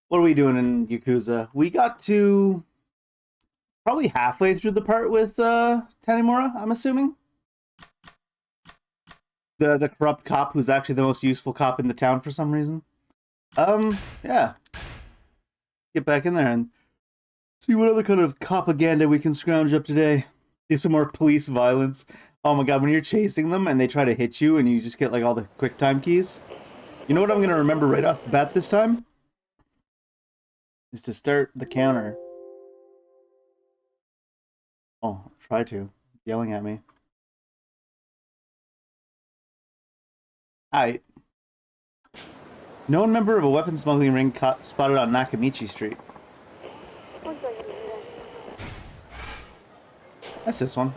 What are we doing in Yakuza? We got to probably halfway through the part with Tanimura, I'm assuming. The corrupt cop who's actually the most useful cop in the town for some reason. Yeah. Get back in there and see what other kind of propaganda we can scrounge up today. Do some more police violence. Oh my god, when you're chasing them and they try to hit you and you just get like all the quick time keys. You know what I'm gonna remember right off the bat this time? Is to start the counter. Oh, try to. Yelling at me. Aight. Known member of a weapon smuggling ring spotted on Nakamichi Street. That's this one.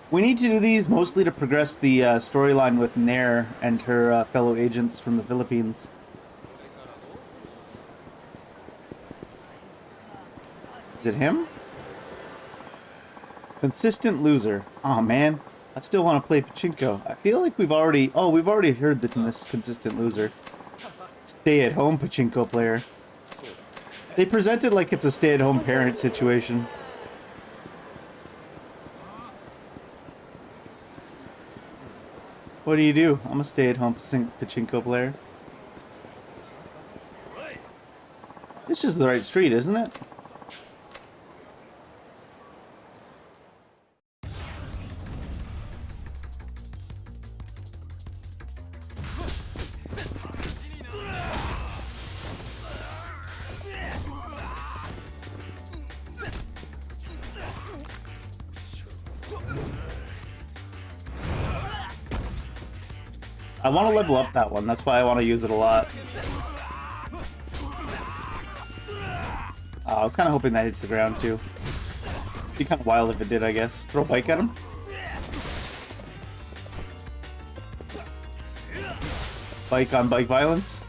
We need to do these mostly to progress the storyline with Nair and her fellow agents from the Philippines. Is it him? Consistent loser. Oh man, I still want to play pachinko. I feel like we've already heard this consistent loser. Stay-at-home pachinko player. They present it like it's a stay-at-home parent situation. What do? I'm a stay-at-home pachinko player. This is the right street, isn't it? I want to level up that one, that's why I want to use it a lot. I was kind of hoping that hits the ground too. It'd be kind of wild if it did, I guess. Throw a bike at him? Bike on bike violence?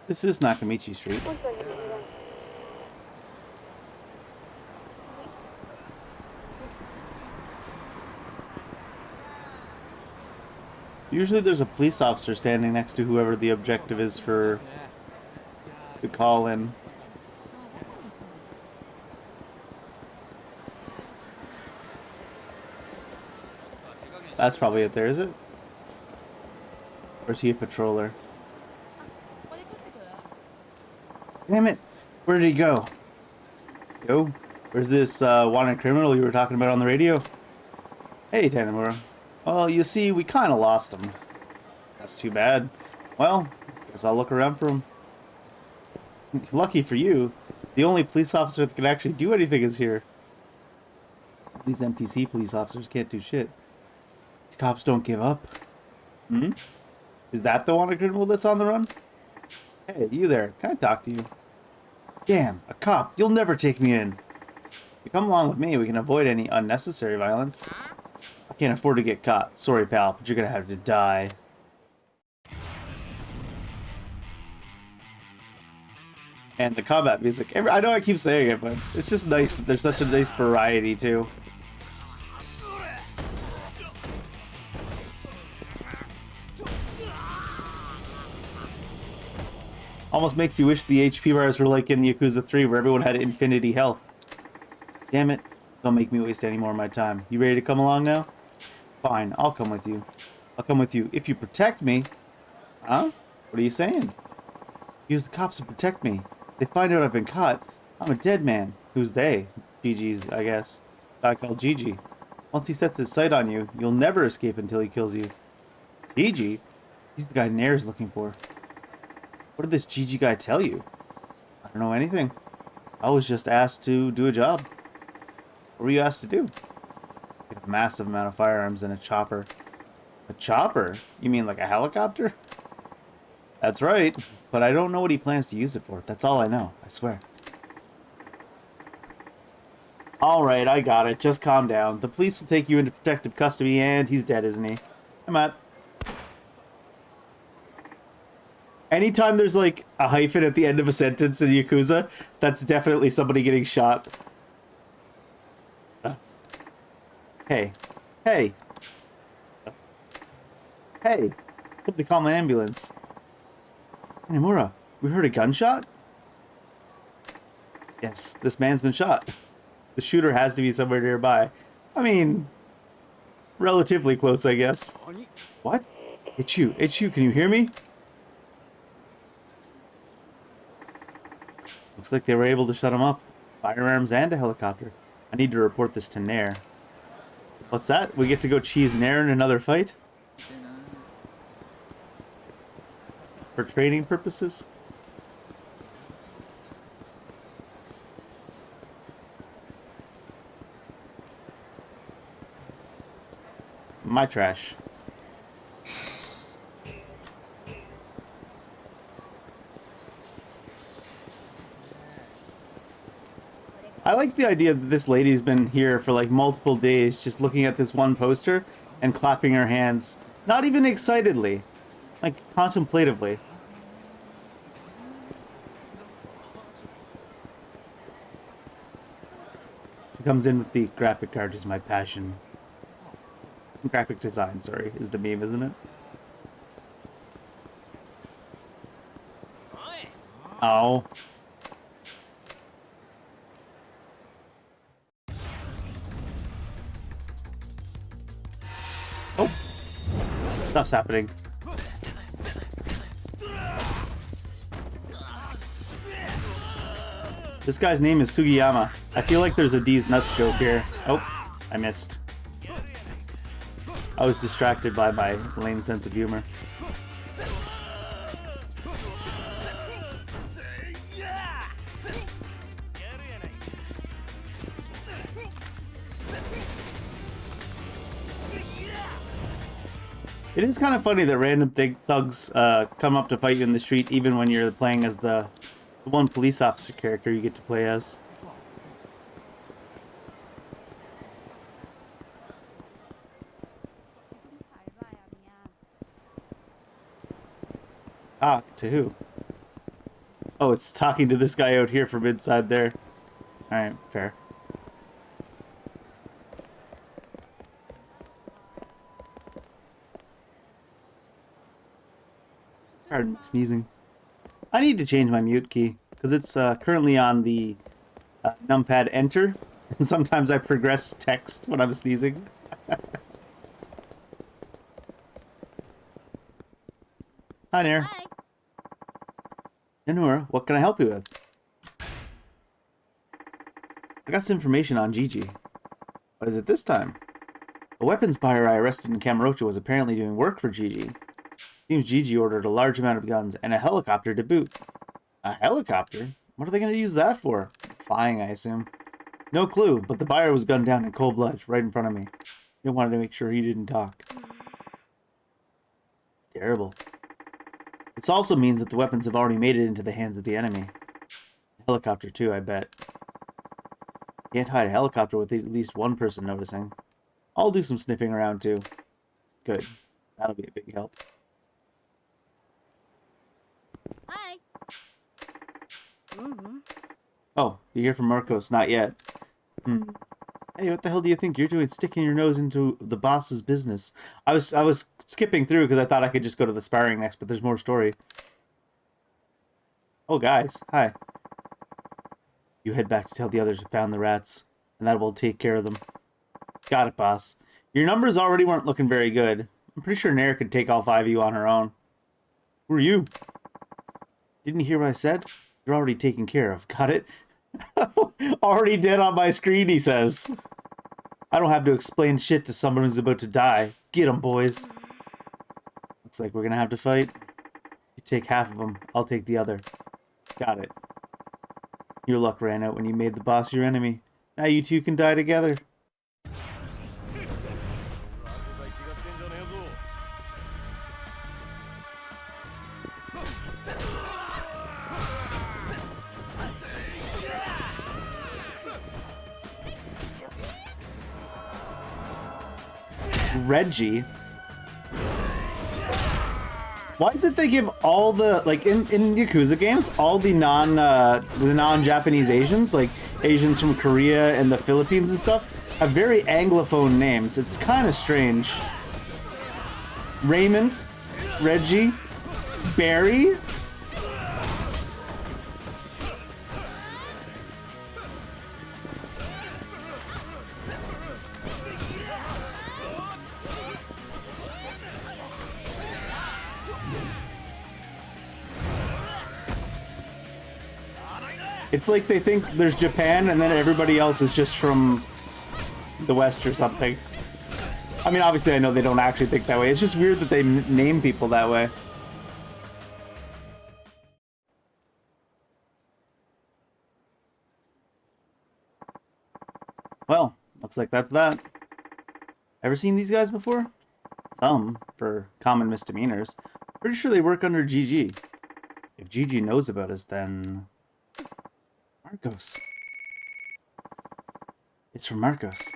This is Nakamichi Street. Usually there's a police officer standing next to whoever the objective is for the call in. That's probably it there, is it? Or is he a patroller? Damn it! Where did he go? Yo, where's this wanted criminal you were talking about on the radio? Hey, Tanimura. Well, you see, we kind of lost him. That's too bad. Well, guess I'll look around for him. Lucky for you, the only police officer that can actually do anything is here. These NPC police officers can't do shit. These cops don't give up. Hmm? Is that the wanted criminal that's on the run? Hey, you there. Can I talk to you? Damn, a cop. You'll never take me in. If you come along with me, we can avoid any unnecessary violence. I can't afford to get caught. Sorry, pal, but you're gonna have to die. And the combat music. I know I keep saying it, but it's just nice that there's such a nice variety, too. Almost makes you wish the HP bars were like in Yakuza 3, where everyone had infinity health. Damn it. Don't make me waste any more of my time. You ready to come along now? Fine, I'll come with you. I'll come with you if you protect me. Huh? What are you saying? Use the cops to protect me. If they find out I've been caught, I'm a dead man. Who's they? Gigi's, I guess. Guy called Gigi. Once he sets his sight on you, you'll never escape until he kills you. Gigi? He's the guy Nair's looking for. What did this Gigi guy tell you? I don't know anything. I was just asked to do a job. What were you asked to do? Get a massive amount of firearms and a chopper. A chopper? You mean like a helicopter? That's right, but I don't know what he plans to use it for. That's all I know, I swear. Alright, I got it. Just calm down. The police will take you into protective custody and he's dead, isn't he? Hey, Matt. Anytime there's like a hyphen at the end of a sentence in Yakuza, that's definitely somebody getting shot. Hey. Hey. Hey. Somebody call my ambulance. Nomura, we heard a gunshot? Yes, this man's been shot. The shooter has to be somewhere nearby. I mean, relatively close, I guess. What? It's you, can you hear me? Looks like they were able to shut him up. Firearms and a helicopter. I need to report this to Nair. What's that? We get to go cheese Nair in another fight? For training purposes? My trash. I like the idea that this lady's been here for like multiple days just looking at this one poster and clapping her hands. Not even excitedly. Like, contemplatively. She comes in with the graphic art is my passion. Graphic design, sorry, is the meme, isn't it? Oh. Oh. Stuff's happening. This guy's name is Sugiyama. I feel like there's a D's nuts joke here. Oh, I missed. I was distracted by my lame sense of humor. It is kind of funny that random thugs come up to fight you in the street even when you're playing as the one police officer character you get to play as. Ah, to who? Oh, it's talking to this guy out here from inside there. Alright, fair. Pardon me, sneezing. I need to change my mute key, because it's currently on the numpad enter, and sometimes I progress text when I'm sneezing. Hi, Nair. Hi. Nanura, what can I help you with? I got some information on Gigi. What is it this time? A weapons buyer I arrested in Kamurocho was apparently doing work for Gigi. Seems Gigi ordered a large amount of guns and a helicopter to boot. A helicopter? What are they going to use that for? Flying, I assume. No clue, but the buyer was gunned down in cold blood right in front of me. They wanted to make sure he didn't talk. It's terrible. This also means that the weapons have already made it into the hands of the enemy. The helicopter too, I bet. Can't hide a helicopter with at least one person noticing. I'll do some sniffing around too. Good. That'll be a big help. Hi. Oh, you hear from Marcos? Not yet. Hey, what the hell do you think you're doing sticking your nose into the boss's business? I was skipping through because I thought I could just go to the sparring next, but there's more story. Oh, guys. Hi. You head back to tell the others we found the rats, and that will take care of them. Got it, boss. Your numbers already weren't looking very good. I'm pretty sure Nair could take all 5 of you on her own. Who are you? Didn't you hear what I said? You're already taken care of. Got it? Already dead on my screen, he says. I don't have to explain shit to someone who's about to die. Get 'em, boys. Looks like we're gonna have to fight. You take half of them, I'll take the other. Got it. Your luck ran out when you made the boss your enemy. Now you two can die together. Reggie. Why is it they give all the, like, in Yakuza games, all the non-Japanese Asians, like Asians from Korea and the Philippines and stuff, have very Anglophone names. It's kind of strange. Raymond, Reggie, Barry. It's like they think there's Japan and then everybody else is just from the West or something. I mean, obviously I know they don't actually think that way. It's just weird that they name people that way. Well, looks like that's that. Ever seen these guys before? Some, for common misdemeanors. Pretty sure they work under GG. If GG knows about us, then... Marcos. It's from Marcos.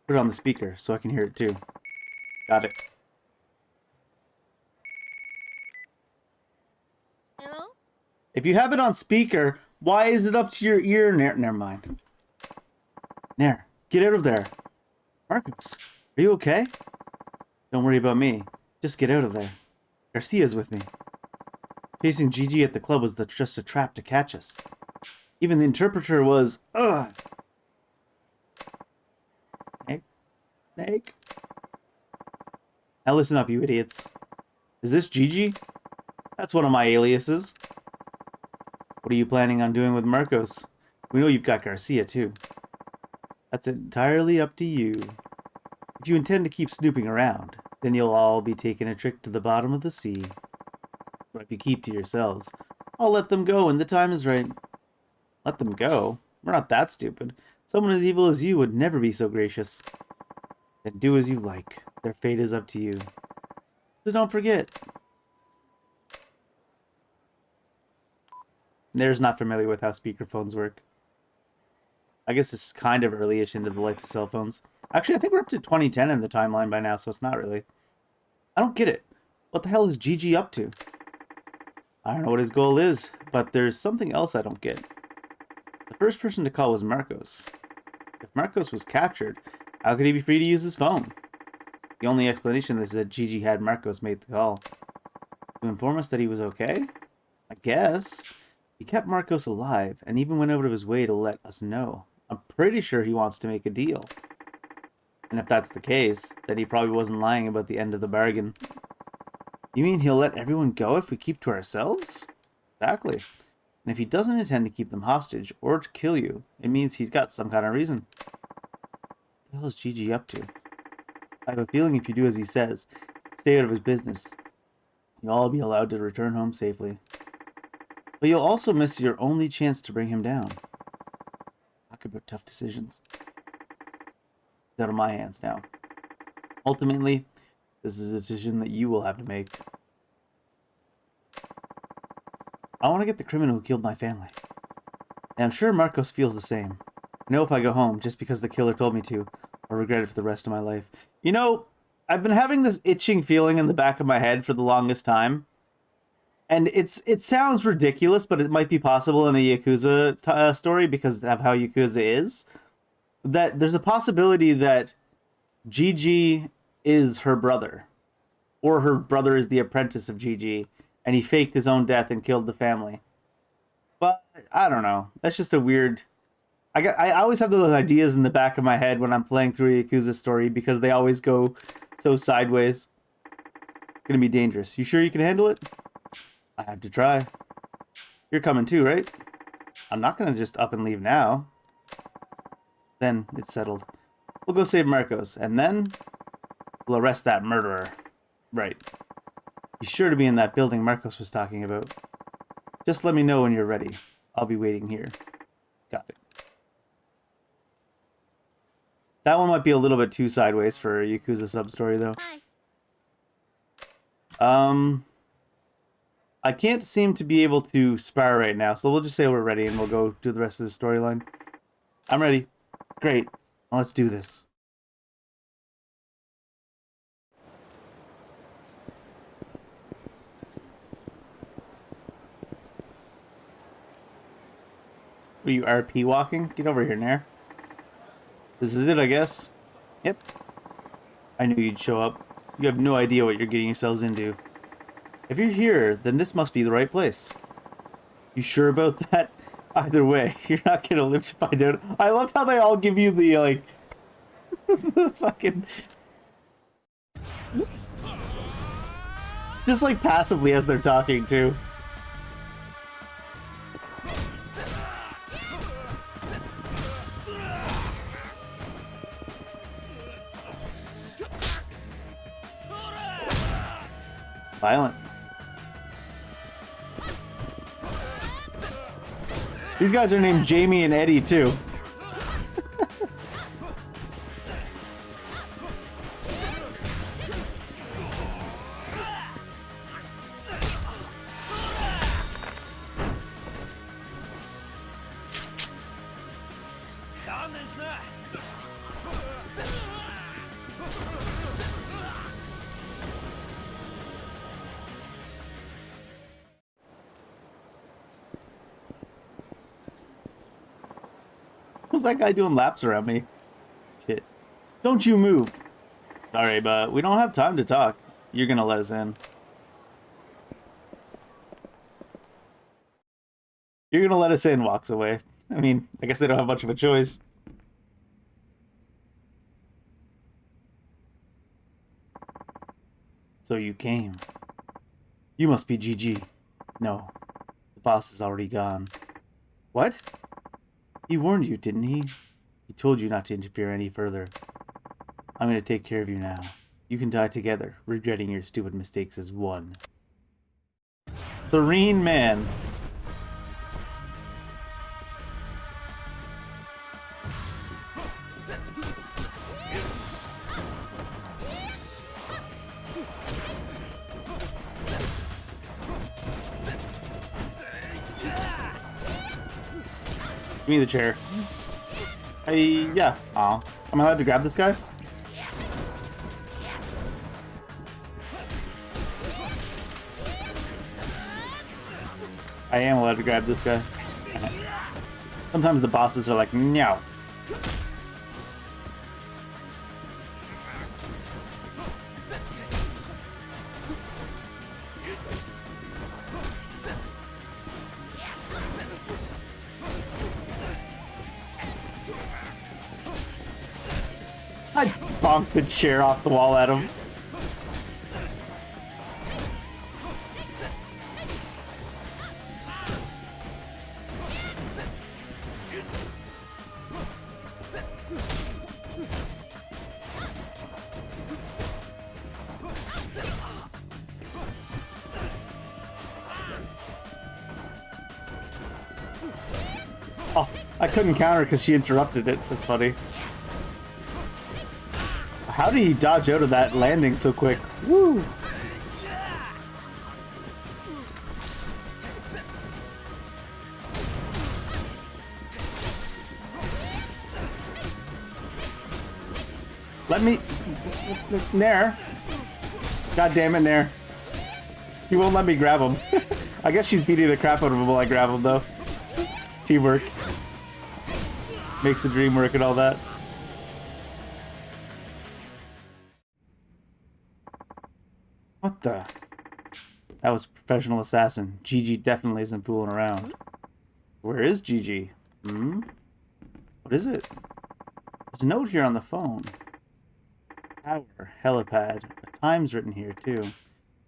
Put it on the speaker so I can hear it too. Got it. Hello? If you have it on speaker, why is it up to your ear? Never mind. Nair, get out of there. Marcos, are you okay? Don't worry about me. Just get out of there. Garcia's with me. Chasing GG at the club was just a trap to catch us. Even the interpreter was... Ugh! Snake? Now listen up, you idiots. Is this Gigi? That's one of my aliases. What are you planning on doing with Marcos? We know you've got Garcia, too. That's entirely up to you. If you intend to keep snooping around, then you'll all be taking a trip to the bottom of the sea. But if you keep to yourselves, I'll let them go when the time is right. Let them go? We're not that stupid. Someone as evil as you would never be so gracious. Then do as you like. Their fate is up to you. Just don't forget. Nair's not familiar with how speakerphones work. I guess it's kind of early-ish into the life of cell phones. Actually, I think we're up to 2010 in the timeline by now, so it's not really. I don't get it. What the hell is GG up to? I don't know what his goal is, but there's something else I don't get. The first person to call was Marcos. If Marcos was captured, how could he be free to use his phone? The only explanation is that GG had Marcos make the call. To inform us that he was okay? I guess. He kept Marcos alive, and even went out of his way to let us know. I'm pretty sure he wants to make a deal. And if that's the case, then he probably wasn't lying about the end of the bargain. You mean he'll let everyone go if we keep to ourselves? Exactly. And if he doesn't intend to keep them hostage, or to kill you, it means he's got some kind of reason. What the hell is GG up to? I have a feeling if you do as he says, stay out of his business, you'll all be allowed to return home safely. But you'll also miss your only chance to bring him down. Talk about tough decisions. It's out of my hands now. Ultimately, this is a decision that you will have to make. I want to get the criminal who killed my family. And I'm sure Marcos feels the same. I know if I go home, just because the killer told me to, I'll regret it for the rest of my life. You know, I've been having this itching feeling in the back of my head for the longest time. And it sounds ridiculous, but it might be possible in a Yakuza story because of how Yakuza is. That there's a possibility that GG is her brother. Or her brother is the apprentice of GG. And he faked his own death and killed the family. But, I don't know. That's just a weird... I always have those ideas in the back of my head when I'm playing through a Yakuza story because they always go so sideways. It's gonna be dangerous. You sure you can handle it? I have to try. You're coming too, right? I'm not gonna just up and leave now. Then it's settled. We'll go save Marcos, and then we'll arrest that murderer. Right. Be sure to be in that building Marcos was talking about. Just let me know when you're ready. I'll be waiting here. Got it. That one might be a little bit too sideways for a Yakuza sub-story, though. Hi. I can't seem to be able to spar right now, so we'll just say we're ready and we'll go do the rest of the storyline. I'm ready. Great. Let's do this. Are you RP walking? Get over here, Nair. This is it, I guess. Yep. I knew you'd show up. You have no idea what you're getting yourselves into. If you're here, then this must be the right place. You sure about that? Either way, you're not gonna live to find out. I love how they all give you the, like... the fucking... Just, like, passively as they're talking, too. Violent. These guys are named Jamie and Eddie, too. What's that guy doing laps around me? Shit. Don't you move. Sorry, but we don't have time to talk. You're gonna let us in. You're gonna let us in, walks away. I mean, I guess they don't have much of a choice. So you came. You must be GG. No. The boss is already gone. What? He warned you, didn't he? He told you not to interfere any further. I'm gonna take care of you now. You can die together, regretting your stupid mistakes as one. Serene man. Give me the chair. Hey, yeah. Aw. Am I allowed to grab this guy? I am allowed to grab this guy. Sometimes the bosses are like, no. I bonked the chair off the wall at him. Oh, I couldn't counter because she interrupted it. That's funny. How did he dodge out of that landing so quick? Woo! Let me... Nair. God damn it, Nair. She won't let me grab him. I guess she's beating the crap out of him while I grab him, though. Teamwork. Makes the dream work and all that. What the? That was a professional assassin. Gigi definitely isn't fooling around. Where is Gigi? Hmm? What is it? There's a note here on the phone. Tower. Helipad. A time's written here, too.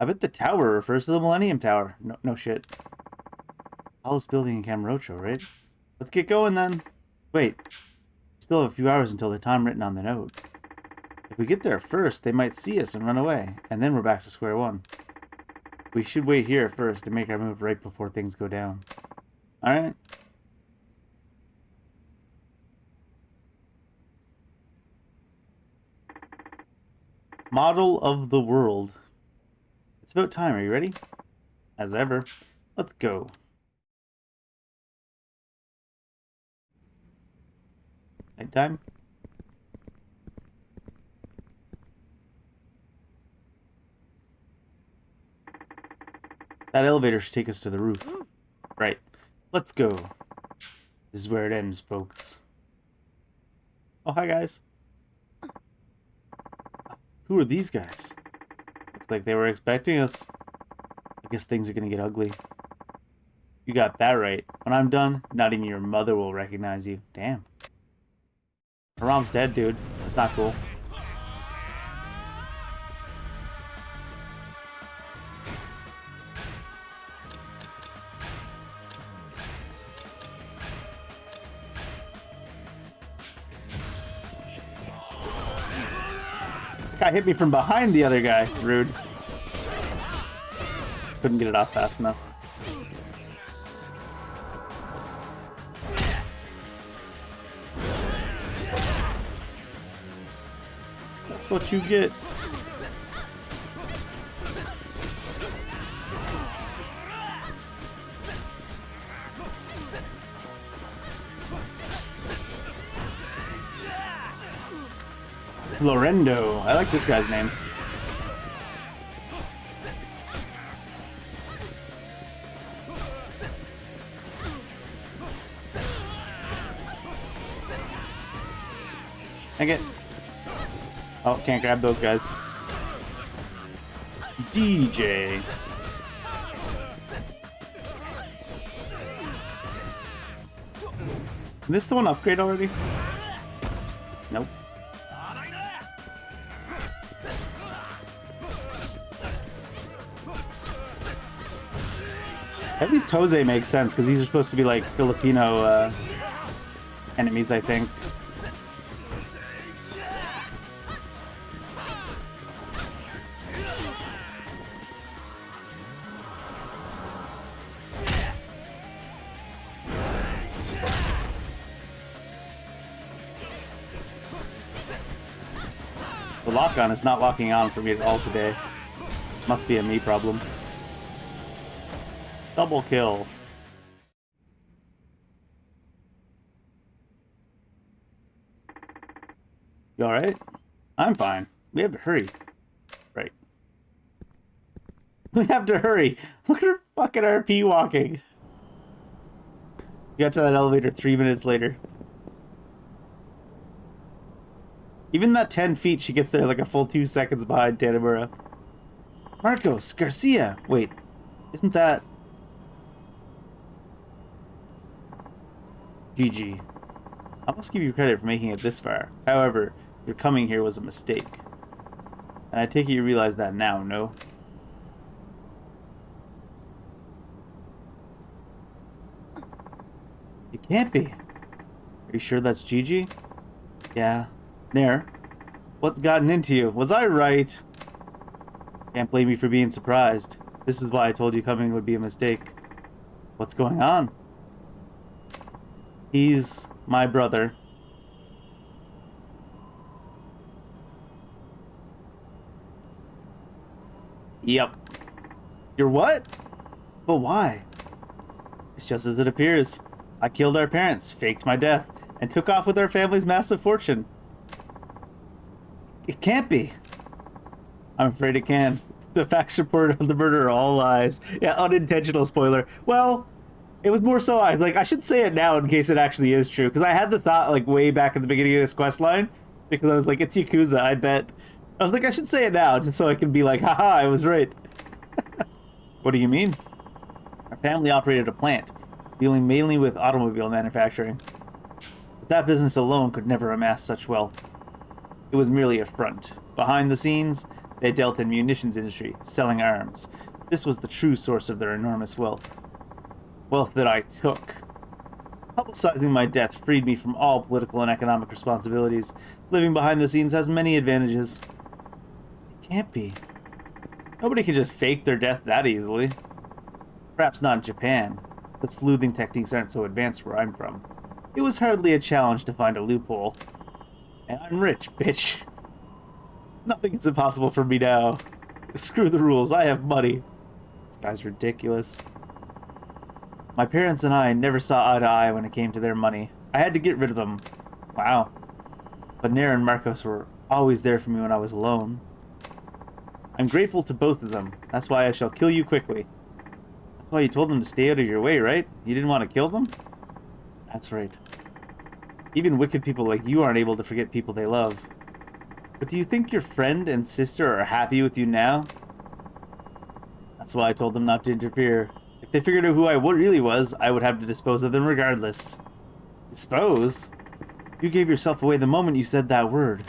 I bet the tower refers to the Millennium Tower. No shit. Tallest building in Kamurocho, right? Let's get going, then. Wait. We still have a few hours until the time written on the note. If we get there first, they might see us and run away, and then we're back to square one. We should wait here first to make our move right before things go down. Alright? Model of the world. It's about time. Are you ready? As ever. Let's go. Night time? That elevator should take us to the roof. Right. Let's go. This is where it ends, folks. Oh, hi, guys. Who are these guys? Looks like they were expecting us. I guess things are gonna get ugly. You got that right. When I'm done, not even your mother will recognize you. Damn. Haram's dead, dude. That's not cool. Guy hit me from behind the other guy. Rude. Couldn't get it off fast enough. That's what you get. Lorendo. I like this guy's name. Dang it. Oh, can't grab those guys. DJ. Is this the one upgrade already? Nope. At least Tose makes sense, because these are supposed to be like Filipino enemies, I think. The lock-on is not locking on for me at all today. Must be a me problem. Double kill. You alright? I'm fine. We have to hurry. Right. We have to hurry. Look at her fucking RP walking. You got to that elevator 3 minutes later. Even that 10 feet, she gets there like a full 2 seconds behind Tanamura. Marcos, Garcia. Wait, isn't that... GG. I must give you credit for making it this far. However, your coming here was a mistake. And I take it you realize that now, no? It can't be. Are you sure that's Gigi? Yeah. There. What's gotten into you? Was I right? Can't blame me for being surprised. This is why I told you coming would be a mistake. What's going on? He's my brother. Yep. You're what? But why? It's just as it appears. I killed our parents, faked my death, and took off with our family's massive fortune. It can't be. I'm afraid it can. The facts reported on the murder are all lies. Yeah, unintentional spoiler. Well, it was more so I should say it now in case it actually is true, because I had the thought like way back at the beginning of this quest line, because I was like, it's Yakuza, I bet. I was like, I should say it now, just so I can be like, haha, I was right. What do you mean? Our family operated a plant, dealing mainly with automobile manufacturing. But that business alone could never amass such wealth. It was merely a front. Behind the scenes, they dealt in munitions industry, selling arms. This was the true source of their enormous wealth. Wealth that I took. Publicizing my death freed me from all political and economic responsibilities. Living behind the scenes has many advantages. It can't be. Nobody can just fake their death that easily. Perhaps not in Japan, but sleuthing techniques aren't so advanced where I'm from. It was hardly a challenge to find a loophole. And I'm rich, bitch. Nothing is impossible for me now. Screw the rules, I have money. This guy's ridiculous. My parents and I never saw eye to eye when it came to their money. I had to get rid of them. Wow. But Nair and Marcos were always there for me when I was alone. I'm grateful to both of them. That's why I shall kill you quickly. That's why you told them to stay out of your way, right? You didn't want to kill them? That's right. Even wicked people like you aren't able to forget people they love. But do you think your friend and sister are happy with you now? That's why I told them not to interfere. If they figured out who I really was, I would have to dispose of them regardless. Dispose? You gave yourself away the moment you said that word.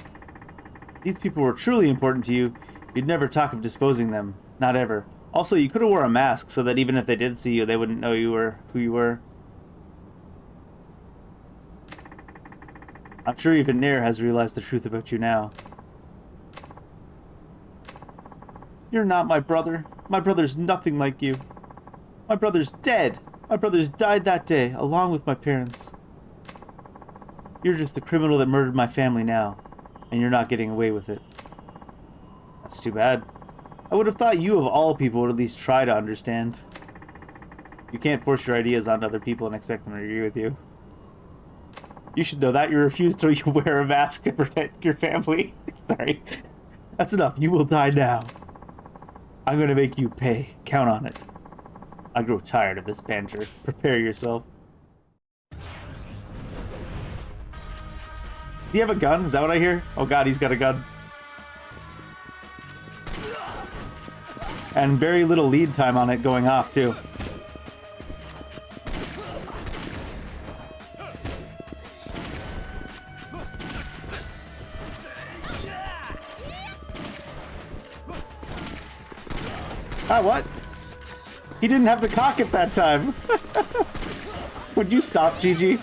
These people were truly important to you. You'd never talk of disposing them. Not ever. Also, you could have wore a mask so that even if they did see you, they wouldn't know who you were. I'm sure even Nair has realized the truth about you now. You're not my brother. My brother's nothing like you. My brother's dead. My brother's died that day, along with my parents. You're just the criminal that murdered my family now, and you're not getting away with it. That's too bad. I would have thought you of all people would at least try to understand. You can't force your ideas onto other people and expect them to agree with you. You should know that. You refuse to wear a mask to protect your family. Sorry. That's enough. You will die now. I'm going to make you pay. Count on it. I grow tired of this banter. Prepare yourself. Does he have a gun? Is that what I hear? Oh god, he's got a gun. And very little lead time on it going off, too. Ah, what? He didn't have the cock at that time. Would you stop, GG?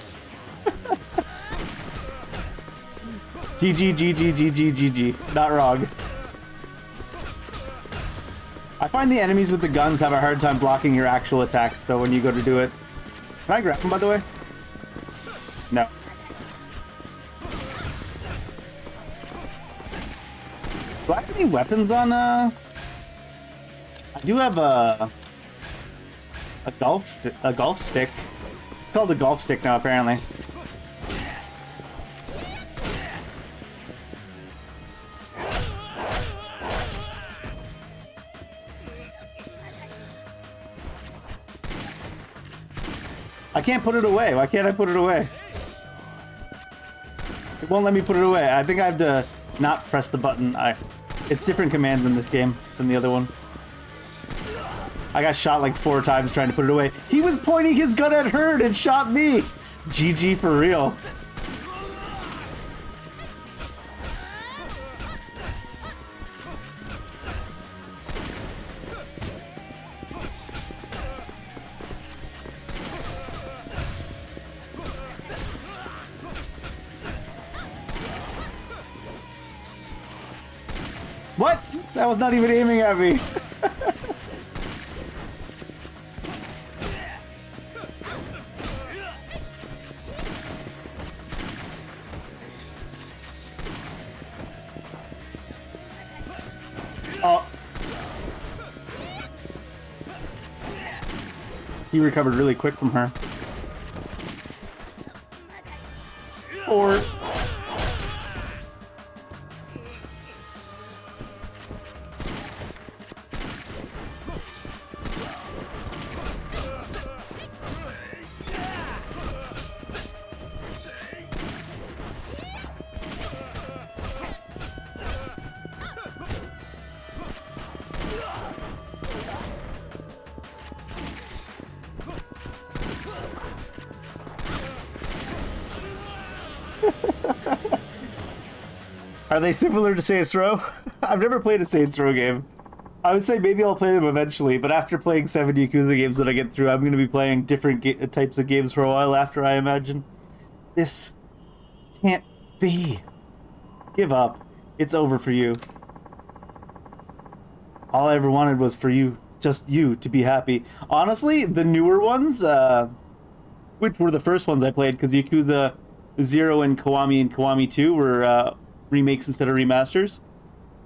GG, GG, GG, GG. Not wrong. I find the enemies with the guns have a hard time blocking your actual attacks, though, when you go to do it. Can I grab him, by the way? No. Do I have any weapons on, I do have a golf stick. It's called a golf stick now, apparently. I can't put it away. Why can't I put it away? It won't let me put it away. I think I have to not press the button. It's different commands in this game than the other one. I got shot like 4 times trying to put it away. He was pointing his gun at her and shot me. GG for real. What? That was not even aiming at me. Oh. He recovered really quick from her. Or... Are they similar to Saints Row? I've never played a Saints Row game. I would say maybe I'll play them eventually, but after playing 7 Yakuza games when I get through, I'm going to be playing different types of games for a while after, I imagine. This can't be. Give up. It's over for you. All I ever wanted was for you, just you, to be happy. Honestly, the newer ones, which were the first ones I played, because Yakuza 0 and Kiwami 2 were remakes instead of remasters.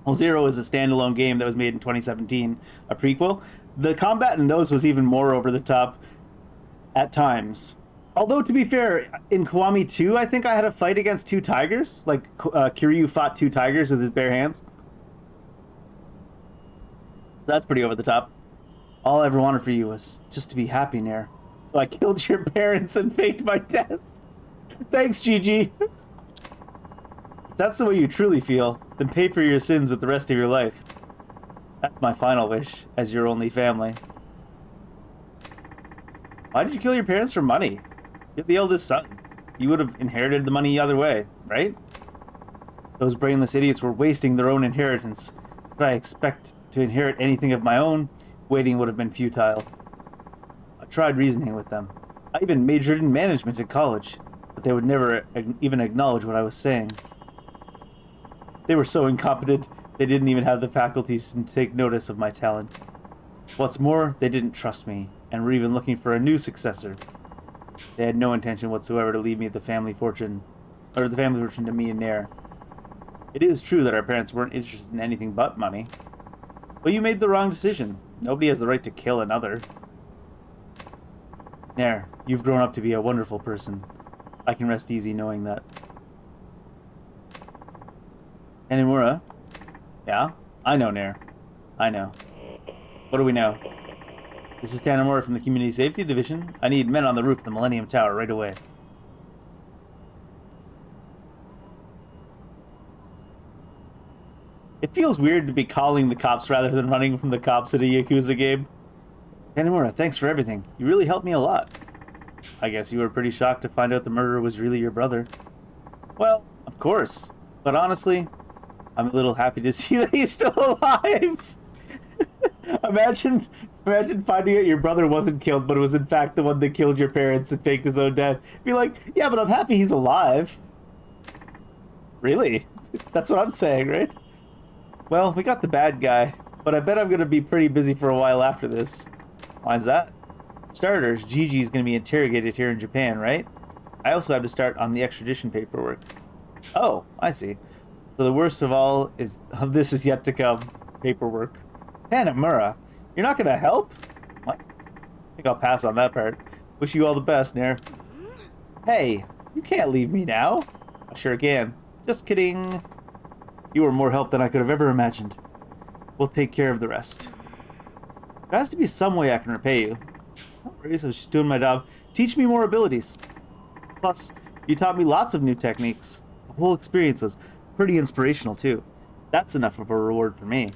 Well, 0 is a standalone game that was made in 2017, a prequel. The combat in those was even more over the top at times. Although, to be fair, in Kiwami 2, I think I had a fight against 2 tigers. Like, Kiryu fought 2 tigers with his bare hands. So that's pretty over the top. All I ever wanted for you was just to be happy, Nair. So I killed your parents and faked my death. Thanks, Gigi. If that's the way you truly feel, then pay for your sins with the rest of your life. That's my final wish, as your only family. Why did you kill your parents for money? You're the eldest son. You would have inherited the money either way, right? Those brainless idiots were wasting their own inheritance. Did I expect to inherit anything of my own? Waiting would have been futile. I tried reasoning with them. I even majored in management at college, but they would never even acknowledge what I was saying. They were so incompetent, they didn't even have the faculties to take notice of my talent. What's more, they didn't trust me, and were even looking for a new successor. They had no intention whatsoever to leave me the family fortune to me and Nair. It is true that our parents weren't interested in anything but money. But you made the wrong decision. Nobody has the right to kill another. Nair, you've grown up to be a wonderful person. I can rest easy knowing that. Tanimura? Yeah? I know, Nair. I know. What do we know? This is Tanimura from the Community Safety Division. I need men on the roof of the Millennium Tower right away. It feels weird to be calling the cops rather than running from the cops at a Yakuza game. Tanimura, thanks for everything. You really helped me a lot. I guess you were pretty shocked to find out the murderer was really your brother. Well, of course. But honestly, I'm a little happy to see that he's still alive. Imagine finding out your brother wasn't killed, but it was in fact the one that killed your parents and faked his own death. Be like, yeah, but I'm happy he's alive. Really? That's what I'm saying, right? Well, we got the bad guy, but I bet I'm going to be pretty busy for a while after this. Why is that? For starters, Gigi's going to be interrogated here in Japan, right? I also have to start on the extradition paperwork. Oh, I see. So the worst of this is yet to come. Paperwork. Tanimura, you're not going to help? What? I think I'll pass on that part. Wish you all the best, Nair. Hey, you can't leave me now. I sure can. Just kidding. You were more help than I could have ever imagined. We'll take care of the rest. There has to be some way I can repay you. No worries, I was just doing my job. Teach me more abilities. Plus, you taught me lots of new techniques. The whole experience was pretty inspirational, too. That's enough of a reward for me.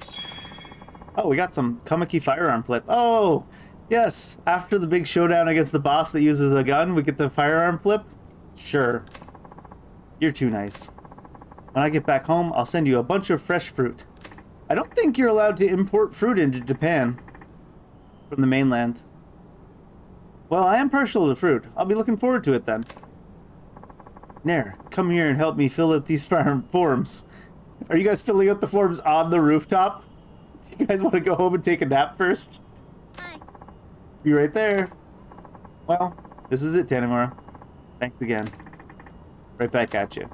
Oh, we got some Kamiki firearm flip. Oh, yes. After the big showdown against the boss that uses a gun, we get the firearm flip? Sure. You're too nice. When I get back home, I'll send you a bunch of fresh fruit. I don't think you're allowed to import fruit into Japan from the mainland. Well, I am partial to fruit. I'll be looking forward to it then. Nair, come here and help me fill out these forms. Are you guys filling out the forms on the rooftop? Do you guys want to go home and take a nap first? Hi. Be right there. Well, this is it, Tanimura. Thanks again. Right back at you.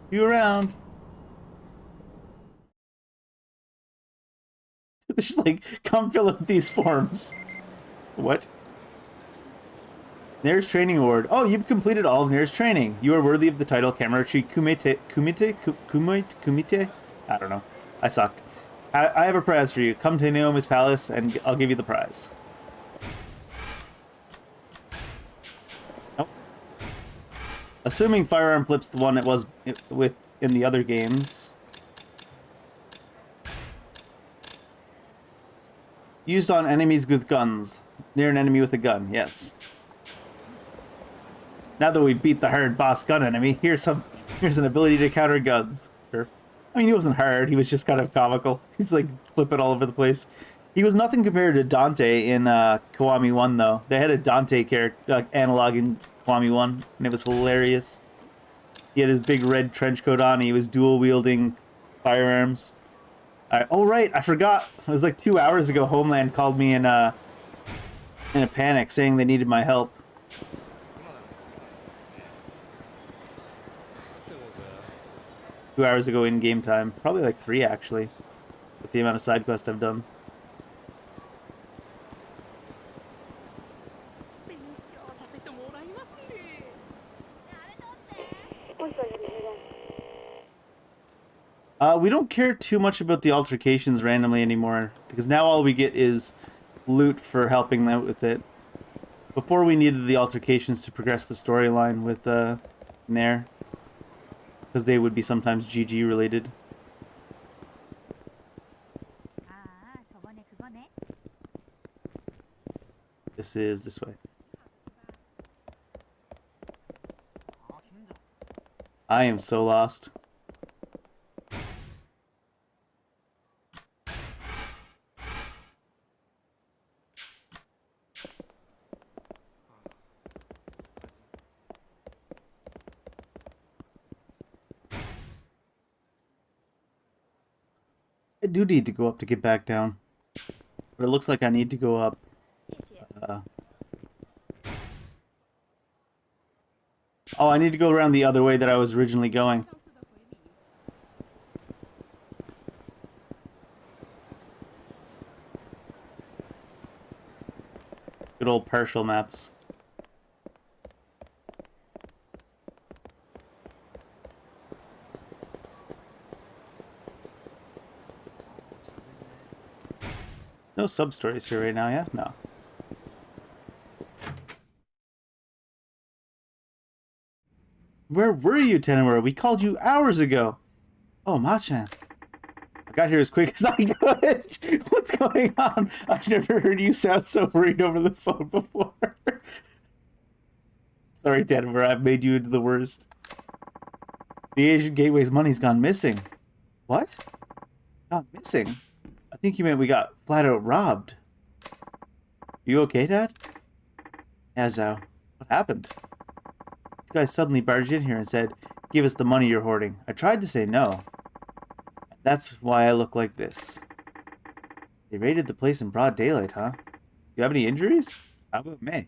See you around. They're just like, come fill out these forms. What? Nair's training award. Oh, you've completed all of Nair's training. You are worthy of the title Kamarachi Kumite? I don't know. I suck. I have a prize for you. Come to Naomi's palace and I'll give you the prize. Nope. Assuming firearm flip's the one it was with in the other games. Used on enemies with guns. Near an enemy with a gun, yes. Now that we beat the hard boss gun enemy, here's an ability to counter guns. Sure. I mean, he wasn't hard, he was just kind of comical. He's like flipping all over the place. He was nothing compared to Dante in Kiwami 1, though. They had a Dante character analog in Kiwami 1, and it was hilarious. He had his big red trench coat on, he was dual-wielding firearms. Oh, right, I forgot. It was like 2 hours ago, Homeland called me in a panic, saying they needed my help. Two hours ago in game time. Probably like 3 actually. With the amount of side quests I've done. We don't care too much about the altercations randomly anymore, because now all we get is loot for helping them with it. Before we needed the altercations to progress the storyline with Nair, because they would be sometimes GG related. 아, 저번에 그거네. This is this way. I am so lost. I do need to go up to get back down. But it looks like I need to go up. 谢谢. Oh, I need to go around the other way that I was originally going. Good old partial maps. No sub-stories here right now, yeah? No. Where were you, Tenenwara? We called you hours ago. Oh, Machan. I got here as quick as I could. What's going on? I've never heard you sound so worried over the phone before. Sorry, Tenenwara. I've made you into the worst. The Asian Gateway's money's gone missing. What? Gone missing? I think you meant we got flat out robbed. You okay, Dad? Yeah, Zhao. What happened? This guy suddenly barged in here and said, "Give us the money you're hoarding." I tried to say no. That's why I look like this. They raided the place in broad daylight, huh? You have any injuries? How about May?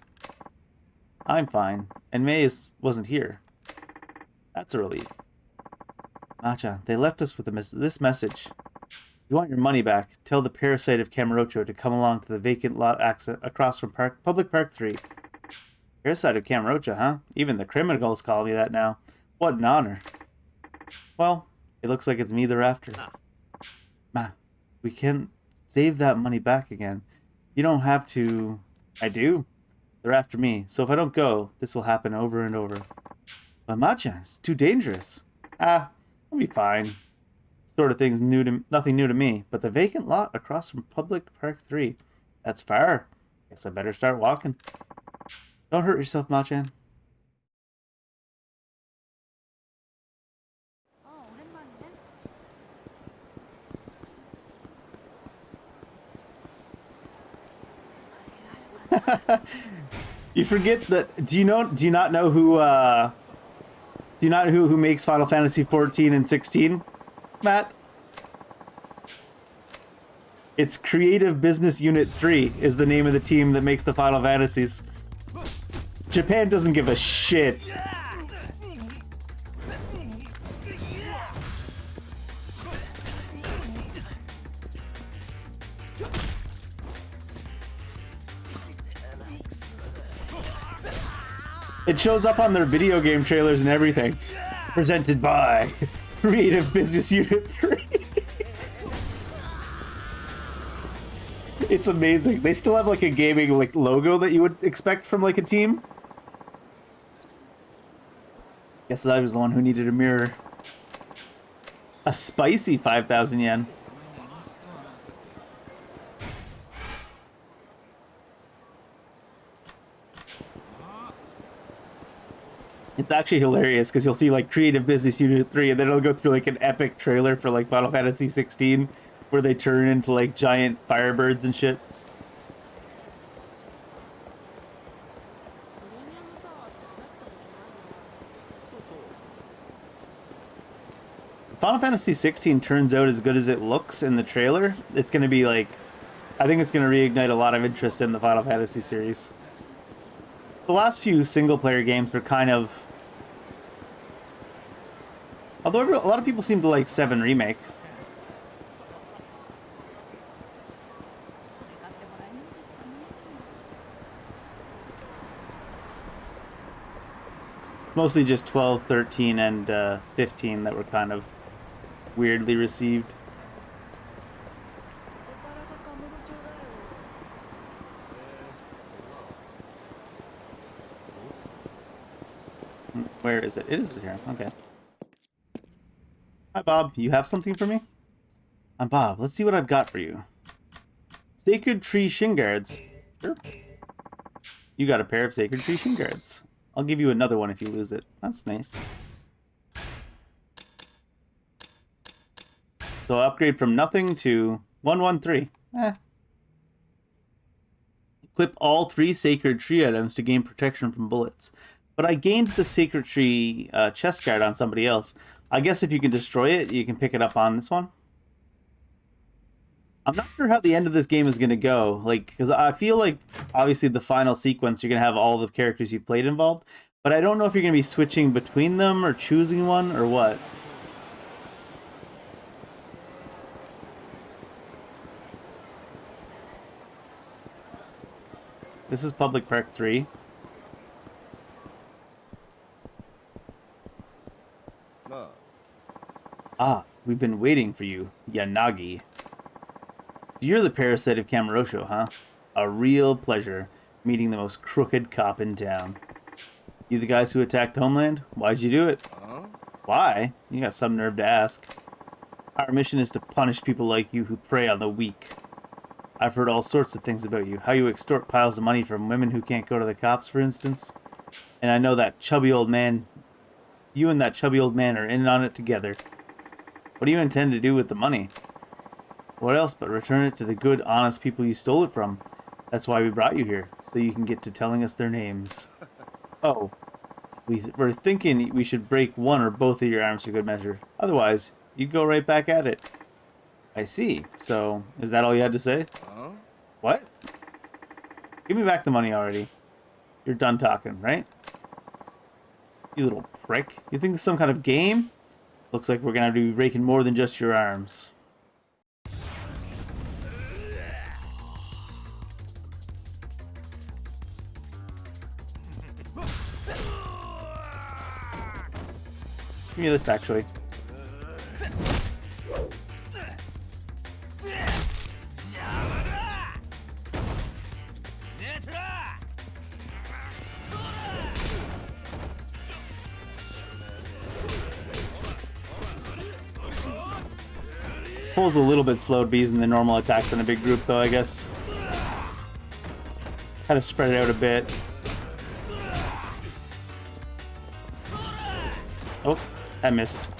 I'm fine, and wasn't here. That's a relief. Macha, they left us with this message. If you want your money back, tell the parasite of Kamurocho to come along to the vacant lot across from Public Park 3. Parasite of Kamurocho, huh? Even the criminals call me that now. What an honor. Well, it looks like it's me they're after. Ma, we can save that money back again. You don't have to... I do. They're after me, so if I don't go, this will happen over and over. But Macha, it's too dangerous. I'll be fine. Sort of thing's nothing new to me, but the vacant lot across from Public Park 3, that's far. Guess I better start walking. Don't hurt yourself, Machan. You forget that. Do you not know who who makes Final Fantasy 14 and 16, Matt? It's Creative Business Unit 3 is the name of the team that makes the Final Fantasies. Japan doesn't give a shit. It shows up on their video game trailers and everything. Presented by Creative Business Unit 3. It's amazing. They still have like a gaming like logo that you would expect from like a team. Guess I was the one who needed a mirror. A spicy 5,000 yen. It's actually hilarious because you'll see like Creative Business Unit 3 and then it'll go through like an epic trailer for like Final Fantasy 16 where they turn into like giant firebirds and shit. Final Fantasy 16 turns out as good as it looks in the trailer. It's going to be like, I think it's going to reignite a lot of interest in the Final Fantasy series. The last few single-player games were kind of... Although a lot of people seem to like 7 Remake. It's mostly just 12, 13, and 15 that were kind of weirdly received. Where is it? It is here. Okay. Hi, Bob. You have something for me? I'm Bob. Let's see what I've got for you. Sacred Tree Shin Guards. Sure. You got a pair of Sacred Tree Shin Guards. I'll give you another one if you lose it. That's nice. So upgrade from nothing to 113. Equip all 3 Sacred Tree items to gain protection from bullets. But I gained the Sacred Tree chest guard on somebody else. I guess if you can destroy it, you can pick it up on this one. I'm not sure how the end of this game is going to go. Like, because I feel like, obviously, the final sequence, you're going to have all the characters you've played involved. But I don't know if you're going to be switching between them or choosing one or what. This is Public Park 3. No. Ah, we've been waiting for you, Yanagi. So you're the parasite of Kamurocho, huh? A real pleasure meeting the most crooked cop in town. You the guys who attacked Homeland? Why'd you do it? Huh? Why? You got some nerve to ask. Our mission is to punish people like you who prey on the weak. I've heard all sorts of things about you. How you extort piles of money from women who can't go to the cops, for instance. And I know that chubby old man... You and that chubby old man are in on it together. What do you intend to do with the money? What else but return it to the good, honest people you stole it from? That's why we brought you here, so you can get to telling us their names. Oh, we're thinking we should break one or both of your arms for good measure. Otherwise, you'd go right back at it. I see. So, is that all you had to say? Huh? What? Give me back the money already. You're done talking, right? You little prick. You think this is some kind of game? Looks like we're gonna have to be breaking more than just your arms. Give me this, actually. Pulls a little bit slow to be using the normal attacks in a big group, though, I guess. Kind of spread it out a bit. Oh, I missed.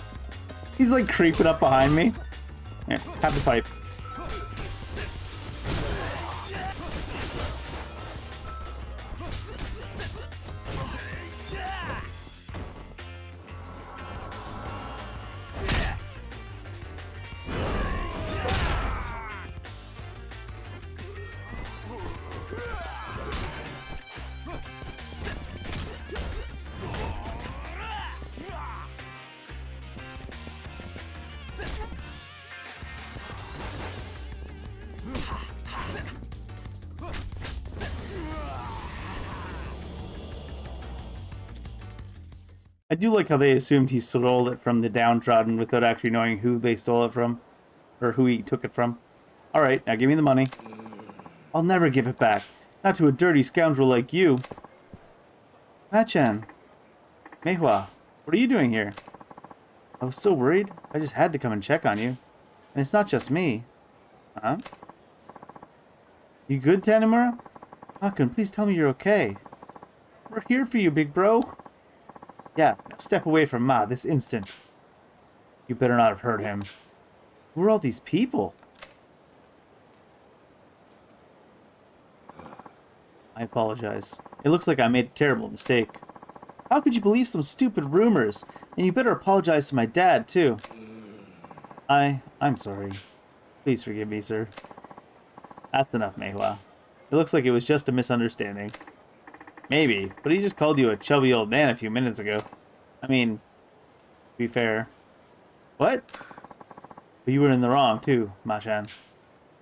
He's like creeping up behind me. Here, have the pipe. I do like how they assumed he stole it from the downtrodden without actually knowing who they stole it from. Or who he took it from. Alright, now give me the money. I'll never give it back. Not to a dirty scoundrel like you. Machan. Meihua, what are you doing here? I was so worried. I just had to come and check on you. And it's not just me. Huh? You good, Tanimura? Akun, please tell me you're okay. We're here for you, big bro. Yeah, now step away from Ma this instant. You better not have hurt him. Who are all these people? I apologize. It looks like I made a terrible mistake. How could you believe some stupid rumors? And you better apologize to my dad, too. I'm sorry. Please forgive me, sir. That's enough, Meihua. It looks like it was just a misunderstanding. Maybe, but he just called you a chubby old man a few minutes ago. I mean, to be fair. What? But you were in the wrong, too, Machan.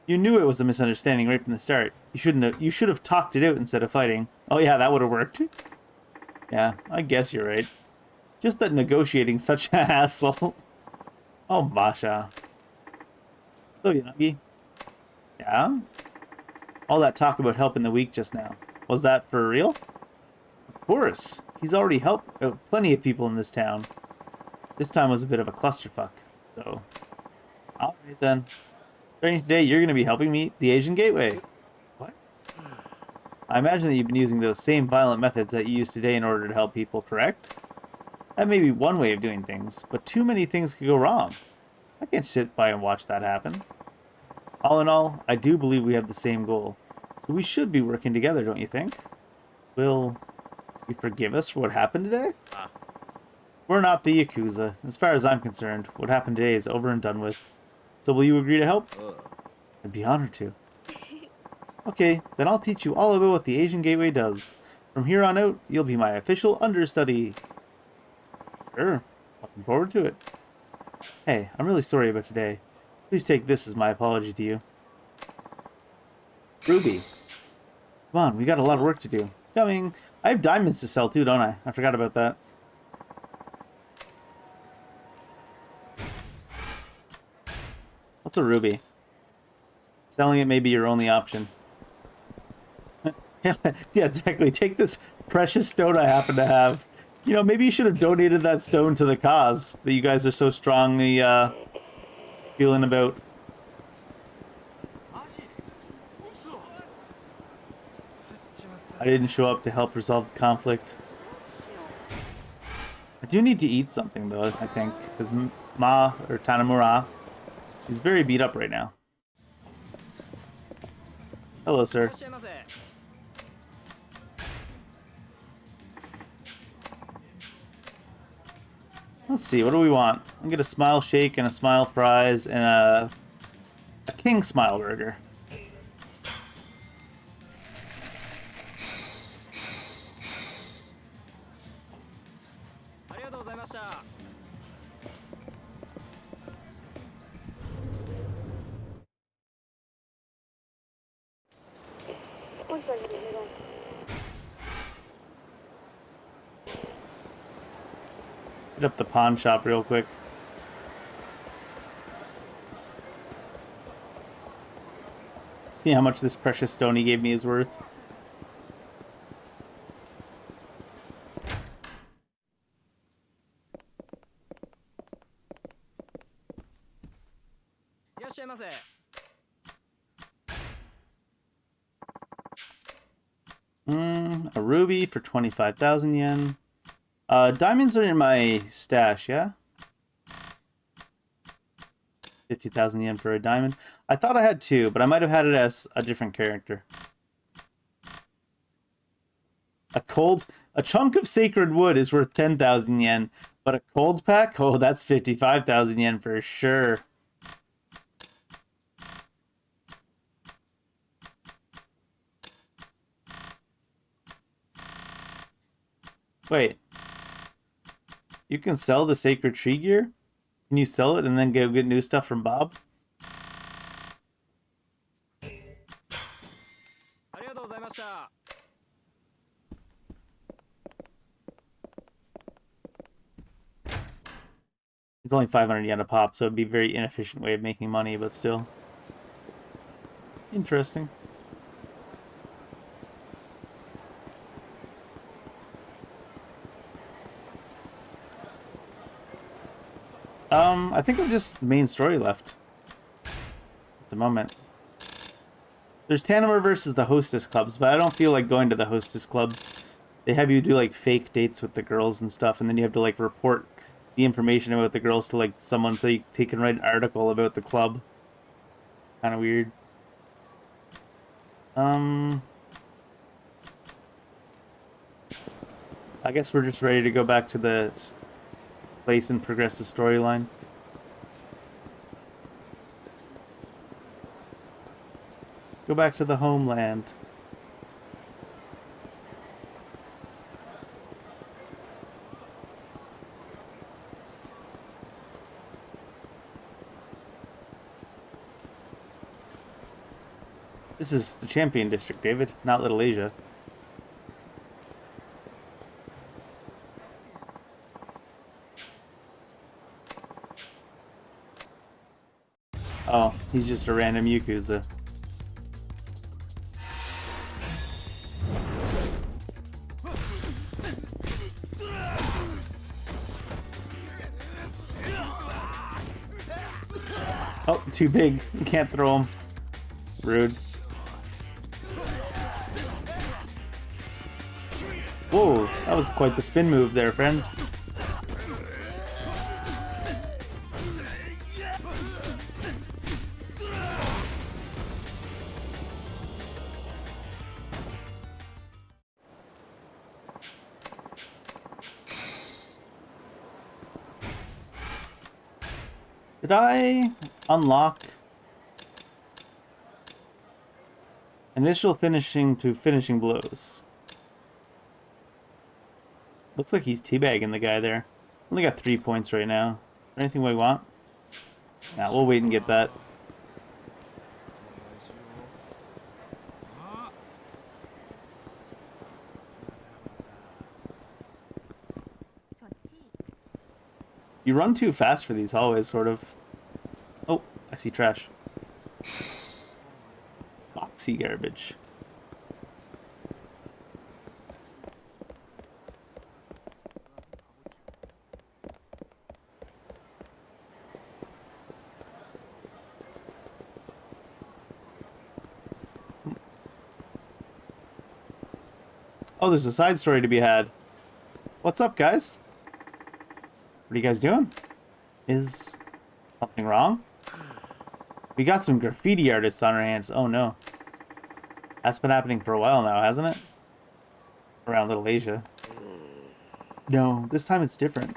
You knew it was a misunderstanding right from the start. You should have talked it out instead of fighting. Oh yeah, that would have worked. Yeah, I guess you're right. Just that negotiating's such a hassle. Oh, Masha. So, Yanagi. Yeah? All that talk about helping the weak just now. Was that for real? Of course. He's already helped plenty of people in this town. This time was a bit of a clusterfuck, so... Alright then. Starting today, you're going to be helping me the Asian Gateway. What? I imagine that you've been using those same violent methods that you used today in order to help people, correct? That may be one way of doing things, but too many things could go wrong. I can't sit by and watch that happen. All in all, I do believe we have the same goal. So we should be working together, don't you think? Will you forgive us for what happened today? We're not the Yakuza. As far as I'm concerned, what happened today is over and done with. So will you agree to help? I'd be honored to. Okay, then I'll teach you all about what the Asian Gateway does. From here on out, you'll be my official understudy. Sure, looking forward to it. Hey, I'm really sorry about today. Please take this as my apology to you. Ruby. Come on, we got a lot of work to do. Coming. I have diamonds to sell too, don't I? I forgot about that. What's a ruby? Selling it may be your only option. Yeah, exactly. Take this precious stone I happen to have. You know, maybe you should have donated that stone to the cause that you guys are so strongly feeling about. I didn't show up to help resolve the conflict. I do need to eat something though, I think, because Ma, or Tanamura, is very beat up right now. Hello, sir. Let's see, what do we want? I'll get a smile shake and a smile fries and a king smile burger. Hit up the pawn shop real quick. See how much this precious stone he gave me is worth. A ruby for 25,000 yen. Diamonds are in my stash, yeah? 50,000 yen for a diamond. I thought I had two, but I might have had it as a different character. A chunk of sacred wood is worth 10,000 yen, but a cold pack? Oh, that's 55,000 yen for sure. Wait. You can sell the sacred tree gear? Can you sell it and then go get new stuff from Bob? It's only 500 yen a pop, so it'd be a very inefficient way of making money, but still. Interesting. I think I'm just main story left at the moment. There's Tanamer versus the hostess clubs, but I don't feel like going to the hostess clubs. They have you do like fake dates with the girls and stuff, and then you have to like report the information about the girls to like someone so you can write an article about the club. Kind of weird. I guess we're just ready to go back to the place and progress the storyline. Go back to the homeland. This is the Champion District, David, not Little Asia. Oh, he's just a random Yakuza. Oh, too big. You can't throw him. Rude. Whoa, that was quite the spin move there, friend. Did I unlock initial finishing to finishing blows? Looks like he's teabagging the guy there. Only got 3 points right now. Is there anything we want? Nah, we'll wait and get that. 좋지. You run too fast for these hallways, sort of. Oh, I see trash. Boxy garbage. Oh, there's a side story to be had. What's up, guys? What are you guys doing? Is something wrong? We got some graffiti artists on our hands. Oh no. That's been happening for a while now, hasn't it? Around Little Asia. No, this time it's different.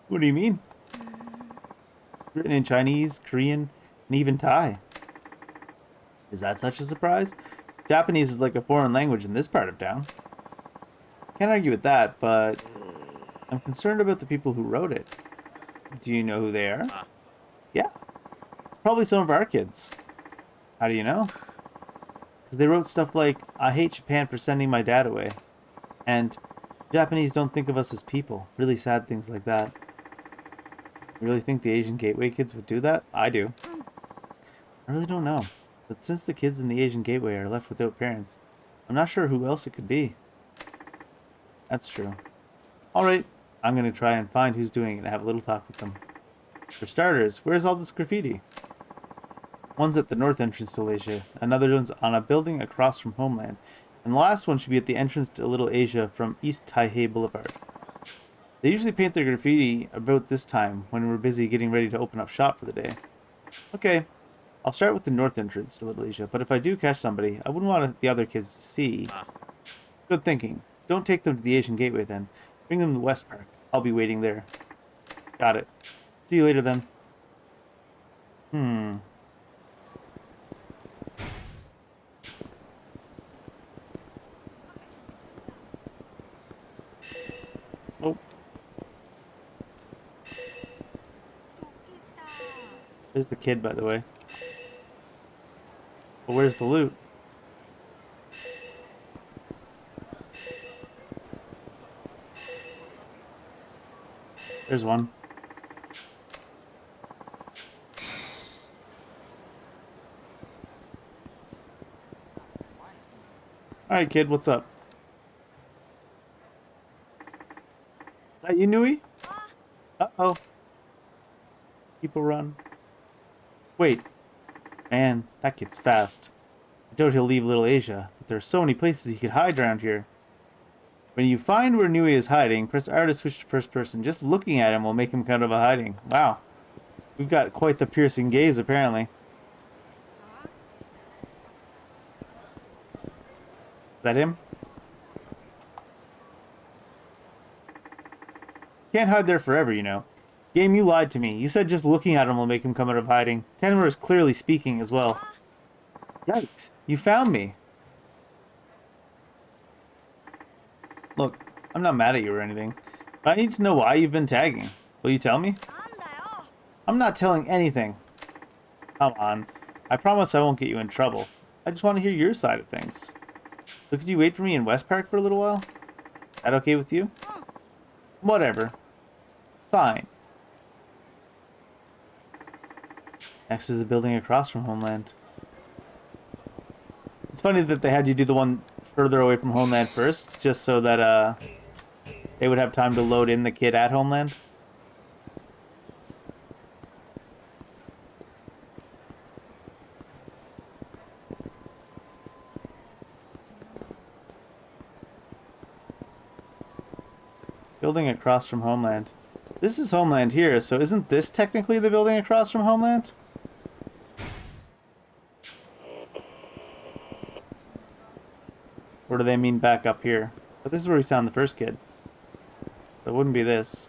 What do you mean? Written in Chinese, Korean, and even Thai. Is that such a surprise? Japanese is like a foreign language in this part of town. Can't argue with that, but I'm concerned about the people who wrote it. Do you know who they are? Yeah. It's probably some of our kids. How do you know? Because they wrote stuff like, I hate Japan for sending my dad away. And Japanese don't think of us as people. Really sad things like that. You really think the Asian Gateway kids would do that? I do. I really don't know. But since the kids in the Asian Gateway are left without parents, I'm not sure who else it could be. That's true. Alright, I'm going to try and find who's doing it and have a little talk with them. For starters, where's all this graffiti? One's at the north entrance to Asia, another one's on a building across from Homeland, and the last one should be at the entrance to Little Asia from East Taihei Boulevard. They usually paint their graffiti about this time when we're busy getting ready to open up shop for the day. Okay, I'll start with the north entrance to Little Asia, but if I do catch somebody, I wouldn't want the other kids to see. Good thinking. Don't take them to the Asian Gateway then. Bring them to the West Park. I'll be waiting there. Got it. See you later then. Oh. There's the kid, by the way. But where's the loot? There's one. Alright, kid, what's up? Is that you, Nui? Uh-oh. People run. Wait. Man, that kid's fast. I doubt he'll leave Little Asia, but there are so many places he could hide around here. When you find where Nui is hiding, press R to switch to first person. Just looking at him will make him kind of a hiding. Wow. We've got quite the piercing gaze, apparently. Is that him? Can't hide there forever, you know. Game, you lied to me. You said just looking at him will make him come out of hiding. Tenma is clearly speaking as well. Yikes. You found me. Look, I'm not mad at you or anything, but I need to know why you've been tagging. Will you tell me? I'm not telling anything. Come on. I promise I won't get you in trouble. I just want to hear your side of things. So could you wait for me in West Park for a little while? Is that okay with you? Whatever. Fine. Next is a building across from Homeland. It's funny that they had you do the one further away from Homeland first, just so that they would have time to load in the kid at Homeland. Building across from Homeland. This is Homeland here, so isn't this technically the building across from Homeland? Or do they mean back up here? But this is where we found the first kid. So it wouldn't be this.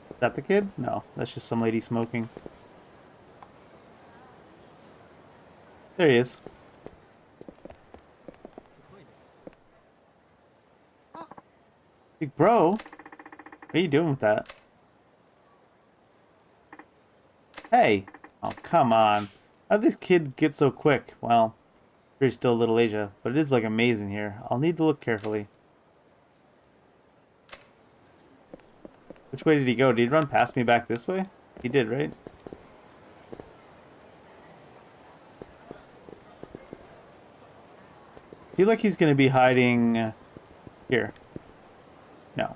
Is that the kid? No, that's just some lady smoking. There he is. Big bro, what are you doing with that? Hey! Oh, come on. How did this kid get so quick? Well, there's still Little Asia, but it is like a maze in here. I'll need to look carefully. Which way did he go? Did he run past me back this way? He did, right? I feel like he's gonna be hiding here. No.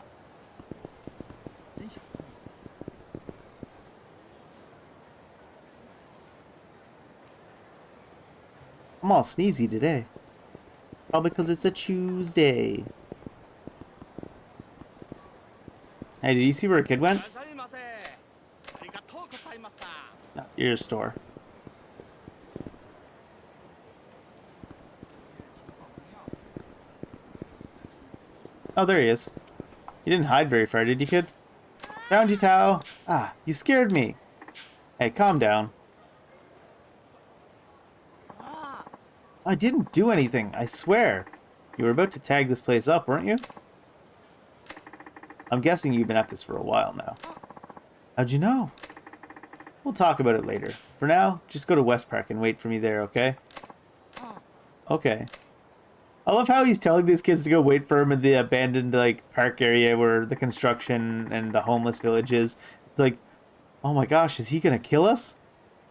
I'm all sneezy today. Probably because it's a Tuesday. Hey, did you see where a kid went? No, your store. Oh, there he is. You didn't hide very far, did you, kid? Found you, Tao. Ah, you scared me. Hey, calm down. I didn't do anything, I swear. You were about to tag this place up, weren't you? I'm guessing you've been at this for a while now. How'd you know? We'll talk about it later. For now, just go to West Park and wait for me there, okay? Okay. I love how he's telling these kids to go wait for him in the abandoned, like, park area where the construction and the homeless village is. It's like, oh my gosh, is he gonna kill us?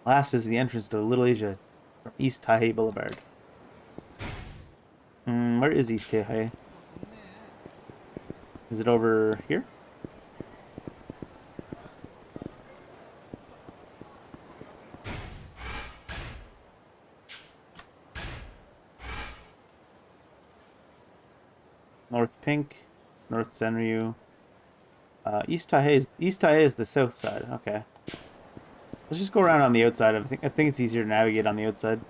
Last is the entrance to Little Asia from East Taipei Boulevard. Where is East Taipei? Is it over here? North Pink, North Senryu. East Taipei is the south side. Okay. Let's just go around on the outside. I think it's easier to navigate on the outside.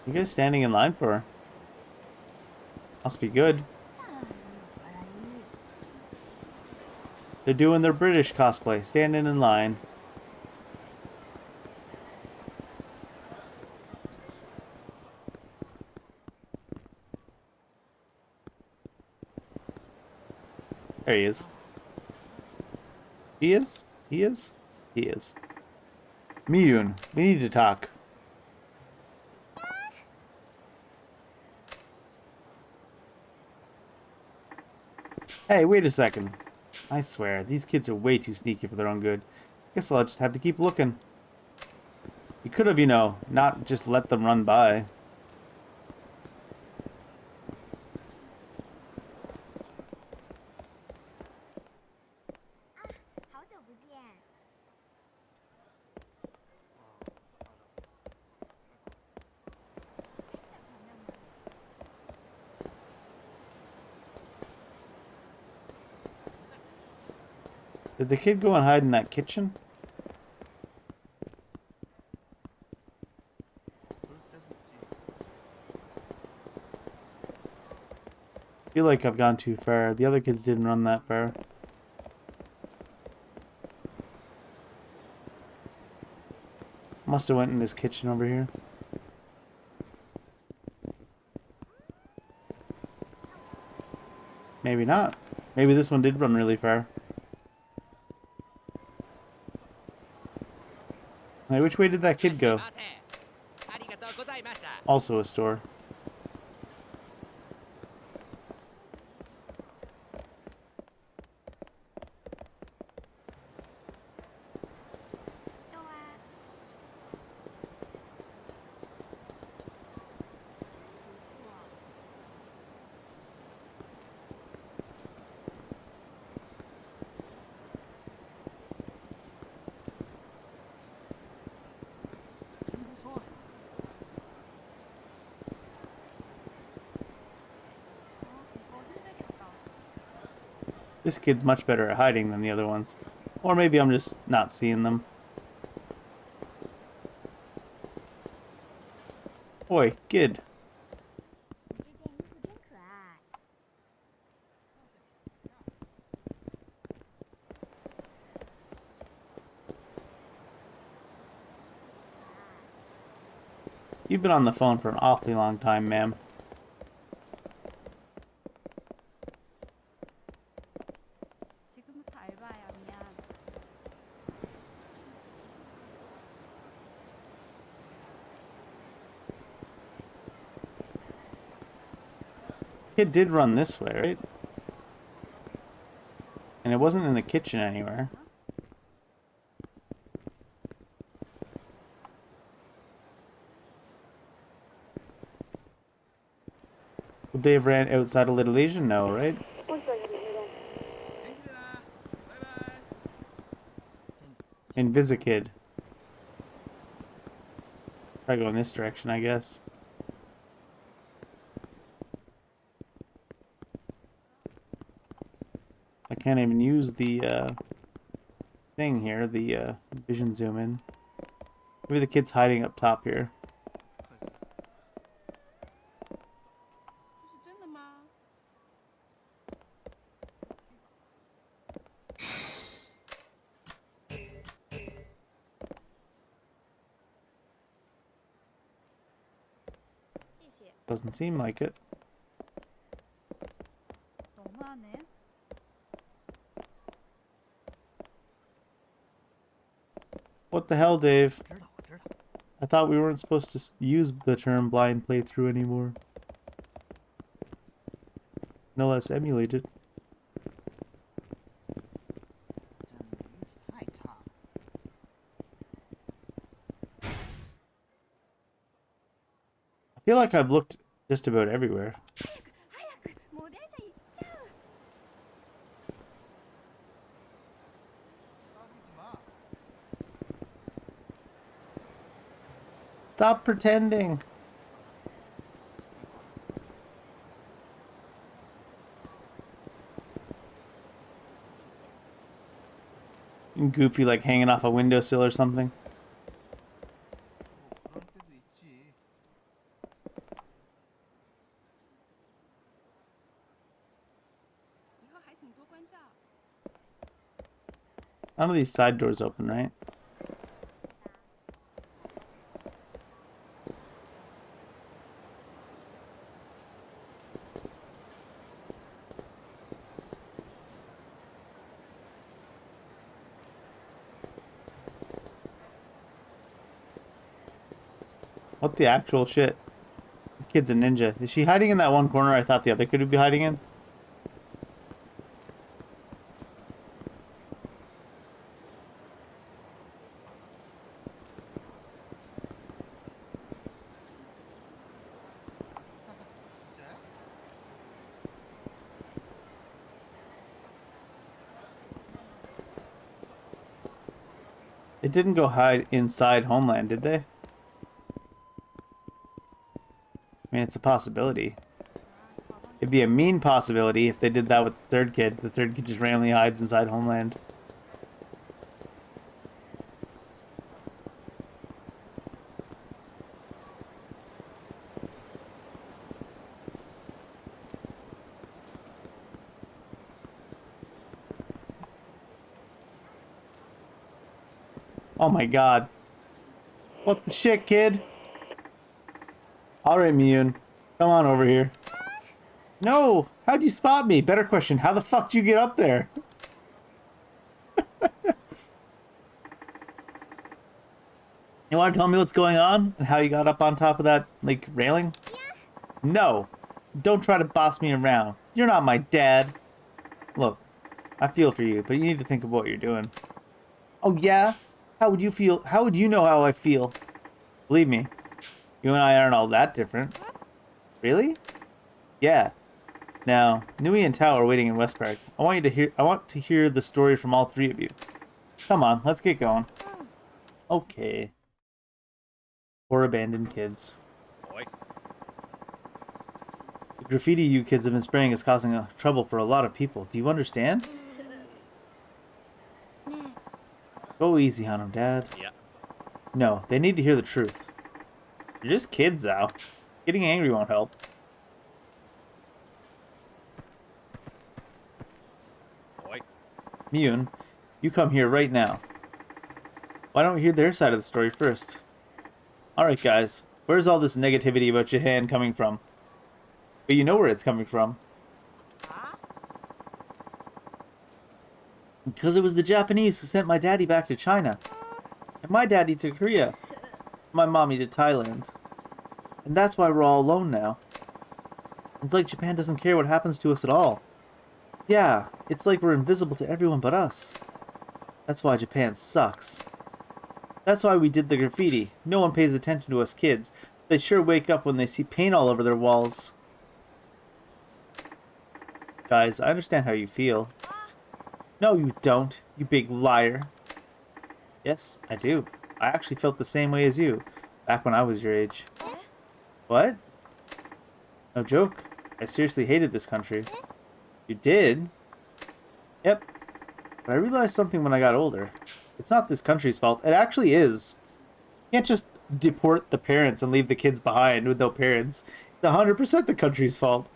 You guys standing in line for? Must be good. They're doing their British cosplay, standing in line. There he is. He is? He is? He is. Miyun, we need to talk. Hey, wait a second. I swear, these kids are way too sneaky for their own good. Guess I'll just have to keep looking. You could have, you know, not just let them run by. Did the kid go and hide in that kitchen? I feel like I've gone too far. The other kids didn't run that far. Must have went in this kitchen over here. Maybe not. Maybe this one did run really far. Hey, which way did that kid go? Also a store. This kid's much better at hiding than the other ones. Or maybe I'm just not seeing them. Oi, kid. 你这件衣服真可爱。 You've been on the phone for an awfully long time, ma'am. 지금부터 알바야. 미안. Kid did run this way, right? And it wasn't in the kitchen anywhere. Would they have ran outside of Little Asian? No, right? Invisikid. Try going this direction, I guess. I can't even use the thing here, the vision zoom in. Maybe the kid's hiding up top here. 这是真的吗？ 谢谢。 Doesn't seem like it. 너무하네. What the hell, Dave? I thought we weren't supposed to use the term blind playthrough anymore. No less emulated. I feel like I've looked just about everywhere. 早くもう電車行っちゃう。 Stop pretending. And Goofy like hanging off a windowsill or something. None of these side doors open, right? What the actual shit? This kid's a ninja. Is she hiding in that one corner I thought the other kid would be hiding in? It didn't go hide inside Homeland, did they? I mean, it's a possibility. It'd be a mean possibility if they did that with the third kid. The third kid just randomly hides inside Homeland. Oh my god. What the shit, kid? Alright, Miyun. Come on over here. No! How'd you spot me? Better question, how the fuck did you get up there? You want to tell me what's going on? And how you got up on top of that, like, railing? No! Don't try to boss me around. You're not my dad. Look, I feel for you, but you need to think of what you're doing. Oh yeah? How would you feel? How would you know how I feel? Believe me, you and I aren't all that different. Really? Yeah. Now, Nui and Tao are waiting in West Park. I want to hear the story from all three of you. Come on, let's get going. Okay. Poor abandoned kids. Oi. The graffiti you kids have been spraying is causing trouble for a lot of people. Do you understand? Go easy on them, Dad. Yeah. No, they need to hear the truth. You're just kids, Al. Getting angry won't help. Oi. Miyun, you come here right now. Why don't we hear their side of the story first? Alright, guys. Where's all this negativity about Japan coming from? But you know where it's coming from. Because it was the Japanese who sent my daddy back to China. And my daddy to Korea. My mommy to Thailand. And that's why we're all alone now. It's like Japan doesn't care what happens to us at all. Yeah, it's like we're invisible to everyone but us. That's why Japan sucks. That's why we did the graffiti. No one pays attention to us kids. They sure wake up when they see paint all over their walls. Guys, I understand how you feel. No, you don't, you big liar. Yes, I do. I actually felt the same way as you, back when I was your age. What? No joke. I seriously hated this country. You did? Yep. But I realized something when I got older. It's not this country's fault. It actually is. You can't just deport the parents and leave the kids behind with no parents. It's 100% the country's fault.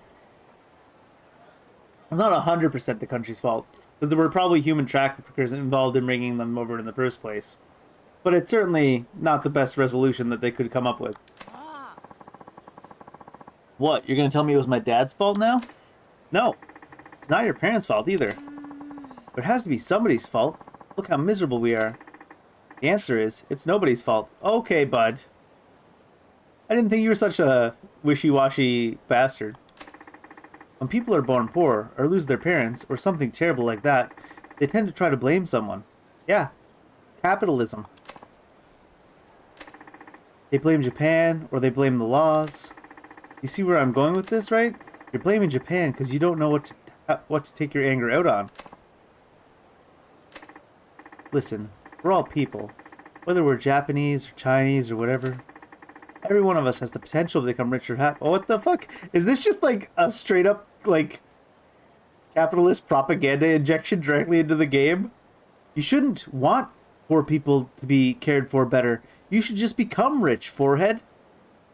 It's not 100% the country's fault, because there were probably human traffickers involved in bringing them over in the first place. But it's certainly not the best resolution that they could come up with. What, you're going to tell me it was my dad's fault now? No, it's not your parents' fault either. But it has to be somebody's fault. Look how miserable we are. The answer is, it's nobody's fault. Okay, bud. I didn't think you were such a wishy-washy bastard. When people are born poor, or lose their parents, or something terrible like that, they tend to try to blame someone. Yeah, capitalism. They blame Japan, or they blame the laws. You see where I'm going with this, right? You're blaming Japan because you don't know what to take your anger out on. Listen, we're all people. Whether we're Japanese, or Chinese, or whatever. Every one of us has the potential to become rich or happy. Oh, what the fuck? Is this just like a straight up, like, capitalist propaganda injection directly into the game? You shouldn't want poor people to be cared for better. You should just become rich, forehead.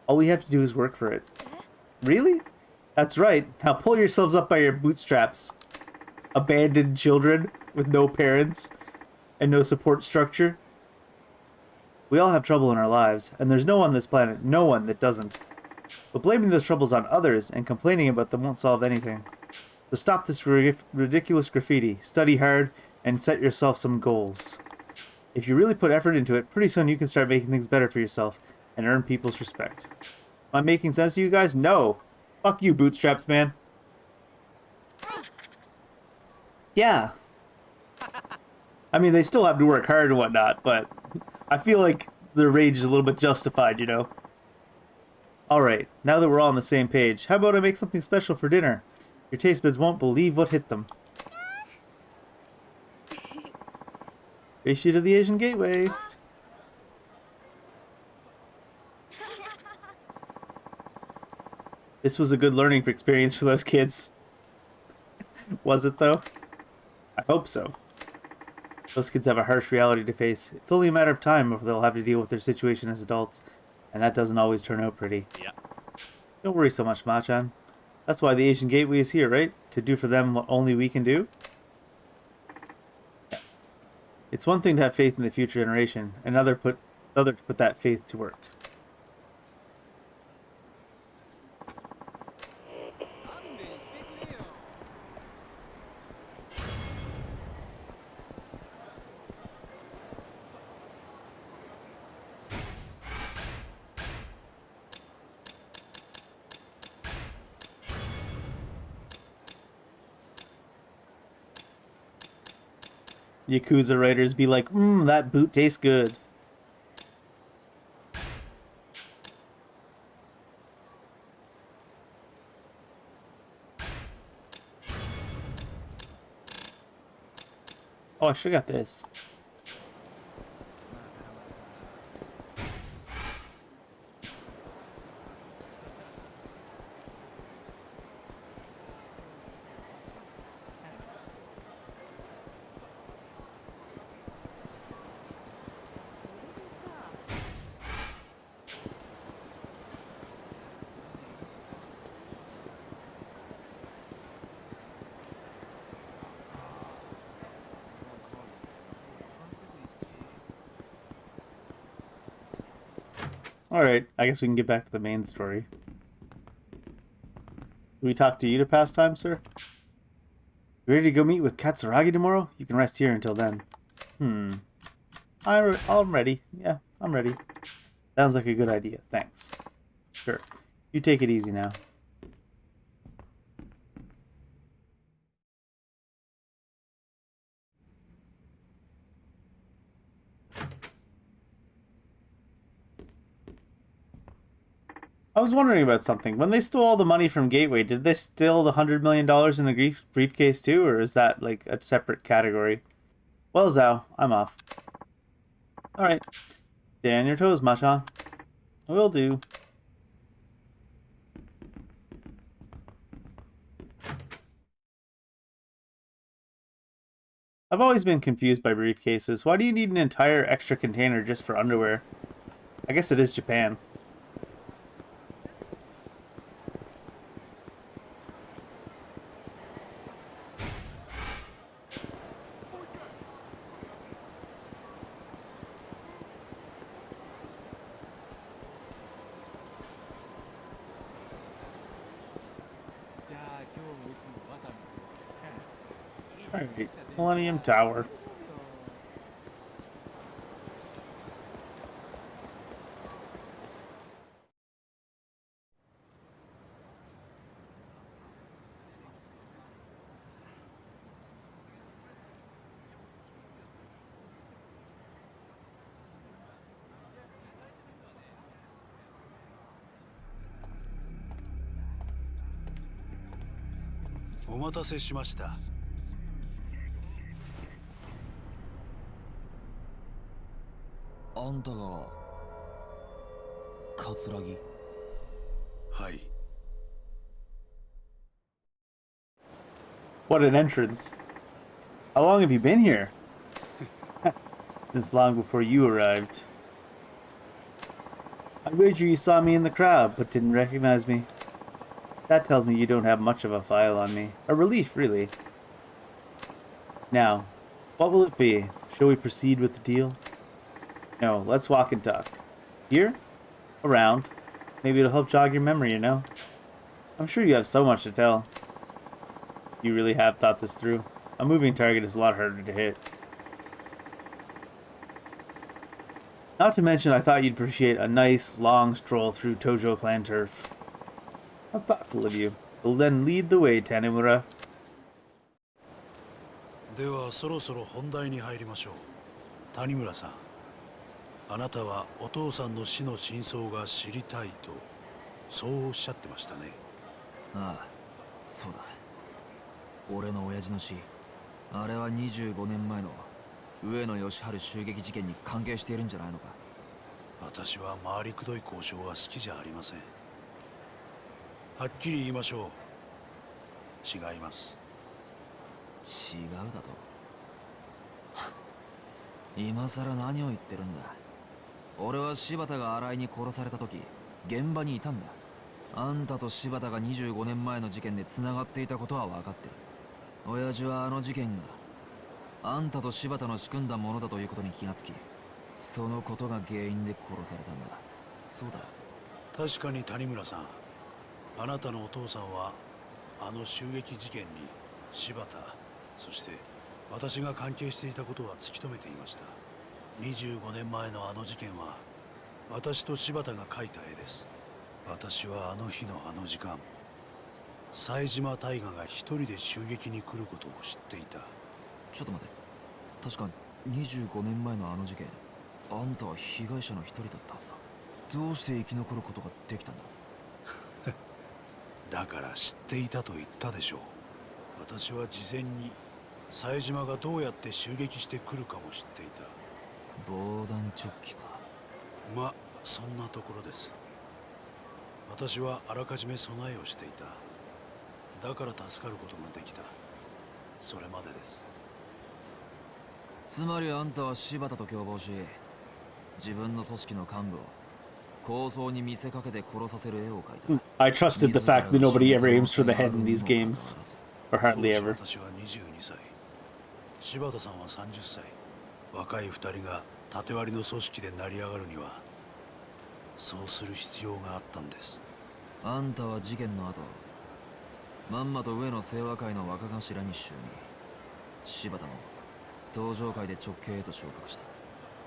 All we have to do is work for it. Really? That's right. Now pull yourselves up by your bootstraps. Abandoned children with no parents and no support structure. We all have trouble in our lives, and there's no one on this planet, no one that doesn't. But blaming those troubles on others and complaining about them won't solve anything. So stop this ridiculous graffiti, study hard, and set yourself some goals. If you really put effort into it, pretty soon you can start making things better for yourself and earn people's respect. Am I making sense to you guys? No. Fuck you, bootstraps, man. Yeah. I mean, they still have to work hard and whatnot, but I feel like their rage is a little bit justified, you know? Alright, now that we're all on the same page, how about I make something special for dinner? Your taste buds won't believe what hit them. Race you to the Asian Gateway. This was a good learning experience for those kids. Was it, though? I hope so. Those kids have a harsh reality to face. It's only a matter of time before they'll have to deal with their situation as adults, and that doesn't always turn out pretty. Yeah. Don't worry so much, Machan. That's why the Asian Gateway is here, right? To do for them what only we can do? It's one thing to have faith in the future generation, another to put that faith to work. Yakuza writers be like, that boot tastes good. Oh, I should have got this. Alright, I guess we can get back to the main story. Do we talk to you to pass time, sir? You ready to go meet with Katsuragi tomorrow? You can rest here until then. I'm ready. Yeah, I'm ready. Sounds like a good idea. Thanks. Sure. You take it easy now. I was wondering about something. When they stole all the money from Gateway, did they steal the $100 million in the briefcase too, or is that like a separate category? Well, Zhao, I'm off. Alright. Stay on your toes, Machan. Will do. I've always been confused by briefcases. Why do you need an entire extra container just for underwear? I guess it is Japan. Alright, Millennium Tower. Omatase-shimashita. あんたが桂木。はい。 What an entrance. How long have you been here? Since long before you arrived. I wager you saw me in the crowd, but didn't recognize me. That tells me you don't have much of a file on me. A relief, really. Now, what will it be? Shall we proceed with the deal? No, let's walk and talk. Here? Around. Maybe it'll help jog your memory, you know? I'm sure you have so much to tell. You really have thought this through. A moving target is a lot harder to hit. Not to mention, I thought you'd appreciate a nice, long stroll through Tojo clan turf. How thoughtful of you. Well then, lead the way, Tanemura. ではそろそろ本題に入りましょう。谷村さん、あなたはお父さんの死の真相が知りたいとそうおっしゃってましたね。ああ、そうだ。俺の親父の死、あれは25年前の上野義治襲撃事件に関係しているんじゃないのか。私は回りくどい交渉は好きじゃありません。はっきり言いましょう。違います。違うだと。今さら何を言ってるんだ。俺は柴田が新井に殺された時現場にいたんだ。あんたと柴田が25年前の事件で繋がっていたことは分かってる。親父はあの事件があんたと柴田の仕組んだものだということに気がつき、そのことが原因で殺されたんだ。そうだ。確かに谷村さん、あなたのお父さんはあの襲撃事件に柴田、そして私が関係していたことは突き止めていました。25年前のあの事件は私と柴田が描いた絵です。私はあの日のあの時間、冴島大河が一人で襲撃に来ることを知っていた。ちょっと待て。確か25年前のあの事件、あんたは被害者の一人だったはずだ。どうして生き残ることができたんだ。だから知っていたと言ったでしょう。私は事前に冴島がどうやって襲撃してくるかも知っていた。防弾チョッキか。ま、そんなところです。私はあらかじめ備えをしていた。だから助かることができた。それまでです。つまりあんたは柴田と共謀し、自分の組織の幹部を構想に見せかけて殺させる絵を描いた。I trusted the fact that nobody ever aims for the head in these games. Or hardly ever. 私は22歳。柴田さんは30歳。若い2人が縦割りの組織で成り上がるにはそうする必要があったんです。あんたは事件の後まんまと上の清和会の若頭に就任。柴田も登場会で直系へと昇格した。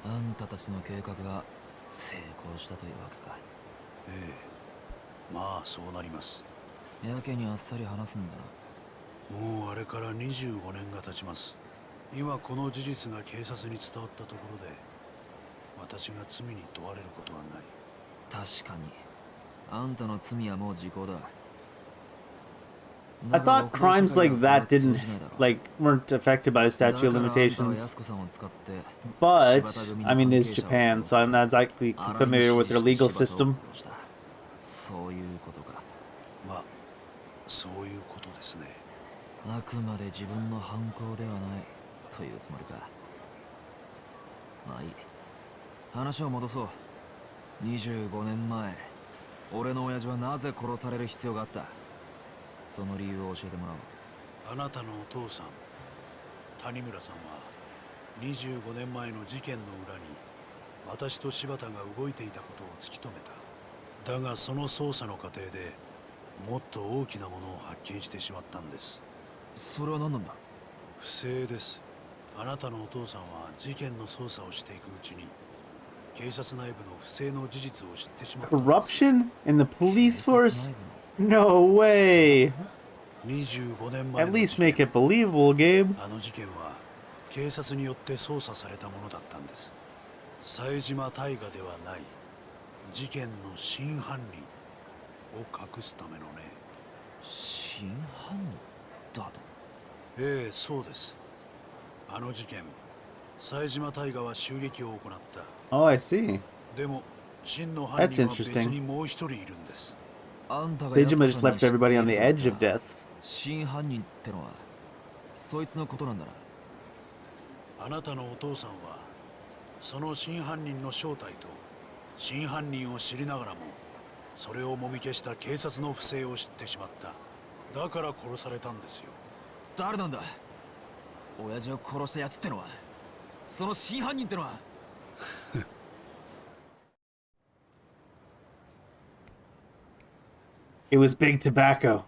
あんたたちの計画が成功したというわけか。ええ、まあそうなります。やけにあっさり話すんだな。もうあれから25年が経ちます。今この事実が警察に伝わったところで私が罪に問われることはない。確かにあんたの罪はもう時効だ。 I thought crimes like that didn't, like, weren't affected by the statute of limitations. But, I mean, it's Japan, so I'm not exactly familiar with their legal system. そういうことか。まあそういうことですね。あくまで自分の犯行ではないというつもりか。まあいい。話を戻そう。25年前、俺の親父はなぜ殺される必要があった？その理由を教えてもらおう。あなたのお父さん、谷村さんは25年前の事件の裏に私と柴田が動いていたことを突き止めた。だがその捜査の過程でもっと大きなものを発見してしまったんです。それは何なんだ？不正です。あなたのお父さんは事件の捜査をしていくうちに警察内部の不正の事実を知ってしまったんです。 Corruption in the police force? No way! 25年前 At の least 事件、 make it believable, Gabe. あの事件は警察によって捜査されたものだったんです。冴島大河ではない事件の真犯人を隠すためのね。真犯人だと？ええ、そうです。あの事件、冴島大河は襲撃を行った。 Oh, I see. でも真の犯人は That's 別 interesting. にもう一人いるんです。あんたが Seijima just left everybody on the edge of death. 真犯人ってのはそいつのことなんだな。あなたのお父さんはその真犯人の正体と真犯人を知りながらもそれをもみ消した警察の不正を知ってしまった。だから殺されたんですよ。誰なんだ？親父を殺したやつってのは、その真犯人ってのは。It was big tobacco.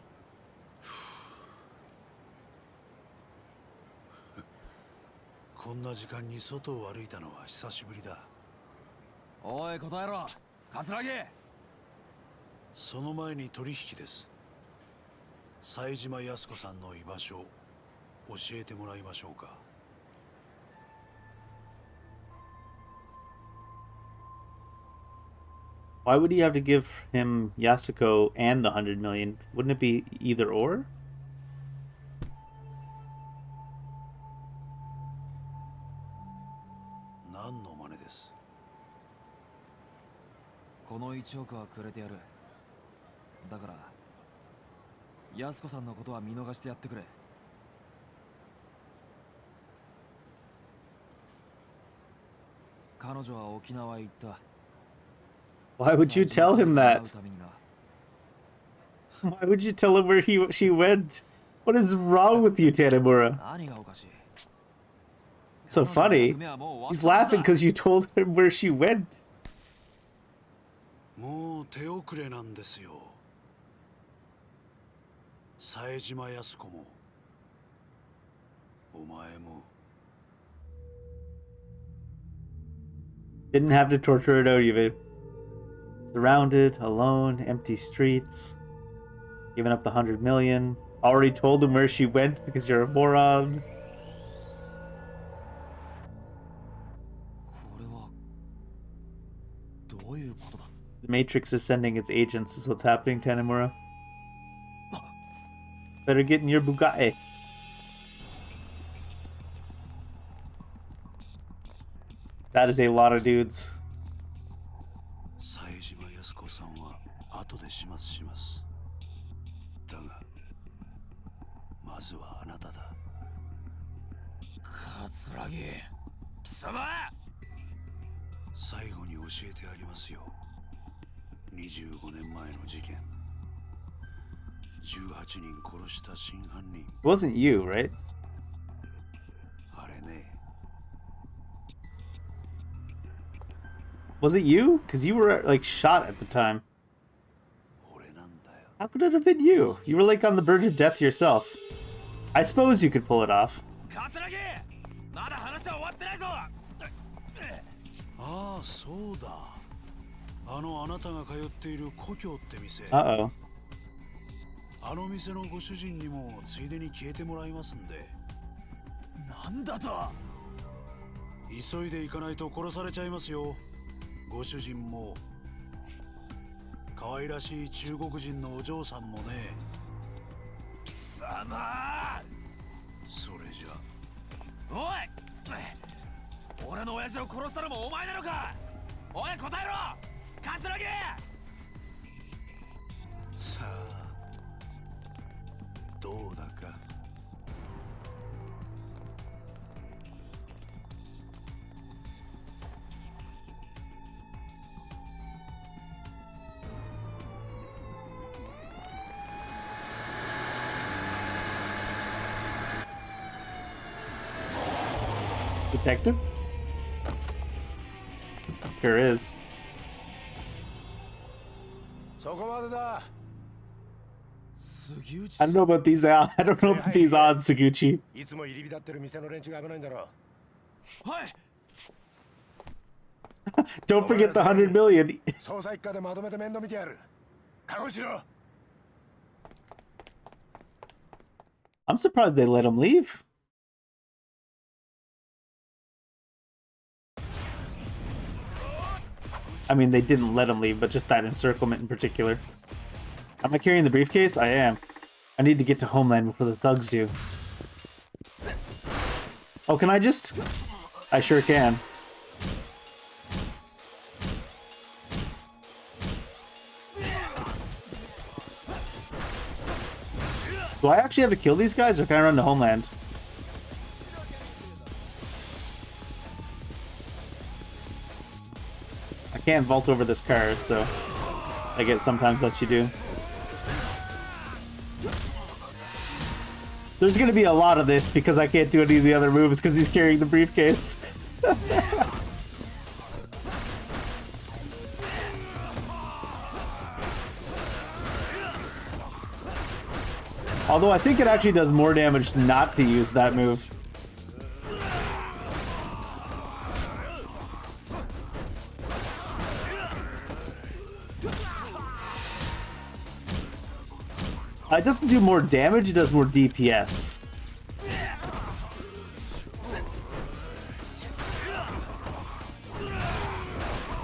こんな時間に外を歩いたのは久しぶりだ。おい答えろ、桂木。その前に取引です。冴島靖子さんの居場所教えてもらいましょうか。Why would he have to give him Yasuko and the 100 million? Wouldn't it be either or? 何の真似です。この1億はくれてやる。だから安子さんのことは見逃してやってくれ。彼女は沖縄へ行った。 Why would you tell him that? Why would you tell him where she went? What is wrong with you, Tanimura? 何がおかしい？ So funny. He's laughing because you told him where she went. もう手遅れなんですよ。冴島靖子もお前も。 Didn't have to torture it out even. Surrounded, alone, empty streets. Giving up the 100 million. Already told him where she went because you're a moron. これはどういうことだ？ The Matrix is sending its agents is what's happening, Tanimura. Better get in your Bugatti. That is a lot of dudes. 冴島靖子さんは後で始末します。だがまずはあなただ。桂木、貴様！最後に教えてあげますよ。25年前の事件、18人殺した真犯人。 It wasn't you, right? あれね。Was it you? Because you were, like, shot at the time. 俺なんだよ。 How could it have been you? You were, like, on the verge of death yourself. I suppose you could pull it off. カツラギまだ話は終わってないぞ。ああ、そうだ。あなたが通っている故郷って店。 Uh-oh. あの店のご主人にもついでに消えてもらいますんで。なんだと。急いで行かないと殺されちゃいますよ。ご主人も可愛らしい中国人のお嬢さんもね。貴様。それじゃ。おい。俺の親父を殺したのもお前なのか。おい答えろ。カツラギ。さあ、どうだか。Detective? Sure is. そこまでだ。杉内 I don't know about these odds. I don't know about these odds, Saguchi. いつも入り浸ってる店の連中が危ないんだろ。はい。 Don't forget the 100 million. 捜査一課でまとめて面倒見てやる。覚悟しろ。 I'm surprised they let him leave. I mean, they didn't let him leave, but just that encirclement in particular. Am I carrying the briefcase? I am. I need to get to Homeland before the thugs do. Oh, can I just... I sure can. Do I actually have to kill these guys, or can I run to Homeland? I can't vault over this car, so I guess sometimes lets you do. There's gonna be a lot of this because I can't do any of the other moves because he's carrying the briefcase. Although I think it actually does more damage not to use that move. It doesn't do more damage, it does more DPS.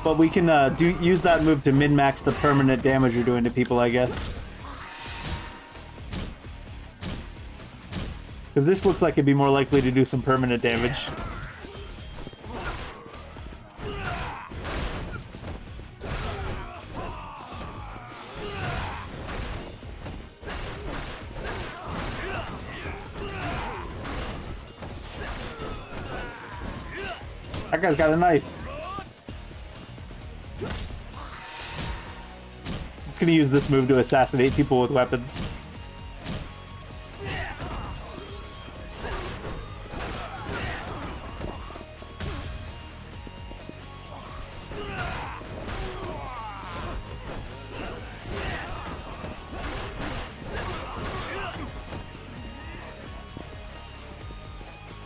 But we can use that move to min-max the permanent damage you're doing to people, I guess. Because this looks like it'd be more likely to do some permanent damage. That guy's got a knife. I'm just gonna use this move to assassinate people with weapons.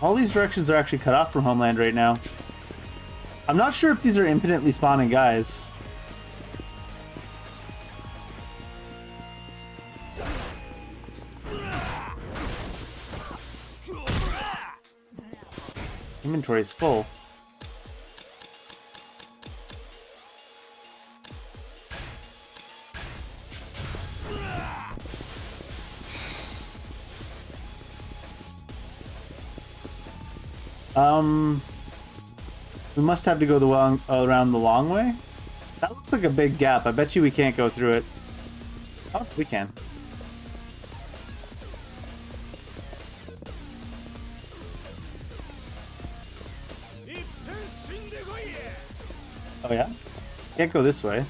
All these directions are actually cut off from Homeland right now. I'm not sure if these are infinitely spawning guys. Inventory's full. We must have to go around the long way. That looks like a big gap. I bet you we can't go through it. Oh, we can. Oh yeah? Can't go this way.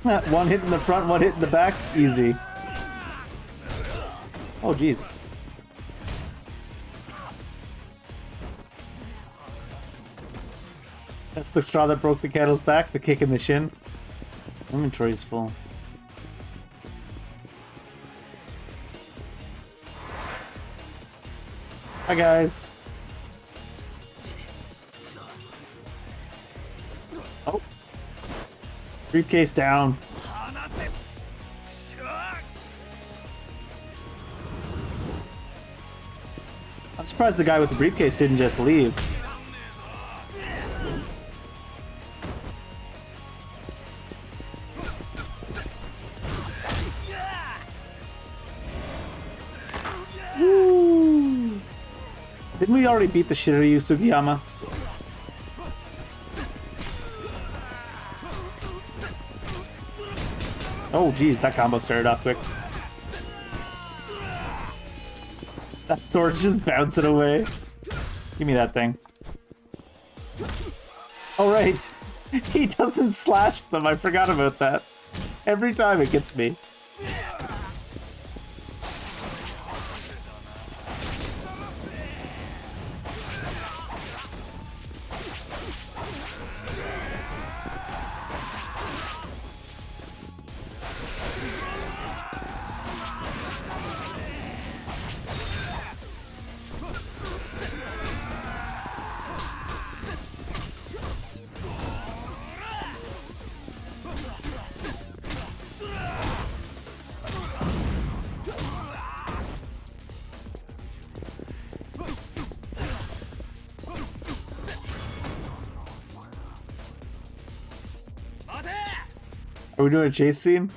One hit in the front, one hit in the back. Easy. Oh, jeez. That's the straw that broke the camel's back, the kick in the shin. Inventory's full. Hi, guys. Oh. Briefcase down. I'm surprised the guy with the briefcase didn't just leave. Woo! Didn't we already beat the shit out of you, Sugiyama? Oh, geez, that combo started off quick. That sword's just bouncing away. Give me that thing. Oh, right. He doesn't slash them. I forgot about that. Every time it gets me. Are we doing a chase scene?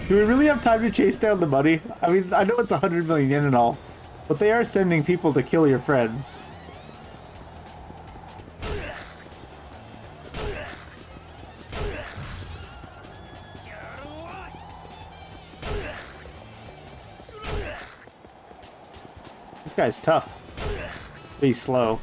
Do we really have time to chase down the money? I mean, I know it's 100 million yen and all, but they are sending people to kill your friends. This guy's tough. But he's slow.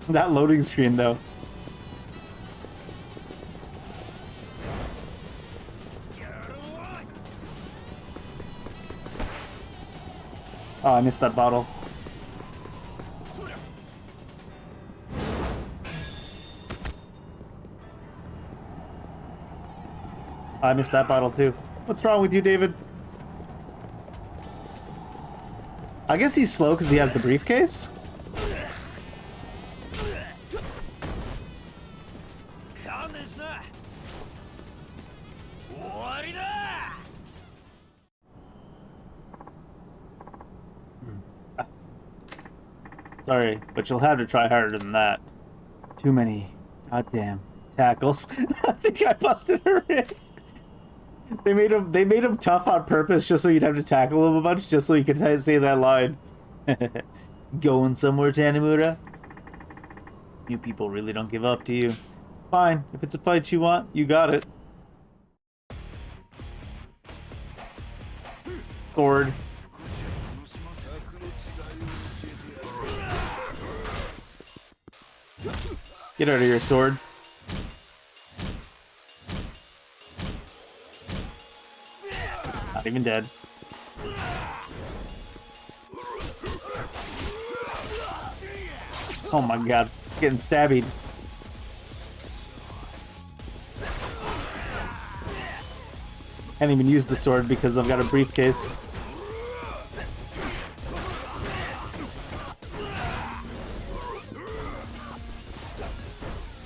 That loading screen, though. Oh, I missed that bottle. I missed that bottle, too. What's wrong with you, David? I guess he's slow because he has the briefcase? Sorry, but you'll have to try harder than that. Too many goddamn tackles. I think I busted her in. They made him tough on purpose just so you'd have to tackle him a bunch, just so you could say that line. Going somewhere, Tanimura? You people really don't give up, do you? Fine, if it's a fight you want, you got it. Sword. Get out of here, sword. Not even dead. Oh my god, getting stabbied. Can't even use the sword because I've got a briefcase.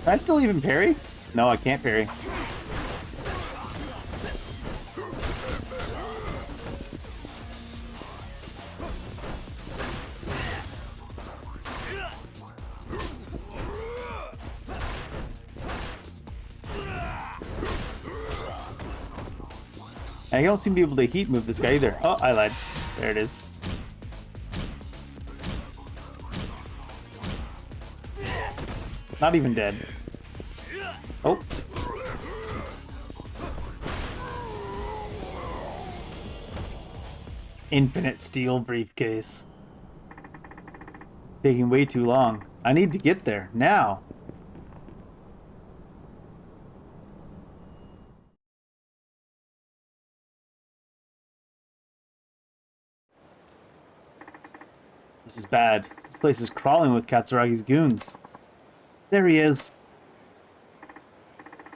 Can I still even parry? No, I can't parry. I don't seem to be able to heat move this guy either. Oh, I lied. There it is. Not even dead. Oh. Infinite steel briefcase. Taking way too long. I need to get there now. This is bad. This place is crawling with Katsuragi's goons. There he is.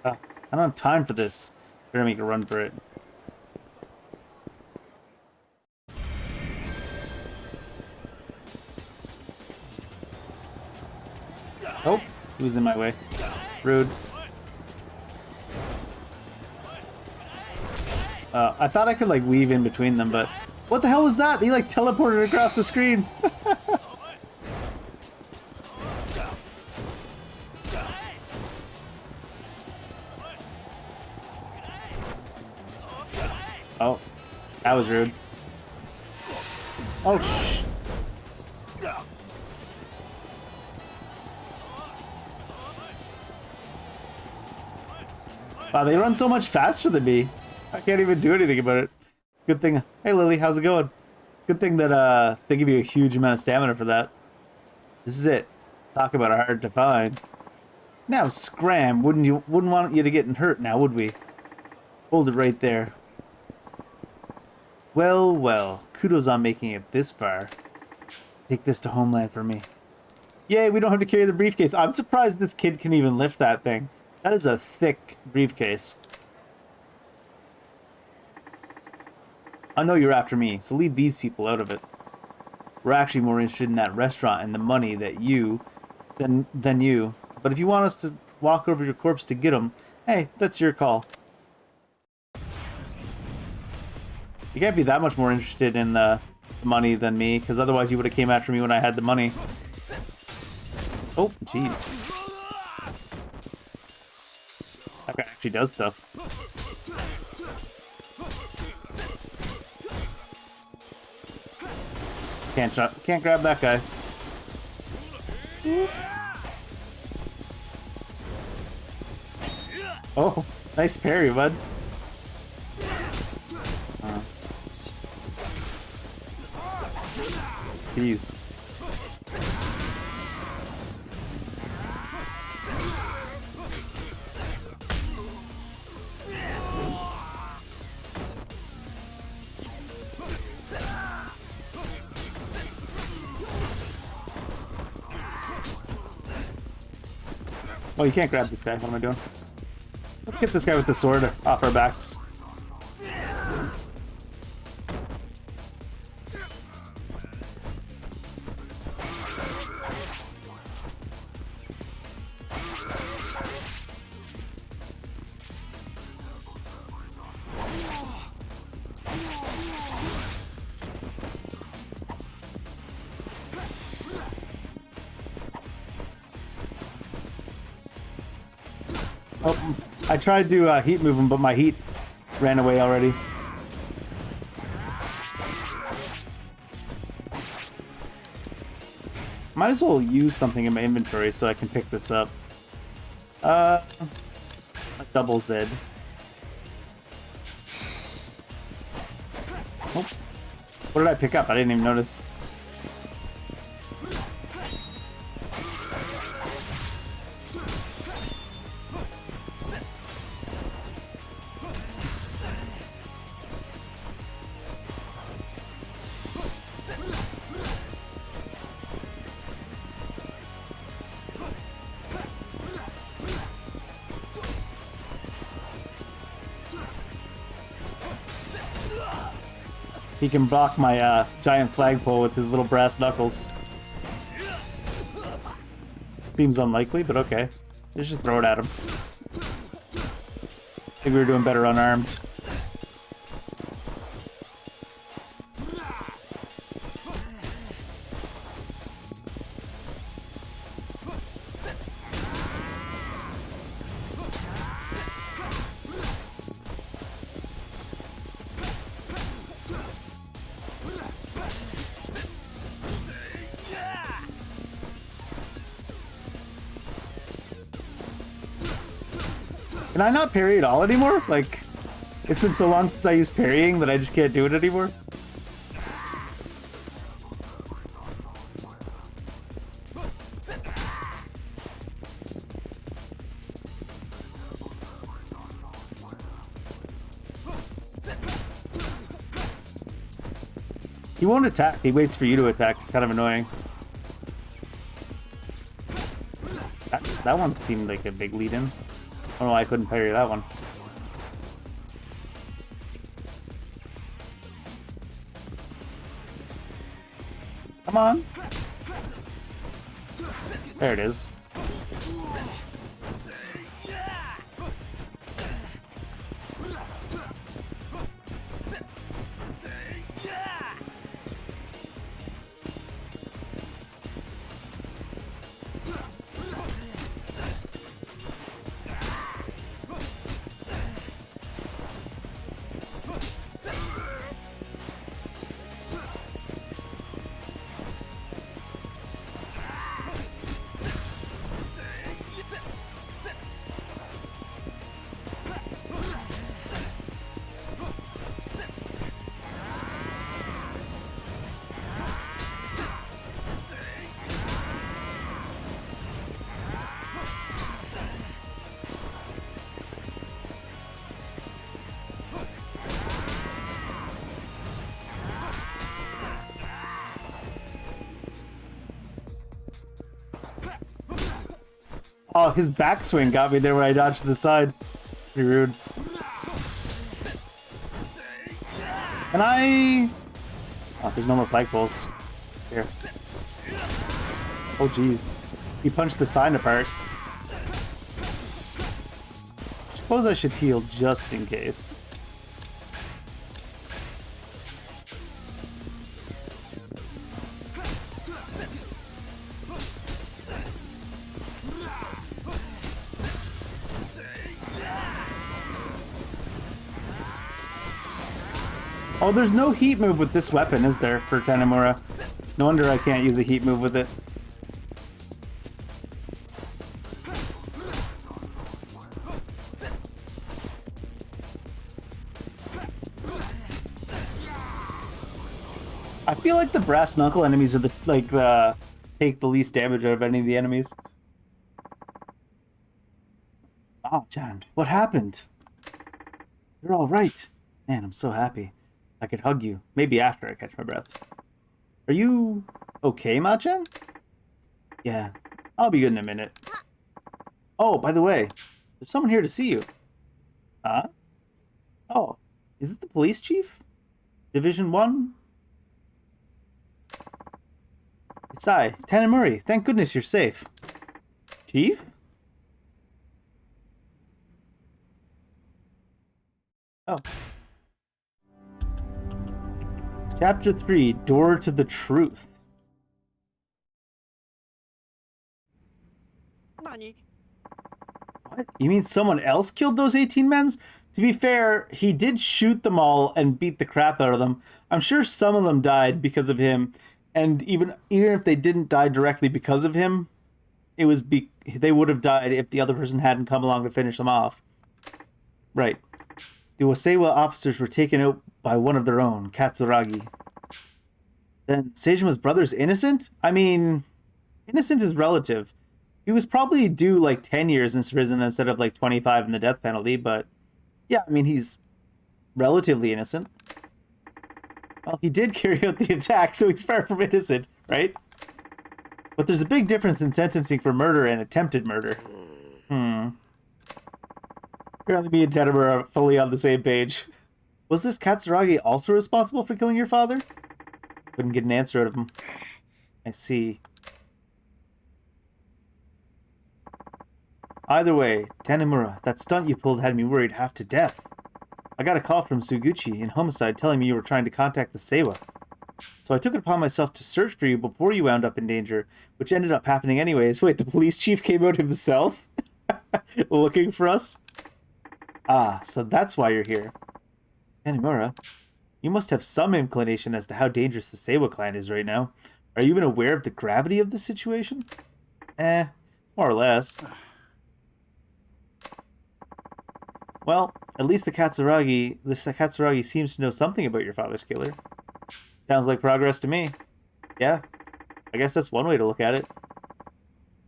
I don't have time for this. Better make a run for it. Oh, he was in my way. Rude. I thought I could like weave in between them, but what the hell was that? He like teleported across the screen. Oh, that was rude. Oh, shh. Wow, they run so much faster than me. I can't even do anything about it. Good thing. Hey, Lily, how's it going? Good thing that they give you a huge amount of stamina for that. This is it. Talk about hard to find. Now, scram. Wouldn't want you to get hurt now, would we? Hold it right there. Well, well. Kudos on making it this far. Take this to Homeland for me. Yay, we don't have to carry the briefcase. I'm surprised this kid can even lift that thing. That is a thick briefcase. I know you're after me, so leave these people out of it. We're actually more interested in that restaurant and the money that than you. But if you want us to walk over your corpse to get them, hey, that's your call. You can't be that much more interested in the money than me, because otherwise you would have came after me when I had the money. Oh, jeez. That guy actually does stuff. Can't grab that guy. Oh, nice parry, bud. Jeez. Oh, you can't grab this guy. What am I doing? Let's get this guy with the sword off our backs. Oh, I tried to heat move him, but my heat ran away already. Might as well use something in my inventory so I can pick this up. A double Z. Oh. What did I pick up? I didn't even notice. He can block my giant flagpole with his little brass knuckles. Seems unlikely, but okay. Let's just throw it at him. I think we were doing better unarmed. Can I not parry at all anymore? Like, it's been so long since I used parrying that I just can't do it anymore. He won't attack. He waits for you to attack. It's kind of annoying. That one seemed like a big lead-in. I don't know why I couldn't parry that one. Come on. There it is. Oh, his backswing got me there when I dodged to the side. Pretty rude. Can I... Oh, there's no more flagpoles. Here. Oh, jeez. He punched the sign apart. Suppose I should heal just in case. Oh, there's no heat move with this weapon, is there, for Tanemura? No wonder I can't use a heat move with it. I feel like the brass knuckle enemies are the take the least damage out of any of the enemies. Oh, John, what happened? You're all right. Man, I'm so happy. I could hug you. Maybe after I catch my breath. Are you okay, Ma-chan? Yeah, I'll be good in a minute. Oh, by the way, there's someone here to see you. Huh? Oh, is it the police chief? Division 1? Sai, Tanemura, thank goodness you're safe. Chief? Oh. Chapter 3, Door to the Truth. What? You mean someone else killed those 18 men? To be fair, he did shoot them all and beat the crap out of them. I'm sure some of them died because of him, and even if they didn't die directly because of him, they would have died if the other person hadn't come along to finish them off. Right. The Wasewa officers were taken out by one of their own, Katsuragi. Then Seijima's brother's innocent? I mean, innocent is relative. He was probably due like 10 years in prison instead of like 25 in the death penalty, but yeah, I mean, he's relatively innocent. Well, he did carry out the attack, so he's far from innocent, right? But there's a big difference in sentencing for murder and attempted murder. Apparently me and Tanemura are fully on the same page. Was this Katsuragi also responsible for killing your father? Couldn't get an answer out of him. I see. Either way, Tanemura, that stunt you pulled had me worried half to death. I got a call from Suguchi in homicide telling me you were trying to contact the Seiwa. So I took it upon myself to search for you before you wound up in danger, which ended up happening anyways. Wait, the police chief came out himself? Looking for us? Ah, so that's why you're here. Tanemura, you must have some inclination as to how dangerous the Seiwa clan is right now. Are you even aware of the gravity of the situation? More or less. Well, at least this Katsuragi seems to know something about your father's killer. Sounds like progress to me. Yeah, I guess that's one way to look at it.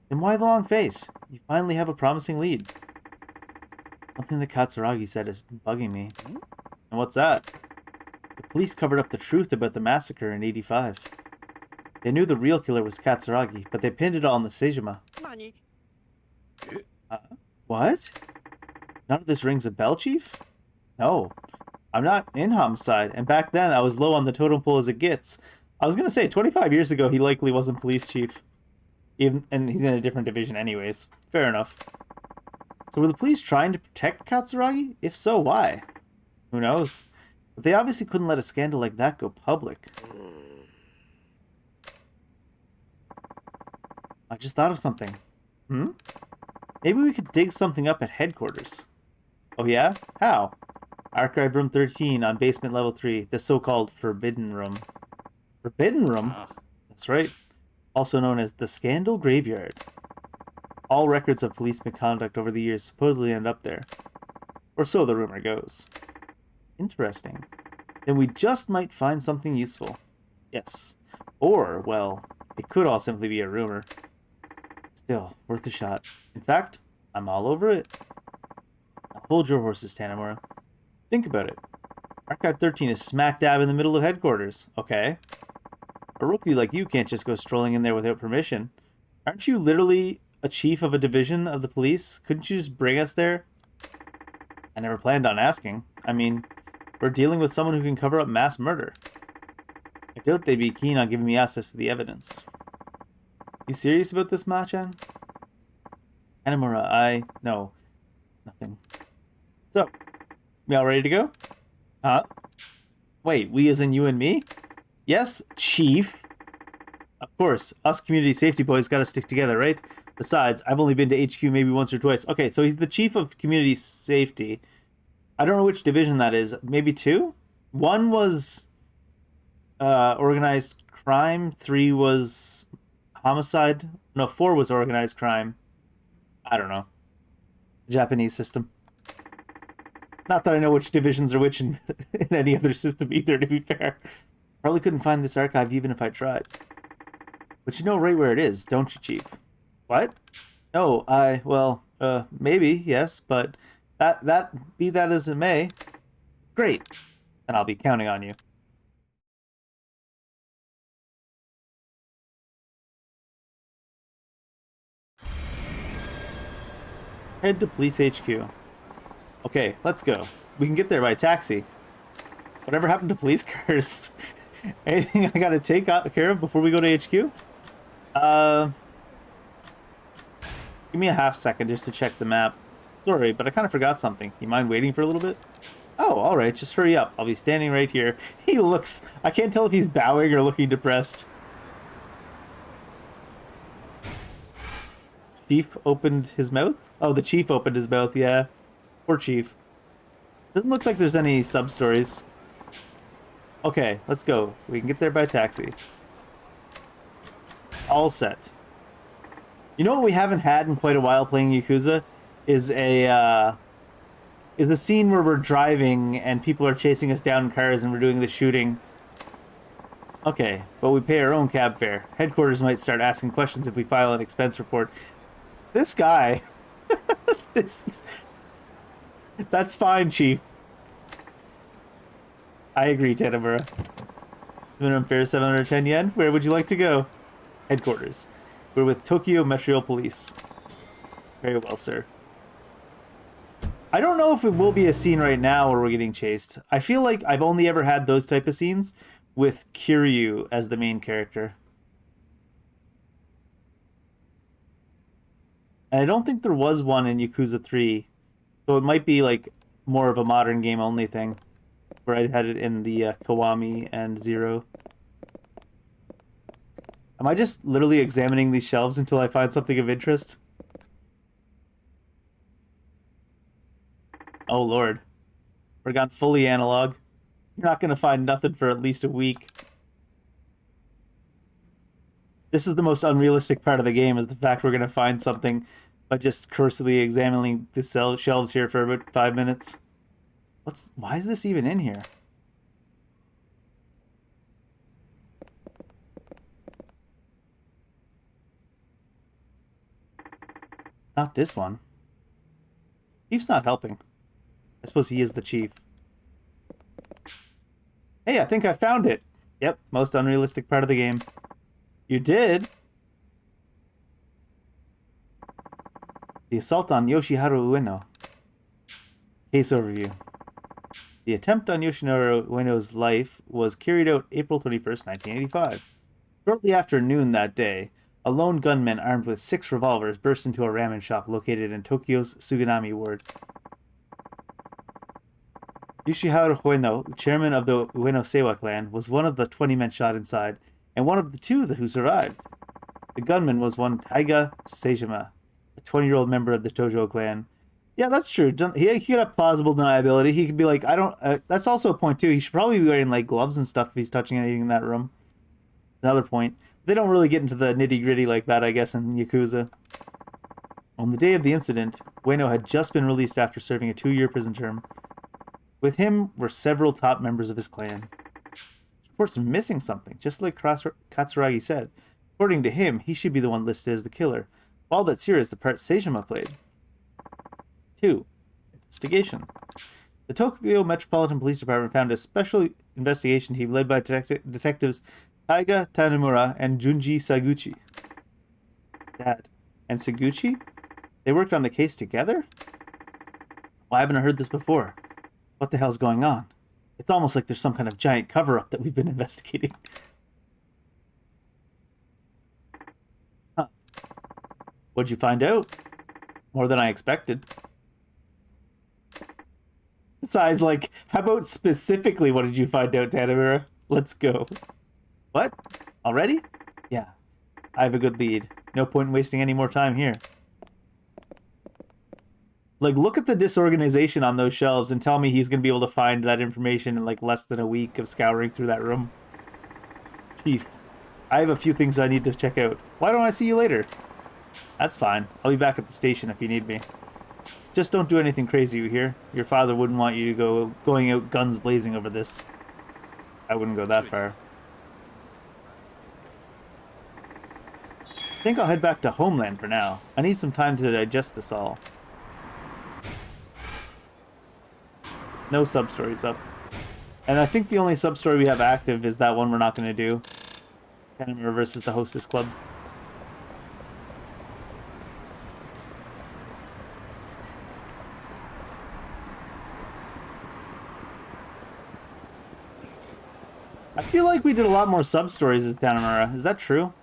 Then why the long face? You finally have a promising lead. Something that Katsuragi said is bugging me. And what's that? The police covered up the truth about the massacre in 85. They knew the real killer was Katsuragi, but they pinned it all on the Seijima. What? None of this rings a bell, Chief? No. I'm not in homicide, and back then I was low on the totem pole as it gets. I was gonna say, 25 years ago, he likely wasn't police chief. And he's in a different division anyways. Fair enough. So were the police trying to protect Katsuragi? If so, why? Who knows? But they obviously couldn't let a scandal like that go public. I just thought of something. Maybe we could dig something up at headquarters. Oh yeah? How? Archive room 13 on basement level 3, the so-called Forbidden Room. Forbidden Room? That's right. Also known as the Scandal Graveyard. All records of police misconduct over the years supposedly end up there. Or so the rumor goes. Interesting. Then we just might find something useful. Yes. Or, well, it could all simply be a rumor. Still, worth a shot. In fact, I'm all over it. Now hold your horses, Tanamura. Think about it. Archive 13 is smack dab in the middle of headquarters. Okay. A rookie like you can't just go strolling in there without permission. Aren't you literally a chief of a division of the police? Couldn't you just bring us there? I never planned on asking. I mean, we're dealing with someone who can cover up mass murder. I doubt they'd be keen on giving me access to the evidence. You serious about this, Machan? Tanamura, no. Nothing. So, we all ready to go? Huh? Wait, we as in you and me? Yes, Chief. Of course, us community safety boys gotta stick together, right? Besides, I've only been to HQ maybe once or twice. Okay, so he's the chief of community safety. I don't know which division that is. Maybe 2? 1 was organized crime. 3 was homicide. No, 4 was organized crime. I don't know. Japanese system. Not that I know which divisions are which in any other system either, to be fair. Probably couldn't find this archive even if I tried. But you know right where it is, don't you, Chief? What? No, well, maybe, yes, but be that as it may. Great. And I'll be counting on you. Head to Police HQ. Okay, let's go. We can get there by taxi. Whatever happened to police cars? Anything I gotta take care of before we go to HQ? Give me a half second just to check the map. Sorry, but I kind of forgot something. You mind waiting for a little bit? Oh, alright, just hurry up. I'll be standing right here. He looks... I can't tell if he's bowing or looking depressed. Chief opened his mouth? Oh, the chief opened his mouth, yeah. Poor Chief. Doesn't look like there's any sub-stories. Okay, let's go. We can get there by taxi. All set. You know what we haven't had in quite a while playing Yakuza? Is a scene where we're driving and people are chasing us down in cars and we're doing the shooting. Okay, but we pay our own cab fare. Headquarters might start asking questions if we file an expense report. This guy... That's fine, Chief. I agree, Tanamura. Minimum fare 710 yen. Where would you like to go? Headquarters. We're with Tokyo Metro Police. Very well, sir. I don't know if it will be a scene right now where we're getting chased. I feel like I've only ever had those type of scenes with Kiryu as the main character. And I don't think there was one in Yakuza 3. So it might be like more of a modern game only thing. Where I had it in the Kiwami and Zero. Am I just literally examining these shelves until I find something of interest? Oh lord. We're gone fully analog. You're not going to find nothing for at least a week. This is the most unrealistic part of the game, is the fact we're going to find something by just cursorily examining the shelves here for about 5 minutes. Why is this even in here? It's not this one. Chief's not helping. I suppose he is the chief. Hey, I think I found it. Yep, most unrealistic part of the game. You did? The assault on Yoshiharu Ueno. Case overview. The attempt on Yoshiharu Ueno's life was carried out April 21st, 1985. Shortly after noon that day, a lone gunman armed with 6 revolvers burst into a ramen shop located in Tokyo's Suganami ward. Yoshiharu Ueno, chairman of the Ueno Seiwa clan, was one of the 20 men shot inside, and one of the 2 who survived. The gunman was one Taiga Seijima, a 20-year-old member of the Tojo clan. Yeah, that's true. He could have plausible deniability. He could be like, I don't... that's also a point, too. He should probably be wearing, like, gloves and stuff if he's touching anything in that room. Another point. They don't really get into the nitty-gritty like that, I guess, in Yakuza. On the day of the incident, Ueno had just been released after serving a 2-year prison term. With him were several top members of his clan. Reports missing something, just like Katsuragi said. According to him, he should be the one listed as the killer. All that's here is the part Seijima played. 2. Investigation. The Tokyo Metropolitan Police Department found a special investigation team led by detectives Taiga Tanimura and Junji Saguchi. Dad. And Saguchi? They worked on the case together? Why haven't I heard this before? What the hell's going on? It's almost like there's some kind of giant cover-up that we've been investigating. Huh. What'd you find out? More than I expected. Sai's like, how about specifically what did you find out, Tanimura? Let's go. What? Already? Yeah. I have a good lead. No point in wasting any more time here. Like, look at the disorganization on those shelves and tell me he's going to be able to find that information in, like, less than a week of scouring through that room. Chief, I have a few things I need to check out. Why don't I see you later? That's fine. I'll be back at the station if you need me. Just don't do anything crazy, you hear? Your father wouldn't want you to go going out guns blazing over this. I wouldn't go that far. I think I'll head back to Homeland for now. I need some time to digest this all. No sub-stories up. And I think the only sub-story we have active is that one we're not going to do. Tanimura versus the Hostess Clubs. I feel like we did a lot more sub-stories as Tanimura. Is that true?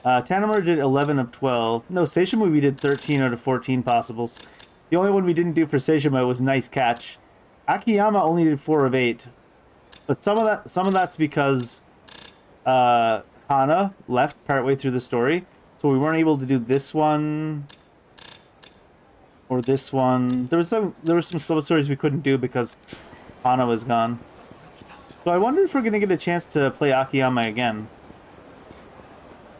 Tanimura did 11 of 12. No, Seishima we did 13 out of 14 possibles. The only one we didn't do for Seishima was Nice Catch. Akiyama only did 4 of 8. But some of that's because Hana left partway through the story. So we weren't able to do this one or this one. There were some sub-stories we couldn't do because Hana was gone. So I wonder if we're going to get a chance to play Akiyama again.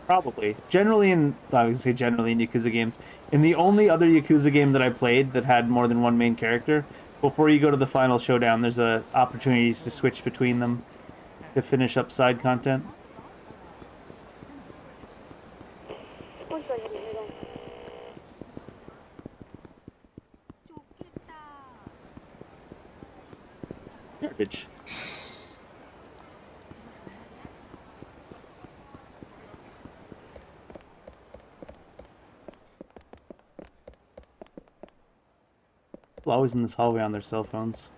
Probably. Generally in Yakuza games. In the only other Yakuza game that I played that had more than one main character, before you go to the final showdown, there's opportunities to switch between them to finish up side content. Garbage. People always in this hallway on their cell phones.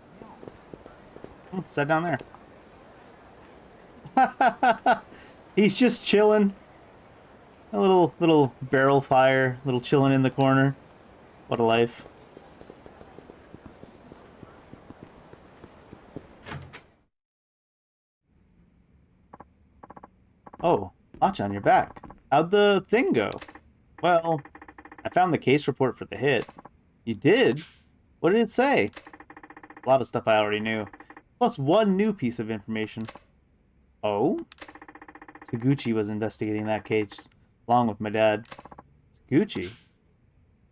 Oh, sit down there. He's just chilling. A little barrel fire, little chilling in the corner. What a life. Oh, Machan, you're back. How'd the thing go? Well, I found the case report for the hit. You did? What did it say? A lot of stuff I already knew. Plus one new piece of information. Oh? Saguchi was investigating that case, along with my dad. Saguchi?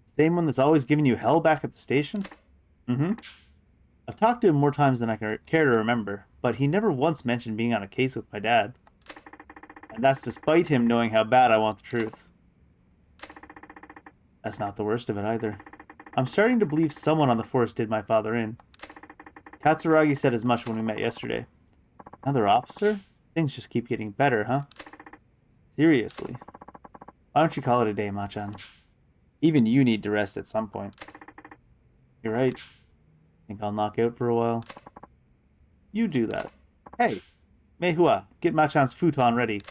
Same one that's always giving you hell back at the station? Mm-hmm. I've talked to him more times than I care to remember, but he never once mentioned being on a case with my dad. And that's despite him knowing how bad I want the truth. That's not the worst of it either. I'm starting to believe someone on the force did my father in. Katsuragi said as much when we met yesterday. Another officer? Things just keep getting better, huh? Seriously. Why don't you call it a day, Machan? Even you need to rest at some point. You're right. Think I'll knock out for a while? You do that. Hey, Meihua, get Machan's futon ready.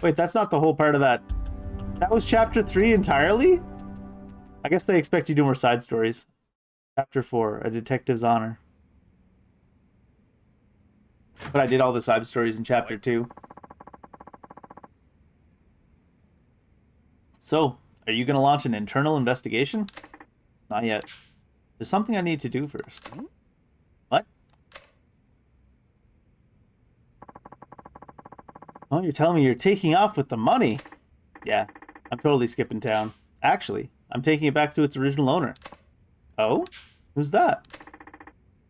Wait, that's not the whole part of that. That was chapter 3 entirely? I guess they expect you to do more side stories. Chapter 4, A Detective's Honor. But I did all the side stories in chapter 2. So, are you going to launch an internal investigation? Not yet. There's something I need to do first. What? Oh, you're telling me you're taking off with the money? Yeah, I'm totally skipping town. Actually, I'm taking it back to its original owner. Oh? Who's that?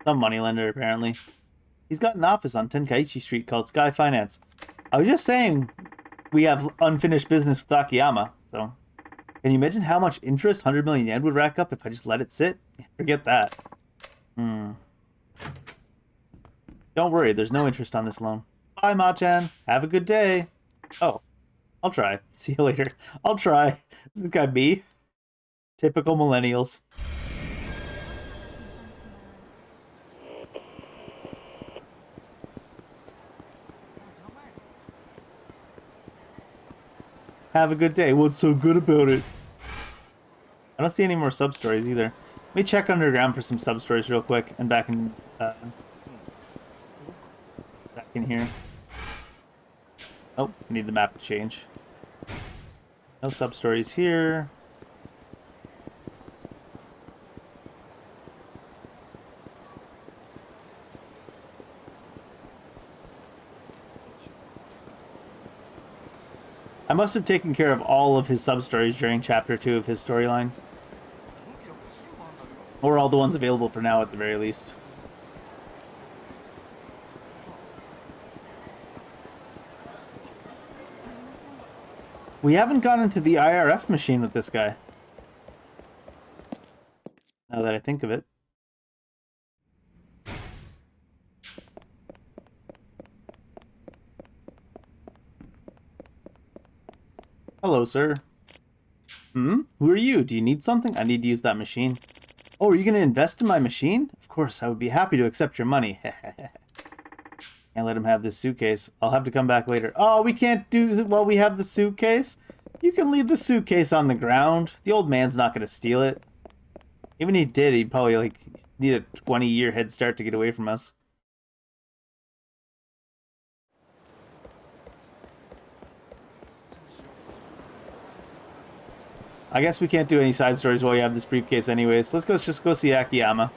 Some moneylender, apparently. He's got an office on Tenkaichi Street called Sky Finance. I was just saying we have unfinished business with Akiyama, so... Can you imagine how much interest 100 million yen would rack up if I just let it sit? Forget that. Don't worry, there's no interest on this loan. Bye, Ma-chan. Have a good day. Oh, I'll try. See you later. I'll try. This is got me. Typical millennials. Have a good day. What's so good about it? I don't see any more sub-stories either. Let me check underground for some sub-stories real quick and back in here. Oh, I need the map to change. No sub-stories here. I must have taken care of all of his sub-stories during chapter 2 of his storyline. Or all the ones available for now at the very least. We haven't gone into the IRF machine with this guy. Now that I think of it. Hello, sir. Who are you? Do you need something? I need to use that machine. Oh, are you going to invest in my machine? Of course, I would be happy to accept your money. Can't let him have this suitcase. I'll have to come back later. Oh, we can't do... Well, we have the suitcase. You can leave the suitcase on the ground. The old man's not going to steal it. Even if he did, he'd probably, like, need a 20-year head start to get away from us. I guess we can't do any side stories while you have this briefcase anyways. Let's just go see Akiyama.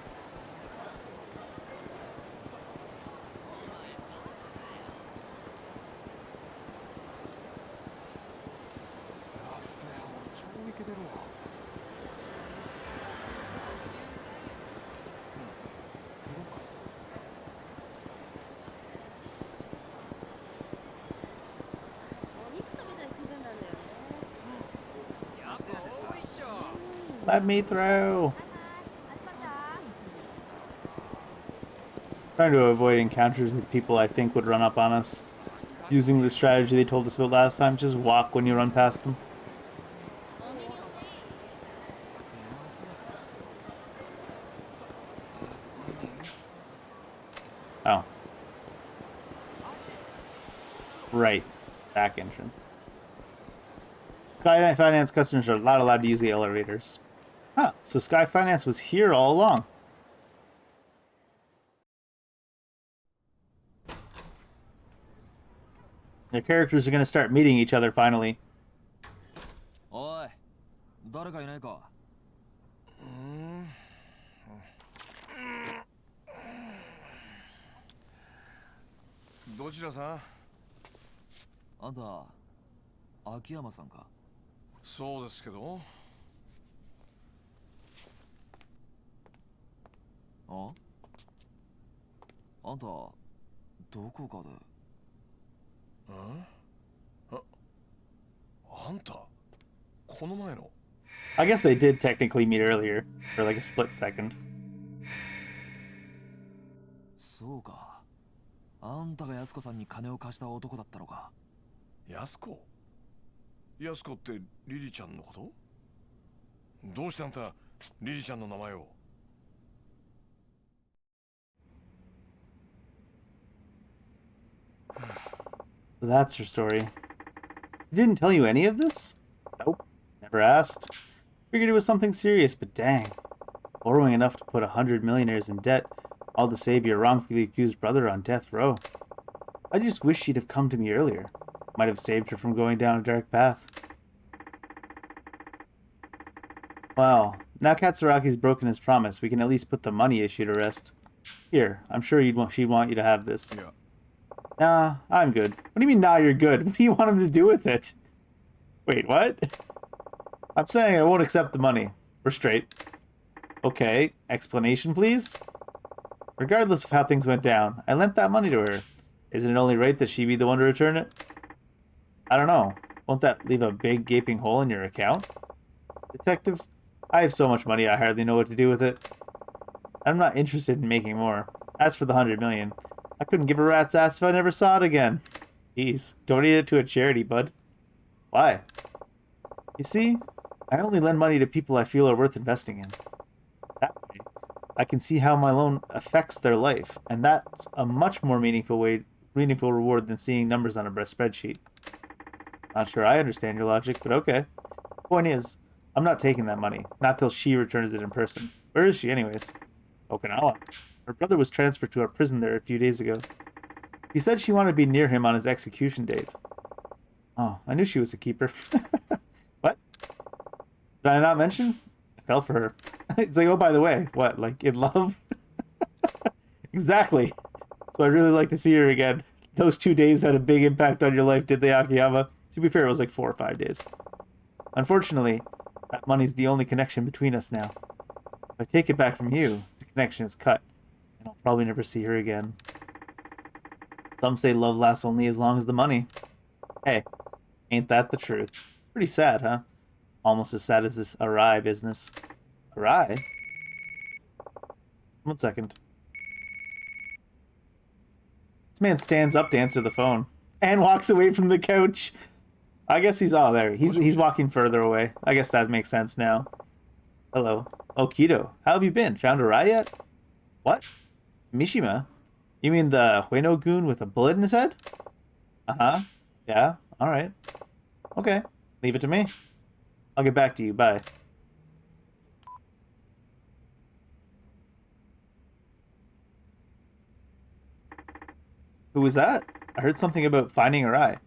Let me through. Trying to avoid encounters with people I think would run up on us. Using the strategy they told us about last time, just walk when you run past them. Oh. Right. Back entrance. Sky Finance customers are not allowed to use the elevators. Huh, so Sky Finance was here all along. Their characters are going to start meeting each other finally. Oi, 誰かいないか? どちらさん？あんた、秋山さんか? そうですけど。あんた、どこかで。あんた、この前の。I guess they did technically meet earlier, for like a split second. そうか。あんたが安子さんに金を貸した男だったのか。安子安子ってリリちゃんのこと？どうしてあんたリリちゃんの名前を？ So that's her story. He didn't tell you any of this? Nope. Never asked. Figured it was something serious, but dang. Borrowing enough to put 100 millionaires in debt, all to save your wrongfully accused brother on death row. I just wish she'd have come to me earlier. Might have saved her from going down a dark path. Well, now Katsuragi's broken his promise, we can at least put the money issue to rest. Here, I'm sure she'd want you to have this. Yeah. Nah, I'm good. What do you mean, nah, you're good? What do you want him to do with it? Wait, what? I'm saying I won't accept the money. We're straight. Okay, explanation, please? Regardless of how things went down, I lent that money to her. Isn't it only right that she be the one to return it? I don't know. Won't that leave a big gaping hole in your account? Detective, I have so much money I hardly know what to do with it. I'm not interested in making more. As for the 100 million, I couldn't give a rat's ass if I never saw it again. Jeez, donate it to a charity, bud. Why? You see, I only lend money to people I feel are worth investing in. That way, I can see how my loan affects their life, and that's a much more meaningful reward than seeing numbers on a spreadsheet. Not sure I understand your logic, but okay. Point is, I'm not taking that money, not till she returns it in person. Where is she, anyways? Okinawa. Her brother was transferred to our prison there a few days ago. She said she wanted to be near him on his execution date. Oh, I knew she was a keeper. What? Did I not mention? I fell for her. It's like, oh, by the way, what, like, in love? Exactly. So I'd really like to see her again. Those 2 days had a big impact on your life, did they, Akiyama? To be fair, it was like 4 or 5 days. Unfortunately, that money's the only connection between us now. If I take it back from you, the connection is cut, and I'll probably never see her again. Some say love lasts only as long as the money. Hey, ain't that the truth? Pretty sad, huh? Almost as sad as this Arai business. Arai? 1 second. This man stands up to answer the phone and walks away from the couch. I guess he's there. He's walking further away. I guess that makes sense now. Hello. Oh, Kido. How have you been? Found Arai yet? What? Mishima? You mean the Hueno-gun with a bullet in his head? Uh-huh. Yeah. Alright. Okay. Leave it to me. I'll get back to you. Bye. Who was that? I heard something about finding Arai.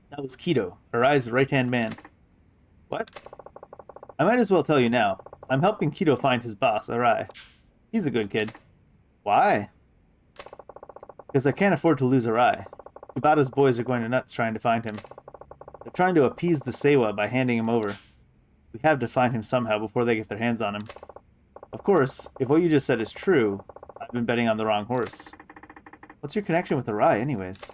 That was Kido, Arai's right-hand man. What? I might as well tell you now. I'm helping Kido find his boss, Arai. He's a good kid. Why? Because I can't afford to lose Arai. Kubata's boys are going nuts trying to find him. They're trying to appease the Seiwa by handing him over. We have to find him somehow before they get their hands on him. Of course, if what you just said is true, I've been betting on the wrong horse. What's your connection with Arai, anyways?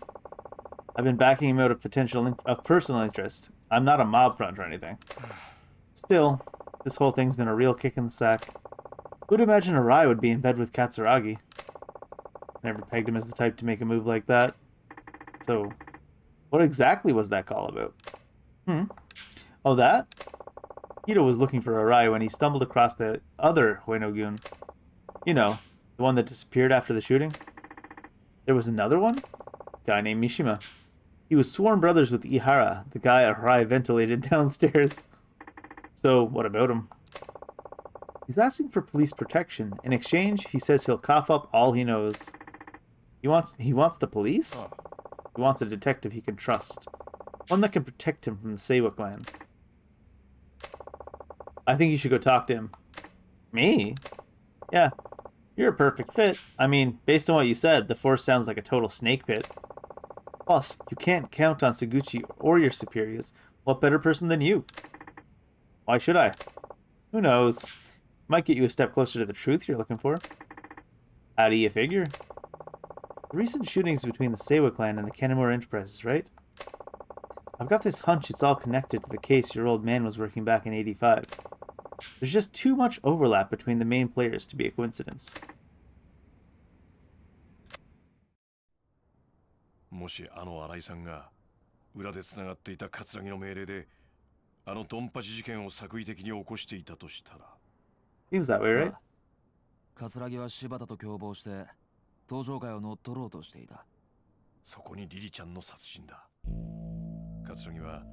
I've been backing him out of personal interest. I'm not a mob front or anything. Still, this whole thing's been a real kick in the sack. Who'd imagine Arai would be in bed with Katsuragi? Never pegged him as the type to make a move like that. So, what exactly was that call about? Oh, that? Kido was looking for Arai when he stumbled across the other Hueno-gun. You know, the one that disappeared after the shooting. There was another one? Guy named Mishima. He was sworn brothers with Ihara, the guy Arai ventilated downstairs. So, what about him? He's asking for police protection. In exchange, he says he'll cough up all he knows. He wants the police? He wants a detective he can trust. One that can protect him from the Seiwa clan. I think you should go talk to him. Me? Yeah. You're a perfect fit. I mean, based on what you said, the force sounds like a total snake pit. Plus, you can't count on Suguchi or your superiors. What better person than you? Why should I? Who knows? Might get you a step closer to the truth you're looking for. How do you figure? The recent shootings between the Seiwa clan and the Kanamura Enterprises, right? I've got this hunch it's all connected to the case your old man was working back in 85. There's just too much overlap between the main players to be a coincidence. もしあの新井さんが裏でつながっていた葛城の命令であのドンパチ事件を作為的に起こしていたとしたら Seems that way, right? 葛城は柴田と共謀して登場会を乗っ取ろうとしていた。そこにリリちゃんの殺人だ。葛城は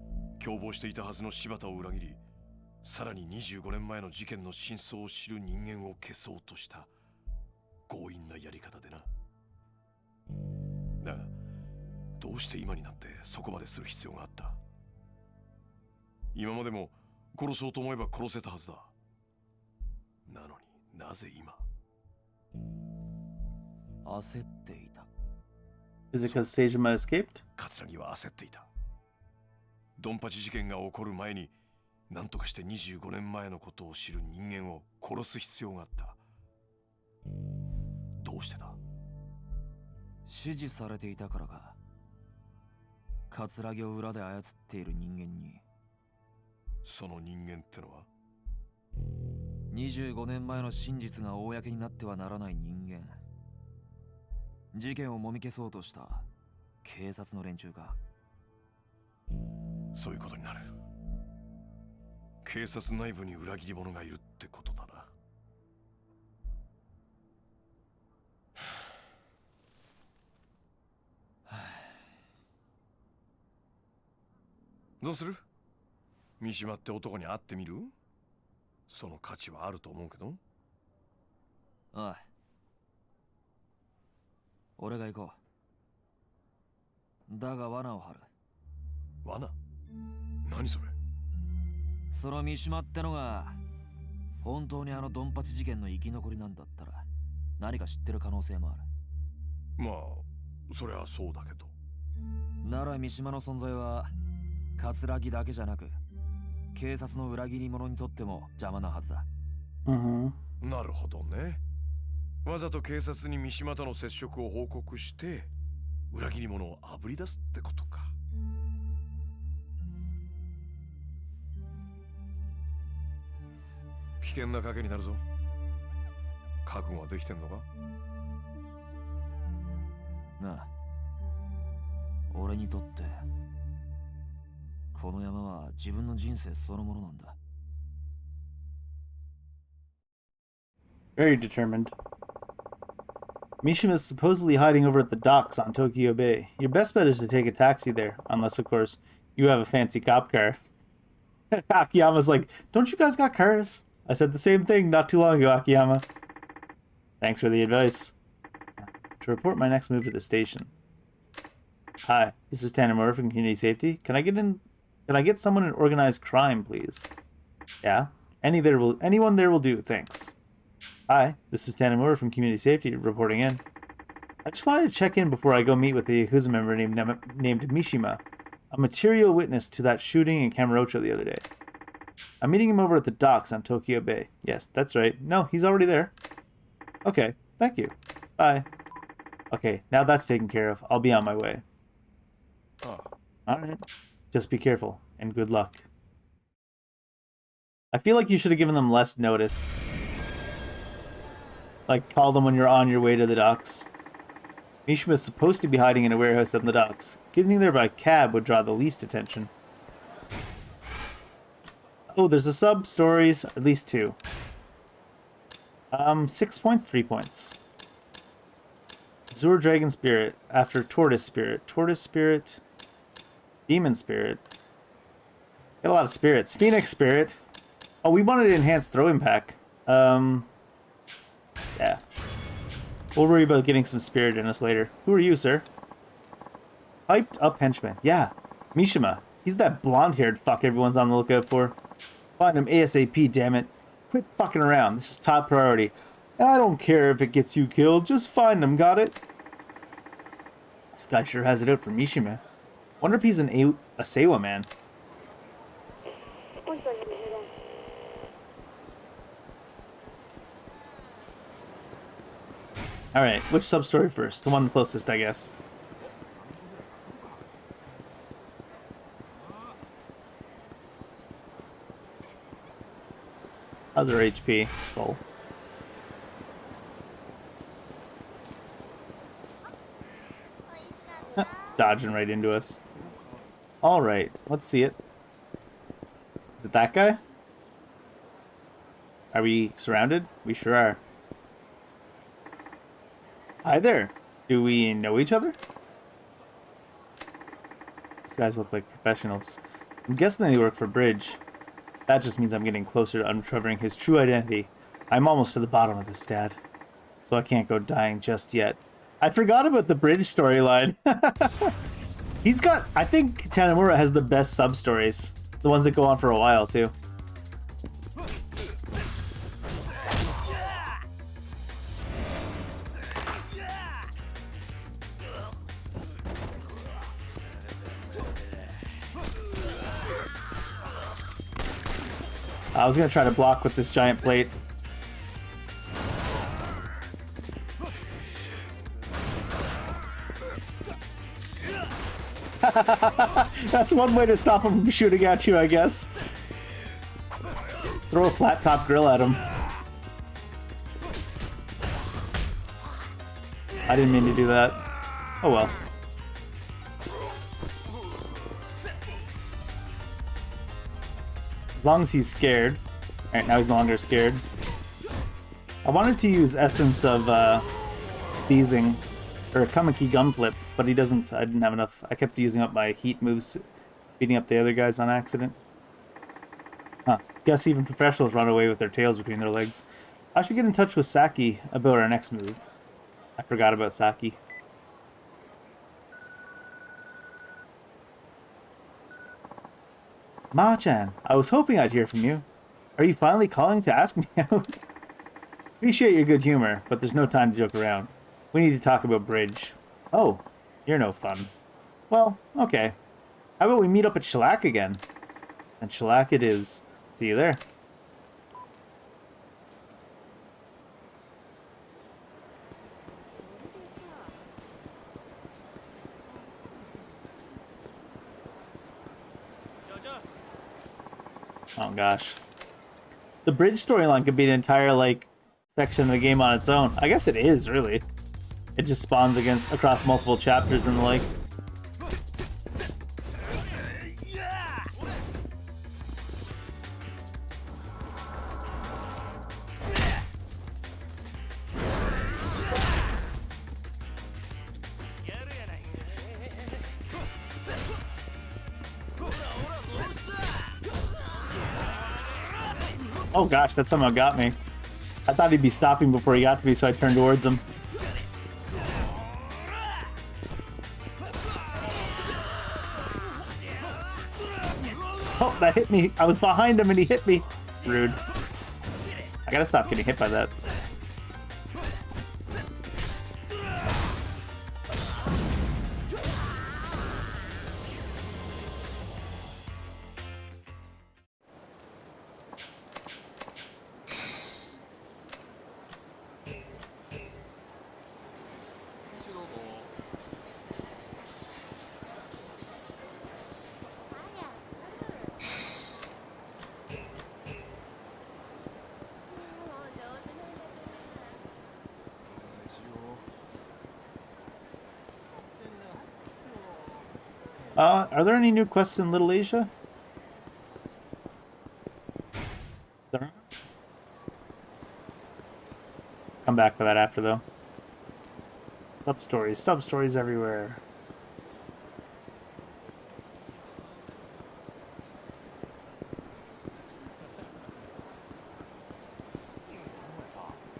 共謀していたはずの柴田を裏切り、さらに25年前の事件の真相を知る人間を消そうとした強引なやり方でな。だがどうして今になってそこまでする必要があった？今までも殺そうと思えば殺せたはずだ。なのになぜ今？焦っていた。Is it because Seijima escaped? 葛城は焦っていた。ドンパチ事件が起こる前に何とかして25年前のことを知る人間を殺す必要があった。どうしてだ？指示されていたからか。葛城を裏で操っている人間に。その人間ってのは25年前の真実が公になってはならない人間。事件をもみ消そうとした警察の連中か。そういうことになる。警察内部に裏切り者がいるってことだな。どうする？三島って男に会ってみる？その価値はあると思うけど。ああ、俺が行こう。だが罠を張る。罠？何それ？その三島ってのが本当にあのドンパチ事件の生き残りなんだったら何か知ってる可能性もある。まあそりゃそうだけど。なら三島の存在は葛城だけじゃなく警察の裏切り者にとっても邪魔なはずだ。なるほどね。わざと警察に三島との接触を報告して裏切り者をあぶり出すってことか。危険な賭けになるぞ。覚悟はできてんのか？なあ、俺にとってこの山は自分の人生そのものなんだ。Very determined. Mishima is supposedly hiding over at the docks on Tokyo Bay. Your best bet is to take a taxi there, unless, of course, you have a fancy cop car. Akiyama's like, don't you guys got cars? I said the same thing not too long ago, Akiyama. Thanks for the advice. To report my next move to the station. Hi, this is Tanimura from Community Safety. Can I get someone in organized crime, please? Yeah? Anyone there will do, thanks. Hi, this is Tanimura from Community Safety reporting in. I just wanted to check in before I go meet with a Yakuza member named Mishima, a material witness to that shooting in Kamurocho the other day. I'm meeting him over at the docks on Tokyo Bay. Yes, that's right. No, he's already there. Okay, thank you. Bye. Okay, now that's taken care of. I'll be on my way. Oh. Alright. Just be careful, and good luck. I feel like you should have given them less notice. Like, call them when you're on your way to the docks. Mishima is supposed to be hiding in a warehouse on the docks. Getting there by cab would draw the least attention. Oh, there's a sub-stories. At least 2. 6 points, 3 points. Azure Dragon Spirit after Tortoise Spirit. Tortoise Spirit. Demon Spirit. Got a lot of spirits. Phoenix Spirit. Oh, we wanted to enhance throwing pack. Yeah. We'll worry about getting some spirit in us later. Who are you, sir? Hyped up henchman. Yeah. Mishima. He's that blonde-haired fuck everyone's on the lookout for. Find him ASAP, damn it. Quit fucking around. This is top priority. And I don't care if it gets you killed. Just find him, got it? This guy sure has it out for Mishima. Wonder if he's an Asewa man. Alright, which sub-story first? The one closest, I guess. How's our HP? Full. Dodging right into us. Alright, let's see it. Is it that guy? Are we surrounded? We sure are. Hi there. Do we know each other? These guys look like professionals. I'm guessing they work for Bridge. That just means I'm getting closer to uncovering his true identity. I'm almost to the bottom of this, Dad. So I can't go dying just yet. I forgot about the Bridge storyline. He's got... I think Tanimura has the best sub-stories. The ones that go on for a while, too. I was gonna try to block with this giant plate. That's one way to stop him from shooting at you, I guess. Throw a flat top grill at him. I didn't mean to do that. Oh well. As long as he's scared. Alright, now he's no longer scared. I wanted to use Essence of Beezing, or Kamiki Gunflip, but he doesn't. I didn't have enough. I kept using up my heat moves, beating up the other guys on accident. Huh. Guess even professionals run away with their tails between their legs. I should get in touch with Saki about our next move. I forgot about Saki. Ma-chan, I was hoping I'd hear from you. Are you finally calling to ask me out? Appreciate your good humor, but there's no time to joke around. We need to talk about Bridge. Oh, you're no fun. Well, okay. How about we meet up at Shellac again? And Shellac it is. See you there. Oh gosh. The Bridge storyline could be an entire, like, section of the game on its own. I guess it is, really. It just spawns across multiple chapters and the like. Oh gosh, that somehow got me. I thought he'd be stopping before he got to me, so I turned towards him. Oh, that hit me. I was behind him and he hit me. Rude. I gotta stop getting hit by that. Are there any new quests in Little Asia? There? Come back for that after, though. Sub-stories everywhere.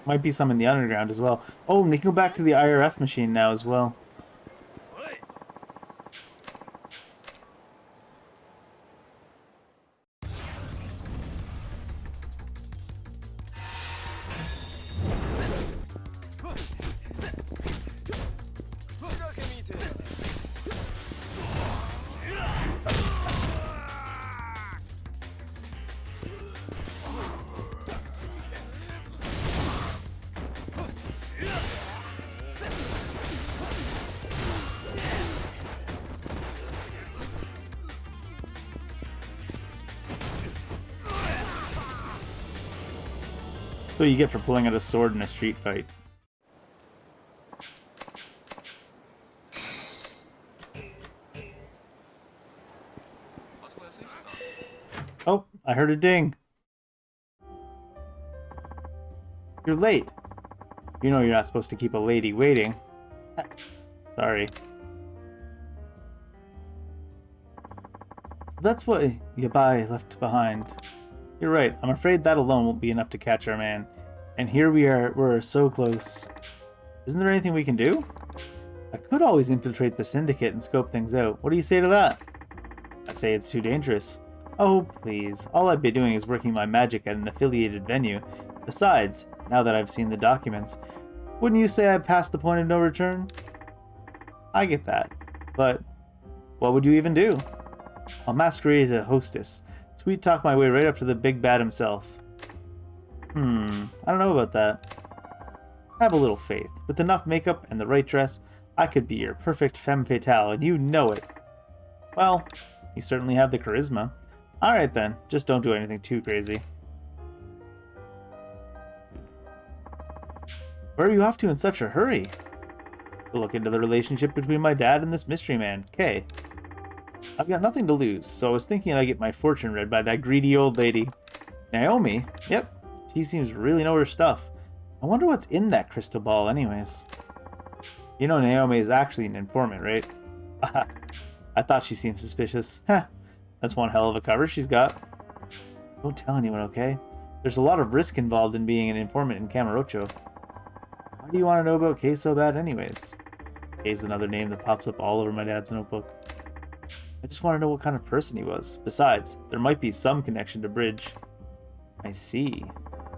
Might be some in the underground as well. Oh, and they can go back to the IRF machine now as well. That's what you get for pulling out a sword in a street fight. Oh, I heard a ding. You're late. You know you're not supposed to keep a lady waiting. Sorry. So that's what Yabai left behind. You're right. I'm afraid that alone won't be enough to catch our man. And here we are. We're so close. Isn't there anything we can do? I could always infiltrate the syndicate and scope things out. What do you say to that? I say it's too dangerous. Oh, please. All I'd be doing is working my magic at an affiliated venue. Besides, now that I've seen the documents, wouldn't you say I've passed the point of no return? I get that. But what would you even do? I'll masquerade as a hostess. Sweet talk my way right up to the big bad himself. I don't know about that. Have a little faith. With enough makeup and the right dress, I could be your perfect femme fatale, and you know it. Well, you certainly have the charisma. Alright then, just don't do anything too crazy. Where are you off to in such a hurry? To look into the relationship between my dad and this mystery man, Kay. I've got nothing to lose, so I was thinking I'd get my fortune read by that greedy old lady. Naomi? Yep, she seems to really know her stuff. I wonder what's in that crystal ball anyways. You know Naomi is actually an informant, right? I thought she seemed suspicious. That's one hell of a cover she's got. Don't tell anyone, okay? There's a lot of risk involved in being an informant in Kamurocho. Why do you want to know about Kay so bad anyways? Kay's another name that pops up all over my dad's notebook. I just want to know what kind of person he was. Besides, there might be some connection to Bridge. I see.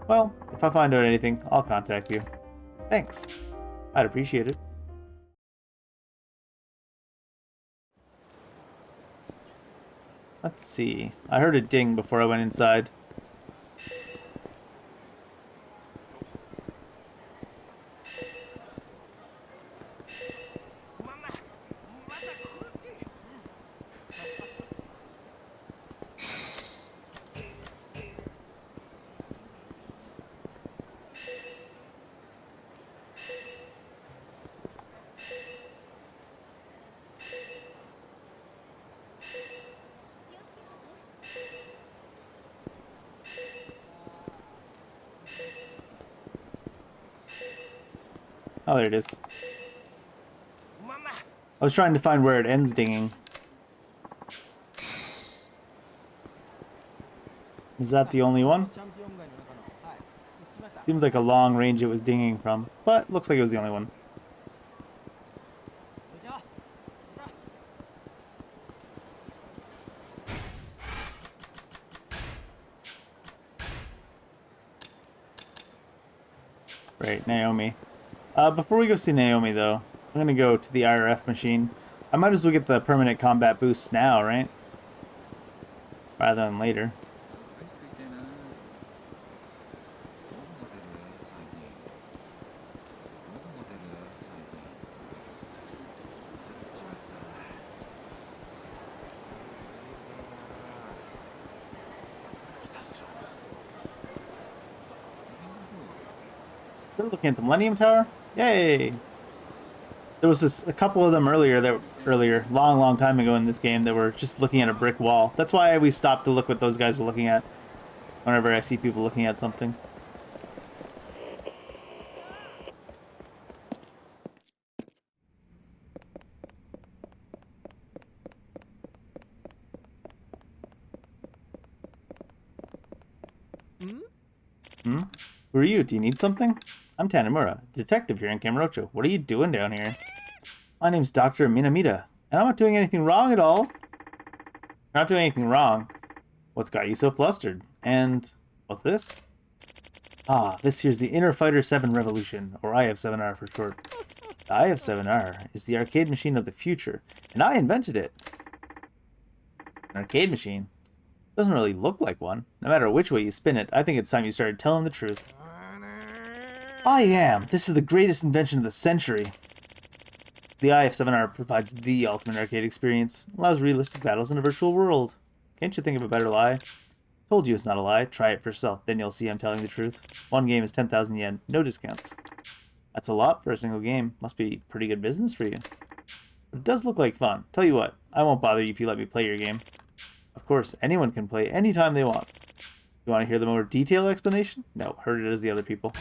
Well, if I find out anything, I'll contact you. Thanks. I'd appreciate it. Let's see. I heard a ding before I went inside. Oh, there it is. I was trying to find where it ends dinging. Is that the only one? Seems like a long range it was dinging from, but looks like it was the only one. Right, Naomi. Before we go see Naomi, though, I'm going to go to the IRF machine. I might as well get the permanent combat boosts now, right? Rather than later. They're looking at the Millennium Tower? Yay! There was a couple of them earlier, long time ago in this game that were just looking at a brick wall. That's why I always stop to look what those guys are looking at whenever I see people looking at something. Hmm? Who are you? Do you need something? I'm Tanimura, detective here in Kamurocho. What are you doing down here? My name's Dr. Minamita, and I'm not doing anything wrong at all. You're not doing anything wrong. What's got you so flustered? And what's this? Ah, this here's the Inner Fighter 7 Revolution, or IF-7R for short. The IF-7R is the arcade machine of the future, and I invented it. An arcade machine? Doesn't really look like one. No matter which way you spin it, I think it's time you started telling the truth. I am! This is the greatest invention of the century. The IF-7R provides the ultimate arcade experience. Allows realistic battles in a virtual world. Can't you think of a better lie? Told you it's not a lie. Try it for yourself. Then you'll see I'm telling the truth. One game is 10,000 yen. No discounts. That's a lot for a single game. Must be pretty good business for you. But it does look like fun. Tell you what, I won't bother you if you let me play your game. Of course, anyone can play anytime they want. You want to hear the more detailed explanation? No, heard it as the other people.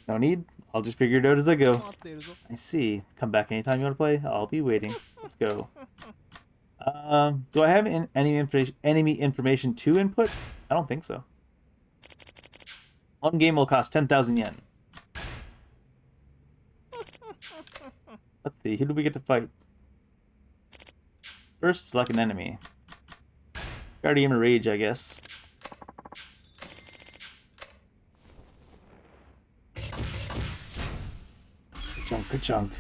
No need. I'll just figure it out as I go. I see. Come back anytime you want to play. I'll be waiting. Let's go. Do I have enemy information to input? I don't think so. One game will cost 10,000 yen. Let's see. Who do we get to fight? First, select an enemy. Guardian Rage, I guess. Ka-chunk, ka-chunk.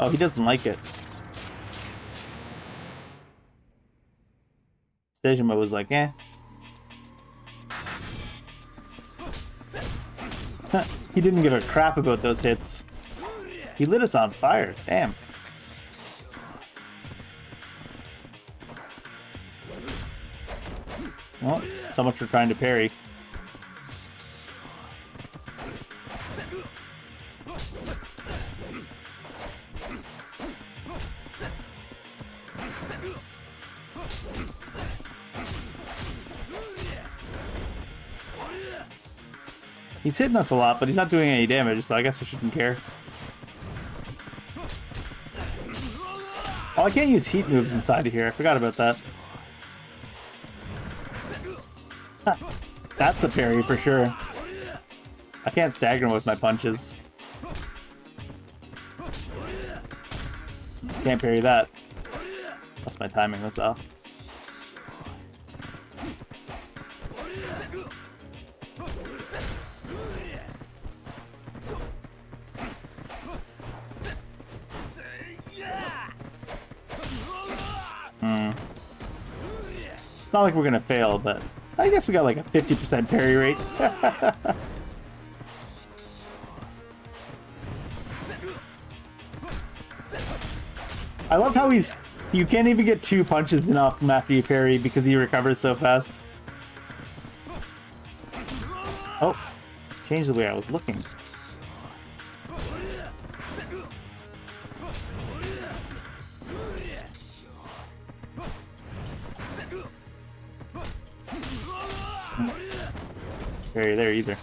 Oh, he doesn't like it. Sejima was like, eh. He didn't give a crap about those hits. He lit us on fire. Damn. Well, so much for trying to parry. He's hitting us a lot, but he's not doing any damage, so I guess I shouldn't care. Oh, I can't use heat moves inside of here. I forgot about that. Huh. That's a parry for sure. I can't stagger him with my punches. Can't parry that. Unless my timing was off. It's not like we're gonna fail, but I guess we got like a 50% parry rate. I love how you can't even get 2 punches in off him after you parry because he recovers so fast. Oh, changed the way I was looking. Parry there either.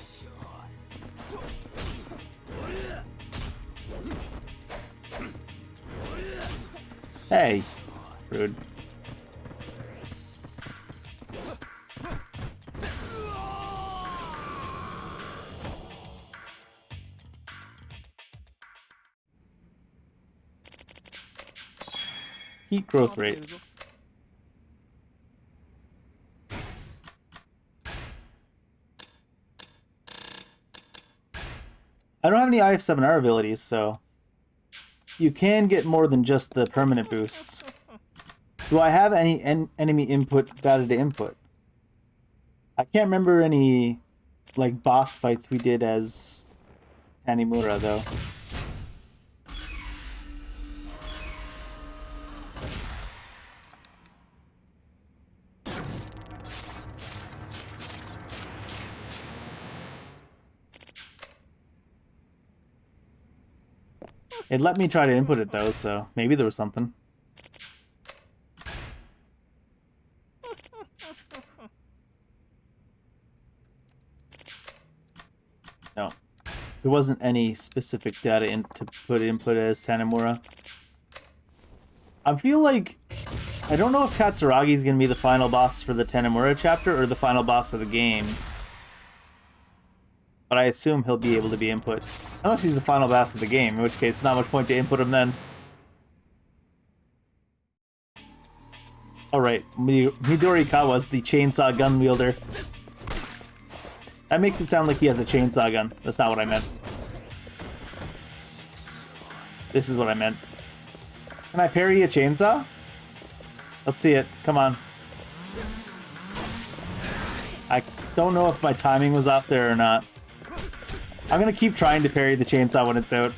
Hey, rude. Heat growth rate. I don't have any IF7R abilities, so you can get more than just the permanent boosts. Do I have any enemy input data to input? I can't remember any like boss fights we did as Tanimura though. It let me try to input it though, so maybe there was something. No. There wasn't any specific data to put input as Tanimura. I feel like I don't know if Katsuragi is going to be the final boss for the Tanimura chapter or the final boss of the game. But I assume he'll be able to be input. Unless he's the final boss of the game, in which case not much point to input him then. Alright, Midori Kawa's the chainsaw gun wielder. That makes it sound like he has a chainsaw gun. That's not what I meant. This is what I meant. Can I parry a chainsaw? Let's see it. Come on. I don't know if my timing was off there or not. I'm gonna keep trying to parry the chainsaw when it's out.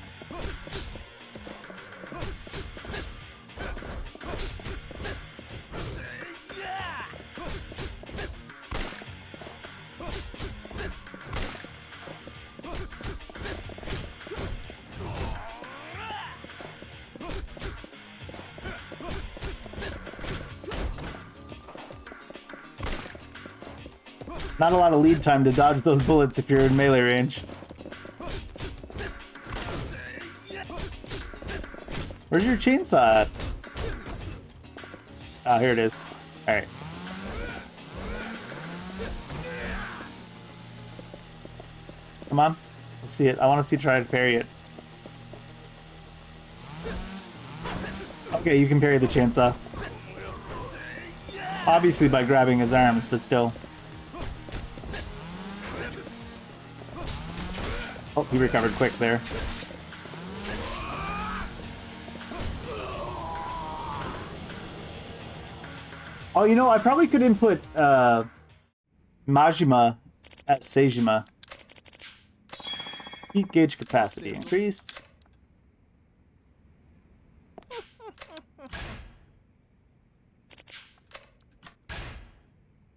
Not a lot of lead time to dodge those bullets if you're in melee range. Where's your chainsaw at? Oh, here it is. Alright. Come on. Let's see it. I want to see try to parry it. Okay, you can parry the chainsaw. Obviously by grabbing his arms, but still. Oh, he recovered quick there. Oh, you know, I probably could input Majima at Seijima. Heat gauge capacity increased.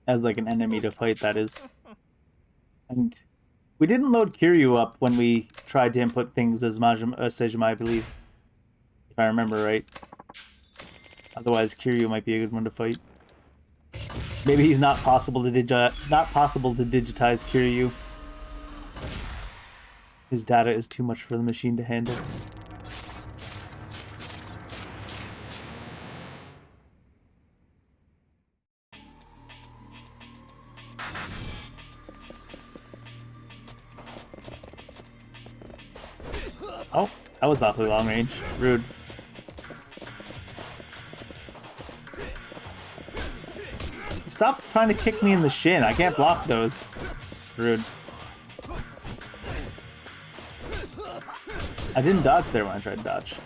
As like an enemy to fight, that is. And we didn't load Kiryu up when we tried to input things as Majima, Seijima, I believe. If I remember right. Otherwise, Kiryu might be a good one to fight. Maybe he's not possible to digitize Kiryu. His data is too much for the machine to handle. Oh, that was awfully long range. Rude. Stop trying to kick me in the shin. I can't block those. Rude. I didn't dodge there when I tried to dodge.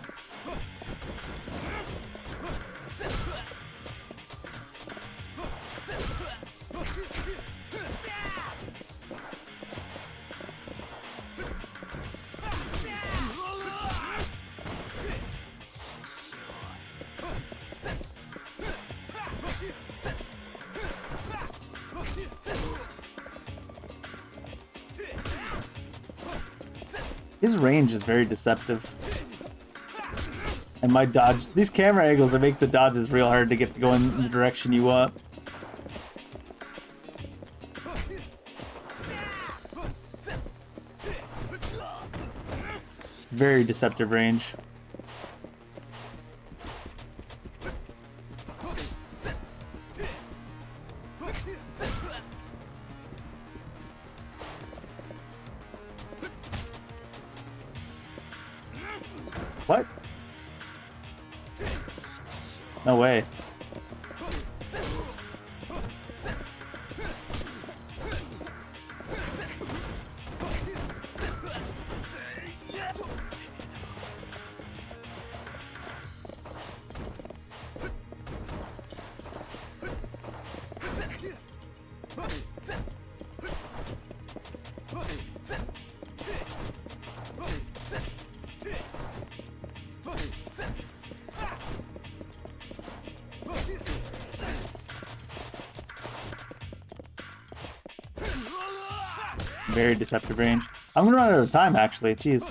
His range is very deceptive. And my dodge... These camera angles are make the dodges real hard to get to go in the direction you want. Very deceptive range. What? No way. Very deceptive range. I'm gonna run out of time, actually. Jeez.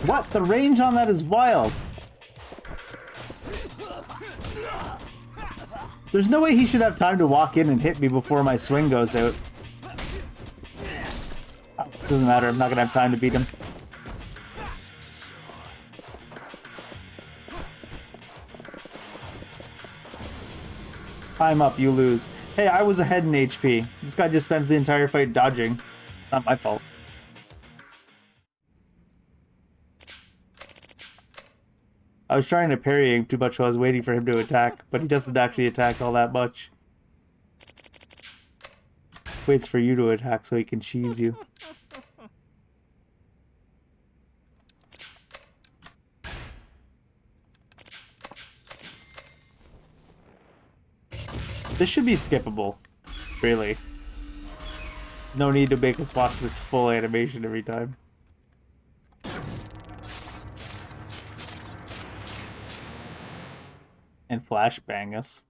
What? The range on that is wild. There's no way he should have time to walk in and hit me before my swing goes out. Oh, doesn't matter. I'm not gonna have time to beat him. Time up, you lose. Hey, I was ahead in HP. This guy just spends the entire fight dodging. Not my fault. I was trying to parry him too much while I was waiting for him to attack, but he doesn't actually attack all that much. Waits for you to attack so he can cheese you. This should be skippable, really. No need to make us watch this full animation every time. And flashbang us.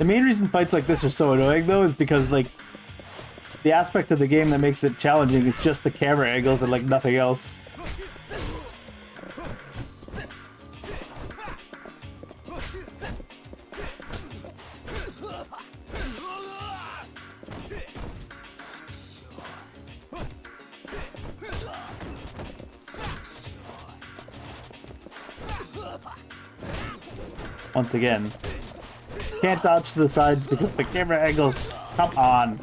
The main reason fights like this are so annoying, though, is because, like, the aspect of the game that makes it challenging is just the camera angles and, like, nothing else. Once again. Can't dodge to the sides because the camera angles. Come on.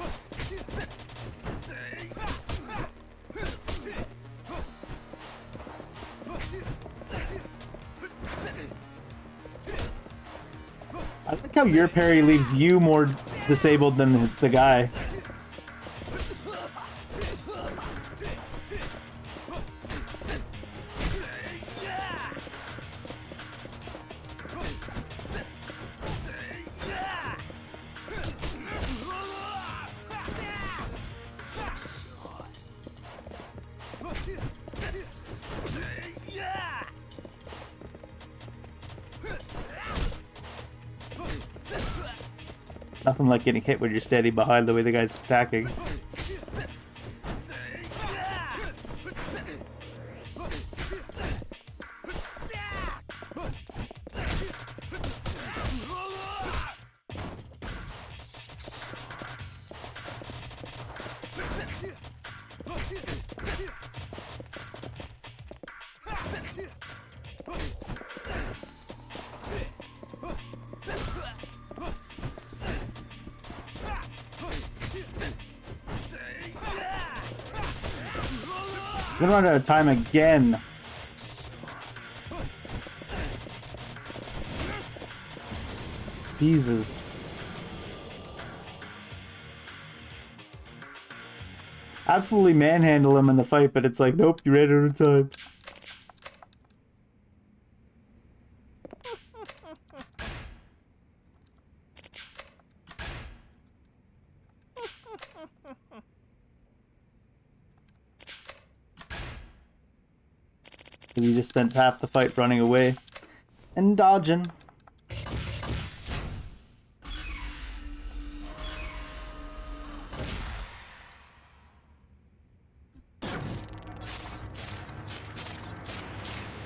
I like how your parry leaves you more disabled than the guy. Nothing like getting hit when you're standing behind the way the guy's attacking. We're gonna run out of time again. Jesus. Absolutely manhandle him in the fight, but it's like, nope, you ran out of time. Because he just spends half the fight running away and dodging. I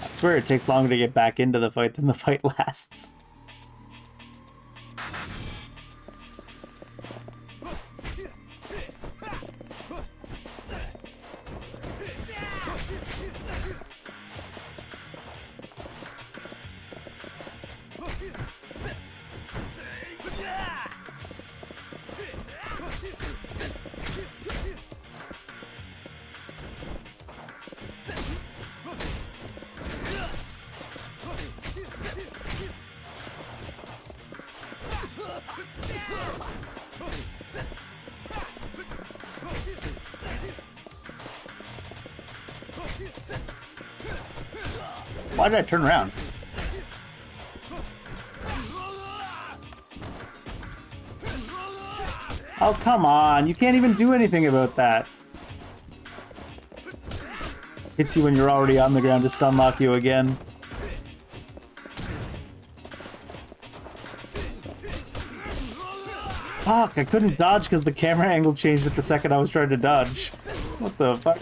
swear it takes longer to get back into the fight than the fight lasts. Why did I turn around? Oh, come on. You can't even do anything about that. Hits you when you're already on the ground to stun lock you again. Fuck, I couldn't dodge because the camera angle changed at the second I was trying to dodge. What the fuck?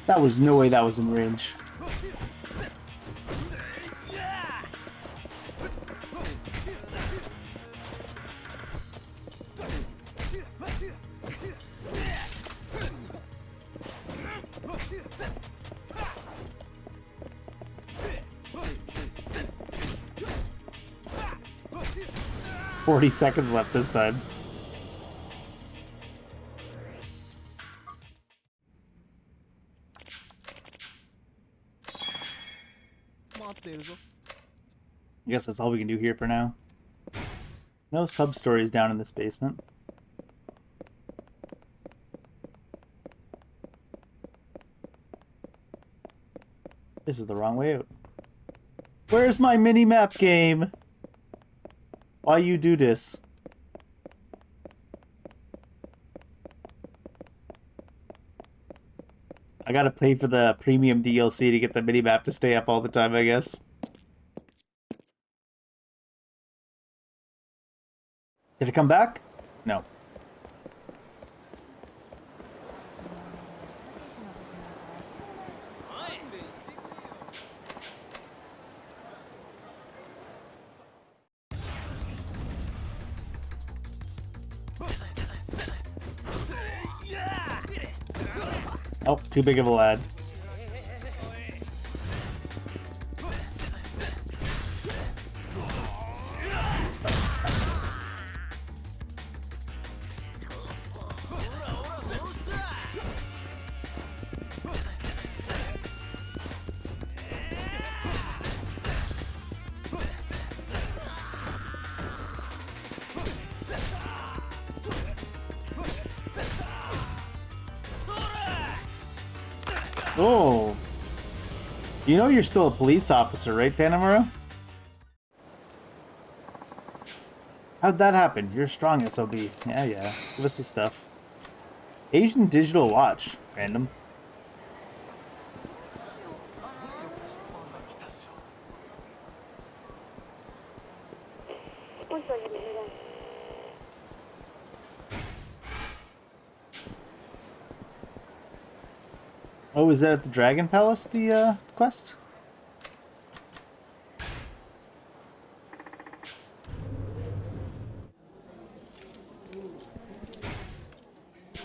That was no way that was in range. "40 seconds left this time." I guess that's all we can do here for now. No sub-stories down in this basement. This is the wrong way out. Where's my mini-map game? Why you do this? I gotta pay for the premium DLC to get the mini-map to stay up all the time, I guess. Did it come back? No. Oh, too big of a lad. Oh. You know you're still a police officer, right, Danamura? How'd that happen? You're strong, SOB. Yeah. Give us the stuff. Asian digital watch. Random. Oh, is that at the Dragon Palace, the, quest?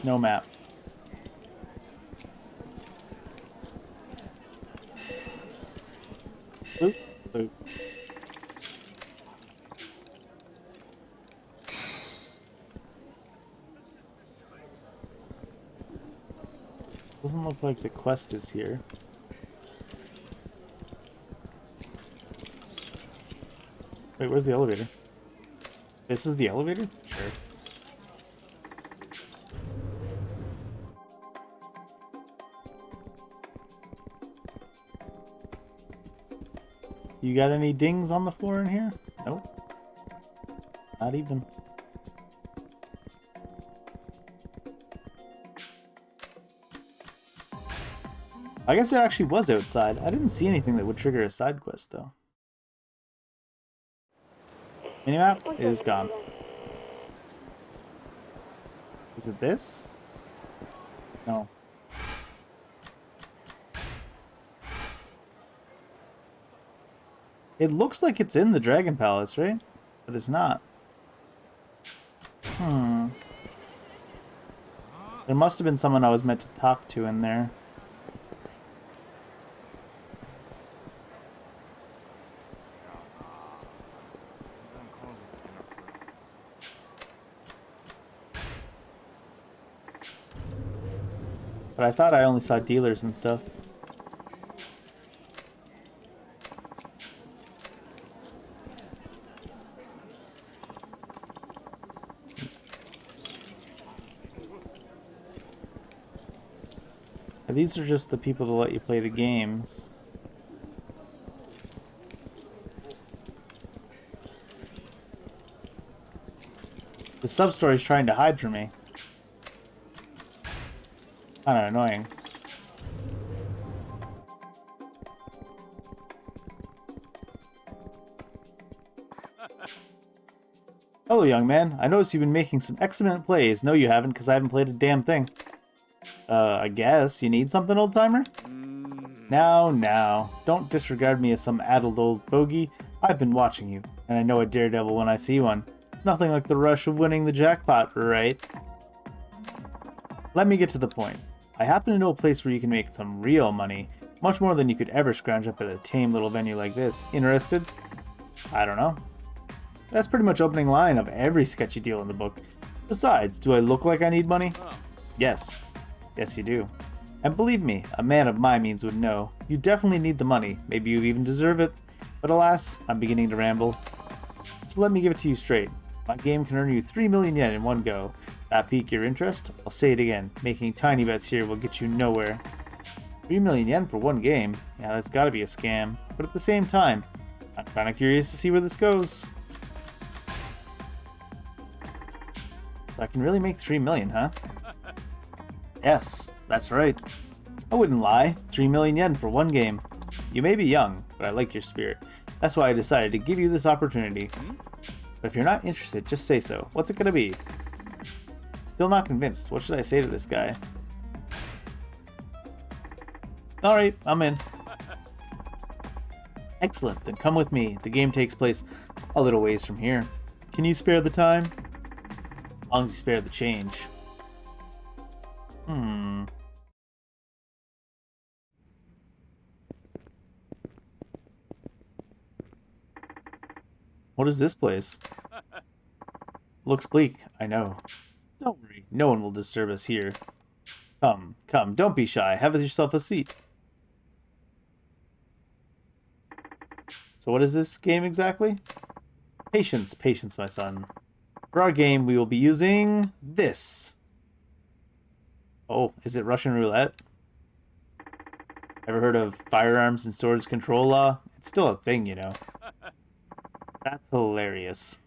No map. Oop, oop. Doesn't look like the quest is here. Wait, where's the elevator? This is the elevator? Sure. You got any dings on the floor in here? Nope. Not even. I guess it actually was outside. I didn't see anything that would trigger a side quest, though. Minimap is gone. Is it this? No. It looks like it's in the Dragon Palace, right? But it's not. There must have been someone I was meant to talk to in there. But I thought I only saw dealers and stuff. These are just the people that let you play the games. The sub-story is trying to hide from me. Kind of annoying. Hello, young man. I noticed you've been making some excellent plays. No, you haven't, because I haven't played a damn thing. I guess. You need something, old-timer? Now. Don't disregard me as some addled old bogey. I've been watching you, and I know a daredevil when I see one. Nothing like the rush of winning the jackpot, right? Let me get to the point. I happen to know a place where you can make some real money. Much more than you could ever scrounge up at a tame little venue like this. Interested? I don't know. That's pretty much opening line of every sketchy deal in the book. Besides, do I look like I need money? Yes. Yes, you do. And believe me, a man of my means would know. You definitely need the money. Maybe you even deserve it. But alas, I'm beginning to ramble. So let me give it to you straight. My game can earn you 3 million yen in one go. That pique your interest? I'll say it again. Making tiny bets here will get you nowhere. 3 million yen for one game. Yeah, that's gotta be a scam. But at the same time, I'm kinda curious to see where this goes. So I can really make 3 million, huh? Yes, that's right. I wouldn't lie. 3 million yen for one game. You may be young, but I like your spirit. That's why I decided to give you this opportunity. But if you're not interested, just say so. What's it gonna be? Still not convinced. What should I say to this guy? Alright, I'm in. Excellent, then come with me. The game takes place a little ways from here. Can you spare the time? As long as you spare the change. What is this place? Looks bleak, I know. Don't worry, no one will disturb us here. Come, come, don't be shy. Have yourself a seat. So what is this game exactly? Patience, patience, my son. For our game, we will be using this. Oh, is it Russian roulette? Ever heard of firearms and swords control law? It's still a thing, you know. That's hilarious.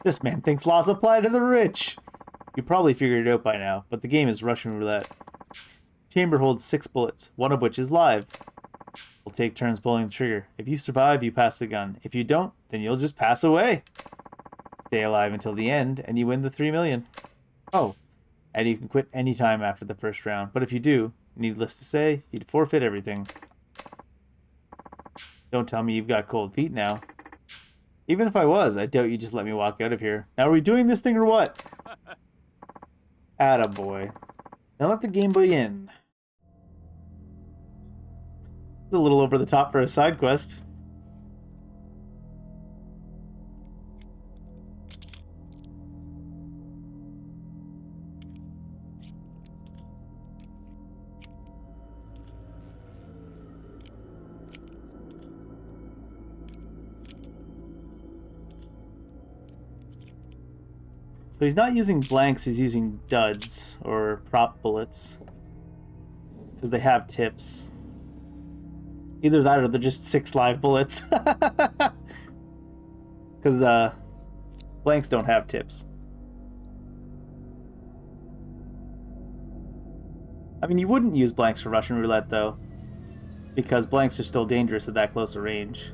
This man thinks laws apply to the rich. You probably figured it out by now, but the game is Russian roulette. Chamber holds 6 bullets, one of which is live. We'll take turns pulling the trigger. If you survive, you pass the gun. If you don't, then you'll just pass away. Stay alive until the end, and you win the 3 million. Oh, and you can quit any time after the first round. But if you do, needless to say, you'd forfeit everything. Don't tell me you've got cold feet now. Even if I was, I doubt you'd just let me walk out of here. Now are we doing this thing or what? Attaboy. Now let the Game Boy in. It's a little over the top for a side quest. So he's not using blanks, he's using duds, or prop bullets. Because they have tips. Either that or they're just 6 live bullets. Because blanks don't have tips. I mean, you wouldn't use blanks for Russian roulette, though. Because blanks are still dangerous at that close a range.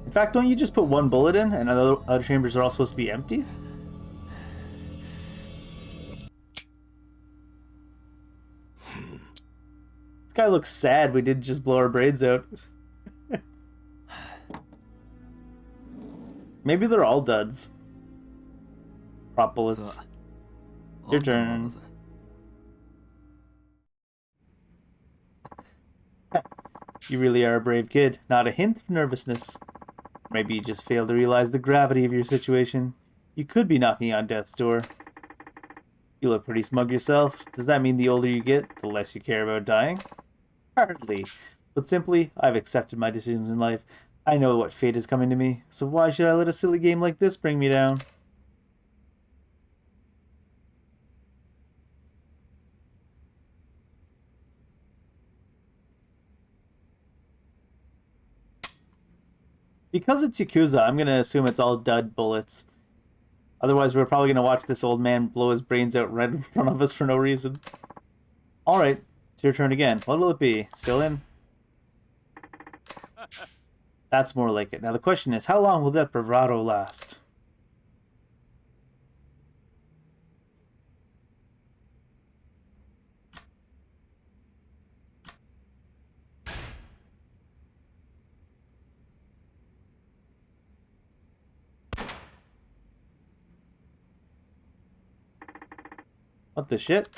In fact, don't you just put 1 bullet in, and other chambers are all supposed to be empty? This guy looks sad we didn't just blow our brains out. Maybe they're all duds. Prop bullets. Your turn. You really are a brave kid. Not a hint of nervousness. Maybe you just failed to realize the gravity of your situation. You could be knocking on death's door. You look pretty smug yourself. Does that mean the older you get, the less you care about dying? Hardly. But simply, I've accepted my decisions in life. I know what fate is coming to me, so why should I let a silly game like this bring me down? Because it's Yakuza, I'm gonna assume it's all dud bullets. Otherwise, we're probably gonna watch this old man blow his brains out right in front of us for no reason. Alright, it's your turn again. What will it be? Still in? That's more like it. Now the question is, how long will that bravado last? What the shit?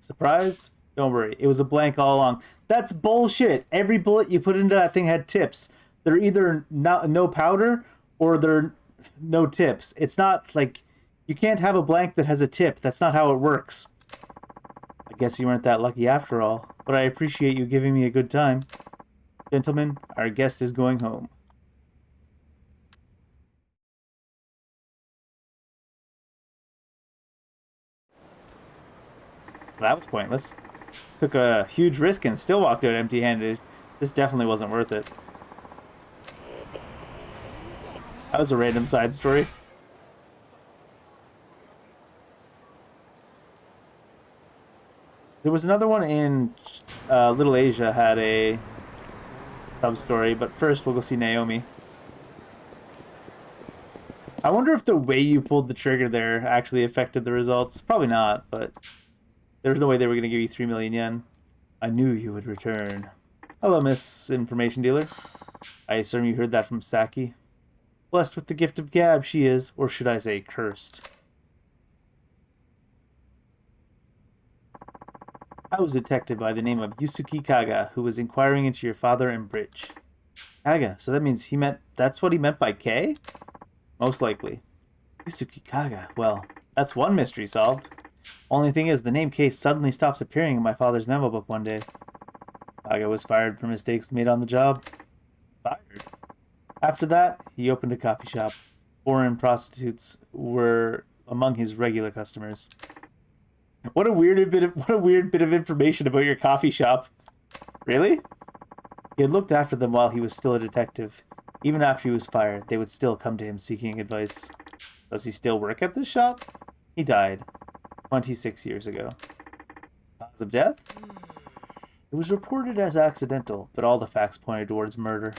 Surprised? Don't worry, it was a blank all along. That's bullshit! Every bullet you put into that thing had tips. They're either no powder or they're no tips. It's not like... You can't have a blank that has a tip. That's not how it works. I guess you weren't that lucky after all, but I appreciate you giving me a good time. Gentlemen, our guest is going home. That was pointless. took a huge risk and still walked out empty-handed. This definitely wasn't worth it. That was a random side story. There was another one in Little Asia had a sub-story, but first we'll go see Naomi. I wonder if the way you pulled the trigger there actually affected the results. Probably not, but there's no way they were going to give you 3 million yen. I knew you would return. Hello, Miss Information Dealer. I assume you heard that from Saki. Blessed with the gift of gab she is, or should I say cursed. I was a detective by the name of Yusuke Kaga, who was inquiring into your father and Bridge. Kaga, so that means that's what he meant by K? Most likely. Yusuke Kaga, well, that's one mystery solved. Only thing is, the name K suddenly stops appearing in my father's memo book one day. Kaga was fired for mistakes made on the job. Fired? After that, he opened a coffee shop. Foreign prostitutes were among his regular customers. What a weird bit of information about your coffee shop. Really? He had looked after them while he was still a detective. Even after he was fired, they would still come to him seeking advice. Does he still work at this shop? He died 26 years ago. Cause of death? It was reported as accidental, but all the facts pointed towards murder.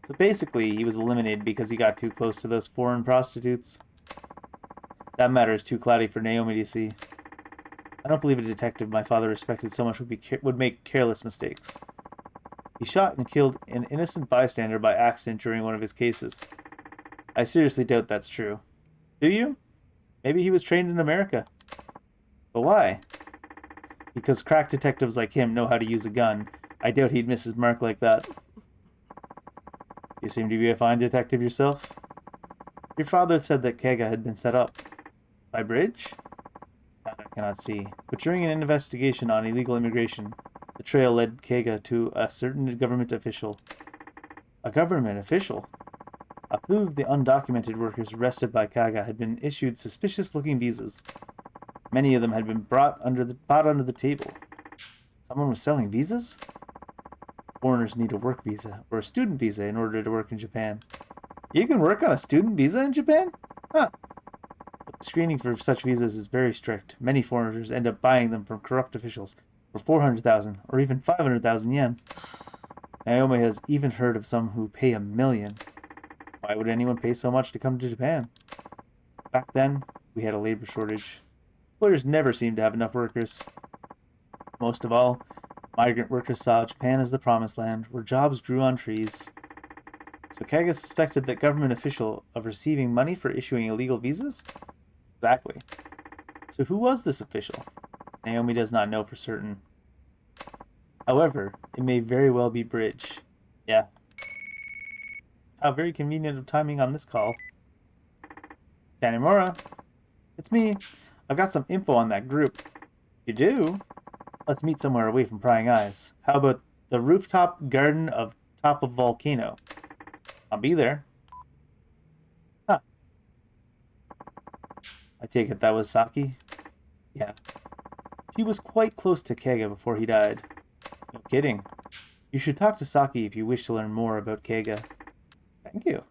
So basically, he was eliminated because he got too close to those foreign prostitutes. That matter is too cloudy for Naomi to see. I don't believe a detective my father respected so much would make careless mistakes. He shot and killed an innocent bystander by accident during one of his cases. I seriously doubt that's true. Do you? Maybe he was trained in America. But why? Because crack detectives like him know how to use a gun. I doubt he'd miss his mark like that. You seem to be a fine detective yourself. Your father said that Kega had been set up. By Bridge? That I cannot see. But during an investigation on illegal immigration, the trail led Kega to a certain government official. A government official? A few of the undocumented workers arrested by Kaga had been issued suspicious-looking visas. Many of them had been brought under the table. Someone was selling visas? Foreigners need a work visa or a student visa in order to work in Japan. You can work on a student visa in Japan? Huh. But the screening for such visas is very strict. Many foreigners end up buying them from corrupt officials for 400,000 or even 500,000 yen. Naomi has even heard of some who pay 1 million. Why would anyone pay so much to come to Japan? Back then, we had a labor shortage. Employers never seemed to have enough workers. Most of all, migrant workers saw Japan as the promised land, where jobs grew on trees. So Kaga suspected that government official of receiving money for issuing illegal visas? Exactly. So who was this official? Naomi does not know for certain. However, it may very well be Bridge. Yeah. How very convenient of timing on this call. Tanimura, it's me. I've got some info on that group. You do? Let's meet somewhere away from prying eyes. How about the rooftop garden of top of volcano? I'll be there. Huh. I take it that was Saki? Yeah. She was quite close to Kega before he died. No kidding. You should talk to Saki if you wish to learn more about Kega. Thank you.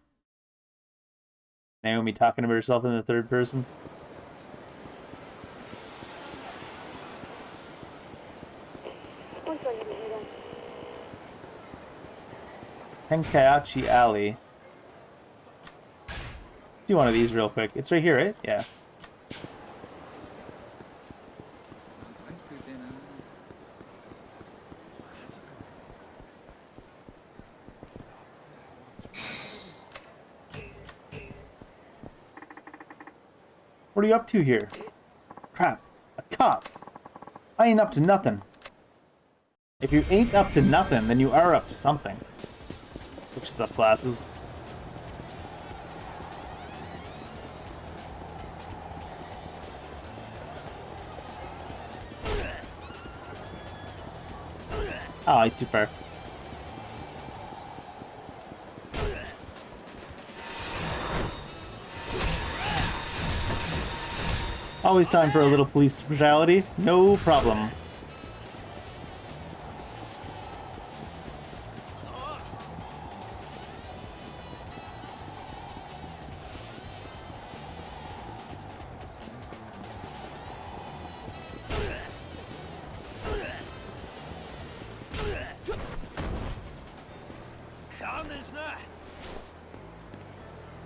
Naomi talking to herself in the third person. Tenkaichi Alley. Let's do one of these real quick. It's right here, right? Yeah. What are you up to here? Crap. A cop. I ain't up to nothing. If you ain't up to nothing, then you are up to something. Which is up classes. Oh, he's too far. Always time for a little police brutality. No problem. 勘弁しな。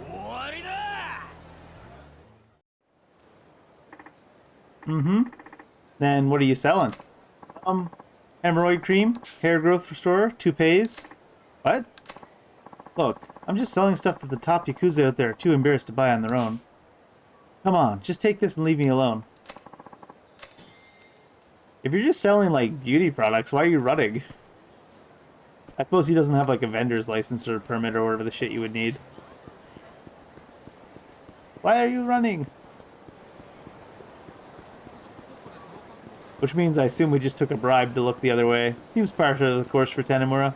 終わりだ。 Mm-hmm. Then what are you selling? Hemorrhoid cream, hair growth restorer, toupees. What? Look, I'm just selling stuff that the top Yakuza out there are too embarrassed to buy on their own. Come on, just take this and leave me alone. If you're just selling, like, beauty products, why are you running? I suppose he doesn't have, like, a vendor's license or permit or whatever the shit you would need. Why are you running? Which means I assume we just took a bribe to look the other way. Seems part of the course for Tanemura.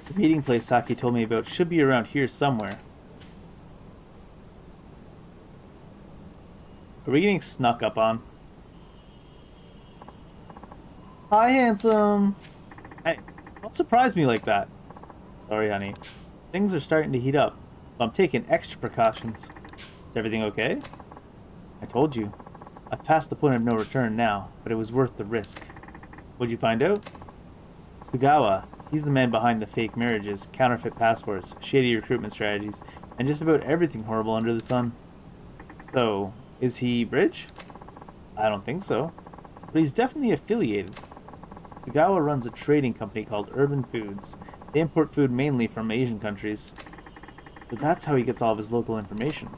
The meeting place Saki told me about should be around here somewhere. Are we getting snuck up on? Hi, handsome! Hey, don't surprise me like that. Sorry, honey. Things are starting to heat up, so I'm taking extra precautions. Is everything okay? I told you. I've passed the point of no return now, but it was worth the risk. What'd you find out? Tsugawa. He's the man behind the fake marriages, counterfeit passports, shady recruitment strategies, and just about everything horrible under the sun. So, is he Bridge? I don't think so. But he's definitely affiliated. Tsugawa runs a trading company called Urban Foods. They import food mainly from Asian countries. So that's how he gets all of his local information.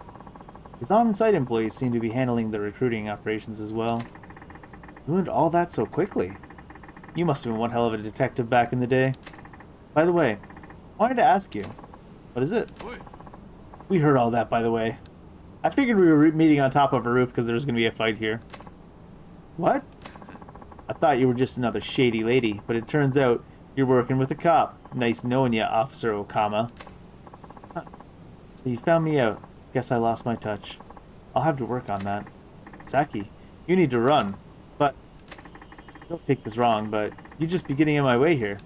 His on-site employees seem to be handling the recruiting operations as well. You learned all that so quickly. You must have been one hell of a detective back in the day. By the way, I wanted to ask you. What is it? We heard all that, by the way. I figured we were meeting on top of a roof because there was going to be a fight here. What? I thought you were just another shady lady, but it turns out you're working with a cop. Nice knowing ya, Officer Okama. Huh. So you found me out. Guess I lost my touch. I'll have to work on that. Saki, you need to run. But, don't take this wrong, but you'd just be getting in my way here.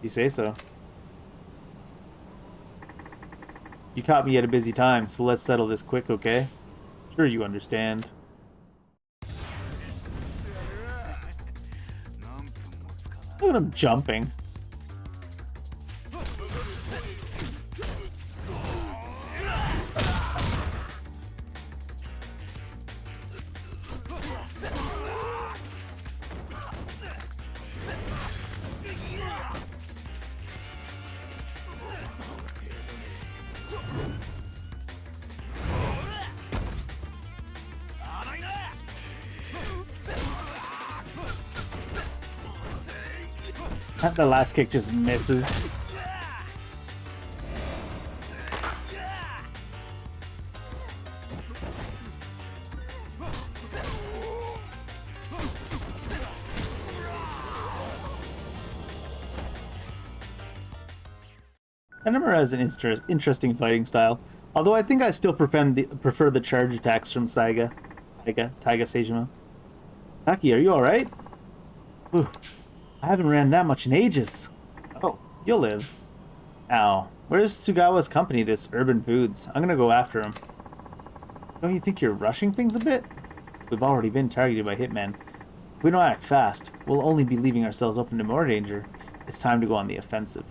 You say so. You caught me at a busy time, so let's settle this quick, okay? Sure you understand. Look at him jumping. The last kick just misses. Tanemura has an interesting fighting style, although I think I still prefer the charge attacks from Taiga Seijima. Saki, are you alright? Ooh. I haven't ran that much in ages. Oh, you'll live. Ow. Where's Tsugawa's company, this Urban Foods? I'm gonna go after him. Don't you think you're rushing things a bit? We've already been targeted by hitmen. If we don't act fast, we'll only be leaving ourselves open to more danger. It's time to go on the offensive.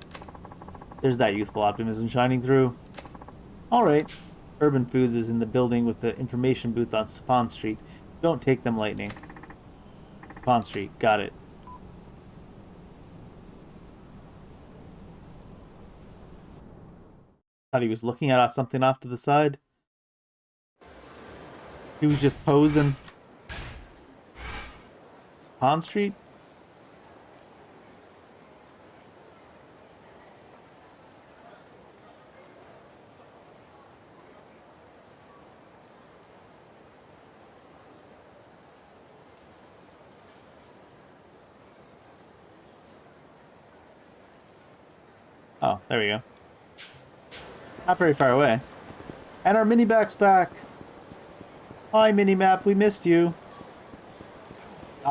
There's that youthful optimism shining through. Alright. Urban Foods is in the building with the information booth on Sapon Street. Don't take them lightning. Sapon Street, got it. Thought he was looking at something off to the side. He was just posing. Pond Street? Oh, there we go. Not very far away. And our mini-back's back. Hi, mini-map, we missed you.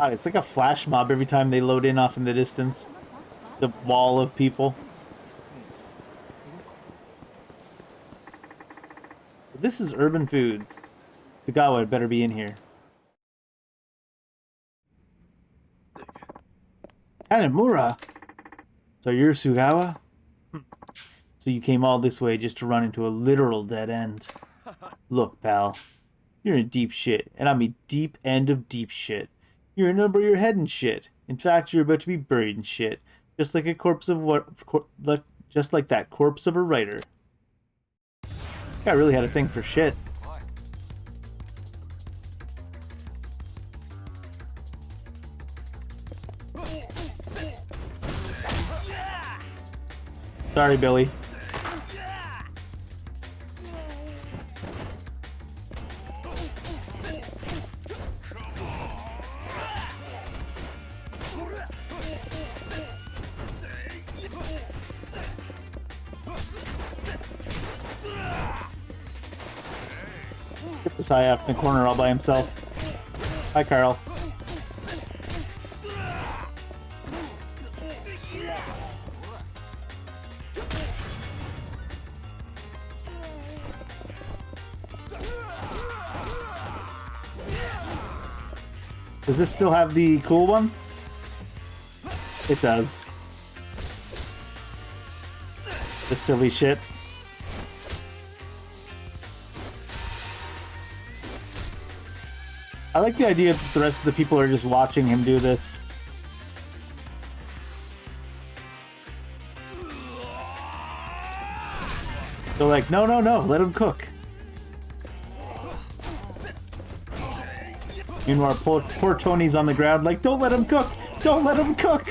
God, it's like a flash mob every time they load in off in the distance. It's a wall of people. So this is Urban Foods. Sugawa had better be in here. Tanemura! So you're Sugawa? So you came all this way just to run into a literal dead end. Look, pal. You're in deep shit, and I mean deep end of deep shit. You're in over your head in shit. In fact, you're about to be buried in shit, just like a corpse of just like that corpse of a writer. Guy really had a thing for shit. Sorry, Billy. Get this guy out in the corner all by himself. Hi, Carl. Does this still have the cool one? It does. The silly shit. I like the idea that the rest of the people are just watching him do this. They're like, no, no, no, let him cook. Meanwhile, poor Tony's on the ground like, don't let him cook! Don't let him cook!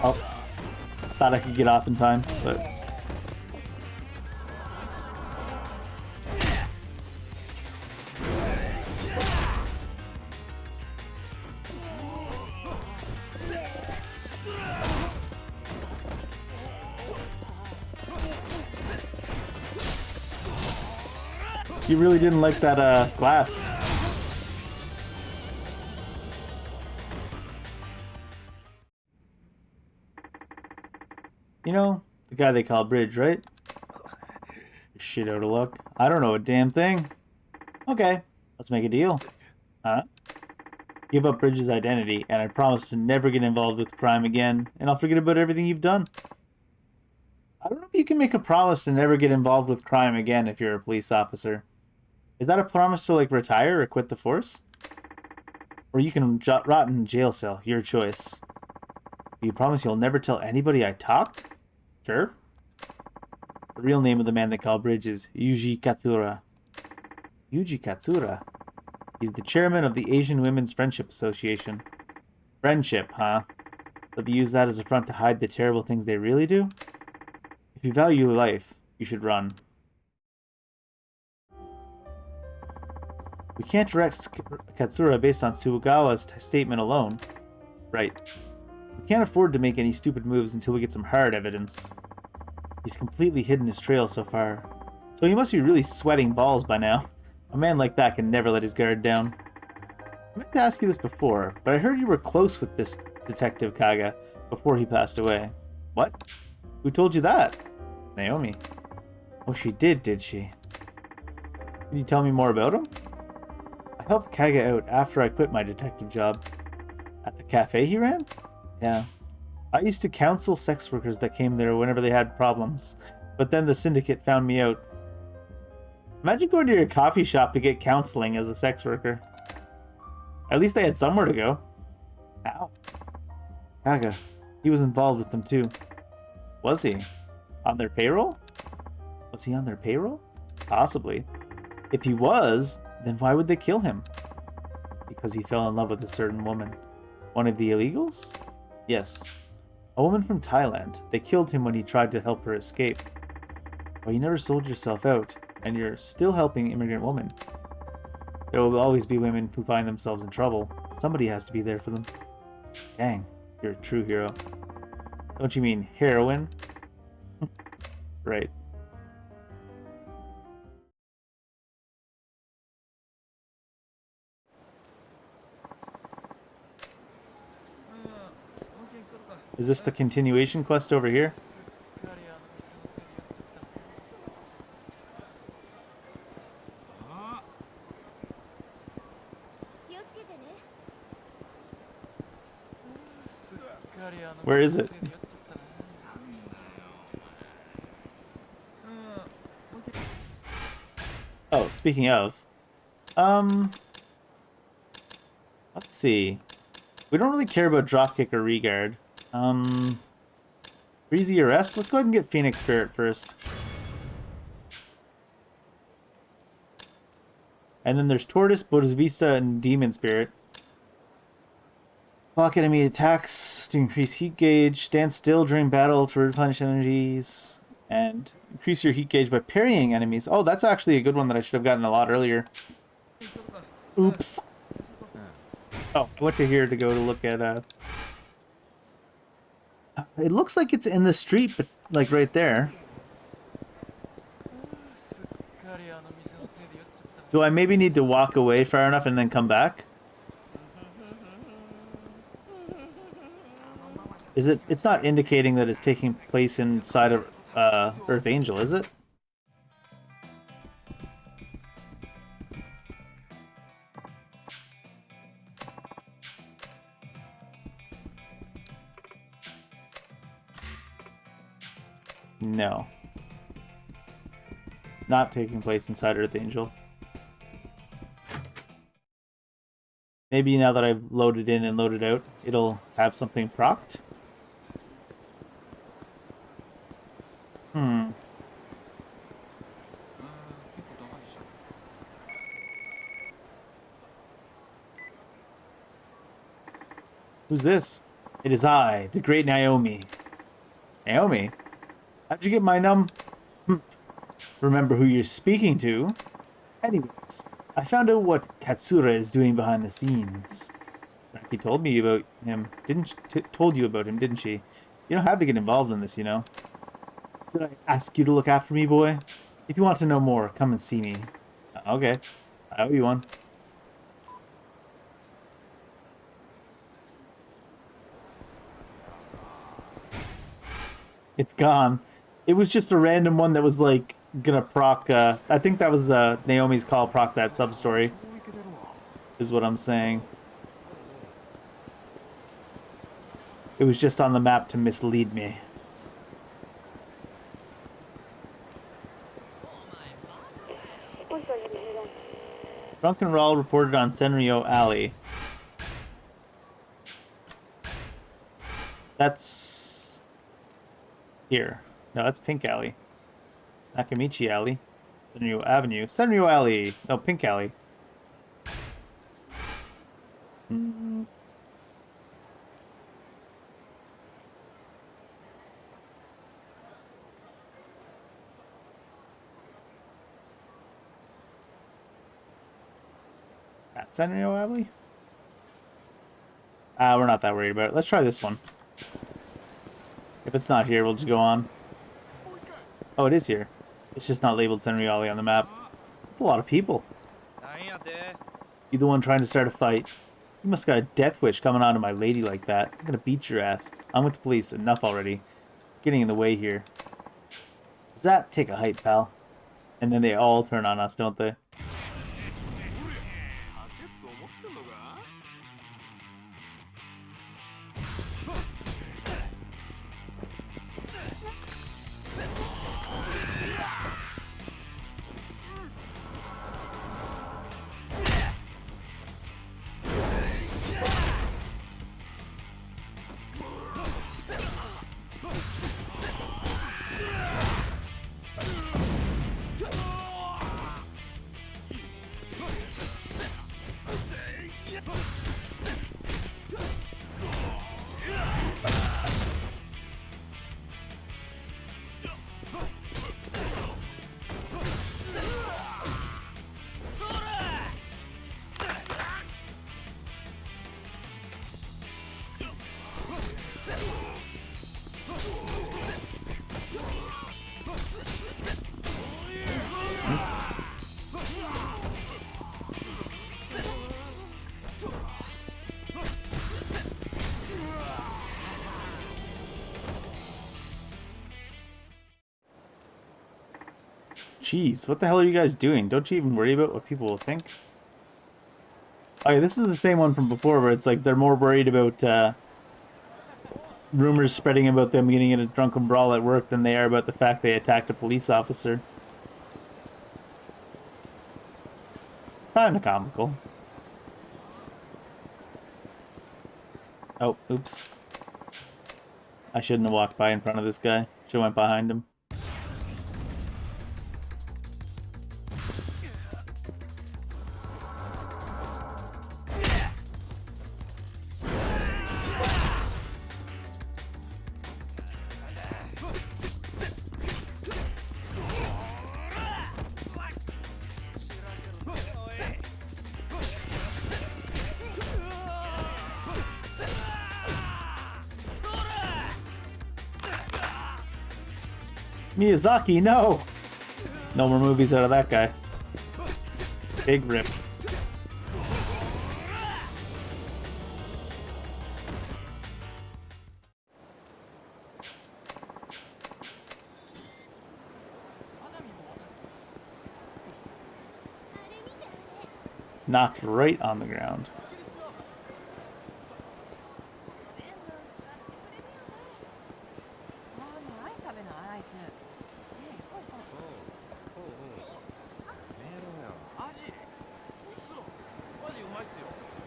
Oh. Thought I could get off in time, but... You really didn't like that glass. You know, the guy they call Bridge, right? Shit out of luck. I don't know a damn thing. Okay, let's make a deal. Huh? Give up Bridge's identity, and I promise to never get involved with crime again, and I'll forget about everything you've done. I don't know if you can make a promise to never get involved with crime again if you're a police officer. Is that a promise to, like, retire or quit the force? Or you can rot in a jail cell, your choice. You promise you'll never tell anybody I talked? Sure. The real name of the man they call Bridge is Yuji Katsura. Yuji Katsura? He's the chairman of the Asian Women's Friendship Association. Friendship, huh? They'll use that as a front to hide the terrible things they really do? If you value your life, you should run. We can't arrest Katsura based on Sugawa's statement alone. Right. We can't afford to make any stupid moves until we get some hard evidence. He's completely hidden his trail so far. So he must be really sweating balls by now. A man like that can never let his guard down. I meant to ask you this before, but I heard you were close with this Detective Kaga before he passed away. What? Who told you that? Naomi. Oh, she did she? Can you tell me more about him? I helped Kaga out after I quit my detective job. At the cafe he ran? Yeah. I used to counsel sex workers that came there whenever they had problems, but then the syndicate found me out. Imagine going to your coffee shop to get counseling as a sex worker. At least they had somewhere to go. Ow. Kaga. He was involved with them too. Was he? On their payroll? Was he on their payroll? Possibly. If he was, then why would they kill him? Because he fell in love with a certain woman. One of the illegals? Yes. A woman from Thailand. They killed him when he tried to help her escape. Well, you never sold yourself out, and you're still helping immigrant women. There will always be women who find themselves in trouble. Somebody has to be there for them. Dang, you're a true hero. Don't you mean heroine? Right. Is this the continuation quest over here? すっかりあの店のせいでやっちゃったね。気をつけてね。すっかりあの Where is 店の it? せいでやっちゃったね。Oh, speaking of, um, let's see. We don't really care about dropkick or regard. Breezy arrest. Let's go ahead and get Phoenix Spirit first. And then there's Tortoise, Bodhisvista, and Demon Spirit. Block enemy attacks to increase heat gauge. Stand still during battle to replenish energies. And increase your heat gauge by parrying enemies. Oh, that's actually a good one that I should have gotten a lot earlier. Oops. Oh, I went to here to go to look at, It looks like it's in the street, but, like, right there. すっかりあの店のせいでやっちゃったね。 Do I maybe need to walk away far enough and then come back? Is it? It's not indicating that it's taking place inside of Earth Angel, is it? No. Not taking place inside Earth Angel. Maybe now that I've loaded in and loaded out, it'll have something procced. Hmm. Who's this? It is I, the great Naomi. Naomi? How'd you get my Remember who you're speaking to? Anyways, I found out what Katsura is doing behind the scenes. She told me about him, didn't she? Told you about him, didn't she? You don't have to get involved in this, you know. Did I ask you to look after me, boy? If you want to know more, come and see me. Okay, I owe you one. It's gone. It was just a random one that was like gonna proc. I think that was Naomi's call proc that sub story. Is what I'm saying. It was just on the map to mislead me. Drunken Rawl reported on Senryo Alley. That's here. No, that's Pink Alley. Nakamichi Alley. Senryo Avenue. Senryo Alley. No, Pink Alley. At Senryo Alley? We're not that worried about it. Let's try this one. If it's not here, we'll just go on. Oh, it is here. It's just not labeled Senryo Alley on the map. That's a lot of people. You the one trying to start a fight? You must got a death wish coming on to my lady like that. I'm gonna beat your ass. I'm with the police. Enough already. Getting in the way here. Does that take a height, pal? And then they all turn on us, don't they? Jeez, what the hell are you guys doing? Don't you even worry about what people will think? Oh yeah, this is the same one from before where it's like they're more worried about rumors spreading about them getting in a drunken brawl at work than they are about the fact they attacked a police officer. Kinda comical. Oh, oops. I shouldn't have walked by in front of this guy. Should have went behind him. Miyazaki, no! No more movies out of that guy. Big rip. Knocked right on the ground.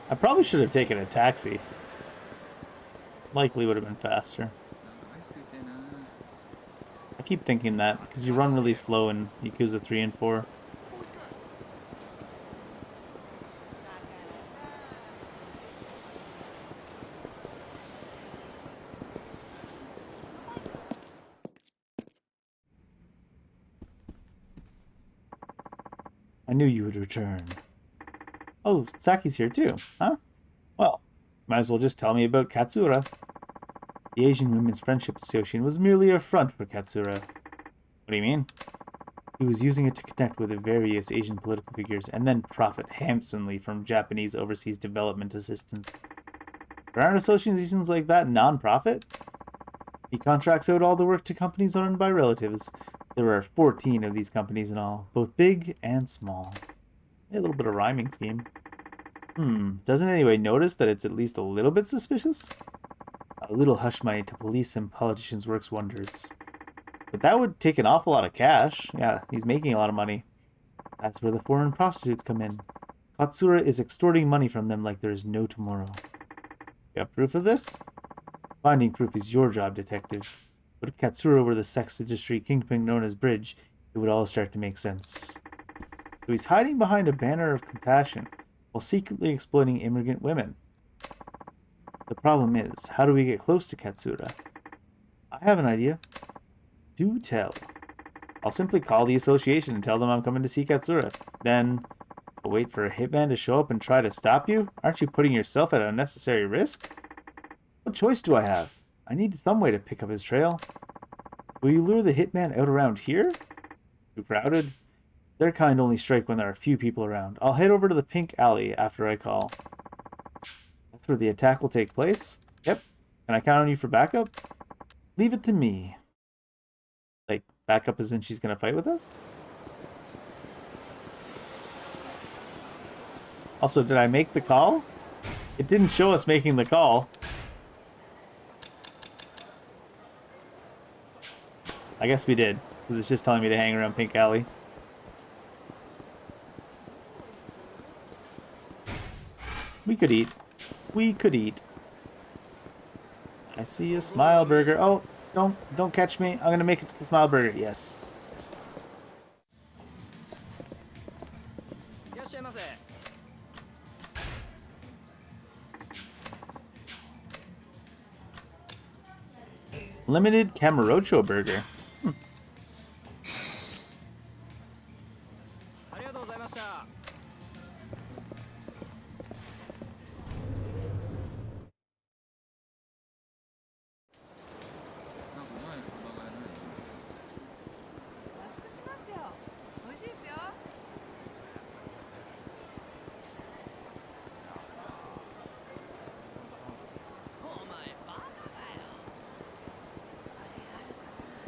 I probably should have taken a taxi. Likely would have been faster. I keep thinking that, because you run really slow in Yakuza 3 and 4. I knew you would return. Oh, Saki's here too, huh? Well, might as well just tell me about Katsura. The Asian Women's Friendship Association was merely a front for Katsura. What do you mean? He was using it to connect with the various Asian political figures and then profit handsomely from Japanese overseas development assistance. There aren't associations like that non-profit? He contracts out all the work to companies owned by relatives. There are 14 of these companies in all, both big and small. A little bit of rhyming scheme. Doesn't anybody notice that it's at least a little bit suspicious? A little hush money to police and politicians works wonders. But that would take an awful lot of cash. Yeah, he's making a lot of money. That's where the foreign prostitutes come in. Katsura is extorting money from them like there is no tomorrow. You got proof of this? Finding proof is your job, detective. But if Katsura were the sex industry kingpin known as Bridge, it would all start to make sense. So he's hiding behind a banner of compassion, while secretly exploiting immigrant women. The problem is, how do we get close to Katsura? I have an idea. Do tell. I'll simply call the association and tell them I'm coming to see Katsura. Then, I'll wait for a hitman to show up and try to stop you? Aren't you putting yourself at unnecessary risk? What choice do I have? I need some way to pick up his trail. Will you lure the hitman out around here? Too crowded? Their kind only strike when there are few people around. I'll head over to the pink alley after I call. That's where the attack will take place? Yep. Can I count on you for backup? Leave it to me. Like, backup as in she's gonna fight with us? Also, did I make the call? It didn't show us making the call. I guess we did, because it's just telling me to hang around Pink Alley. We could eat. We could eat. I see a Smile Burger. Oh, don't catch me. I'm gonna make it to the Smile Burger. Yes. Limited Camarocho Burger.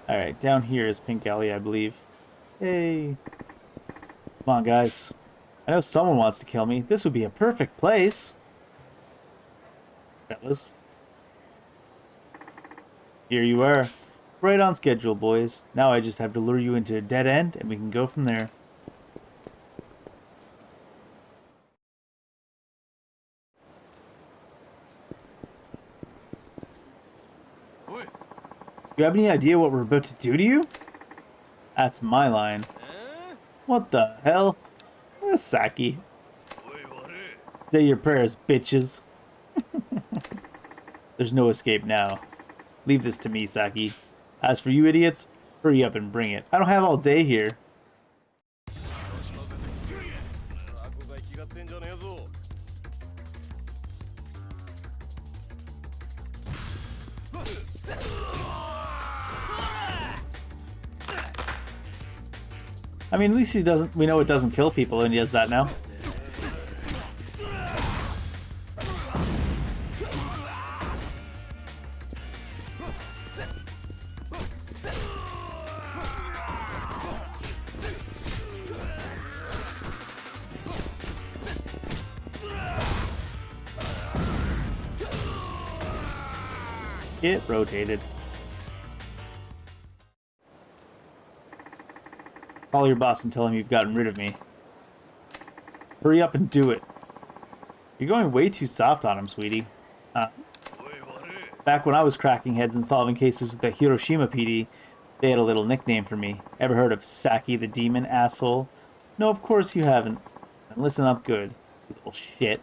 Alright, down here is Pink Alley, I believe. Hey. Come on, guys. I know someone wants to kill me. This would be a perfect place. Fellas. Here you are. Right on schedule, boys. Now I just have to lure you into a dead end, and we can go from there.おい You have any idea what we're about to do to you? That's my line. What the hell? Saki. おい悪い Say your prayers, bitches. There's no escape now. Leave this to me, Saki. As for you idiots, hurry up and bring it. I don't have all day here. あこが気がってんじゃねえぞ I mean, at least he doesn't. We know it doesn't kill people, and he has that now. Get rotated. Call your boss and tell him you've gotten rid of me. Hurry up and do it. You're going way too soft on him, sweetie. おい悪い Back when I was cracking heads and solving cases with the Hiroshima PD, they had a little nickname for me. Ever heard of Saki the Demon, asshole? No, of course you haven't. And listen up good, you little shit.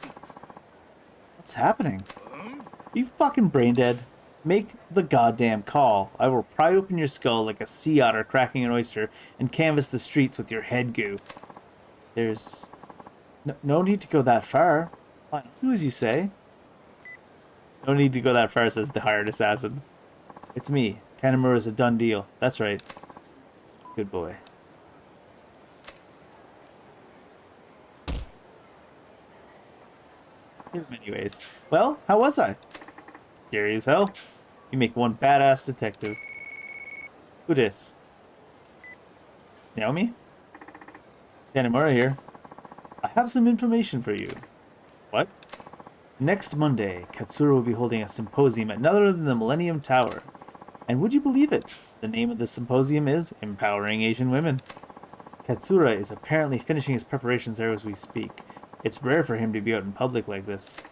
What's happening? Are you fucking brain dead? Make the goddamn call. I will pry open your skull like a sea otter cracking an oyster and canvass the streets with your head goo. There's no need to go that far. Fine, do as you say. No need to go that far, says the hired assassin. It's me. Tanimura's a done deal. That's right. Good boy. Anyways. Well, how was I? Scary as hell. You make one badass detective. Who dis? Naomi? Tanimura here. I have some information for you. What? Next Monday, Katsura will be holding a symposium at none other than the Millennium Tower. And would you believe it? The name of the symposium is Empowering Asian Women. Katsura is apparently finishing his preparations there as we speak. It's rare for him to be out in public like this.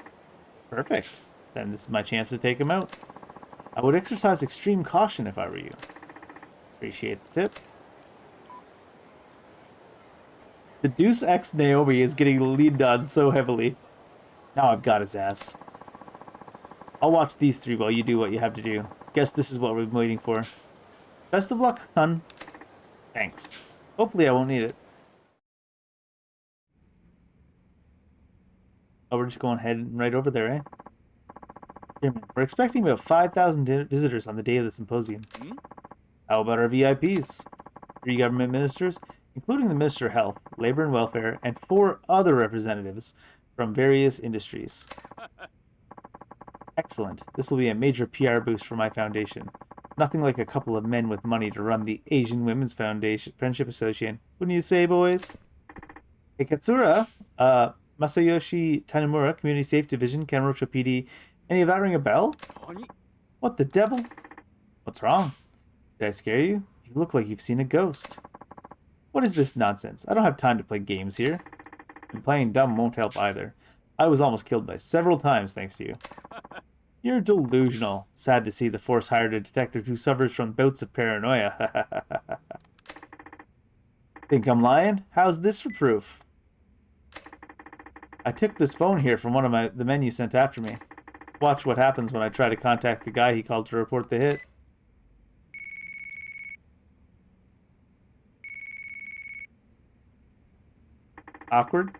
Perfect. Then this is my chance to take him out. I would exercise extreme caution if I were you. Appreciate the tip. The Deuce X Naomi is getting leaned on so heavily. Now I've got his ass. I'll watch these three while you do what you have to do. Guess this is what we've been waiting for. Best of luck, hun. Thanks. Hopefully I won't need it. Oh, we're just going ahead right over there, eh? We're expecting about 5,000 visitors on the day of the symposium. How about our VIPs? 3 government ministers, including the Minister of Health, Labor and Welfare, and 4 other representatives from various industries. Excellent. This will be a major PR boost for my foundation. Nothing like a couple of men with money to run the Asian Women's Foundation Friendship Association. Wouldn't you say, boys? Hey, Katsura, Masayoshi Tanimura, Community Safe Division, Kamurocho PD. Any of that ring a bell? What the devil? What's wrong? Did I scare you? You look like you've seen a ghost. What is this nonsense? I don't have time to play games here. And playing dumb won't help either. I was almost killed by several times thanks to you. You're delusional. Sad to see the Force hired a detective who suffers from bouts of paranoia. Think I'm lying? How's this for proof? I took this phone here from one of the men you sent after me. Watch what happens when I try to contact the guy he called to report the hit. Awkward?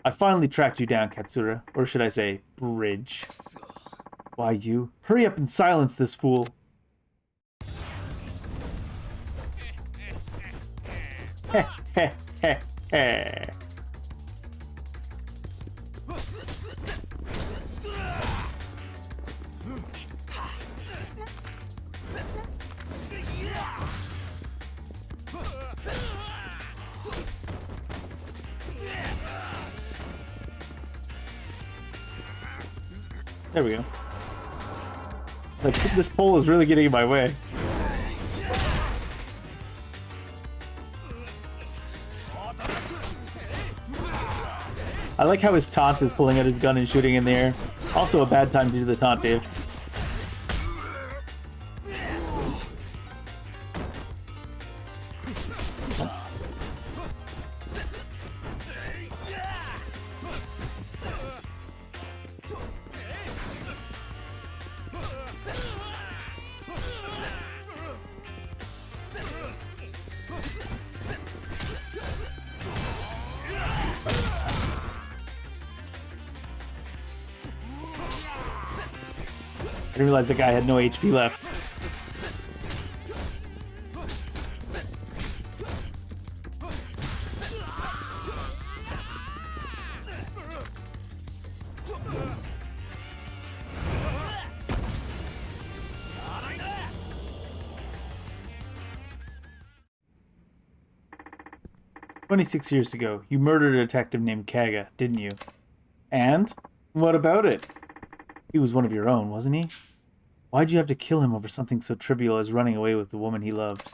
I finally tracked you down, Katsura. Or should I say, Bridge. Why you? Hurry up and silence this fool. Heh heh heh heh. There we go. Like, this pole is really getting in my way. I like how his taunt is pulling out his gun and shooting in the air. Also a bad time to do the taunt, Dave. I didn't realize the guy had no HP left. "26 years ago, you murdered a detective named Kaga, didn't you? And? What about it? He was one of your own, wasn't he? Why'd you have to kill him over something so trivial as running away with the woman he loved?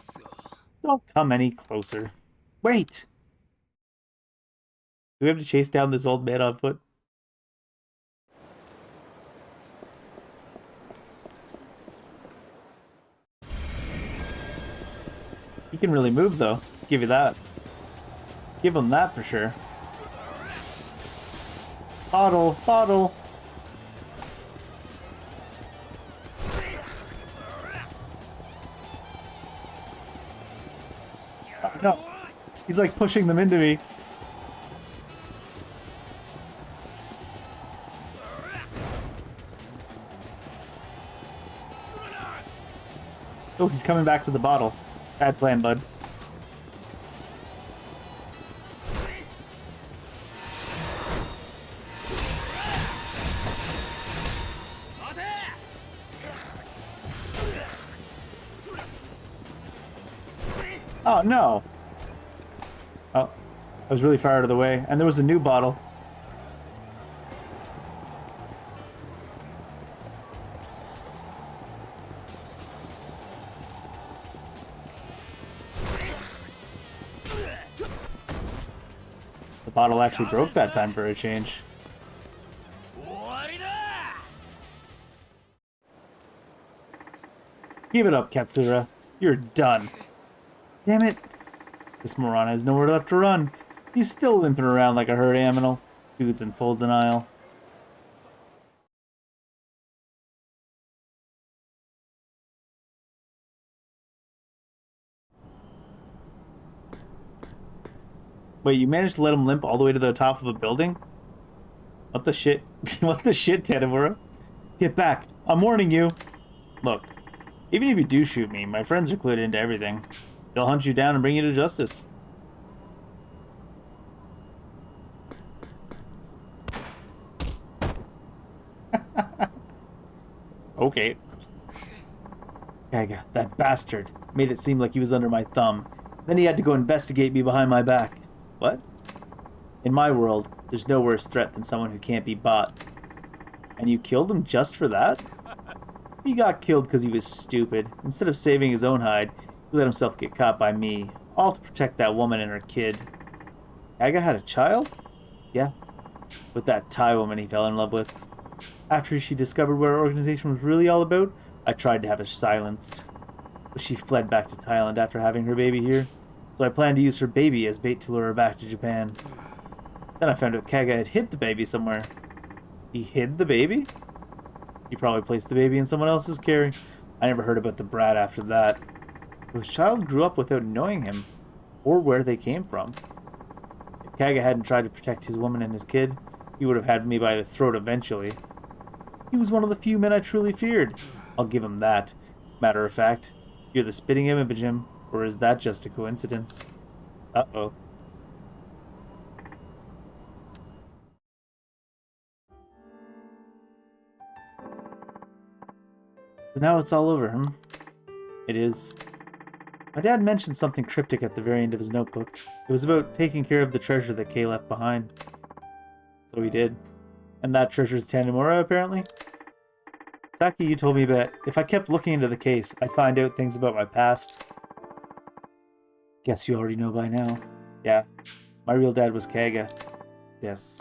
Don't come any closer. Wait! Do we have to chase down this old man on foot? He can really move, though. I'll give you that. Give him that for sure. Bottle, bottle. Oh, no. He's like pushing them into me. Oh, he's coming back to the bottle. Bad plan, bud. Oh, no. Oh, I was really far out of the way. And there was a new bottle. The bottle actually broke that time for a change. Give it up, Katsura. You're done. Damn it. This moron has nowhere left to run. He's still limping around like a herd animal. Dude's in full denial. Wait, you managed to let him limp all the way to the top of a building? What the shit? What the shit, Tadamura? Get back. I'm warning you. Look, even if you do shoot me, my friends are clued into everything. They'll hunt you down and bring you to justice. Okay. Kaga, that bastard, made it seem like he was under my thumb. Then he had to go investigate me behind my back. What? In my world, there's no worse threat than someone who can't be bought. And you killed him just for that? He got killed because he was stupid. Instead of saving his own hide, he let himself get caught by me, all to protect that woman and her kid. Kaga had a child? Yeah, with that Thai woman he fell in love with. After she discovered what our organization was really all about, I tried to have her silenced. But she fled back to Thailand after having her baby here, so I planned to use her baby as bait to lure her back to Japan. Then I found out Kaga had hid the baby somewhere. He hid the baby? He probably placed the baby in someone else's care. I never heard about the brat after that. His child grew up without knowing him, or where they came from. If Kaga hadn't tried to protect his woman and his kid, he would have had me by the throat eventually. He was one of the few men I truly feared. I'll give him that. Matter of fact, you're the spitting image of him, or is that just a coincidence? Uh-oh. So now it's all over, huh? It is. My dad mentioned something cryptic at the very end of his notebook. It was about taking care of the treasure that Kay left behind. So he did. And that treasure's Tanimura, apparently? Saki, you told me that if I kept looking into the case, I'd find out things about my past. Guess you already know by now. Yeah, my real dad was Kaga. Yes.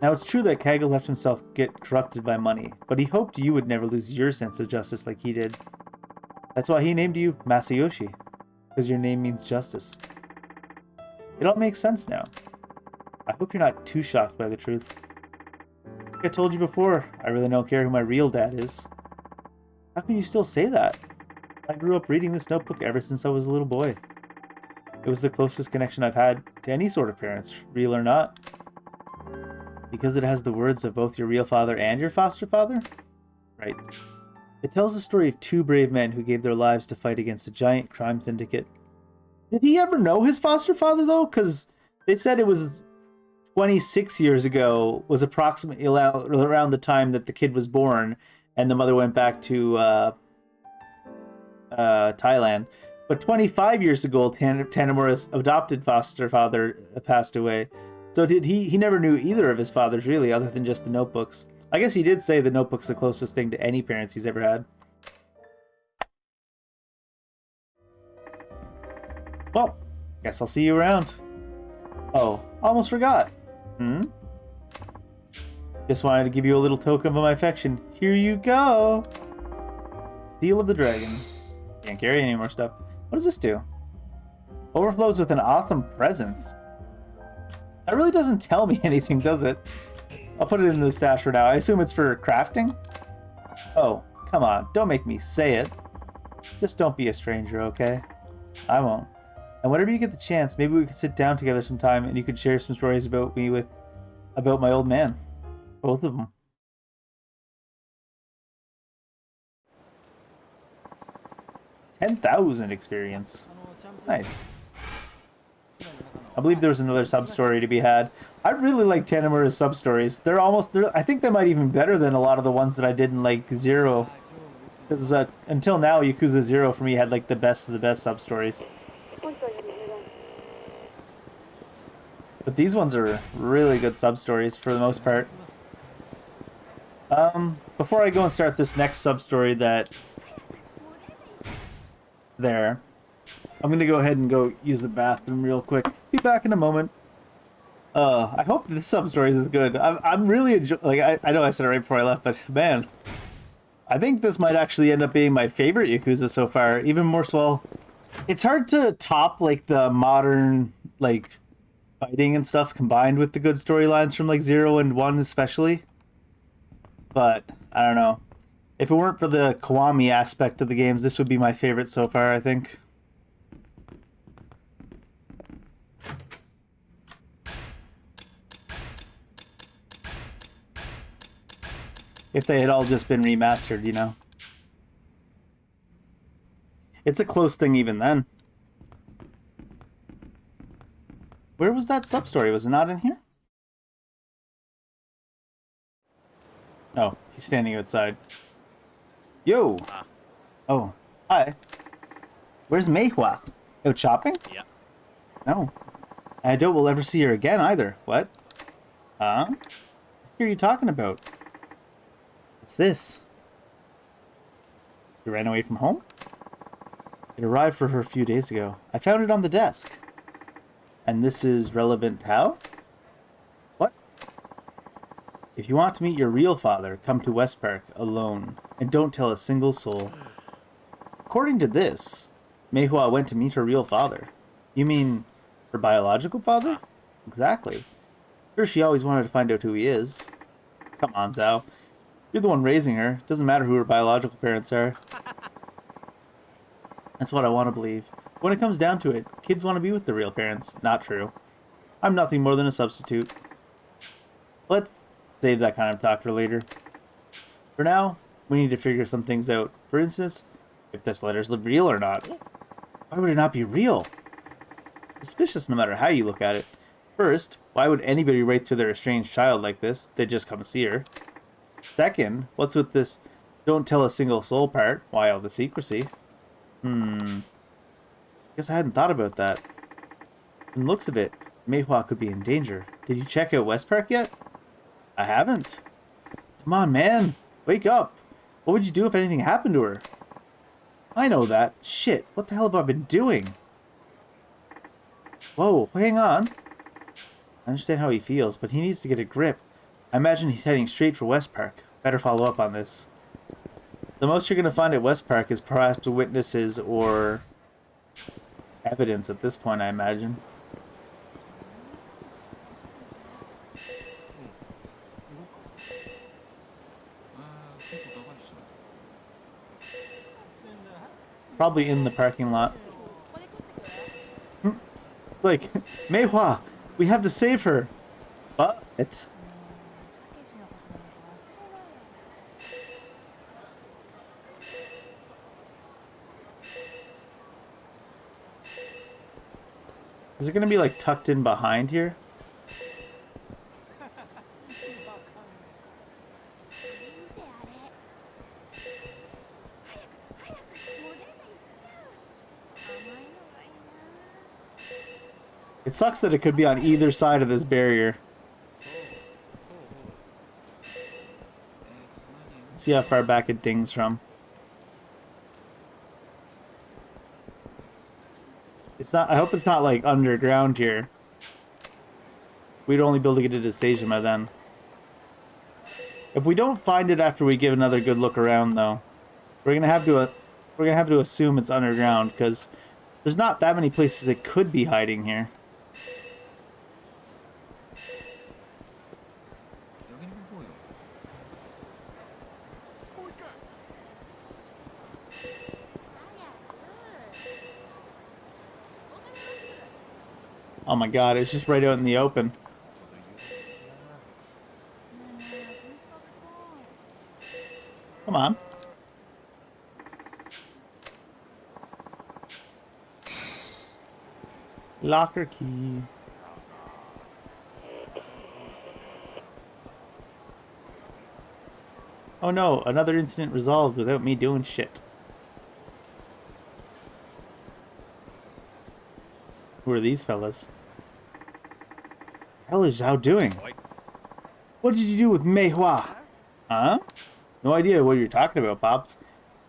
Now, it's true that Kaga left himself get corrupted by money, but he hoped you would never lose your sense of justice like he did. That's why he named you Masayoshi, because your name means justice. It all makes sense now. I hope you're not too shocked by the truth. Like I told you before, I really don't care who my real dad is. How can you still say that? I grew up reading this notebook ever since I was a little boy. It was the closest connection I've had to any sort of parents, real or not. Because it has the words of both your real father and your foster father? Right. It tells the story of two brave men who gave their lives to fight against a giant crime syndicate. Did he ever know his foster father, though? Because they said it was 26 years ago, was approximately around the time that the kid was born, and the mother went back to Thailand. But 25 years ago, Tanamura's adopted foster father passed away. So he never knew either of his fathers, really, other than just the notebooks. I guess he did say the notebook's the closest thing to any parents he's ever had. Well, guess I'll see you around. Oh, almost forgot. Just wanted to give you a little token of my affection. Here you go. Seal of the Dragon. Can't carry any more stuff. What does this do? Overflows with an awesome presence. That really doesn't tell me anything, does it? I'll put it in the stash for now. I assume it's for crafting? Oh, come on. Don't make me say it. Just don't be a stranger, okay? I won't. And whenever you get the chance, maybe we could sit down together sometime and you could share some stories about me about my old man. Both of them. $10,000 experience. Nice. I believe there was another sub-story to be had. I really like Tanamura's sub-stories. I think they might even be better than a lot of the ones that I did in, like, Zero. Because until now, Yakuza 0 for me had, like, the best of the best sub-stories. But these ones are really good sub-stories for the most part. Before I go and start this next sub-story that's there, I'm gonna go ahead and go use the bathroom real quick. Be back in a moment. I hope this sub-story is good. I'm really enjoying, I know I said it right before I left, but man, I think this might actually end up being my favorite Yakuza so far. Even more so, it's hard to top, like, the modern, like, fighting and stuff combined with the good storylines from, like, 0 and 1 especially. But, I don't know. If it weren't for the Kiwami aspect of the games, this would be my favorite so far, I think. If they had all just been remastered, you know. It's a close thing even then. Where was that sub-story? Was it not in here? Oh, he's standing outside. Yo! Oh, hi. Where's Meihua? Out shopping? Yeah. No. I doubt we'll ever see her again either. What? Huh? What are you talking about? What's this? You ran away from home? It arrived for her a few days ago. I found it on the desk. And this is relevant how? What? If you want to meet your real father, come to West Park alone. And don't tell a single soul. According to this, Meihua went to meet her real father. You mean her biological father? Exactly. Sure, she always wanted to find out who he is. Come on, Zhao. You're the one raising her. Doesn't matter who her biological parents are. That's what I want to believe. When it comes down to it, kids want to be with their real parents. Not true. I'm nothing more than a substitute. Let's save that kind of talk for later. For now, we need to figure some things out. For instance, if this letter's real or not. Why would it not be real? It's suspicious no matter how you look at it. First, why would anybody write to their estranged child like this? They'd just come see her. Second, what's with this don't tell a single soul part? Why all the secrecy? Guess I hadn't thought about that. From the looks of it, Meihua could be in danger. Did you check out West Park yet? I haven't. Come on, man. Wake up! What would you do if anything happened to her? I know that. Shit, what the hell have I been doing? Whoa, hang on. I understand how he feels, but he needs to get a grip. I imagine he's heading straight for West Park. Better follow up on this. The most you're going to find at West Park is perhaps witnesses or evidence at this point, I imagine. Probably in the parking lot. It's like, Meihua, we have to save her. But is it gonna be like tucked in behind here? It sucks that it could be on either side of this barrier. Let's see how far back it dings from. It's not. I hope it's not like underground here. We'd only be able to get to the station by then. If we don't find it after we give another good look around, though, we're gonna have to assume it's underground because there's not that many places it could be hiding here. Oh my god, it's just right out in the open. Come on. Locker key. Oh no, another incident resolved without me doing shit. Who are these fellas? What the hell is Zhao doing? What did you do with Meihua? Huh? No idea what you're talking about, Pops.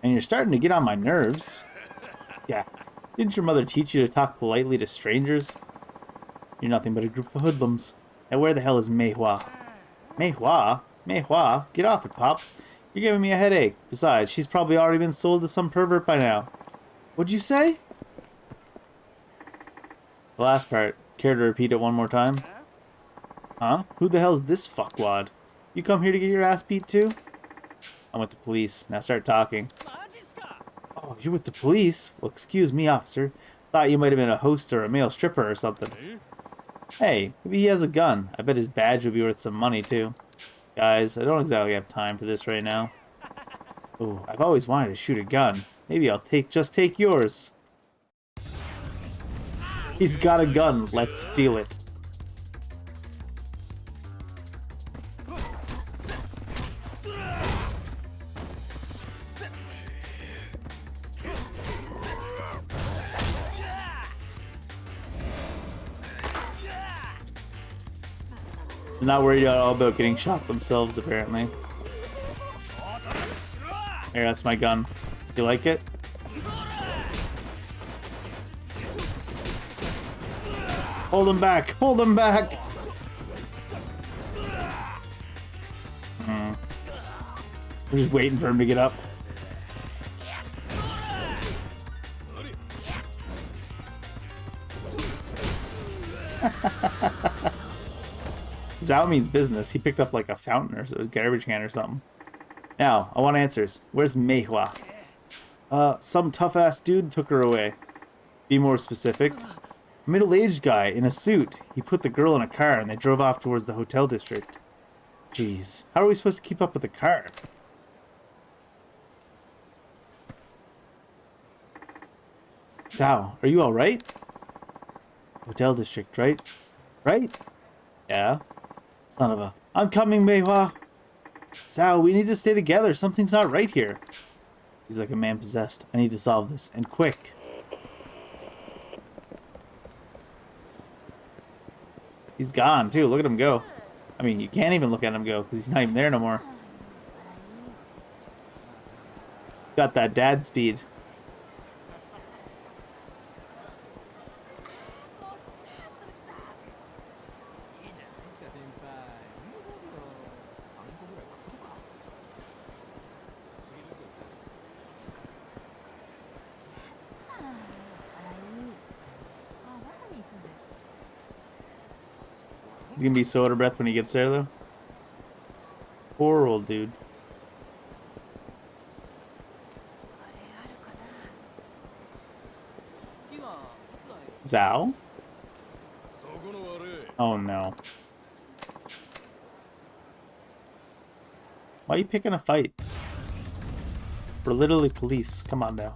And you're starting to get on my nerves. Yeah. Didn't your mother teach you to talk politely to strangers? You're nothing but a group of hoodlums. Now where the hell is Meihua? Meihua? Meihua? Get off it, Pops. You're giving me a headache. Besides, she's probably already been sold to some pervert by now. What'd you say? The last part. Care to repeat it one more time? Huh? Who the hell's this fuckwad? You come here to get your ass beat too? I'm with the police. Now start talking. Oh, you're with the police? Well, excuse me, officer. Thought you might have been a host or a male stripper or something. Hey, maybe he has a gun. I bet his badge would be worth some money too. Guys, I don't exactly have time for this right now. Oh, I've always wanted to shoot a gun. Maybe I'll just take yours. He's got a gun. Let's steal it. They're not worried at all about getting shot themselves, apparently. Here, that's my gun. You like it? Hold him back! Hold him back! We're just waiting for him to get up. Zhao means business. He picked up like a fountain or a garbage can or something. Now, I want answers. Where's Meihua? Some tough-ass dude took her away. Be more specific. A middle-aged guy in a suit. He put the girl in a car and they drove off towards the hotel district. Jeez, how are we supposed to keep up with the car? Zhao, are you alright? Hotel district, right? Right? Yeah. Son of a... I'm coming, Meihua! Zhao, we need to stay together. Something's not right here. He's like a man possessed. I need to solve this, and quick. He's gone, too. Look at him go. I mean, you can't even look at him go, because he's not even there no more. Got that dad speed. He's gonna be so out of breath when he gets there, though. Poor old dude. Zhao? Oh no. Why are you picking a fight? We're literally police. Come on now.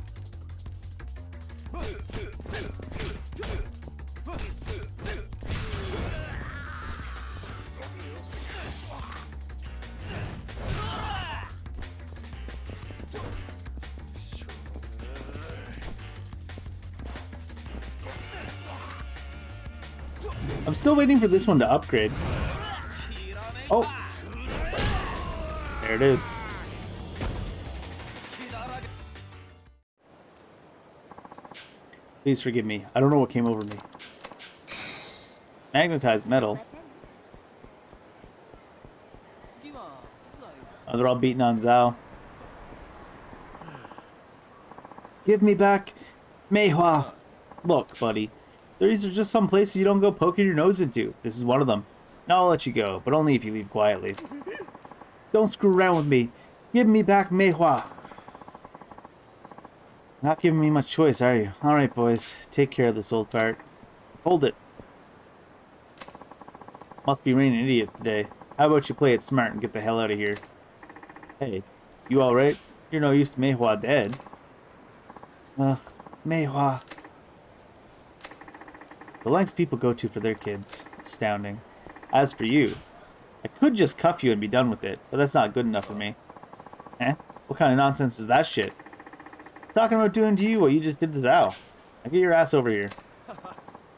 I'm still waiting for this one to upgrade. Oh! There it is. Please forgive me. I don't know what came over me. Magnetized metal. Oh, they're all beating on Zhao. Give me back Meihua. Look, buddy. These are just some places you don't go poking your nose into. This is one of them. Now I'll let you go, but only if you leave quietly. Don't screw around with me. Give me back Meihua. Not giving me much choice, are you? Alright, boys. Take care of this old fart. Hold it. Must be raining idiots today. How about you play it smart and get the hell out of here? Hey, you alright? You're no use to Meihua dead. Ugh, Meihua. The lengths people go to for their kids. Astounding. As for you, I could just cuff you and be done with it, but that's not good enough for me. Eh? What kind of nonsense is that shit? Talking about doing to you what you just did to Zhao. Now get your ass over here.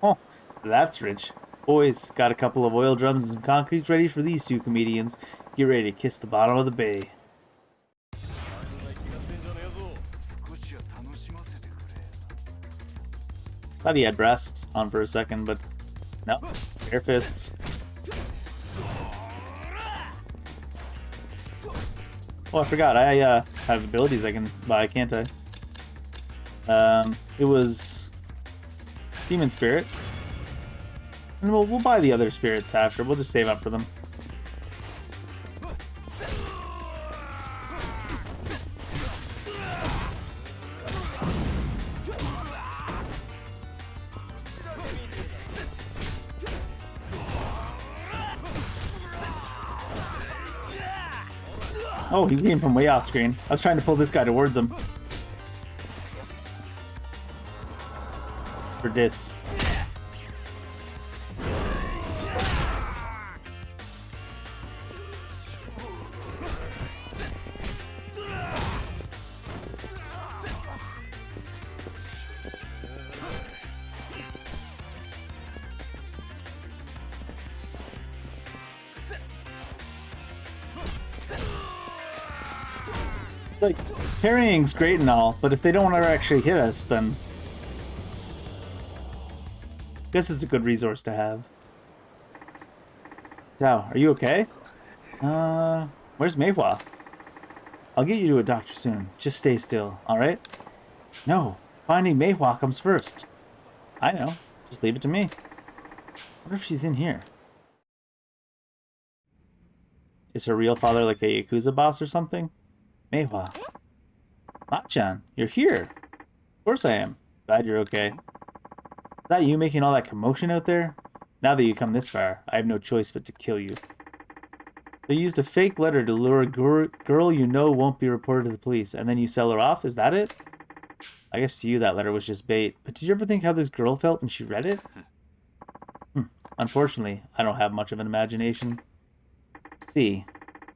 Oh, that's rich. Boys, got a couple of oil drums and some concrete ready for these two comedians. Get ready to kiss the bottom of the bay. Thought he had breasts on for a second, but no. Bare fists. Oh, I forgot. I have abilities I can buy, can't I? It was Demon Spirit. And we'll buy the other spirits after. We'll just save up for them. Oh, he came from way off screen. I was trying to pull this guy towards him. For this. Like, parrying's great and all, but if they don't want to actually hit us, then I guess it's a good resource to have. Zhao, are you okay? Where's Meihua? I'll get you to a doctor soon. Just stay still, alright? No, finding Meihua comes first. I know. Just leave it to me. I wonder if she's in here. Is her real father like a Yakuza boss or something? Meihua. Ma-chan, you're here. Of course I am. Glad you're okay. Is that you making all that commotion out there? Now that you come this far, I have no choice but to kill you. They used a fake letter to lure a girl you know won't be reported to the police, and then you sell her off? Is that it? I guess to you that letter was just bait, but did you ever think how this girl felt when she read it? Unfortunately, I don't have much of an imagination. See.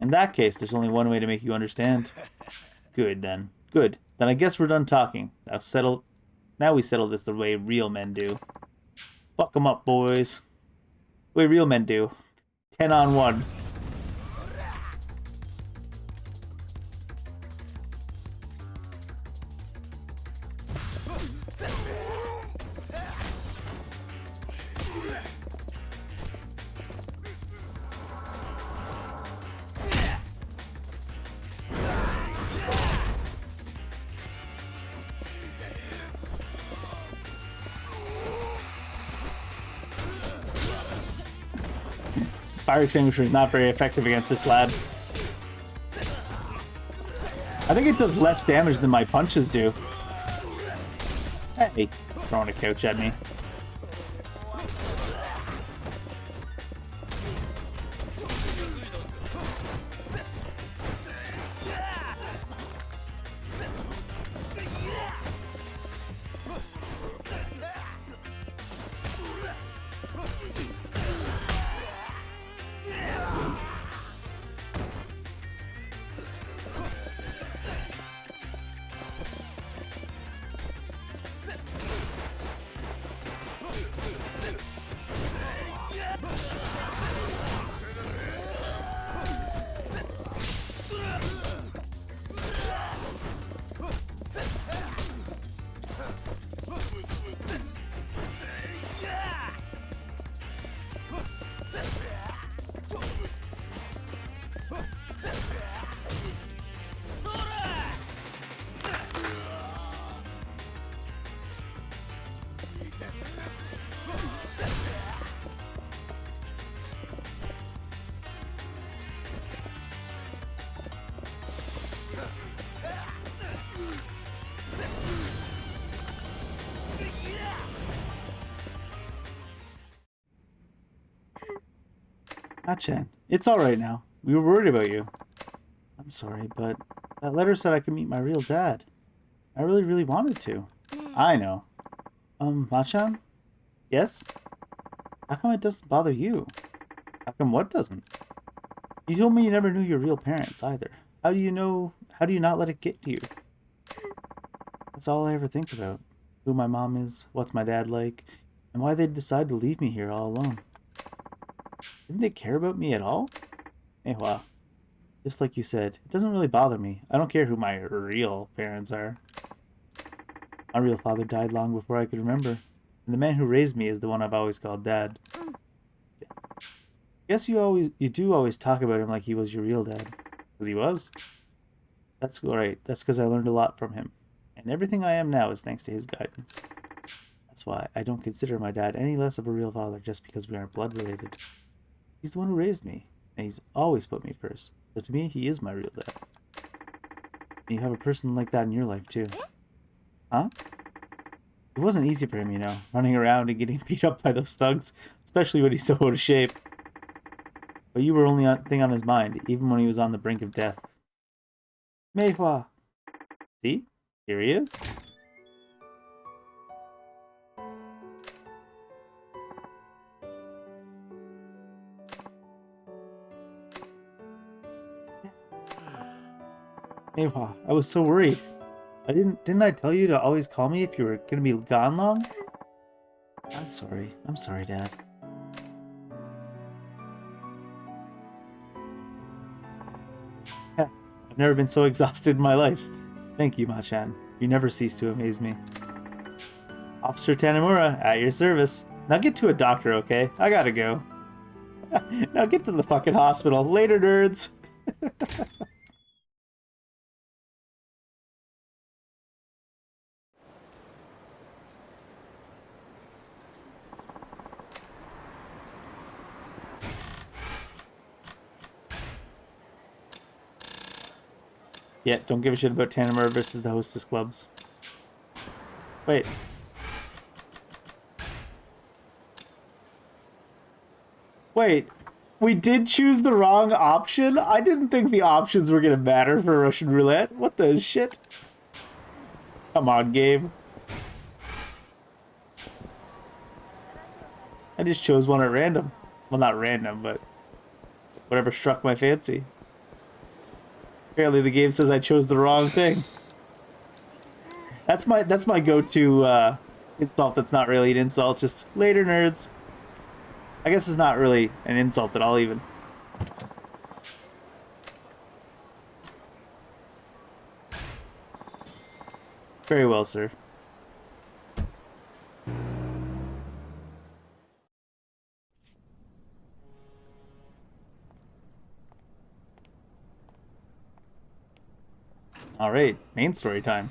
In that case, there's only one way to make you understand. Good, then. Good. Then I guess we're done talking. Now we settle this the way real men do. Fuck 'em up, boys. The way real men do. 10 on 1. fire extinguisher is not very effective against this lad. I think it does less damage than my punches do. Hey, throwing a couch at me. Achan, it's alright now. We were worried about you. I'm sorry, but that letter said I could meet my real dad. I really, really wanted to. I know. Machan? Yes? How come it doesn't bother you? How come what doesn't? You told me you never knew your real parents either. How do you not let it get to you? That's all I ever think about. Who my mom is, what's my dad like, and why they decide to leave me here all alone. Didn't they care about me at all? Well, just like you said, it doesn't really bother me. I don't care who my real parents are. My real father died long before I could remember, and the man who raised me is the one I've always called Dad. Guess you do always talk about him like he was your real dad. Because he was. That's alright. That's because I learned a lot from him. And everything I am now is thanks to his guidance. That's why I don't consider my dad any less of a real father just because we aren't blood related. He's the one who raised me, and he's always put me first. So to me, he is my real dad. And you have a person like that in your life, too. Huh? It wasn't easy for him, you know, running around and getting beat up by those thugs, especially when he's so out of shape. But you were only thing on his mind, even when he was on the brink of death. Meihua! See? Here he is. Meihua, I was so worried. Didn't I tell you to always call me if you were gonna be gone long? I'm sorry. I'm sorry, Dad. I've never been so exhausted in my life. Thank you, Machan. You never cease to amaze me. Officer Tanimura, at your service. Now get to a doctor, okay? I gotta go. Now get to the fucking hospital. Later, nerds! Yeah, don't give a shit about Tanimura versus the Hostess Clubs. Wait. Wait. We did choose the wrong option? I didn't think the options were gonna matter for Russian roulette. What the shit? Come on, game. I just chose one at random. Well, not random, but whatever struck my fancy. Apparently the game says I chose the wrong thing. That's my go-to insult that's not really an insult, just later, nerds. I guess it's not really an insult at all, even. Very well, sir. Alright, main story time.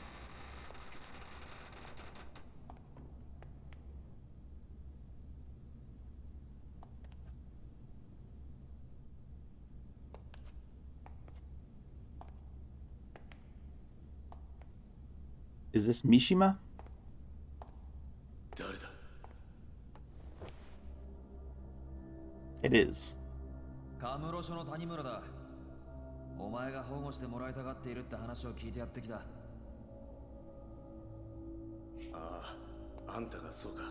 Is this Mishima? 誰だ It is. カムロ署の谷村だ。お前が保護してもらいたがっているって話を聞いてやってきた。ああ、あんたがそうか。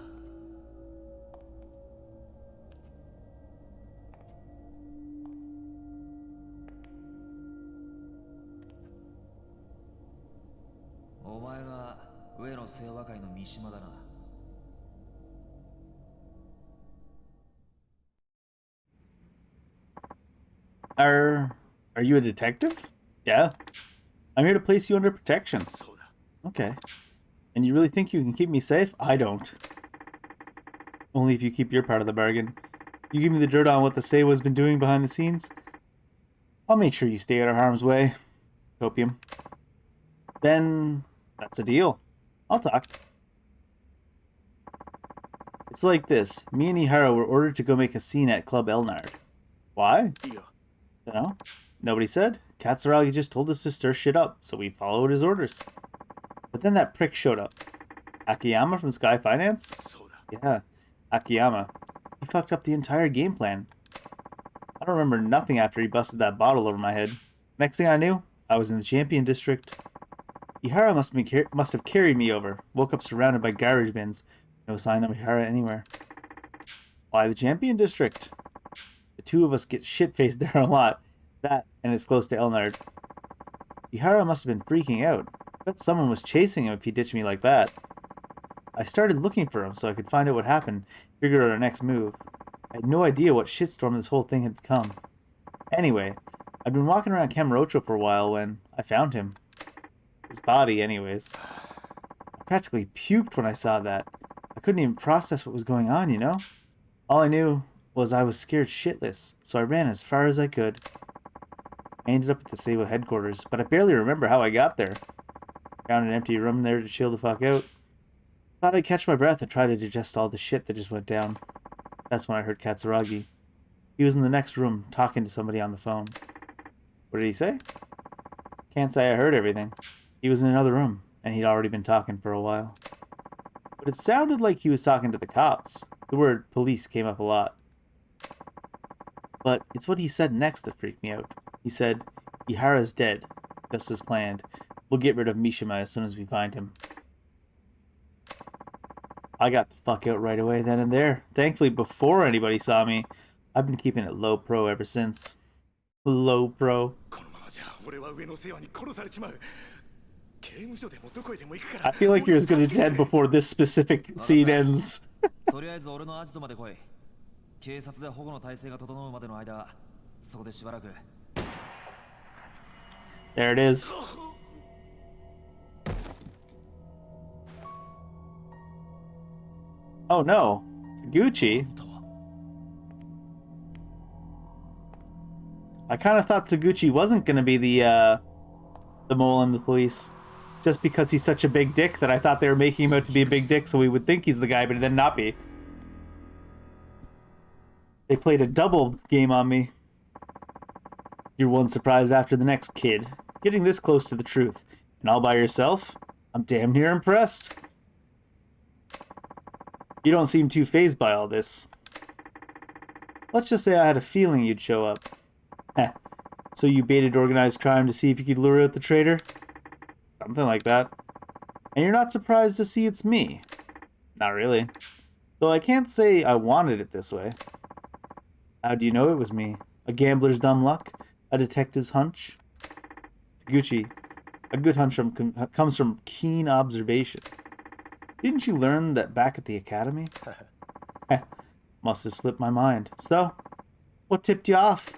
お前が上野清和会の三島だな。Are you a detective? Yeah. I'm here to place you under protection. そうだ。 Okay. And you really think you can keep me safe? I don't. Only if you keep your part of the bargain. You give me the dirt on what the Seiwa's been doing behind the scenes. I'll make sure you stay out of harm's way. Copium. Then that's a deal. I'll talk. It's like this. Me and Ihara were ordered to go make a scene at Club Elnard. Why? いいや。 Dunno. Nobody said. Katsuragi just told us to stir shit up, so we followed his orders. But then that prick showed up. Akiyama from Sky Finance? そうだ。 Yeah, Akiyama. He fucked up the entire game plan. I don't remember nothing after he busted that bottle over my head. Next thing I knew, I was in the Champion District. Ihara must have carried me over. Woke up surrounded by garbage bins. No sign of Ihara anywhere. Why the Champion District? The two of us get shit-faced there a lot. That, and it's close to Elnard. Ihara must have been freaking out. I bet someone was chasing him if he ditched me like that. I started looking for him so I could find out what happened, figure out our next move. I had no idea what shitstorm this whole thing had become. Anyway, I'd been walking around Kamurocho for a while when I found him. His body, anyways. I practically puked when I saw that. I couldn't even process what was going on, you know? All I knew was I was scared shitless, so I ran as far as I could. I ended up at the Seiwa headquarters, but I barely remember how I got there. Found an empty room there to chill the fuck out. Thought I'd catch my breath and try to digest all the shit that just went down. That's when I heard Katsuragi. He was in the next room, talking to somebody on the phone. What did he say? Can't say I heard everything. He was in another room, and he'd already been talking for a while. But it sounded like he was talking to the cops. The word police came up a lot. But it's what he said next that freaked me out. He said, Ihara's dead, just as planned. We'll get rid of Mishima as soon as we find him. I got the fuck out right away then and there. Thankfully, before anybody saw me. I've been keeping it low pro ever since. Low pro. このままじゃ俺は上の世話に殺されちまう。刑務所でもどこへでも行くから。 I feel like you're as good as dead before this specific scene ends. とりあえず俺のアジトまで来い。警察で保護の体制が整うまでの間、そこでしばらく。There it is. Oh no, it's Gucci. I kind of thought Suguchi wasn't gonna be the mole in the police, just because he's such a big dick that I thought they were making him out to be a big dick, so we would think he's the guy, but then not be. They played a double game on me. You're one surprise after the next, kid. Getting this close to the truth, and all by yourself? I'm damn near impressed. You don't seem too fazed by all this. Let's just say I had a feeling you'd show up. Heh. So you baited organized crime to see if you could lure out the traitor? Something like that. And you're not surprised to see it's me? Not really. Though I can't say I wanted it this way. How do you know it was me? A gambler's dumb luck? A detective's hunch? Taguchi, a good hunch comes from keen observation. Didn't you learn that back at the academy? Must have slipped my mind. So, what tipped you off?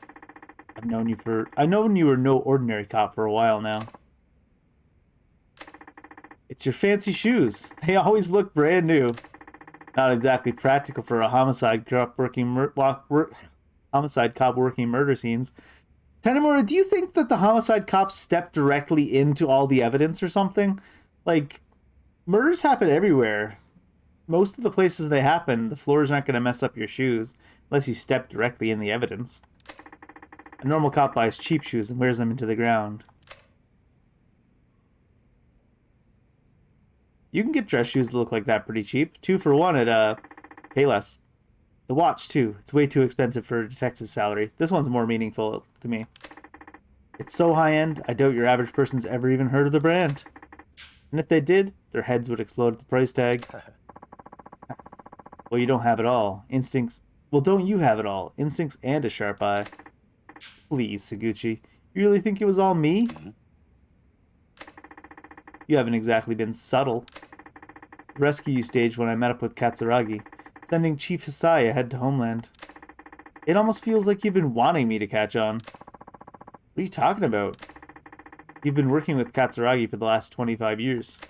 I've known you were no ordinary cop for a while now. It's your fancy shoes. They always look brand new. Not exactly practical for a homicide cop working murder scenes. Tanemura, do you think that the homicide cops step directly into all the evidence or something? Like, murders happen everywhere. Most of the places they happen, the floors aren't going to mess up your shoes unless you step directly in the evidence. A normal cop buys cheap shoes and wears them into the ground. You can get dress shoes that look like that pretty cheap. 2 for 1 at Payless. The watch, too. It's way too expensive for a detective's salary. This one's more meaningful to me. It's so high-end, I doubt your average person's ever even heard of the brand. And if they did, their heads would explode at the price tag. Well, you don't have it all. Instincts... Well, don't you have it all? Instincts and a sharp eye. Please, Saguchi. You really think it was all me? You haven't exactly been subtle. The rescue you staged when I met up with Katsuragi, sending Chief Hisai ahead to Homeland. It almost feels like you've been wanting me to catch on. What are you talking about? You've been working with Katsuragi for the last 25 years.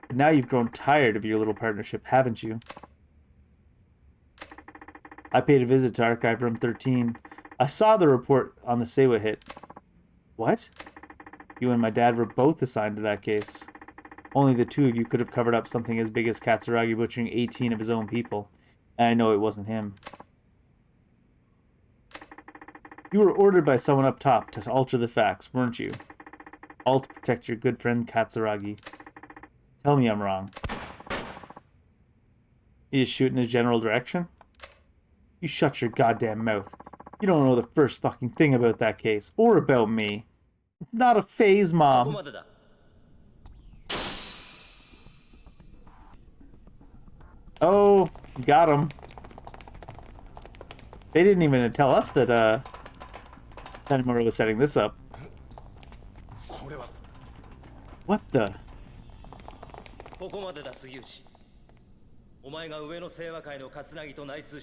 But now you've grown tired of your little partnership, haven't you? I paid a visit to Archive Room 13. I saw the report on the Seiwa hit. What? You and my dad were both assigned to that case. Only the two of you could have covered up something as big as Katsuragi butchering 18 of his own people. And I know it wasn't him. You were ordered by someone up top to alter the facts, weren't you? All to protect your good friend Katsuragi. Tell me I'm wrong. You just shoot in his general direction? You shut your goddamn mouth. You don't know the first fucking thing about that case, or about me. It's not a phase, Mom. Oh, got him. They didn't even tell us that, Tanimura was setting this up. What the?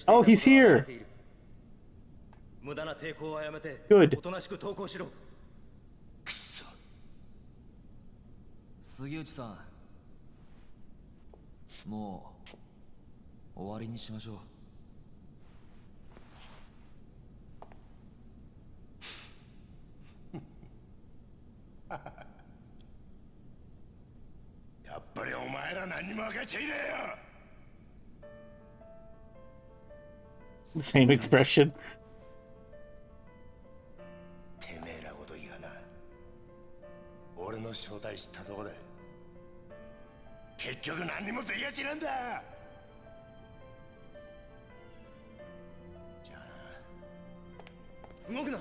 Oh, he's here! Good. 杉内さん、もう終わりにしましょう。やっぱりお前ら何にも分かっちゃいねえよ。 Same expression. てめえらごときがな、俺の正体知ったとこで結局何にもできやちなんだ。じゃあな、動くな。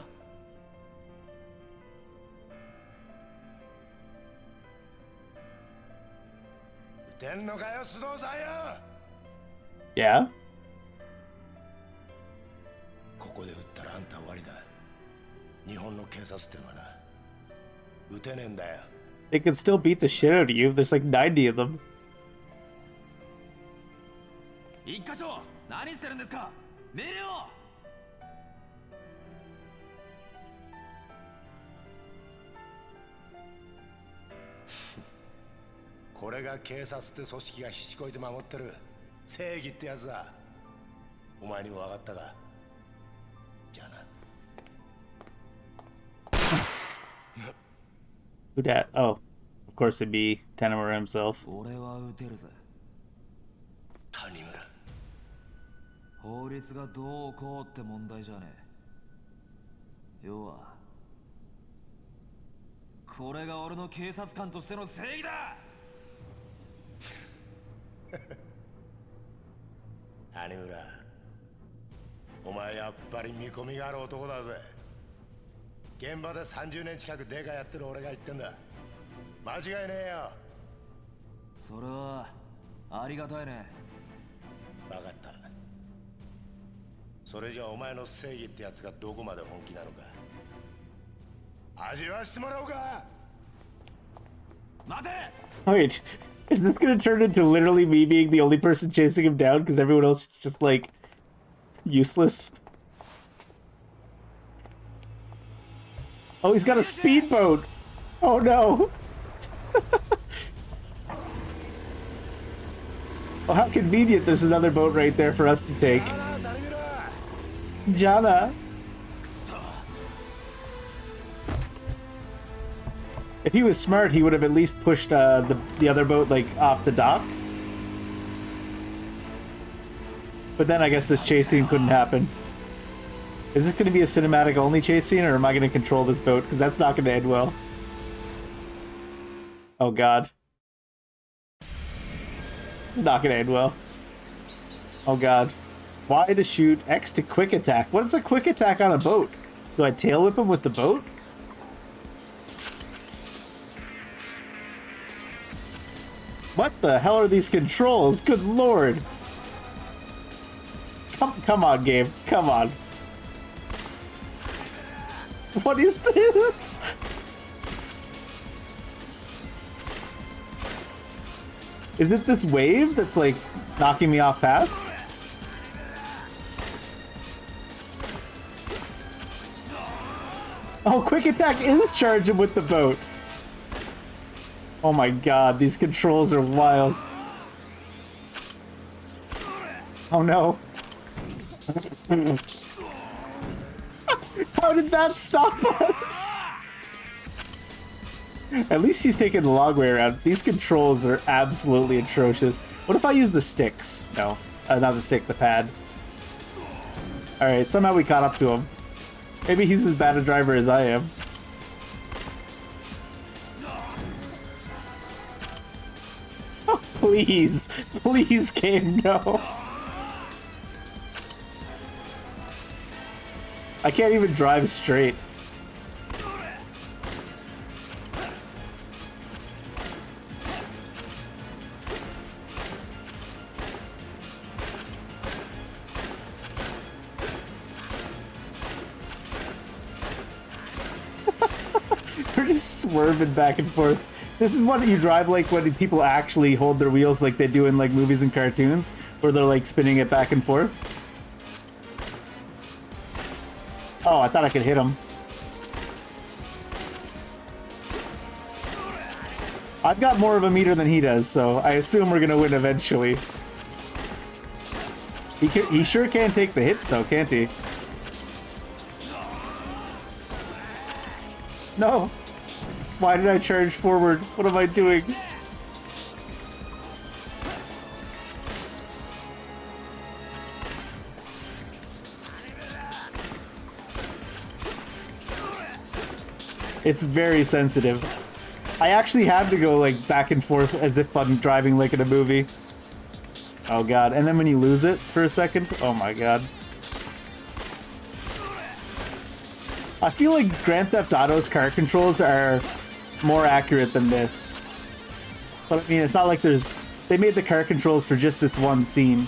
撃てんのかよ、須藤さんよ。 Yeah? ここで撃ったらあんた終わりだ。日本の警察ってのはな、撃てねえんだよ。 They could still beat the shit out of you. There's like 90 of them. 一課長、何してるんですか。命令を。これが警察って組織がひしこいて守ってる正義ってやつだ。お前にも分かったか。じゃあな。 Who dat? Oh, of course it'd be Tanimura himself. 俺は撃てるぜ。谷村。法律がどうこうって問題じゃねえ。要はこれが俺の警察官としての正義だ。谷村、お前やっぱり見込みがある男だぜ。現場で30年近くデカやってる俺が言ってんだ。間違いねえよ。それはありがたいね。分かった。それじゃお前の正義ってやつがどこまで本気なのか味わわしてもらおうか。待て。 Wait, is this gonna turn into literally me being the only person chasing him down because everyone else is just like useless? Oh, he's got a speedboat! Oh no! Well, how convenient, there's another boat right there for us to take. Jana! If he was smart, he would have at least pushed the other boat like off the dock. But then I guess this chase scene couldn't happen. Is this going to be a cinematic only chase scene, or am I going to control this boat? Because that's not going to end well. Oh god. It's not gonna end well. Oh god. Y to shoot, X to quick attack. What is a quick attack on a boat? Do I tail whip him with the boat? What the hell are these controls? Good lord. Come on, game. Come on. What is this? Is it this wave that's like knocking me off path? Oh, quick attack is charging with the boat. Oh my god, these controls are wild. Oh no. How did that stop us? At least he's taking the long way around. These controls are absolutely atrocious. What if I use the sticks? No, not the stick, the pad. Alright, somehow we caught up to him. Maybe he's as bad a driver as I am. Oh, please. Please, game, no. I can't even drive straight. We're just swerving back and forth. This is what you drive like when people actually hold their wheels like they do in like movies and cartoons, where they're like spinning it back and forth. Oh, I thought I could hit him. I've got more of a meter than he does, so I assume we're gonna win eventually. He sure can take the hits though, can't he? No! Why did I charge forward? What am I doing? It's very sensitive. I actually have to go like back and forth as if I'm driving like in a movie. Oh god, and then when you lose it for a second, oh my god. I feel like Grand Theft Auto's car controls are more accurate than this. But I mean, it's not like they made the car controls for just this one scene.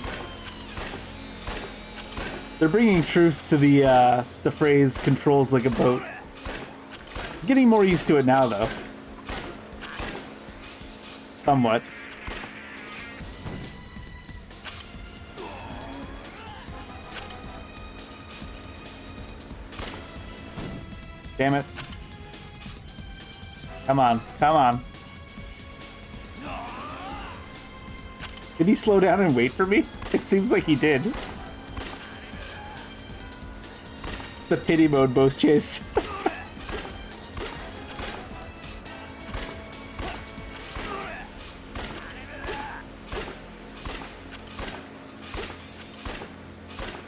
They're bringing truth to the phrase "controls like a boat." I'm getting more used to it now, though. Somewhat. Damn it. Come on, come on. Did he slow down and wait for me? It seems like he did. It's the pity mode boast chase.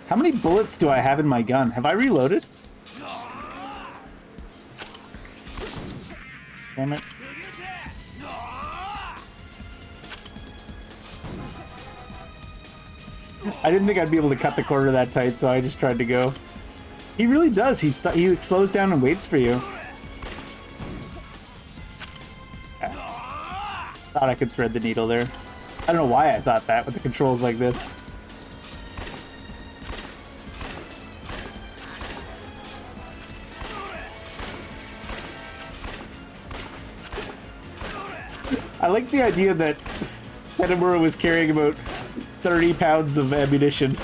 How many bullets do I have in my gun? Have I reloaded? Damn it. I didn't think I'd be able to cut the corner that tight, so I just tried to go. He really does. He slows down and waits for you. Thought I could thread the needle there. I don't know why I thought that with the controls like this. I like the idea that Edinburgh was carrying about 30 pounds of ammunition.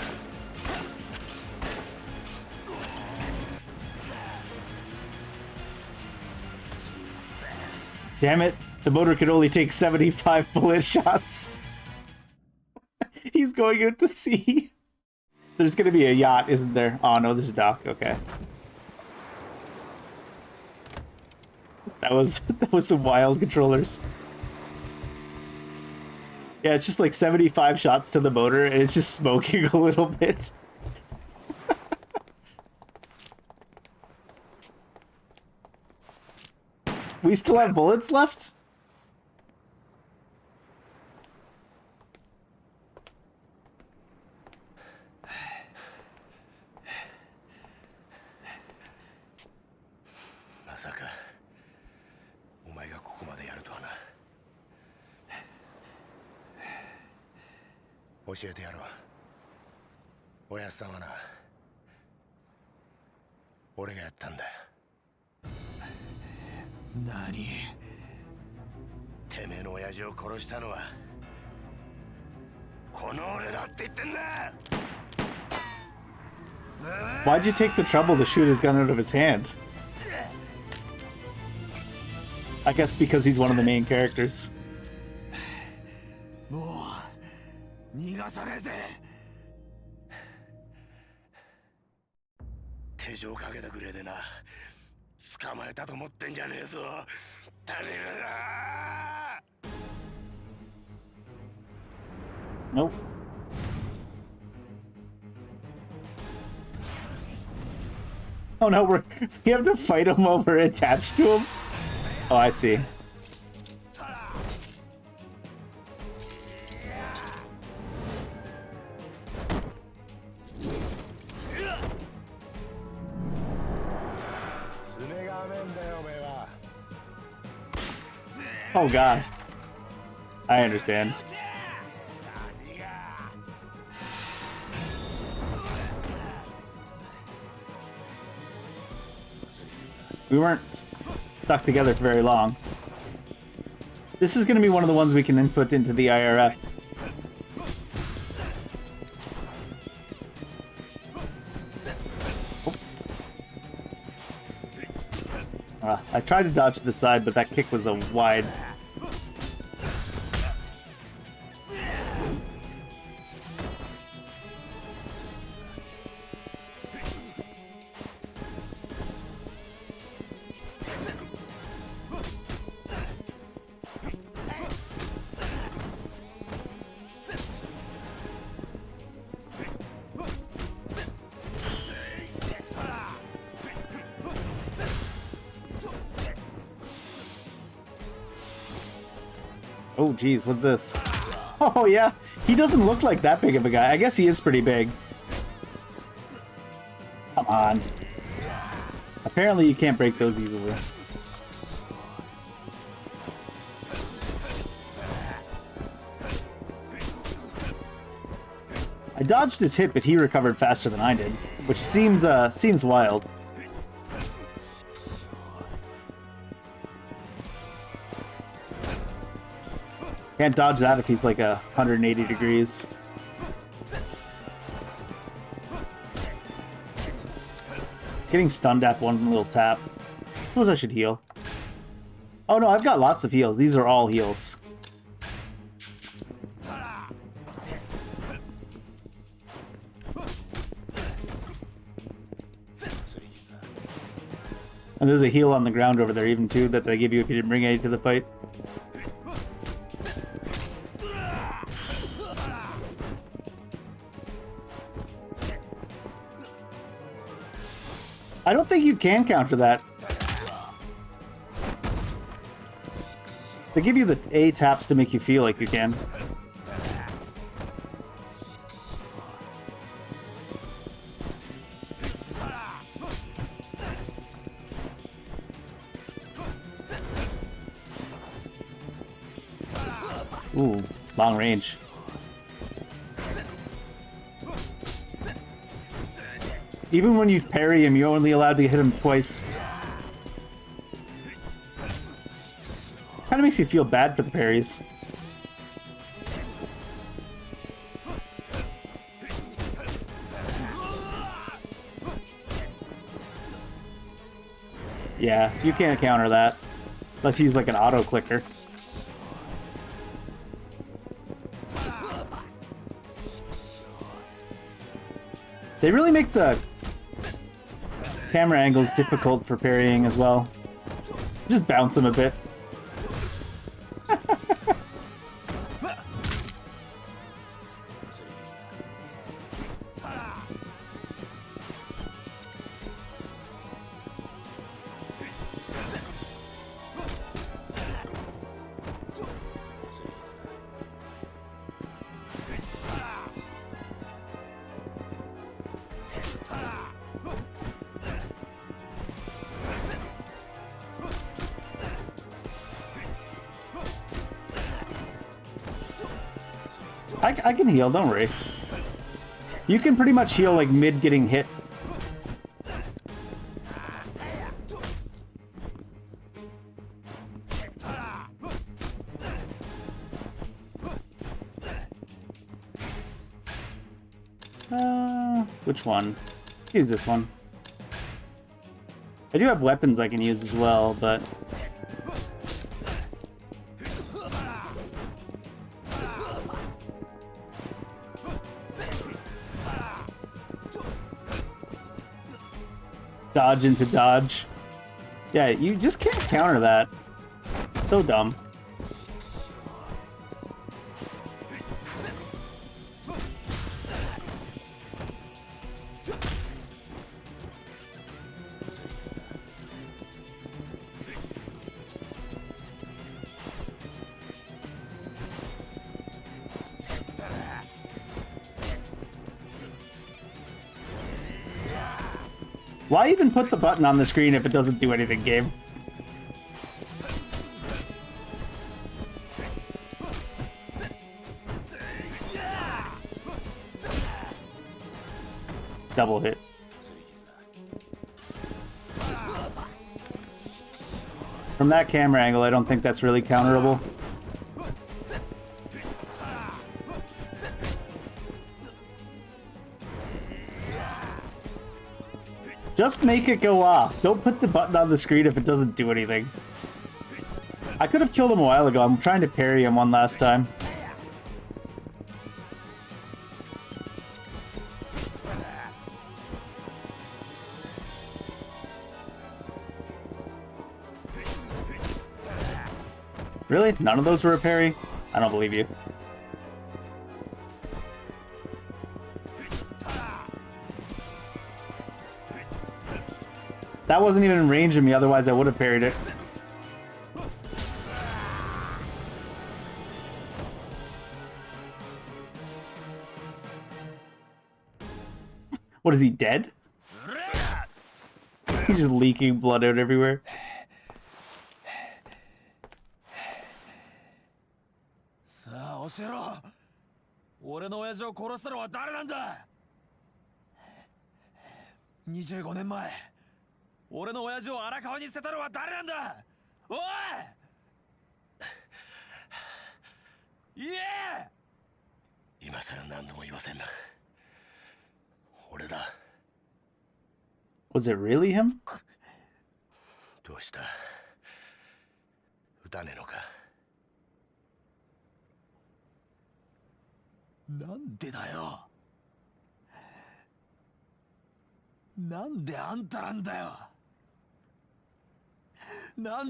Damn it, the motor could only take 75 bullet shots. He's going out to sea. There's gonna be a yacht, isn't there? Oh no, there's a dock, okay. That was some wild controllers. Yeah, it's just like 75 shots to the motor, and it's just smoking a little bit. We still have bullets left? 教えてやろう。おやっさんはな、俺がやったんだ。何？てめえの親父を殺したのはこの俺だって言ってんだ。 Why'd you take the trouble to shoot his gun out of his hand? I guess because he's one of the main characters. もう逃がさねえぜ。手錠かけてくれでな、捕まえたと思ってんじゃねえぞ、種目だ。 Nope. Oh no, we have to fight him while we're attached to him? Oh, I see. Oh god. I understand. We weren't stuck together for very long. This is going to be one of the ones we can input into the IRF. I tried to dodge to the side, but that kick was a wide. Oh, geez, what's this? Oh, yeah. He doesn't look like that big of a guy. I guess he is pretty big. Come on. Apparently you can't break those easily. I dodged his hit, but he recovered faster than I did, which seems wild. Can't dodge that if he's like 180 degrees. Getting stunned at one little tap. Suppose I should heal. Oh no, I've got lots of heals. These are all heals. And there's a heal on the ground over there even too that they give you if you didn't bring any to the fight. I don't think you can counter that. They give you the A taps to make you feel like you can. Ooh, long range. Even when you parry him, you're only allowed to hit him twice. Kind of makes you feel bad for the parries. Yeah, you can't counter that. Unless you use like an auto clicker. They really make the camera angles difficult for parrying as well. Just bounce him a bit. I can heal, don't worry. You can pretty much heal like mid getting hit. Which one? Use this one. I do have weapons I can use as well, but... Dodge into dodge. Yeah, you just can't counter that. So dumb. Why even put the button on the screen if it doesn't do anything, game? Double hit. From that camera angle, I don't think that's really counterable. Just make it go off. Don't put the button on the screen if it doesn't do anything. I could have killed him a while ago. I'm trying to parry him one last time. Really? None of those were a parry? I don't believe you. That wasn't even in range of me, otherwise I would have parried it. What, is he dead? He's just leaking blood out everywhere. Was it really him? どうした撃たねえのかなんでだよなんであんたなんだよなん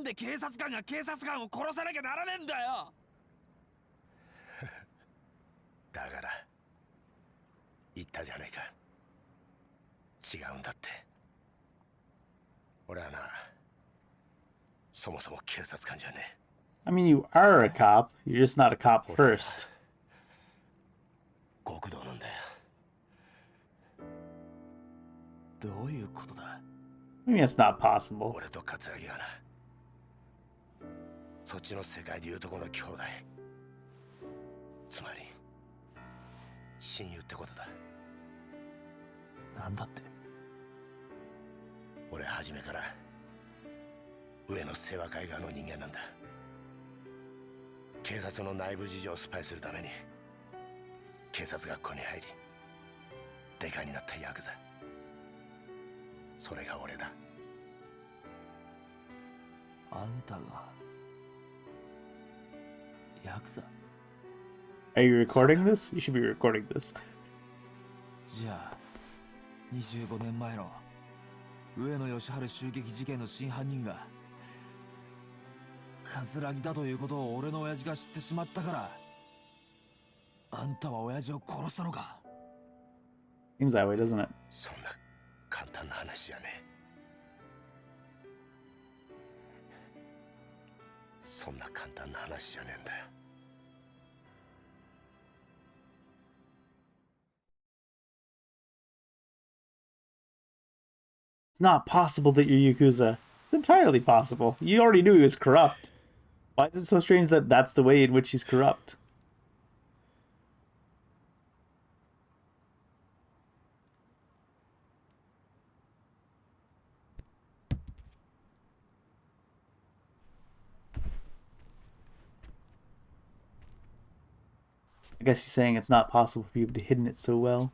で警察官が警察官を殺さなきゃならねえんだよだから言ったじゃねえか違うんだって俺はなそもそも警察官じゃねえ I mean, you are a cop. You're just not a cop first. 極道なんだよどういうことだ I mean, it's not possible. 俺と桂木はなそっちの世界でいうとこの兄弟つまり親友ってことだなんだって俺初めから上の清和会側の人間なんだ警察の内部事情をスパイするために警察学校に入りデカになったヤクザそれが俺だあんたがヤクザ Are you recording this? You should be recording this. じゃあ25年前の上野義治襲撃事件の真犯人が桂木だということを俺の親父が知ってしまったからあんたは親父を殺したのか Seems that way, doesn't it? そんな簡単な話じゃねえそんな簡単な話じゃねえんだよ It's not possible that you're Yakuza. It's entirely possible. You already knew he was corrupt. Why is it so strange that that's the way in which he's corrupt? I guess he's saying it's not possible for you to hidden it so well.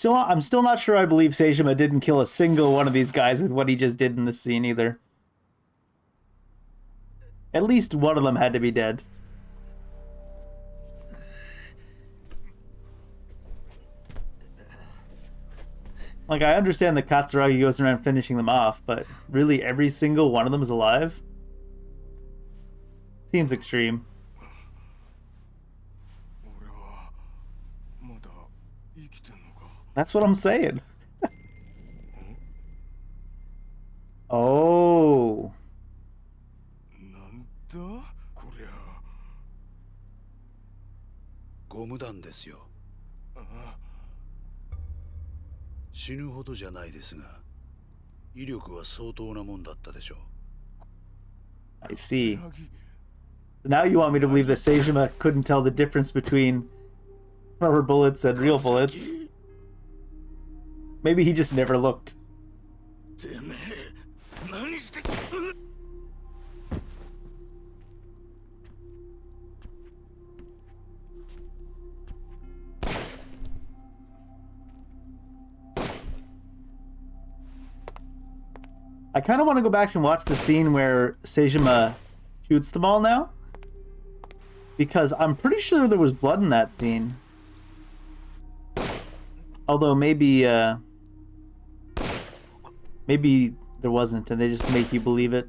I'm still not sure I believe Seijima didn't kill a single one of these guys with what he just did in this scene either. At least one of them had to be dead. Like, I understand that Katsuragi goes around finishing them off, but really every single one of them is alive? Seems extreme. That's what I'm saying. Oh. なんだこりゃ。ゴム弾ですよ。死ぬほどじゃないですが、威力は相当なもんだったでしょう。I see. Now you want me to believe that Seijima couldn't tell the difference between rubber bullets and real bullets? Maybe he just never looked. I kind of want to go back and watch the scene where Seijima shoots them all now, because I'm pretty sure there was blood in that scene. Although maybe maybe there wasn't and they just make you believe it.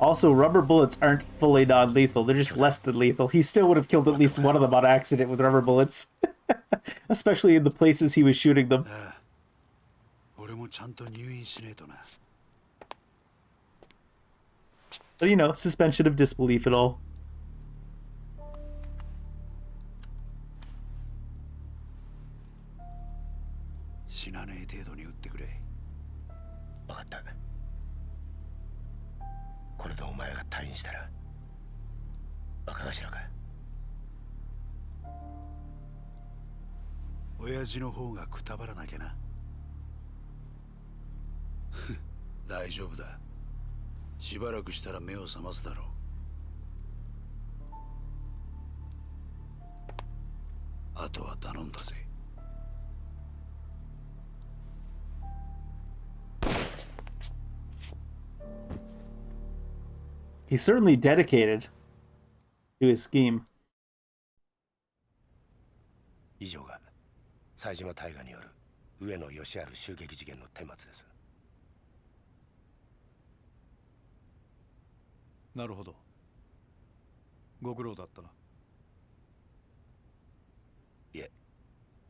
Also, rubber bullets aren't fully non-lethal. They're just less than lethal. He still would have killed at least one of them on accident with rubber bullets. Especially in the places he was shooting them. But you know, suspension of disbelief and all. He's certainly dedicated to his scheme. 以上が冴島大河による上野義治襲撃事件の顛末です。なるほど。ご苦労だったな。いえ、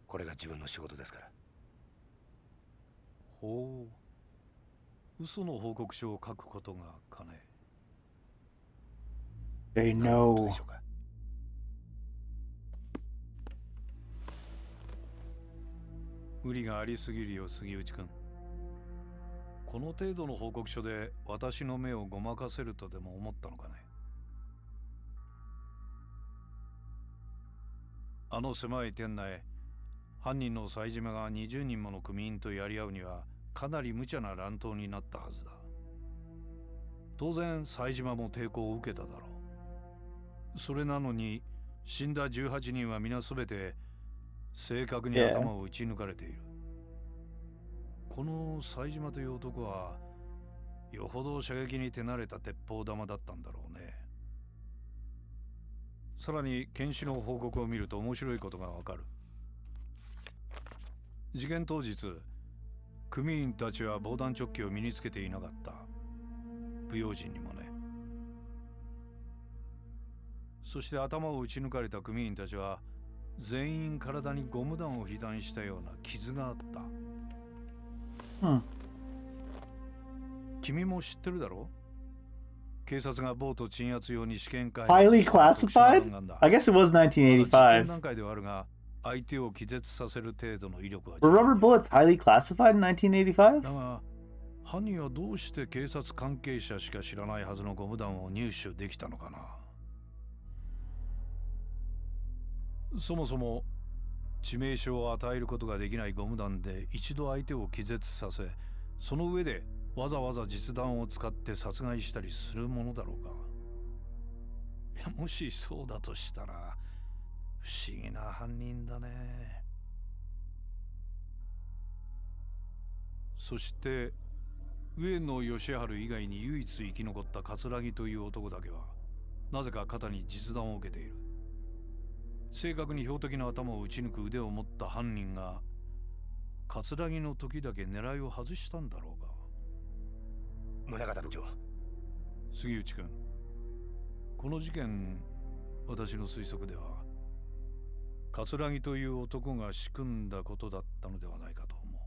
これが自分の仕事ですから。ほう。嘘の報告書を書くことがかね。They know. 無理がありすぎるよ、杉内君。この程度の報告書で私の目をごまかせるとでも思ったのかね。あの狭い店内、犯人の冴島が20人もの組員とやり合うにはかなり無茶な乱闘になったはずだ。当然冴島も抵抗を受けただろう。それなのに死んだ18人は皆すべて正確に頭を打ち抜かれている。この冴島という男はよほど射撃に手慣れた鉄砲玉だったんだろうね。さらに検視の報告を見ると面白いことがわかる。事件当日、組員たちは防弾チョッキを身につけていなかった。不用心にもね。そして頭を撃ち抜かれた組員たちは全員体にゴム弾を被弾したような傷があった。君も知ってるだろう？警察がボート鎮圧用に試験開発 Highly classified? I guess it was 1985. 段階ではあるが、相手を気絶させる程度の威力は。Were rubber bullets highly classified in 1985? だが、犯人はどうして警察関係者しか知らないはずのゴム弾を入手できたのかな。そもそも致命傷を与えることができないゴム弾で一度相手を気絶させ、その上でわざわざ実弾を使って殺害したりするものだろうか。いや、もしそうだとしたら不思議な犯人だね。そして上野義治以外に唯一生き残った桂木という男だけはなぜか肩に実弾を受けている。正確に標的の頭を撃ち抜く腕を持った犯人が桂木の時だけ狙いを外したんだろうか。宗像部長、杉内君、この事件、私の推測では桂木という男が仕組んだことだったのではないかと思う。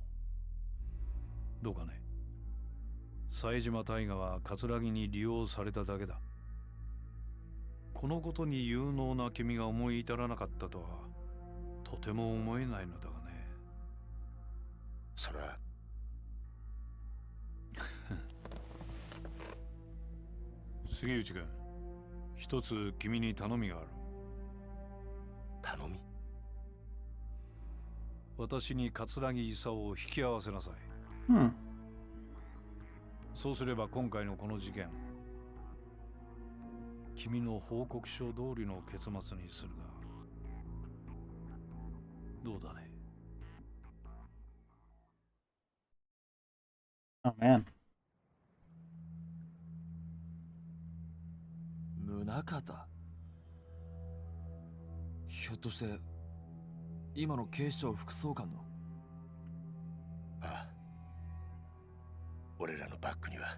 どうかね。冴島大河は桂木に利用されただけだ。このことに有能な君が思い至らなかったとはとても思えないのだがね。それは杉内君、一つ君に頼みがある。頼み？私に桂木功を引き合わせなさい。Hmm. そうすれば今回のこの事件、君の報告書通りの結末にするが、どうだね。Oh man. 宗像、ひょっとして今の警視庁副総監の？ああ、俺らのバックには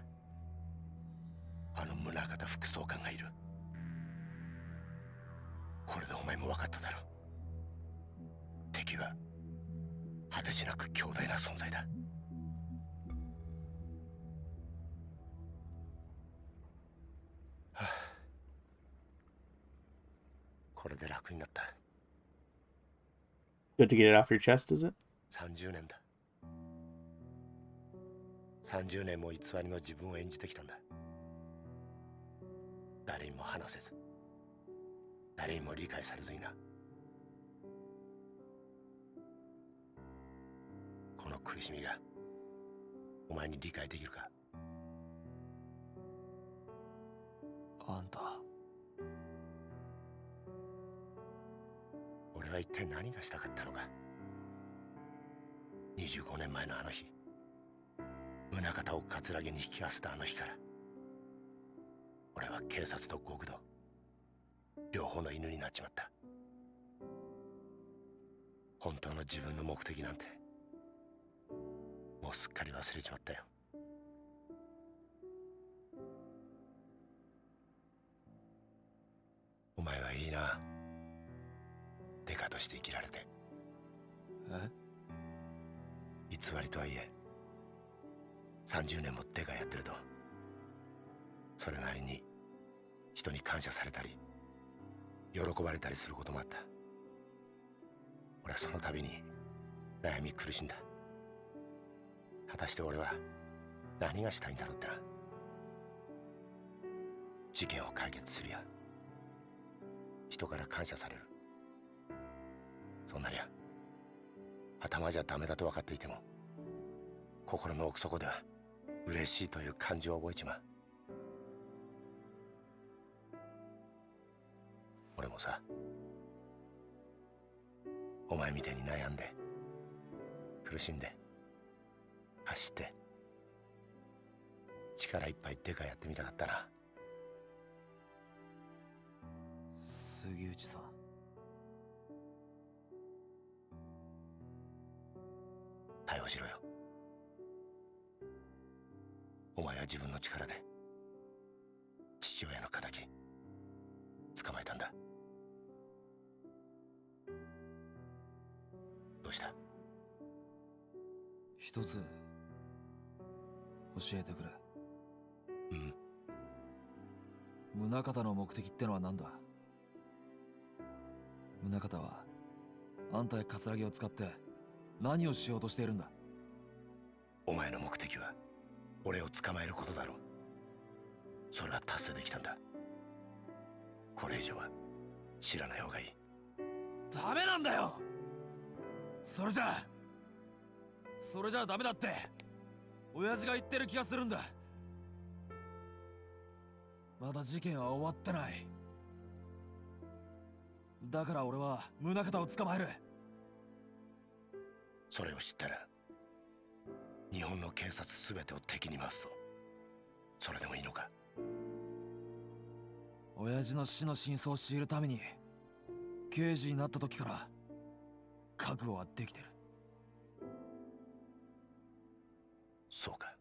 あの宗像副総監がいる。これでお前も分かっただろう。敵は果てしなく強大な存在だ。はあ、これで楽になった。Good to get it off your chest, is it? 30年だ。30年も偽りの自分を演じてきたんだ。誰にも話せず、誰にも理解されずにな。この苦しみがお前に理解できるか？あんた、俺は一体何がしたかったのか。25年前のあの日、宗像を桂木に引き合わせたあの日から、俺は警察と極道両方の犬になっちまった。本当の自分の目的なんてもうすっかり忘れちまったよ。お前はいいな、デカとして生きられて。え？偽りとはいえ30年もデカやってると、それなりに人に感謝されたり喜ばれたりすることもあった。俺はその度に悩み苦しんだ。果たして俺は何がしたいんだろうってな。事件を解決するや人から感謝される、そんなりゃ頭じゃダメだと分かっていても心の奥底では嬉しいという感情を覚えちまう。俺もさ、お前みたいに悩んで苦しんで走って力いっぱいデカやってみたかったな。杉内さん、逮捕しろよ。お前は自分の力で父親の仇捕まえたんだ。どうした？一つ教えてくれ。うん。宗像の目的ってのは何だ？宗像はあんたや桂木を使って何をしようとしているんだ？お前の目的は俺を捕まえることだろう。それは達成できたんだ。これ以上は知らない方がいい。ダメなんだよ。それじゃダメだって親父が言ってる気がするんだ。まだ事件は終わってない。だから俺は宗像を捕まえる。それを知ったら日本の警察全てを敵に回すぞ。それでもいいのか？親父の死の真相を知るために刑事になった時から覚悟はできてる。そうか。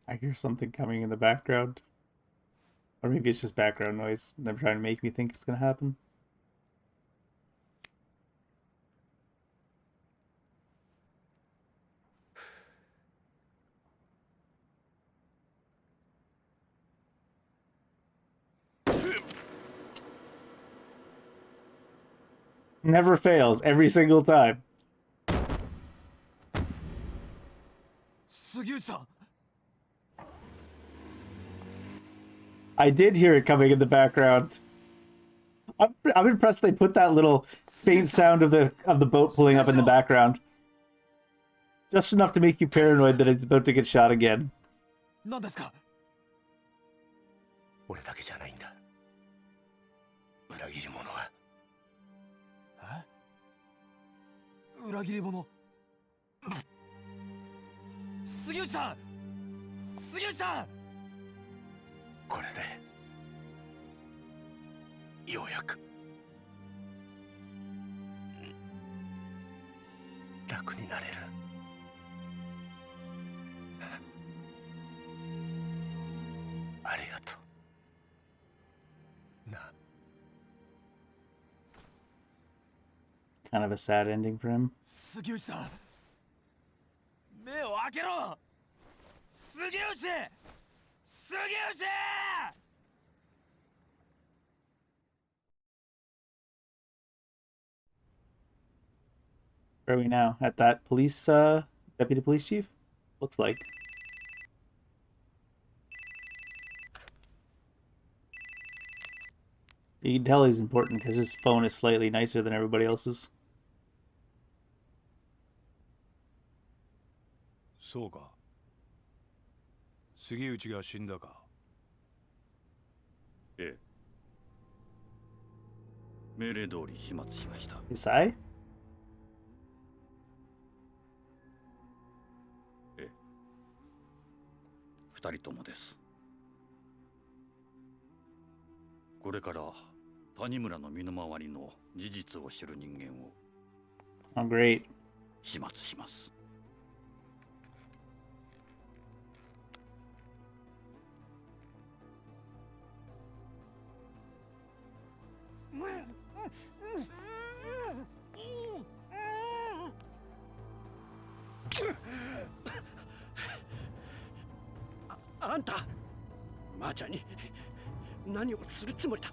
I hear something coming in the background. Or maybe it's just background noise. They're trying to make me think it's gonna happen. Never fails, every single time. 杉内さん。 I did hear it coming in the background. I'm impressed they put that little faint sound of the boat pulling up in the background. Just enough to make you paranoid that it's about to get shot again. 何ですか？俺だけじゃないんだ。裏切り者は。裏切り者。杉内さん。杉内さん。これでようやく楽になれる。ありがとうな。Kind of a sad ending for him. 杉内さん。目を開けろ。杉内。杉内。 Where are we now? At that police, deputy police chief? Looks like. You can tell he's important because his phone is slightly nicer than everybody else's. そうか。杉内が死んだか。ええ。命令通り始末しました。His eye? ええ。二人ともです。これから谷村の身の回りの事実を知る人間を Oh, great. 始末します。あんた、マーちゃんに何をするつもりだ。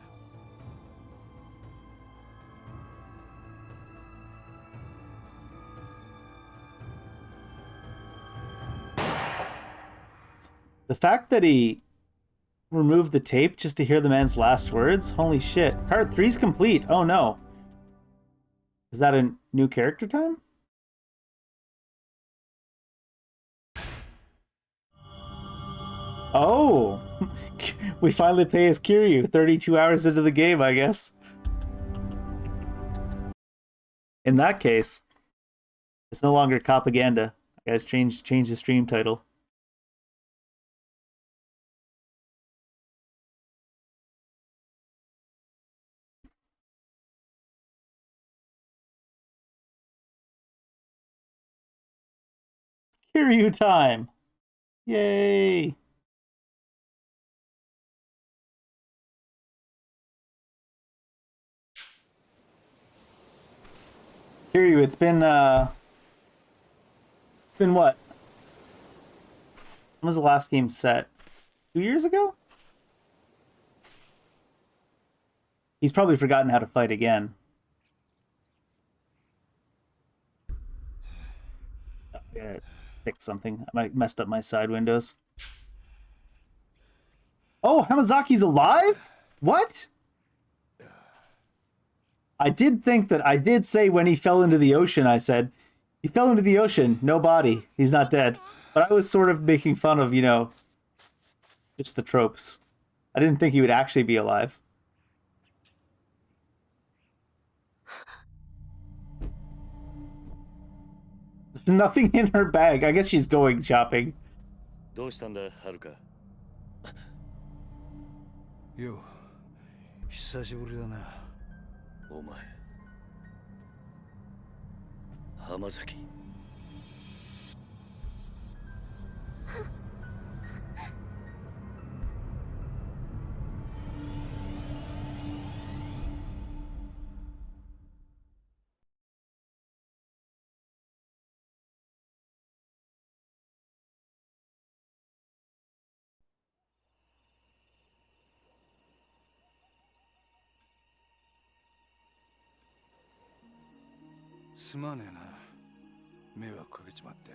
The fact that he removed the tape just to hear the man's last words? Holy shit. Part 3's complete. Oh no. Is that a new character time? Oh! We finally play as Kiryu 32 hours into the game, I guess. In that case, it's no longer propaganda. I gotta change the stream title. Kiryu time! Yay! Kiryu, it's been what? When was the last game set? 2 years ago? He's probably forgotten how to fight again. I gotta fix something. I might messed up my side windows. Oh, Hamazaki's alive? What? I did say when he fell into the ocean, I said, he fell into the ocean, no body, he's not dead. But I was sort of making fun of, you know, just the tropes. I didn't think he would actually be alive. There's nothing in her bag. I guess she's going shopping. どうしたんだ、はるか。よ、久しぶりだな。お前、浜崎。すまねえな。迷惑かけちまって。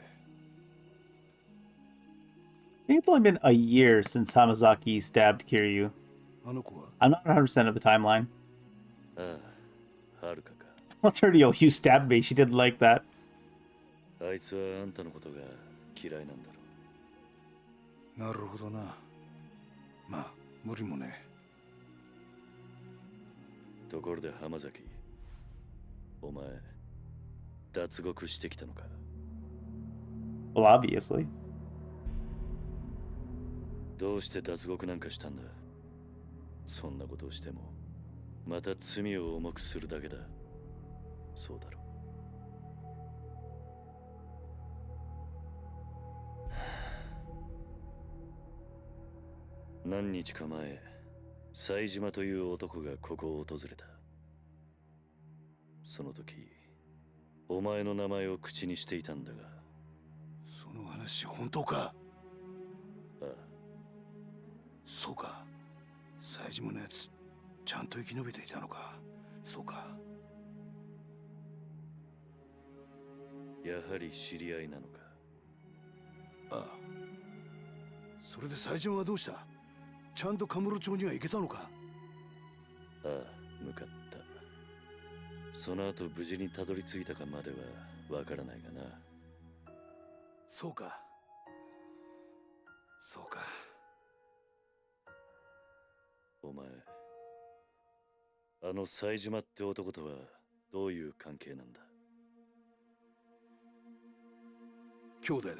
I think it's only been a year since Hamazaki stabbed Kiryu. あの子は I'm not 100% of the timeline. ああ、はるかか。 What's her deal? You stabbed me. She didn't like that. あいつはあんたのことが嫌いなんだろなるほどな。まあ、無理もね。ところで浜崎、お前、脱獄してきたのか。 Well, obviously. どうして脱獄なんかしたんだ。そんなことをしてもまた罪を重くするだけだ。そうだろう。何日か前、冴島という男がここを訪れた。その時お前の名前を口にしていたんだが。その話本当か。ああ、そうか。冴島のやつちゃんと生き延びていたのか。そうか。やはり知り合いなのか。ああ。それで冴島はどうした。ちゃんとカムロ町には行けたのか。ああ、向かった。その後無事にたどり着いたかまではわからないがな。そうか。そうか。お前、あの冴島って男とはどういう関係なんだ。兄弟だ。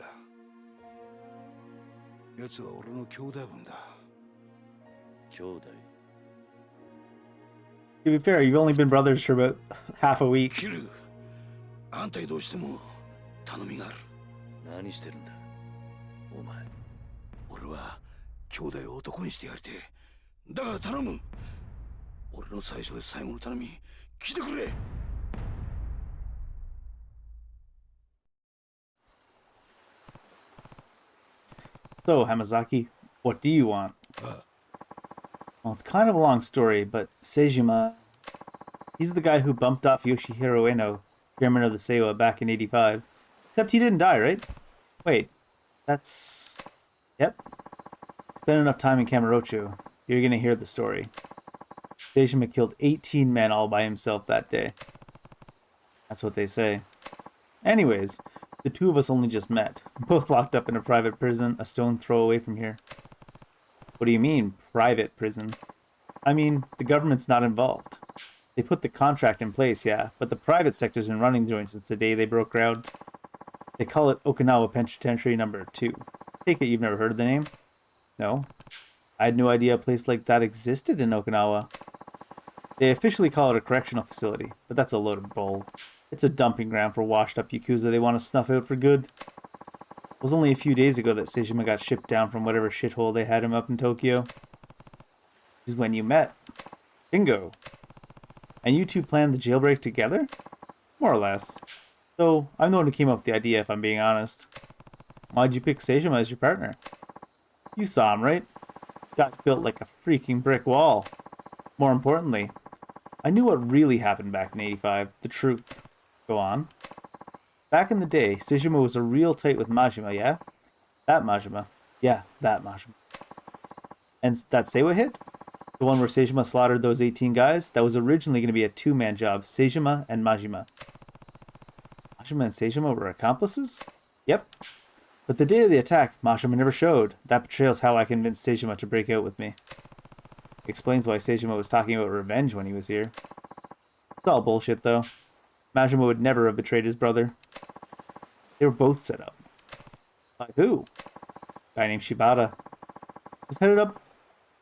奴は俺の兄弟分だ。兄弟。 To be fair, you've only been brothers for about half a week. キル、あんたにどうしても頼みがある。何してるんだお前。俺は兄弟を男にしてやりてえ。だから頼む。俺の最初で最後の頼み聞いてくれ。 So, Hamazaki, what do you want? Well, it's kind of a long story, but Seijima, he's the guy who bumped off Yoshihiro Eno, chairman of the Seiwa, back in 85. Except he didn't die, right? Wait, that's... Yep. Spend enough time in Kamurocho. You're gonna hear the story. Seijima killed 18 men all by himself that day. That's what they say. Anyways, the two of us only just met. Both locked up in a private prison, a stone throw away from here. What do you mean, private prison? I mean, the government's not involved. They put the contract in place, yeah, but the private sector's been running joints since the day they broke ground. They call it Okinawa Penitentiary Number 2. Take it you've never heard of the name? No? I had no idea a place like that existed in Okinawa. They officially call it a correctional facility, but that's a load of bull. It's a dumping ground for washed-up Yakuza they want to snuff out for good. It was only a few days ago that Seijima got shipped down from whatever shithole they had him up in Tokyo. This is when you met. Bingo. And you two planned the jailbreak together? More or less. Though, I'm the one who came up with the idea, if I'm being honest. Why'd you pick Seijima as your partner? You saw him, right? Guy's built like a freaking brick wall. More importantly, I knew what really happened back in 85. The truth. Go on. Back in the day, Seijima was a real tight with Majima, yeah? That Majima. Yeah, that Majima. And that Seiwa hit? The one where Seijima slaughtered those 18 guys? That was originally going to be a two-man job. Seijima and Majima. Majima and Seijima were accomplices? Yep. But the day of the attack, Majima never showed. That betrayals how I convinced Seijima to break out with me. Explains why Seijima was talking about revenge when he was here. It's all bullshit, though. Majima would never have betrayed his brother. They were both set up. By who? A guy named Shibata. Was heading up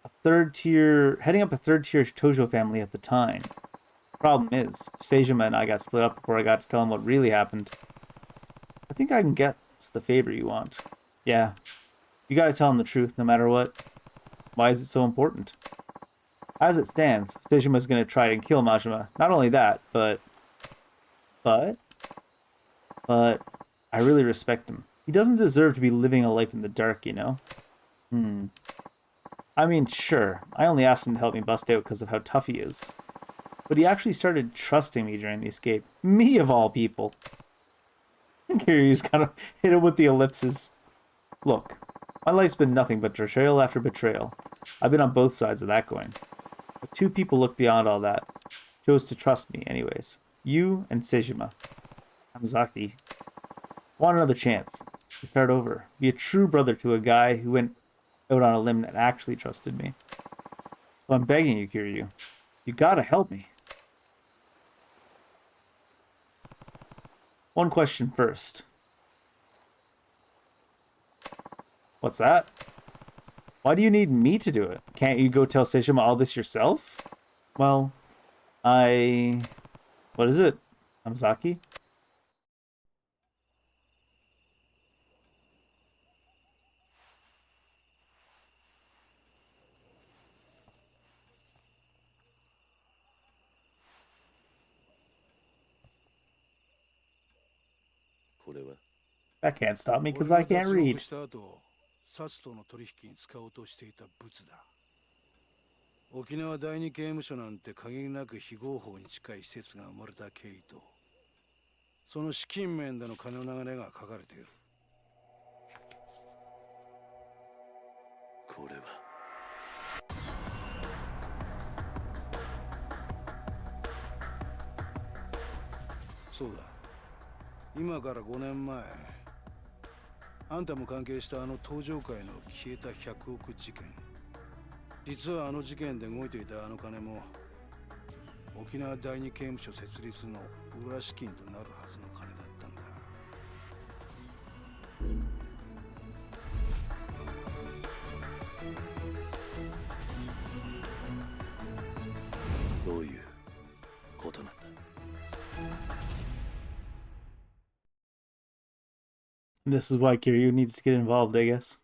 a third tier Tojo family at the time. Problem is, Seijima and I got split up before I got to tell him what really happened. I think I can guess the favor you want. Yeah. You gotta tell him the truth no matter what. Why is it so important? As it stands, Seijima's gonna try and kill Majima. Not only that, but I really respect him. He doesn't deserve to be living a life in the dark, you know? I mean, sure, I only asked him to help me bust out because of how tough he is. But he actually started trusting me during the escape. Me, of all people. Kiryu's kind of hit him with the ellipses. Look, my life's been nothing but betrayal after betrayal. I've been on both sides of that coin. But two people looked beyond all that. Chose to trust me, anyways. You and Seijima. Hamazaki. Want another chance. To start over. Be a true brother to a guy who went out on a limb and actually trusted me. So I'm begging you, Kiryu. You gotta help me. One question first. What's that? Why do you need me to do it? Can't you go tell Seijima all this yourself? Well, what is it? Hamazaki? That can't stop me because I can't read. サツとの取引に使おうとしていた物だ。沖縄第二刑務所なんて限りなく非合法に近い施設が生まれた経緯と、その資金面での金の流れが書かれている。これは。そうだ。今から5年前。あんたも関係したあの東上界の消えた100億事件。実はあの事件で動いていたあの金も沖縄第二刑務所設立の裏資金となるはずの金だったんだ。どういうことなんだ。This is why Kiryu needs to get involved, I guess.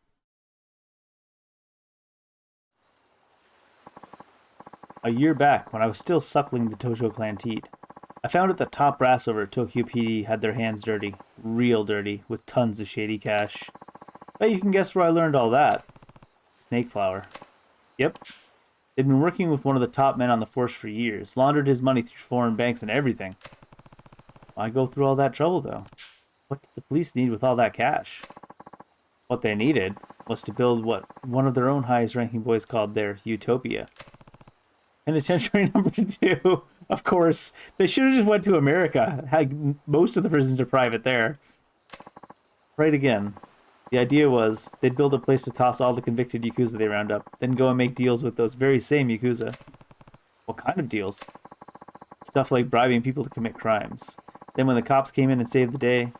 A year back, when I was still suckling the Tojo clan teat, I found out the top brass over at Tokyo PD had their hands dirty. Real dirty, with tons of shady cash. Bet you can guess where I learned all that. Snake flower. Yep. They'd been working with one of the top men on the force for years, laundered his money through foreign banks and everything. Why go through all that trouble, though? What did the police need with all that cash? What they needed was to build what one of their own highest-ranking boys called their utopia. Penitentiary number 2. Of course, they should have just went to America. Had most of the prisons are private there. Right again. The idea was they'd build a place to toss all the convicted Yakuza they round up, then go and make deals with those very same Yakuza. What kind of deals? Stuff like bribing people to commit crimes. Then when the cops came in and saved the day,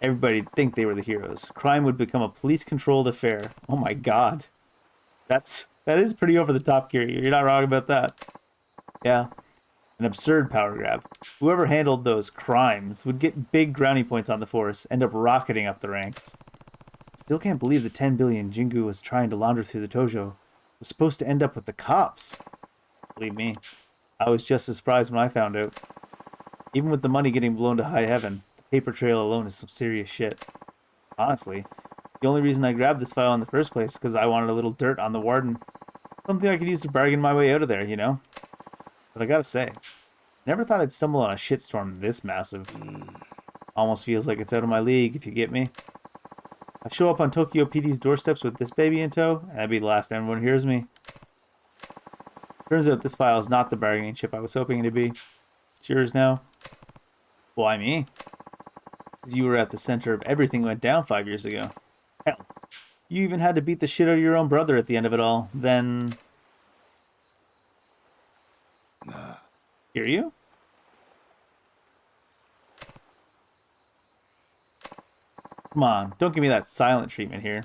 everybody'd think they were the heroes. Crime would become a police-controlled affair. Oh my god. That is pretty over the top, Kiryu. You're not wrong about that. Yeah. An absurd power grab. Whoever handled those crimes would get big brownie points on the force, end up rocketing up the ranks. Still can't believe the 10 billion Jingu was trying to launder through the Tojo was supposed to end up with the cops. Believe me, I was just as surprised when I found out. Even with the money getting blown to high heaven, paper trail alone is some serious shit. Honestly, the only reason I grabbed this file in the first place is because I wanted a little dirt on the warden. Something I could use to bargain my way out of there, you know? But I gotta say, Never thought I'd stumble on a shitstorm this massive. Almost feels like it's out of my league, if you get me. I show up on Tokyo PD's doorsteps with this baby in tow, and that'd be the last everyone hears me. Turns out this file is not the bargaining chip I was hoping it to be. It's yours now. Why me? Because you were at the center of everything that went down 5 years ago. Hell, you even had to beat the shit out of your own brother at the end of it all. Then... Nah. Kiryu? Come on, don't give me that silent treatment here.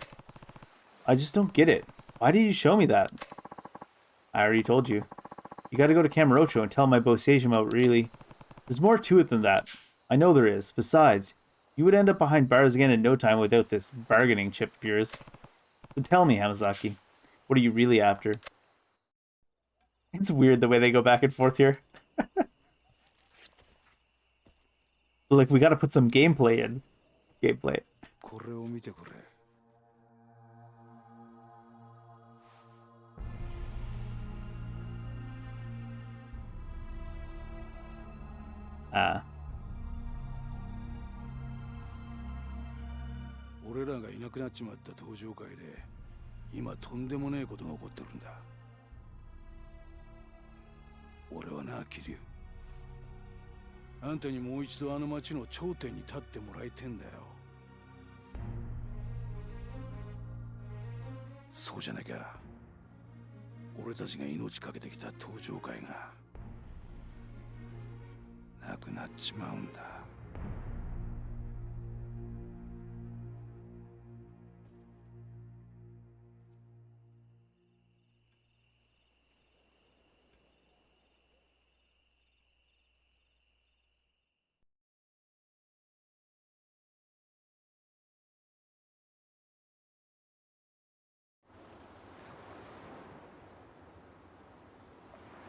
I just don't get it. Why did you show me that? I already told you. You gotta go to Kamurocho and tell my Boseijima really. There's more to it than that. I know there is. Besides, you would end up behind bars again in no time without this bargaining chip of yours. So tell me, Hamazaki, what are you really after? It's weird the way they go back and forth here. Like, we gotta put some gameplay in. Gameplay. これを見てくれ。Ah. 俺らがいなくなっちまった登場会で今とんでもねえことが起こってるんだ。俺はな、桐生、あんたにもう一度あの町の頂点に立ってもらいてんだよ。そうじゃなきゃ俺たちが命かけてきた登場会がなくなっちまうんだ。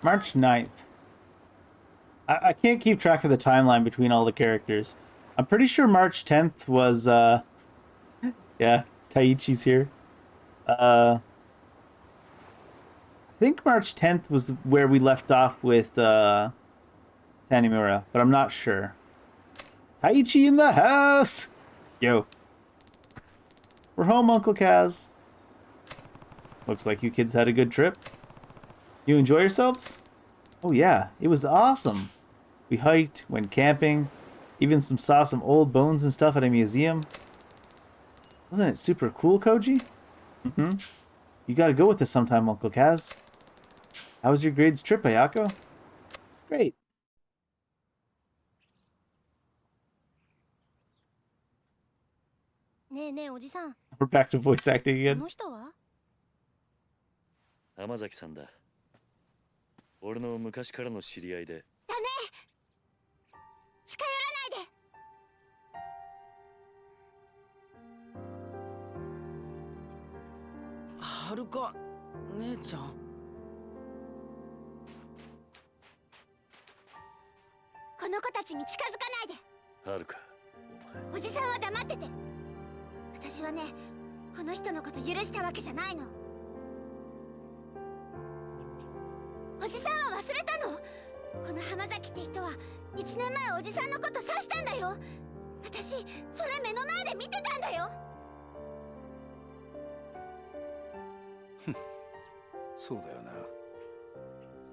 March 9th. I can't keep track of the timeline between all the characters. I'm pretty sure March 10th was, yeah, Taichi's here. I think March 10th was where we left off with, Tanimura, but I'm not sure. Taichi in the house! Yo. We're home, Uncle Kaz. Looks like you kids had a good trip. You enjoy yourselves? Oh yeah, it was awesome. We hiked, went camping, even saw some old bones and stuff at a museum. Wasn't it super cool, Koji? Mm-hmm. You gotta go with us sometime, Uncle Kaz. How was your grades trip, Ayako? Great. ねえねえおじさん、 We're back to voice acting あ again. の人は？浜崎さんだ。俺の昔からの知り合いで。ダメ！近寄らないで！はるか姉ちゃん。この子たちに近づかないで。はるか、おじさんは黙ってて。私はね、この人のこと許したわけじゃないの。おじさんは忘れたの？この浜崎って人は1年前おじさんのこと刺したんだよ。私、それ目の前で見てたんだよ。そうだよな。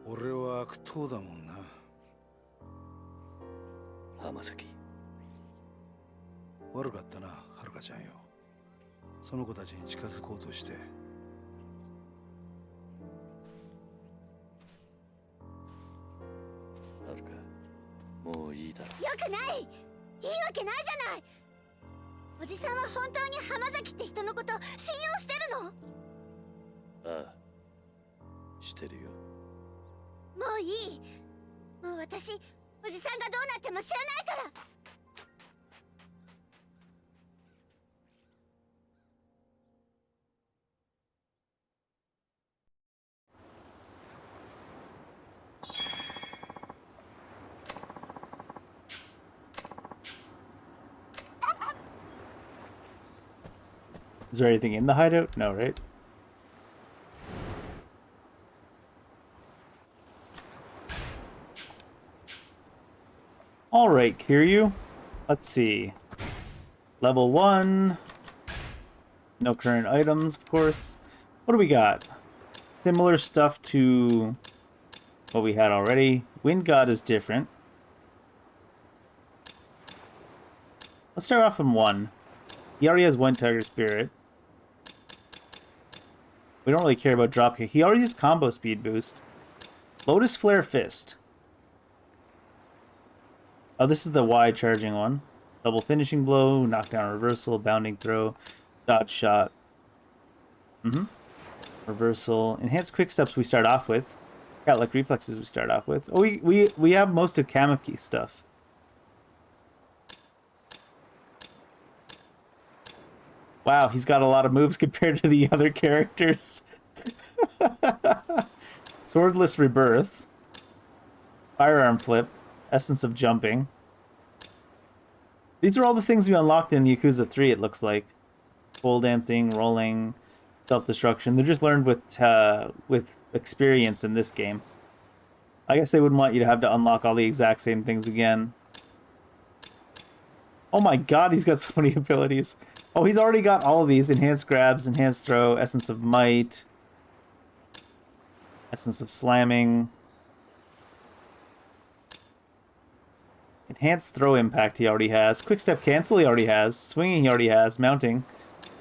俺は悪党だもんな。浜崎。悪かったな、はるかちゃんよ。その子たちに近づこうとして。はるか、もういいだろ。よくない！いいわけないじゃない！おじさんは本当に浜崎って人のこと信用してるの？ああ、してるよ。もういい。もう私、おじさんがどうなっても知らないから。Is there anything in the hideout? No, right? Alright, Kiryu. Let's see. Level 1. No current items, of course. What do we got? Similar stuff to what we had already. Wind God is different. Let's start off in 1. He already has 1 Tiger Spirit. We don't really care about dropkick. He already has combo speed boost. Lotus Flare Fist. Oh, this is the Y charging one. Double finishing blow, knockdown reversal, bounding throw, dodge shot. Reversal. Enhanced quick steps we start off with. Got like reflexes we start off with. Oh, we have most of Kamiki stuff. Wow, he's got a lot of moves compared to the other characters. Swordless Rebirth. Firearm Flip. Essence of Jumping. These are all the things we unlocked in Yakuza 3, it looks like. Pole dancing, rolling, self-destruction. They're just learned with experience in this game. I guess they wouldn't want you to have to unlock all the exact same things again. Oh my god, he's got so many abilities. Oh, he's already got all of these. Enhanced grabs, enhanced throw, essence of might, essence of slamming. Enhanced throw impact he already has. Quick step cancel he already has. Swinging he already has. Mounting.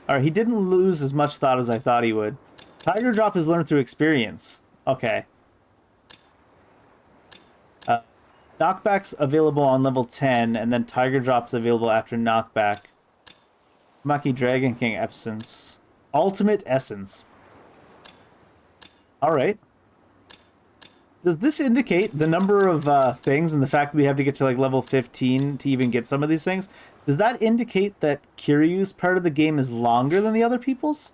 Alright, he didn't lose as much thought as I thought he would. Tiger drop is learned through experience. Okay. Knockback's available on level 10, and then Tiger Drop's available after knockback. Maki Dragon King Essence. Ultimate Essence. Alright. Does this indicate the number of things and the fact that we have to get to like level 15 to even get some of these things? Does that indicate that Kiryu's part of the game is longer than the other people's?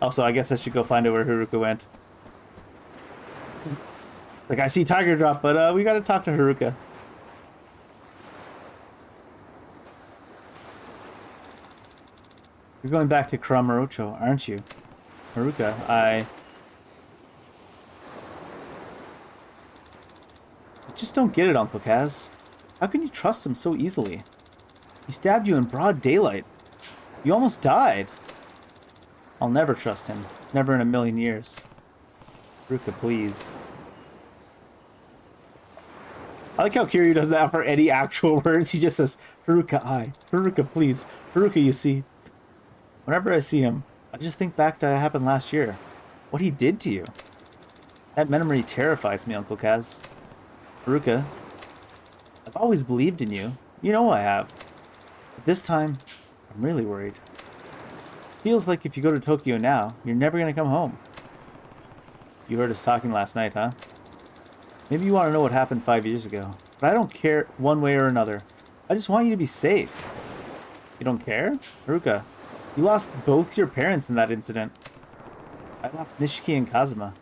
Also, I guess I should go find out where Haruka went. It's like, I see Tiger Drop, but we gotta talk to Haruka. You're going back to Kamurocho, aren't you? Haruka, I just don't get it, Uncle Kaz. How can you trust him so easily? He stabbed you in broad daylight. You almost died. I'll never trust him. Never in a million years. Haruka, please. I like how Kiryu does that for any actual words. He just says, Haruka, I. Haruka, please. Haruka, you see. Whenever I see him, I just think back to what happened last year. What he did to you. That memory terrifies me, Uncle Kaz. Haruka, I've always believed in you. You know I have. But this time, I'm really worried. Feels like if you go to Tokyo now, you're never going to come home. You heard us talking last night, huh? Maybe you want to know what happened 5 years ago. But I don't care one way or another. I just want you to be safe. You don't care? Haruka, you lost both your parents in that incident. I lost Nishiki and Kazuma.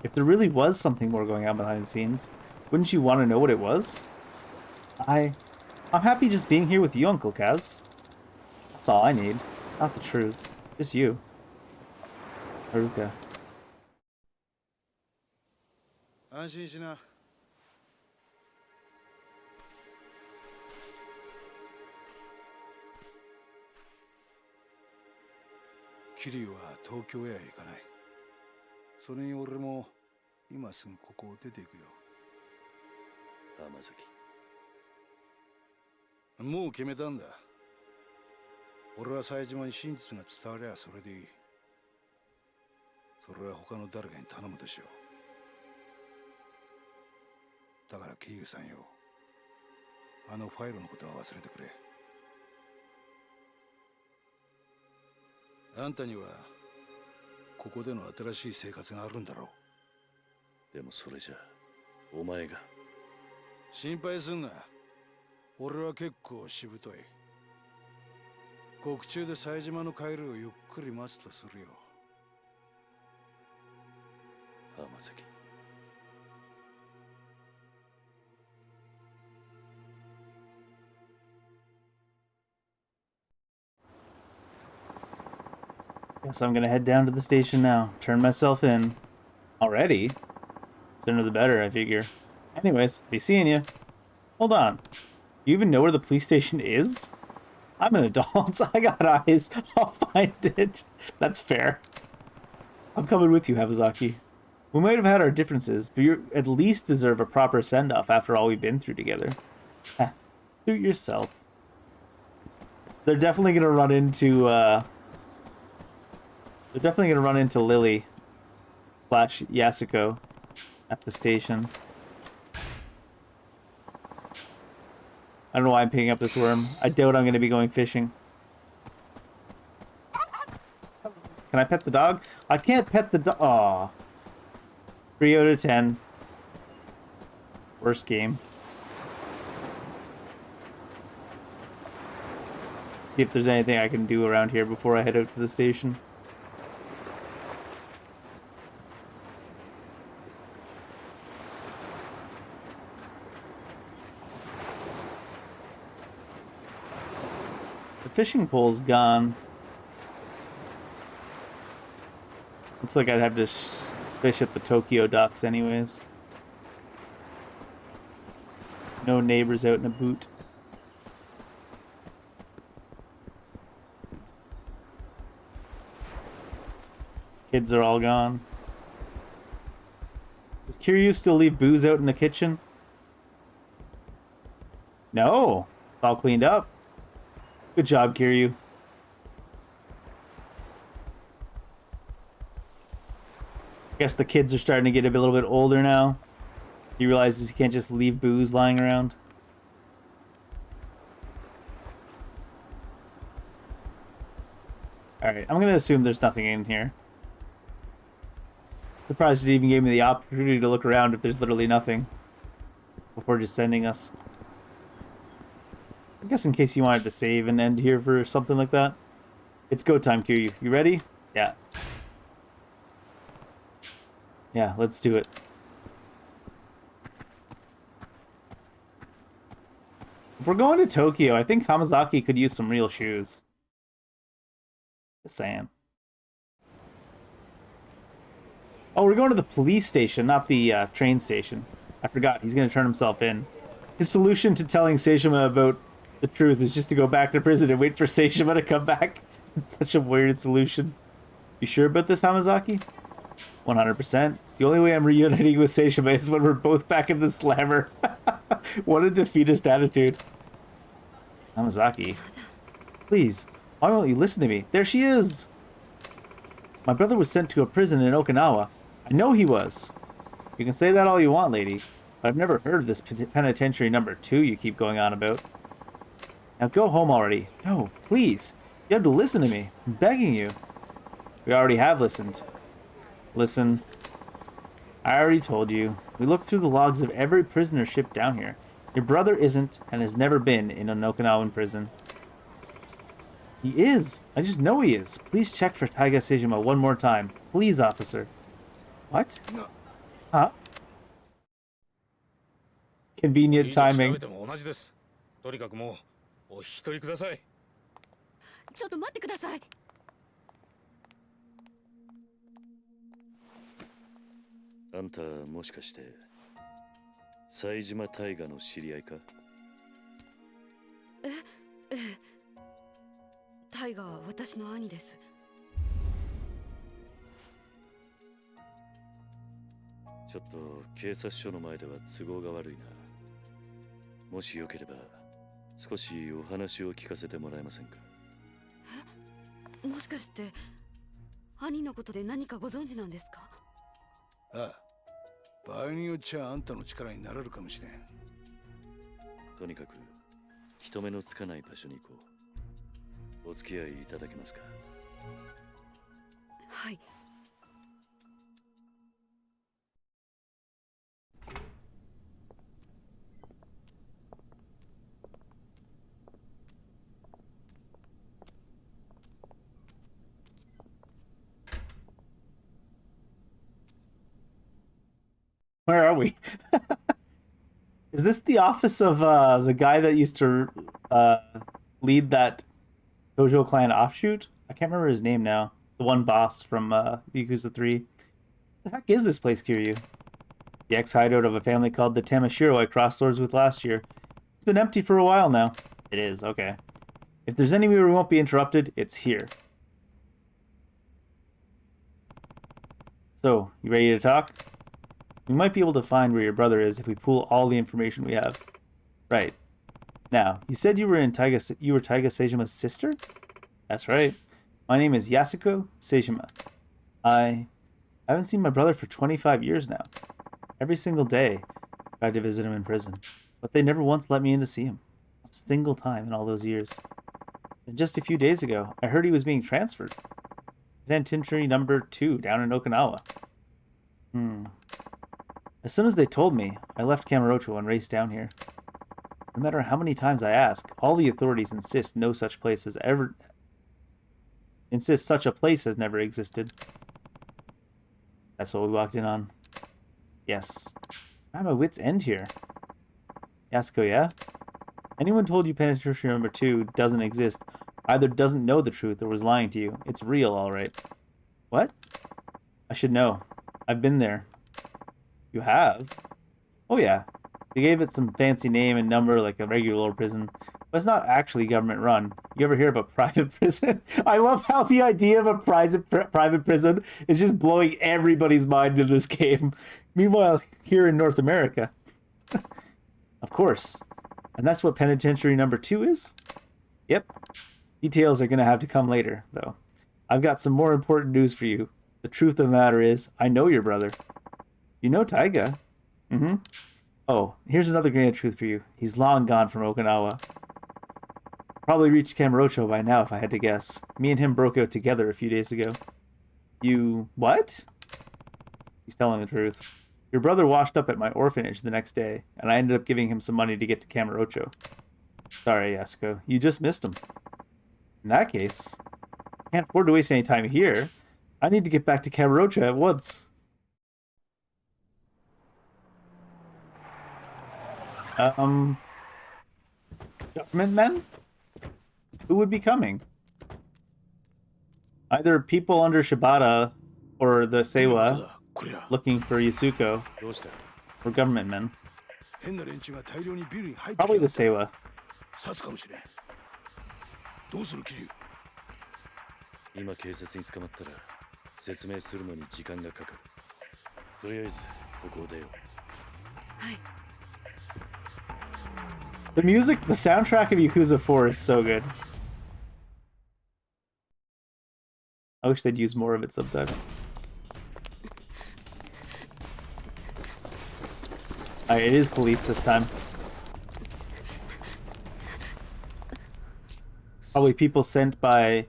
If there really was something more going on behind the scenes, wouldn't you want to know what it was? I'm happy just being here with you, Uncle Kaz. That's all I need. Not the truth. Just you. Haruka. 安心しな。桐生は東京へは行かない。それに俺も今すぐここを出ていくよ。浜崎。もう決めたんだ。俺は冴島に真実が伝わりゃそれでいい。それは他の誰かに頼むでしょう。だから桐生さんよ、あのファイルのことは忘れてくれ。あんたにはここでの新しい生活があるんだろう。でもそれじゃお前が。心配すんな。俺は結構しぶとい。獄中で冴島の帰りをゆっくり待つとするよ。浜崎。Guess I'm gonna head down to the station now. Turn myself in. Already? Sooner the better, I figure. Anyways, be seeing you. Hold on. Do you even know where the police station is? I'm an adult. I got eyes. I'll find it. That's fair. I'm coming with you, Havazaki. We might have had our differences, but you at least deserve a proper send-off after all we've been through together. Suit yourself. They're definitely gonna run into Lily / Yasuko at the station. I don't know why I'm picking up this worm. I doubt I'm gonna be going fishing. Can I pet the dog? I can't pet the dog. Aw. 3 out of 10. Worst game. See if there's anything I can do around here before I head out to the station. The fishing pole's gone. Looks like I'd have to fish at the Tokyo docks anyways. No neighbors out in a boot. Kids are all gone. Does Kiryu still leave booze out in the kitchen? No. It's all cleaned up. Good job, Kiryu. Guess the kids are starting to get a little bit older now. He realizes he can't just leave booze lying around. Alright, I'm gonna assume there's nothing in here. Surprised it even gave me the opportunity to look around if there's literally nothing before just sending us. I guess in case you wanted to save and end here for something like that. It's go time, Kiryu. You ready? Yeah. Yeah, let's do it. If we're going to Tokyo, I think Hamazaki could use some real shoes. Just saying. Oh, we're going to the police station, not the train station. I forgot. He's going to turn himself in. His solution to telling Seishima about the truth is just to go back to prison and wait for Seishima to come back. It's such a weird solution. You sure about this, Hamazaki? 100%. The only way I'm reuniting with Seishima is when we're both back in the slammer. What a defeatist attitude. Hamazaki. Please, why won't you listen to me? There she is! My brother was sent to a prison in Okinawa. I know he was. You can say that all you want, lady, but I've never heard of this penitentiary number 2 you keep going on about. Now go home already. No, please. You have to listen to me. I'm begging you. We already have listened. Listen. I already told you. We looked through the logs of every prisoner shipped down here. Your brother isn't and has never been in an Okinawan prison. He is. I just know he is. Please check for Taiga Seijima one more time. Please, officer. What? No. Huh? Convenient timing. ちょっと待ってください。あんたもしかして冴島大河の知り合いか？ええ。タイガーは私の兄です。ちょっと警察署の前では都合が悪いな。もしよければ少しお話を聞かせてもらえませんか？え？もしかして兄のことで何かご存知なんですか？ああ、場合によっちゃあんたの力になれるかもしれん。とにかく人目のつかない場所に行こう。お付き合いいただけますか？はい。Where are we? Is this the office of the guy that used to lead that Dojo Clan offshoot? I can't remember his name now. The one boss from Yakuza 3. The heck is this place, Kiryu? The ex-hideout of a family called the Tamashiro I crossed swords with last year. It's been empty for a while now. It is, okay. If there's anywhere we won't be interrupted, it's here. So, you ready to talk? We might be able to find where your brother is if we pool all the information we have. Right. Now, you said you were Taiga Seijima's sister? That's right. My name is Yasuko Seijima. I haven't seen my brother for 25 years now. Every single day, I tried to visit him in prison, but they never once let me in to see him. A single time in all those years. And just a few days ago, I heard he was being transferred. Penitentiary number 2 down in Okinawa. As soon as they told me, I left Kamurocho and raced down here. No matter how many times I ask, all the authorities insist such a place has never existed. That's what we walked in on. Yes. I'm at wit's end here. Yasuko, yeah? Anyone told you Penitentiary number 2 doesn't exist either doesn't know the truth or was lying to you. It's real, alright. What? I should know. I've been there. You have? Oh yeah. They gave it some fancy name and number like a regular prison, but it's not actually government run. You ever hear of a private prison? I love how the idea of a private prison is just blowing everybody's mind in this game. Meanwhile, here in North America. Of course. And that's what Penitentiary number 2 is? Yep. Details are going to have to come later, though. I've got some more important news for you. The truth of the matter is, I know your brother. You know Taiga? Mm-hmm. Oh, here's another grain of truth for you. He's long gone from Okinawa. Probably reached Kamurocho by now, if I had to guess. Me and him broke out together a few days ago. You... what? He's telling the truth. Your brother washed up at my orphanage the next day, and I ended up giving him some money to get to Kamurocho. Sorry, Yasuko. You just missed him. In that case, I can't afford to waste any time here. I need to get back to Kamurocho at once. Government men? Who would be coming? Either people under Shibata or the Seiwa looking for Yasuko, or government men. Probably the Seiwa. どうするキリュウ今警察に捕まったら説明するのに時間がかかるとりあえずここを出よう The music, the soundtrack of Yakuza 4 is so good. I wish they'd use more of it sometimes. Alright, it is police this time. Probably people sent by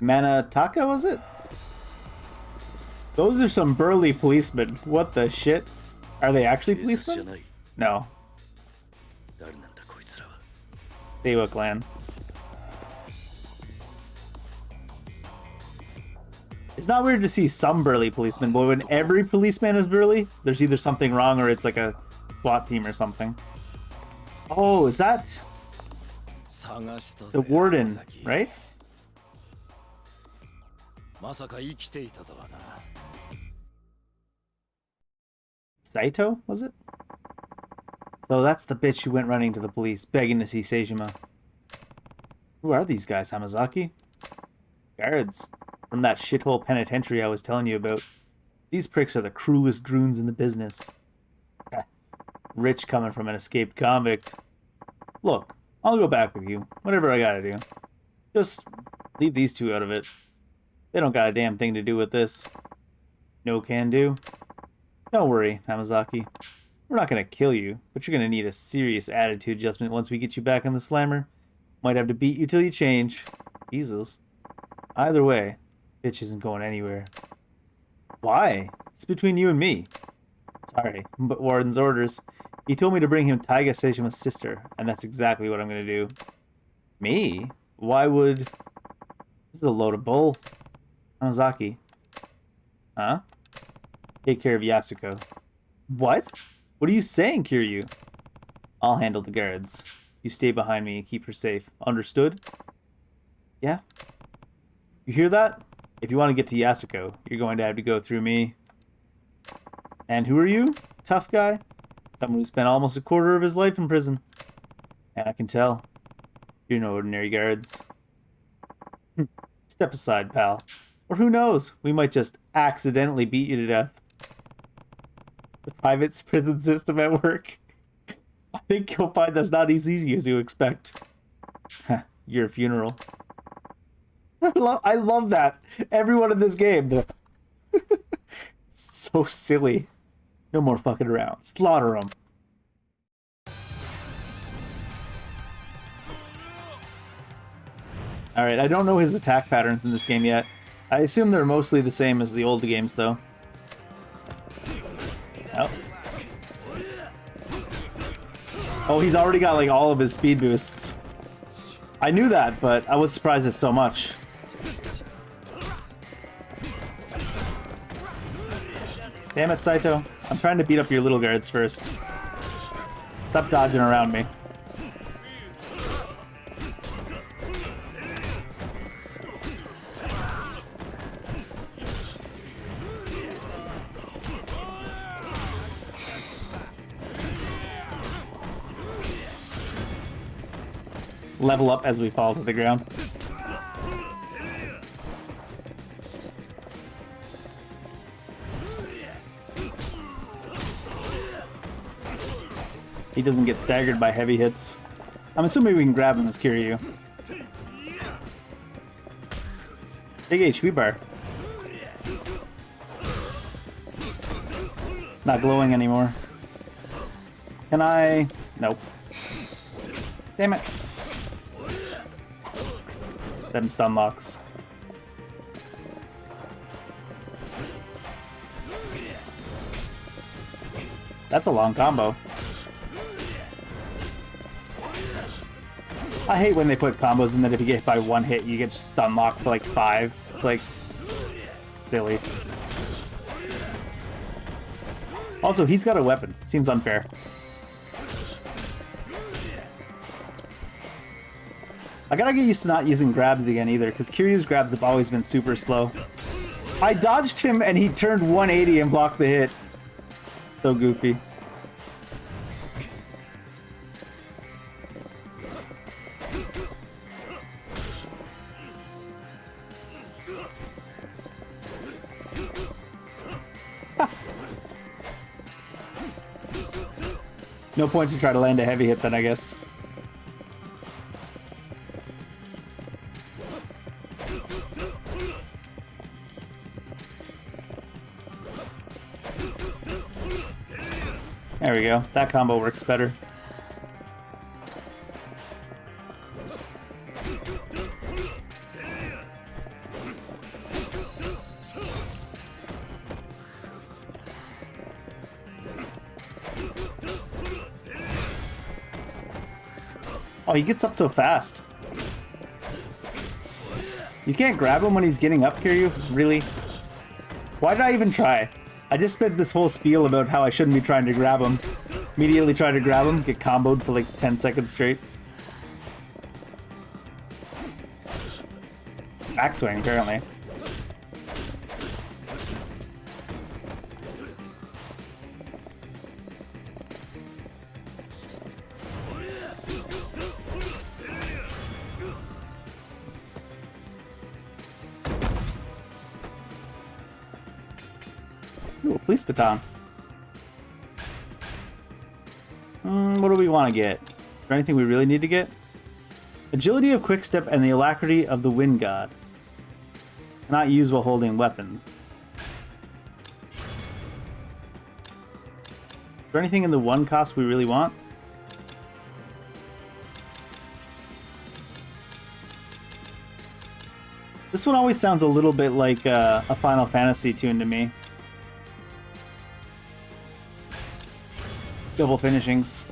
Manataka, was it? Those are some burly policemen. What the shit? Are they actually policemen? No. Seiwa clan. It's not weird to see some burly policemen, but when every policeman is burly, there's either something wrong or it's like a SWAT team or something. Oh, is that the warden, right? Saito, was it? So that's the bitch who went running to the police, begging to see Seijima. Who are these guys, Hamazaki? Guards. From that shithole penitentiary I was telling you about. These pricks are the cruelest goons in the business. Rich coming from an escaped convict. Look, I'll go back with you. Whatever I gotta do. Just leave these two out of it. They don't got a damn thing to do with this. No can do. Don't worry, Hamazaki. We're not gonna kill you, but you're gonna need a serious attitude adjustment once we get you back on the slammer. Might have to beat you till you change. Jesus. Either way, bitch isn't going anywhere. Why? It's between you and me. Sorry, but Warden's orders. He told me to bring him Taiga Seijima's sister, and that's exactly what I'm gonna do. Me? Why would... This is a load of bull. Hamazaki. Huh? Take care of Yasuko. What? What are you saying, Kiryu? I'll handle the guards. You stay behind me and keep her safe. Understood? Yeah? You hear that? If you want to get to Yasuko, you're going to have to go through me. And who are you? Tough guy? Someone who spent almost a quarter of his life in prison. And I can tell. You're no ordinary guards. Step aside, pal. Or who knows? We might just accidentally beat you to death. The private prison system at work. I think you'll find that's not as easy as you expect. Your funeral. I love that. Everyone in this game. So silly. No more fucking around. Slaughter them. Alright, I don't know his attack patterns in this game yet. I assume they're mostly the same as the old games, though. Oh. Oh, he's already got, like, all of his speed boosts. I knew that, but I was surprised at so much. Damn it, Saito. I'm trying to beat up your little guards first. Stop dodging around me. Level up as we fall to the ground. He doesn't get staggered by heavy hits. I'm assuming we can grab him as Kiryu. Big HP bar. Not glowing anymore. Can I? Nope. Damn it. 7 stun locks. That's a long combo. I hate when they put combos in that if you get hit by 1 hit, you get stun locked for like 5. It's like silly. Also, he's got a weapon. Seems unfair. I gotta get used to not using grabs again either, because Kiryu's grabs have always been super slow. I dodged him and he turned 180 and blocked the hit. So goofy. No point to try to land a heavy hit then, I guess. There we go. That combo works better. Oh, he gets up so fast. You can't grab him when he's getting up, Kiryu? Really? Why did I even try? I just spent this whole spiel about how I shouldn't be trying to grab him. Immediately try to grab him, get comboed for like 10 seconds straight. Backswing, apparently. Ooh, a police baton. What do we want to get? Is there anything we really need to get? Agility of Quickstep and the Alacrity of the Wind God. Cannot use while holding weapons. Is there anything in the one cost we really want? This one always sounds a little bit like a Final Fantasy tune to me. Double finishings.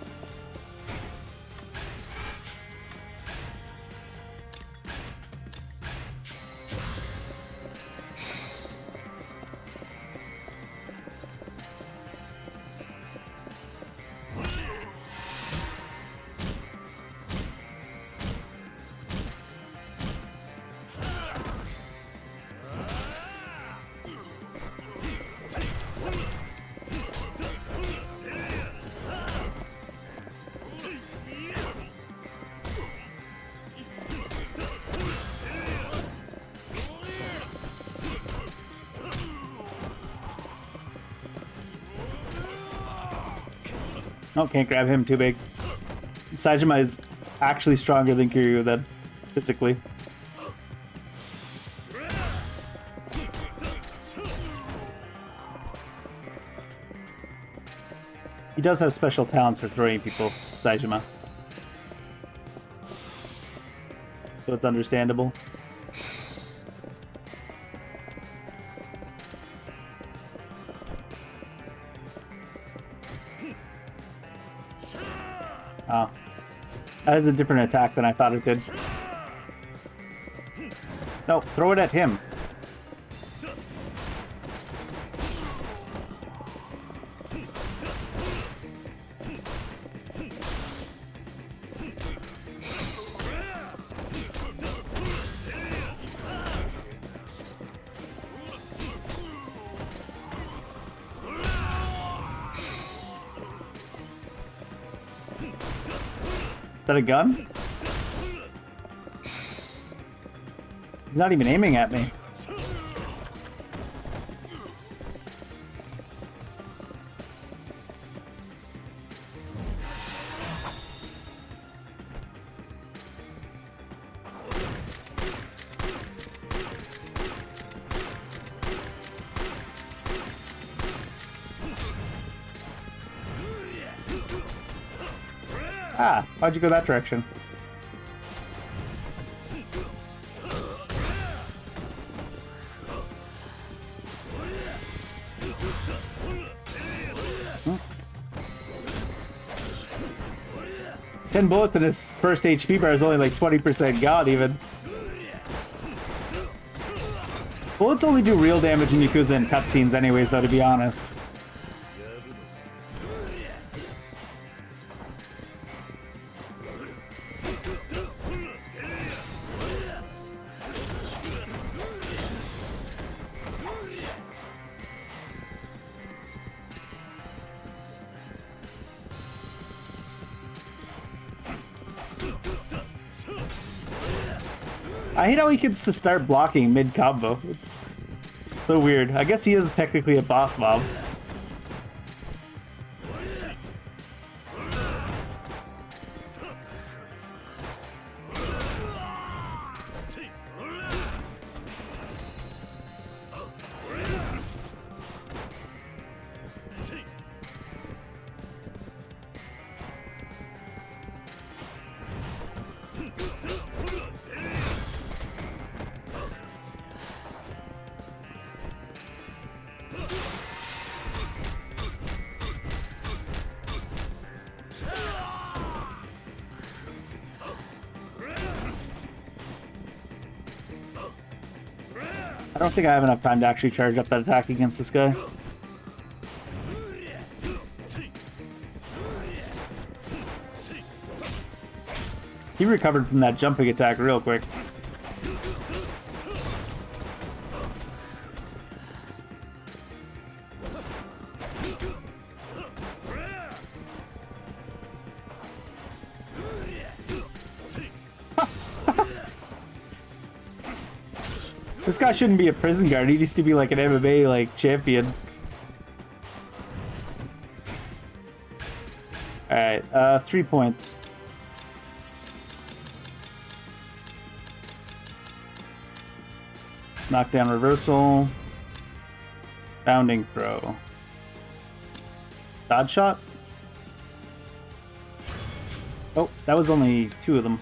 Oh, can't grab him, too big. Saejima is actually stronger than Kiryu then, physically. He does have special talents for throwing people, Saejima. So it's understandable. Oh. That is a different attack than I thought it did. No, throw it at him. Is that a gun? He's not even aiming at me. Ah, why'd you go that direction? Hmm. 10 bullets and his first HP bar is only like 20% gone even. Bullets only do real damage in Yakuza in cutscenes anyways though, to be honest. I hate how he gets to start blocking mid-combo. It's so weird. I guess he is technically a boss mob. I don't think I have enough time to actually charge up that attack against this guy. He recovered from that jumping attack real quick. This guy shouldn't be a prison guard. He needs to be like an MMA like champion. Alright, 3 points. Knockdown reversal. Bounding throw. Dodge shot? Oh, that was only 2 of them.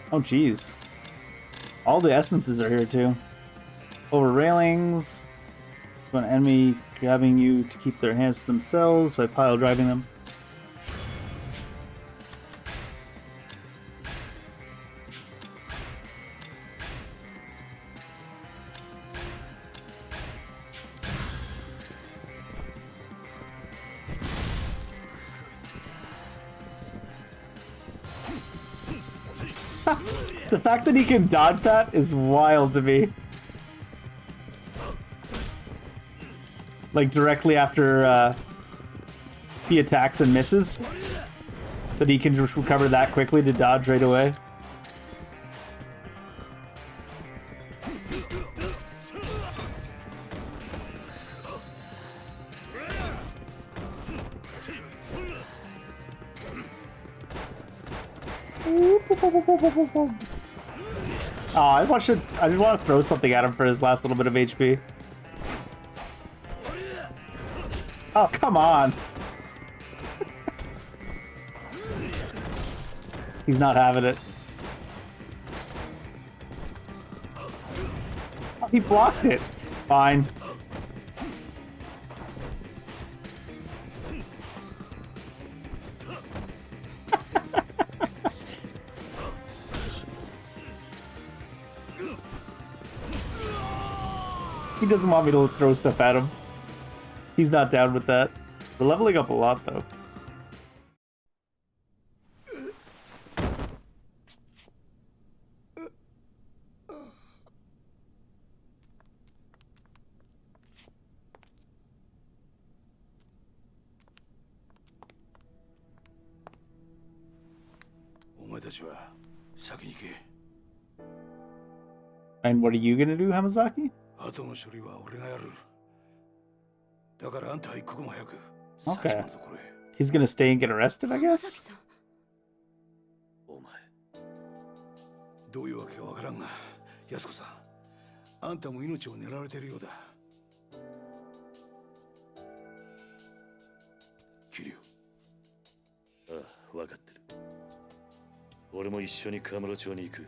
Oh, geez. All the essences are here, too. Over railings. When enemy grabbing you to keep their hands to themselves by pile driving them. The fact that he can dodge that is wild to me. Like directly after he attacks and misses. That he can just recover that quickly to dodge right away. Oh, I just want to throw something at him for his last little bit of HP. Oh, come on. He's not having it. Oh, he blocked it. Fine. He doesn't want me to throw stuff at him. He's not down with that. We're leveling up a lot, though. And what are you gonna do, Hamazaki? Okay. He's gonna stay and get arrested, I guess? お前どういうわけかわからんが、安子さん、あんたも命を狙われているようだ。桐生。ああ、わかってる。俺も一緒にカムロ町に行く。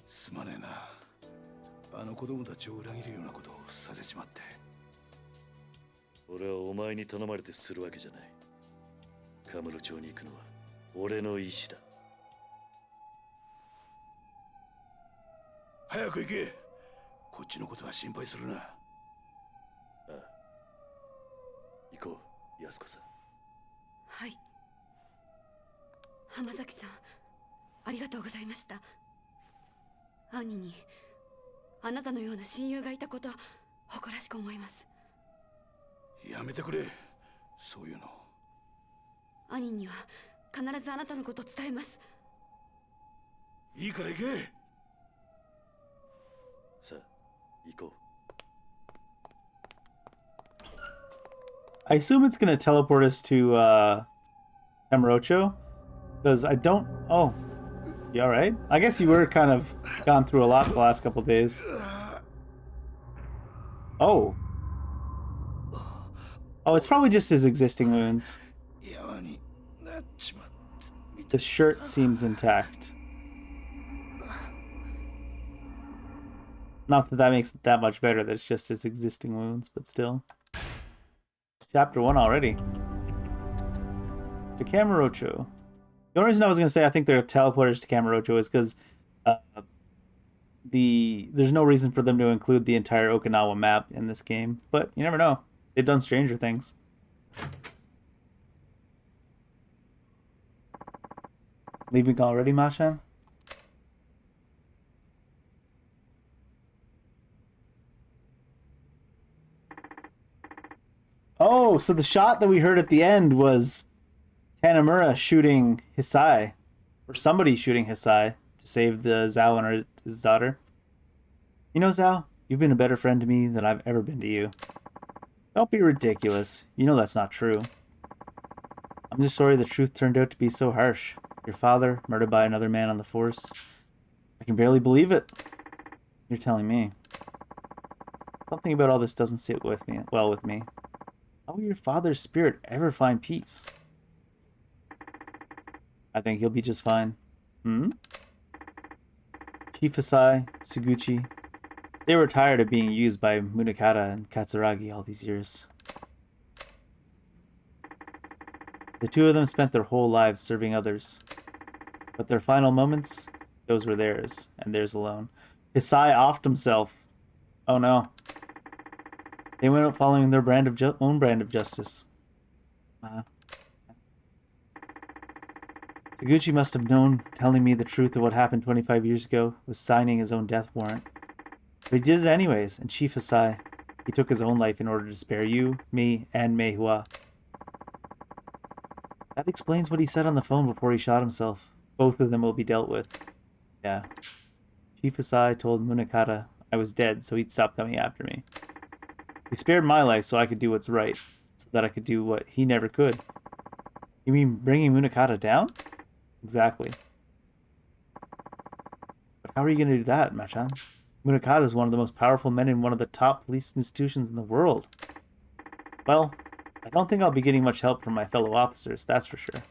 すまねえな。あの子供たちを裏切るようなことをさせちまって。俺はお前に頼まれてするわけじゃない。カムロ町に行くのは俺の意志だ。早く行け。こっちのことは心配するな。ああ。行こう、安子さん。はい。浜崎さん、ありがとうございました。兄にあなたのような親友がいたこと誇らしく思います。やめてくれ、そういうの。兄には必ずあなたのことを伝えます。いいから行け。さあ、行こう。I assume it's gonna teleport us to Kamurocho, because I don't. Oh, you all right? I guess you were kind of gone through a lot the last couple days. Oh. Oh, it's probably just his existing wounds. The shirt seems intact. Not that that makes it that much better that it's just his existing wounds, but still. It's chapter 1 already. The Kamurocho. The only reason I was going to say I think they're teleporters to Kamurocho is because there's no reason for them to include the entire Okinawa map in this game, but you never know. They've done stranger things. Leaving already, Machan? Oh, so the shot that we heard at the end was Tanamura shooting Hisai, or somebody shooting Hisai to save the Zhao and his daughter. You know, Zhao, you've been a better friend to me than I've ever been to you. Don't be ridiculous. You know that's not true. I'm just sorry the truth turned out to be so harsh. Your father, murdered by another man on the force. I can barely believe it. You're telling me. Something about all this doesn't sit with me well with me. How will your father's spirit ever find peace? I think he'll be just fine. Chief Hisai, Suguchi, they were tired of being used by Munakata and Katsuragi all these years. The two of them spent their whole lives serving others. But their final moments, those were theirs, and theirs alone. Hisai offed himself. Oh no. They went out following their own brand of justice. Taguchi must have known telling me the truth of what happened 25 years ago was signing his own death warrant. But he did it anyways, and Chief Hisai, he took his own life in order to spare you, me, and Meihua. That explains what he said on the phone before he shot himself. Both of them will be dealt with. Yeah. Chief Hisai told Munakata I was dead, so he'd stop coming after me. He spared my life so I could do what's right, so that I could do what he never could. You mean bringing Munakata down? Exactly. But how are you going to do that, Machan? Munakata is one of the most powerful men in one of the top police institutions in the world. Well, I don't think I'll be getting much help from my fellow officers, that's for sure.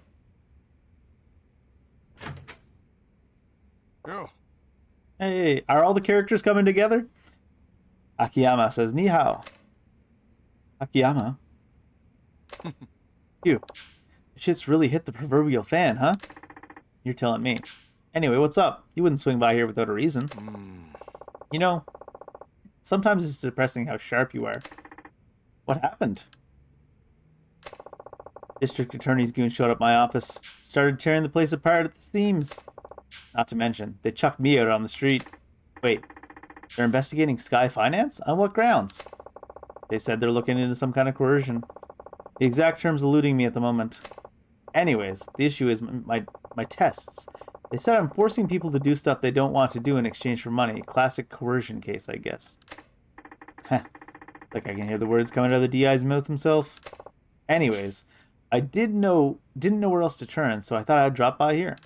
Yeah. Hey, are all the characters coming together? Akiyama says, Ni hao. Akiyama? Phew. Shit's really hit the proverbial fan, huh? You're telling me. Anyway, what's up? You wouldn't swing by here without a reason. You know, sometimes it's depressing how sharp you are. What happened? District Attorney's goon showed up my office. Started tearing the place apart at the seams. Not to mention, they chucked me out on the street. Wait, they're investigating Sky Finance? On what grounds? They said they're looking into some kind of coercion. The exact terms eluding me at the moment. Anyways, the issue is my tests. They said I'm forcing people to do stuff they don't want to do in exchange for money. Classic coercion case, I guess. Heh. Like I can hear the words coming out of the DI's mouth himself. Anyways, I didn't know where else to turn, so I thought I'd drop by here.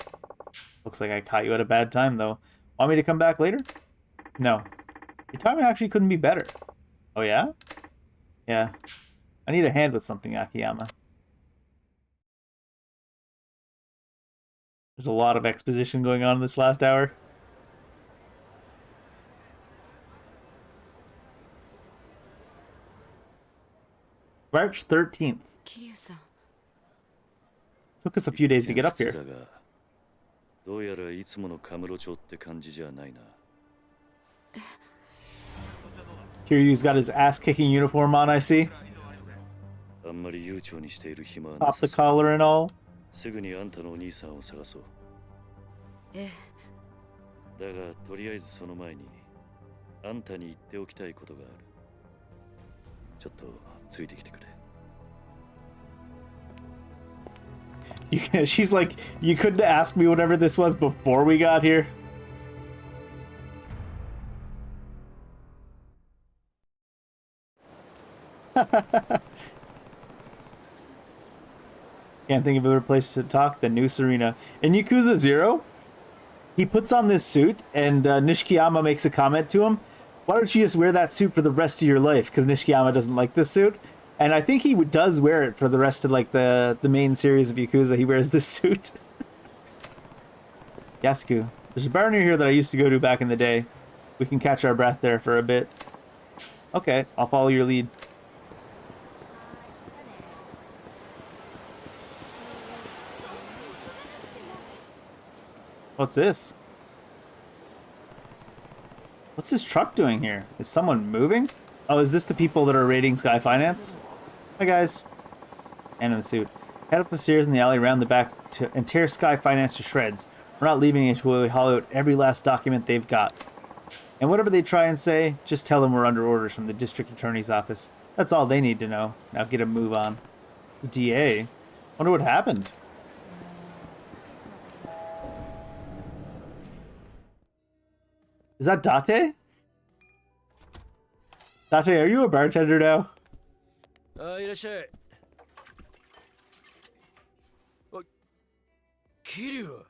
Looks like I caught you at a bad time, though. Want me to come back later? No. Your timing actually couldn't be better. Oh, yeah? Yeah. I need a hand with something, Akiyama. There's a lot of exposition going on in this last hour. March 13th. Kiryu-san. Took us a few days to get up here. どうやらいつものカムロ町って感じじゃないな。Kiryu's got his ass-kicking uniform on, I see. あんまり悠長にしている暇はな Off さ the そう。 collar and all. すぐにあんたのお兄さんを探そう。ええ。だがとりあえずその前にあんたに言っておきたいことがある。ちょっとついてきてくれ。She's like, you couldn't ask me whatever this was before we got here. Can't think of a better place to talk than New Serena. In Yakuza 0, he puts on this suit, and Nishikiyama makes a comment to him. Why don't you just wear that suit for the rest of your life? Because Nishikiyama doesn't like this suit. And I think he does wear it for the rest of like the main series of Yakuza. He wears this suit. Yasuku. There's a bar near here that I used to go to back in the day. We can catch our breath there for a bit. Okay, I'll follow your lead. What's this? What's this truck doing here? Is someone moving? Oh, is this the people that are raiding Sky Finance? Hi, guys. And in the suit. Head up the stairs in the alley around the back and tear Sky Finance to shreds. We're not leaving it until we hollow out every last document they've got. And whatever they try and say, just tell them we're under orders from the district attorney's office. That's all they need to know. Now get a move on. The DA? Wonder what happened. Is that Date? Date, are you a bartender now? いらっしゃい。あ、桐生。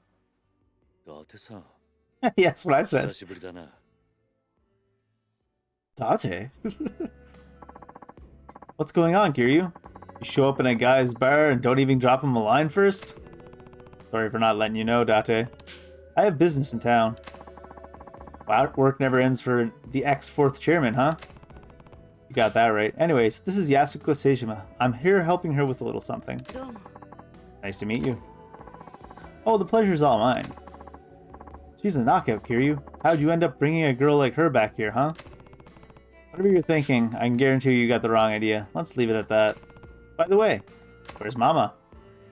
伊達さん。Yeah, that's what I said. 久しぶりだな。Date? What's going on, Kiryu? You show up in a guy's bar and don't even drop him a line first? Sorry for not letting you know, Date. I have business in town. Wow, work never ends for the ex-4th chairman, huh? You got that right. Anyways, this is Yasuko Seijima. I'm here helping her with a little something. Nice to meet you. Oh, the pleasure's all mine. She's a knockout, Kiryu. How'd you end up bringing a girl like her back here, huh? Whatever you're thinking, I can guarantee you got the wrong idea. Let's leave it at that. By the way, where's Mama?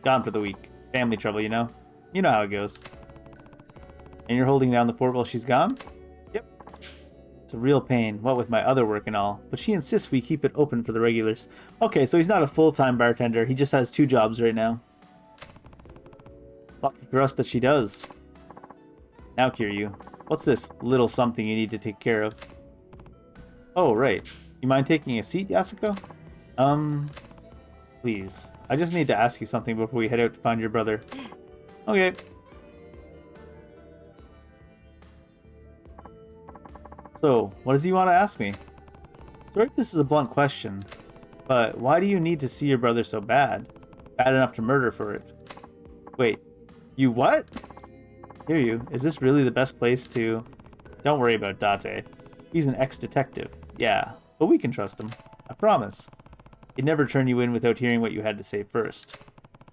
Gone for the week. Family trouble, you know? You know how it goes. And you're holding down the fort while she's gone? Yep. It's a real pain, what with my other work and all. But she insists we keep it open for the regulars. Okay, so he's not a full-time bartender. He just has 2 jobs right now. Lucky for us that she does. Now, Kiryu, what's this little something you need to take care of? Oh, right. You mind taking a seat, Yasuko? Please. I just need to ask you something before we head out to find your brother. Okay. So, what does he want to ask me? Sorry if this is a blunt question, but why do you need to see your brother so bad? Bad enough to murder for it. Wait, you what? Kiryu, is this really the best place to... Don't worry about Date. He's an ex-detective. Yeah, but we can trust him. I promise. He'd never turn you in without hearing what you had to say first.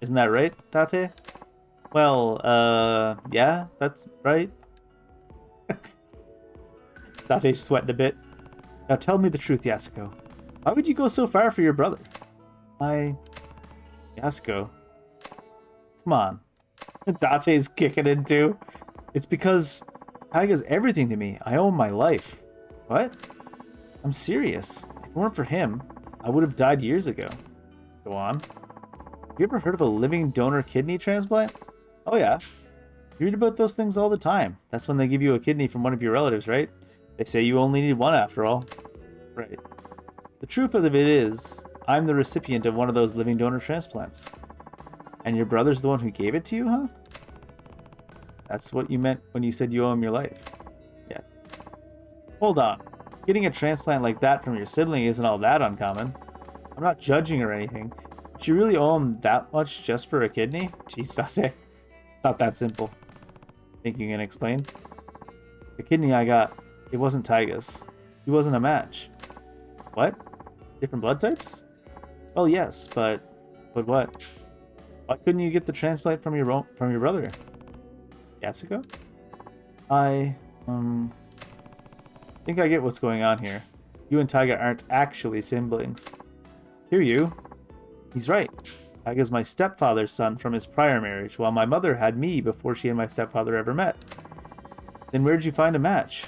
Isn't that right, Date? Well, yeah, that's right. Date's sweating a bit. Now tell me the truth, Yasuko. Why would you go so far for your brother? Yasuko. Come on. Date's kicking in too. It's because Taiga's everything to me. I owe him my life. What? I'm serious. If it weren't for him, I would have died years ago. Go on. Have you ever heard of a living donor kidney transplant? Oh yeah. You read about those things all the time. That's when they give you a kidney from one of your relatives, right? They say you only need one after all. Right. The truth of it is, I'm the recipient of one of those living donor transplants. And your brother's the one who gave it to you, huh? That's what you meant when you said you owe him your life. Yeah. Hold on. Getting a transplant like that from your sibling isn't all that uncommon. I'm not judging or anything. But you really owe him that much just for a kidney? Jeez, Date. It's not that simple. Think you can explain? The kidney I got, it wasn't Taiga's. He wasn't a match. What? Different blood types? Well, yes, but what? Why couldn't you get the transplant from your brother? Yasuko? I think I get what's going on here. You and Taiga aren't actually siblings. Kiryu? He's right. Taiga's my stepfather's son from his prior marriage, while my mother had me before she and my stepfather ever met. Then where'd you find a match?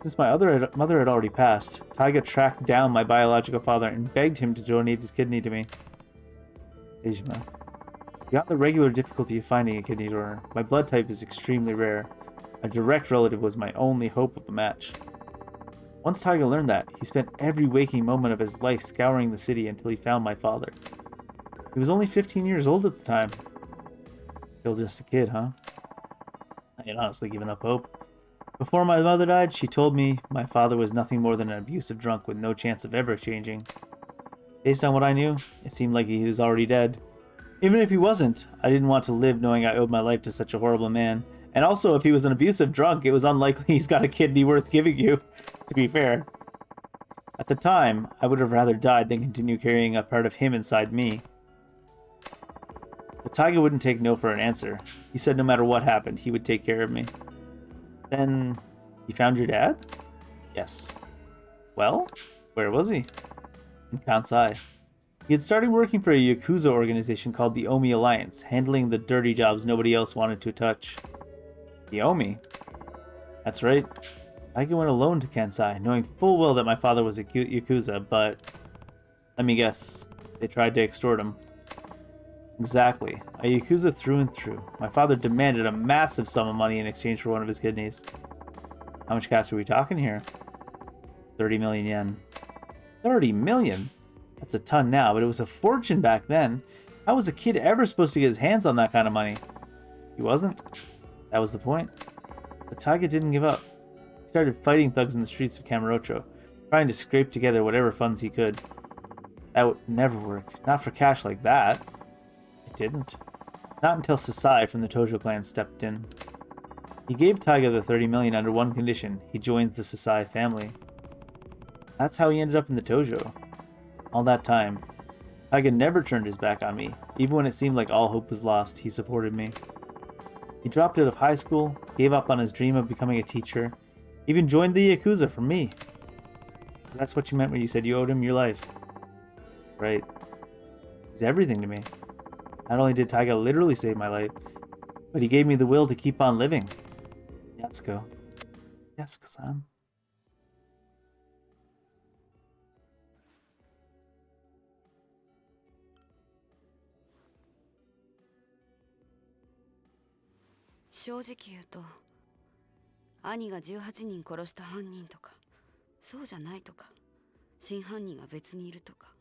Since my mother had already passed, Taiga tracked down my biological father and begged him to donate his kidney to me. Dejima. Beyond the regular difficulty of finding a kidney donor, my blood type is extremely rare. A direct relative was my only hope of a match. Once Taiga learned that, he spent every waking moment of his life scouring the city until he found my father. He was only 15 years old at the time. Still just a kid, huh? I had honestly given up hope. Before my mother died, she told me my father was nothing more than an abusive drunk with no chance of ever changing. Based on what I knew, it seemed like he was already dead. Even if he wasn't, I didn't want to live knowing I owed my life to such a horrible man. And also, if he was an abusive drunk, it was unlikely he's got a kidney worth giving you, to be fair. At the time, I would have rather died than continue carrying a part of him inside me. But Taiga wouldn't take no for an answer. He said no matter what happened, he would take care of me. Then, you found your dad? Yes. Well, where was he? In Kansai. He had started working for a Yakuza organization called the Omi Alliance, handling the dirty jobs nobody else wanted to touch. The Omi? That's right. Taiga went alone to Kansai, knowing full well that my father was a Yakuza, but... Let me guess. They tried to extort him. Exactly. A Yakuza through and through. My father demanded a massive sum of money in exchange for one of his kidneys. How much cash are we talking here? 30 million yen. 30 million? That's a ton now, but it was a fortune back then. How was a kid ever supposed to get his hands on that kind of money? He wasn't. That was the point. But Taiga didn't give up. He started fighting thugs in the streets of Kamurocho, trying to scrape together whatever funds he could. That would never work. Not for cash like that. It didn't. Not until Sasai from the Tojo clan stepped in. He gave Taiga the 30 million under one condition. He joins the Sasai family. That's how he ended up in the Tojo. All that time, Taiga never turned his back on me. Even when it seemed like all hope was lost, he supported me. He dropped out of high school, gave up on his dream of becoming a teacher, even joined the Yakuza for me. That's what you meant when you said you owed him your life. Right. He's everything to me. Not only did Taiga literally save my life, but he gave me the will to keep on living. Yasuko. Yasuko-san.正直言うと、兄が18人殺した犯人とか、そうじゃないとか、真犯人が別にいるとか、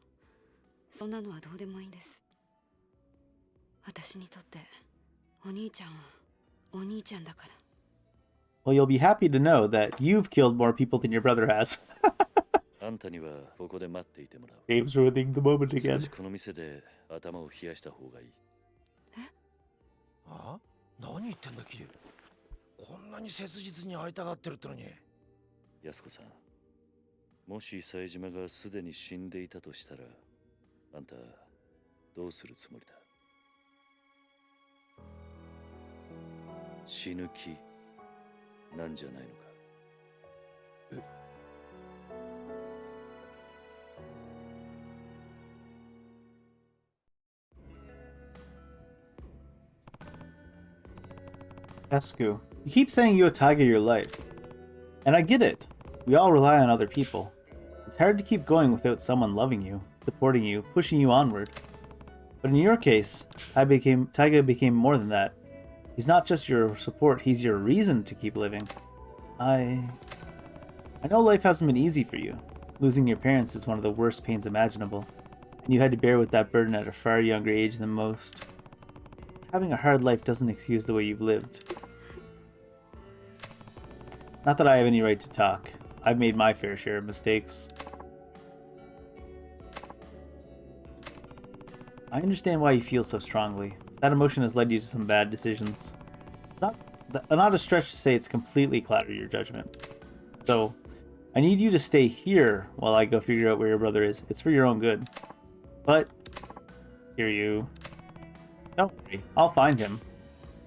そんなのはどうでもいいんです。私にとってお兄ちゃんはお兄ちゃんだから。Well, you'll be happy to know that you've killed more people than your brother has. あんたにはここで待っていてもらう。 Game's ruining the moment 少 again. しこの店で頭を冷やした方がいい。あ？何言ってんだキリュウ。こんなに切実に会いたがってるってのに。安子さん、もし冴島がすでに死んでいたとしたら、あんたどうするつもりだ？死ぬ気なんじゃないのか？ Escu, you keep saying you Otage your life. And I get it. We all rely on other people. It's hard to keep going without someone loving you, supporting you, pushing you onward. But in your case, Taiga became more than that. He's not just your support, he's your reason to keep living. I know life hasn't been easy for you. Losing your parents is one of the worst pains imaginable, and you had to bear with that burden at a far younger age than most. Having a hard life doesn't excuse the way you've lived. Not that I have any right to talk. I've made my fair share of mistakes. I understand why you feel so strongly. That emotion has led you to some bad decisions. Not a stretch to say it's completely clouded your judgment. So, I need you to stay here while I go figure out where your brother is. It's for your own good. But, Kiryu, don't worry. I'll find him.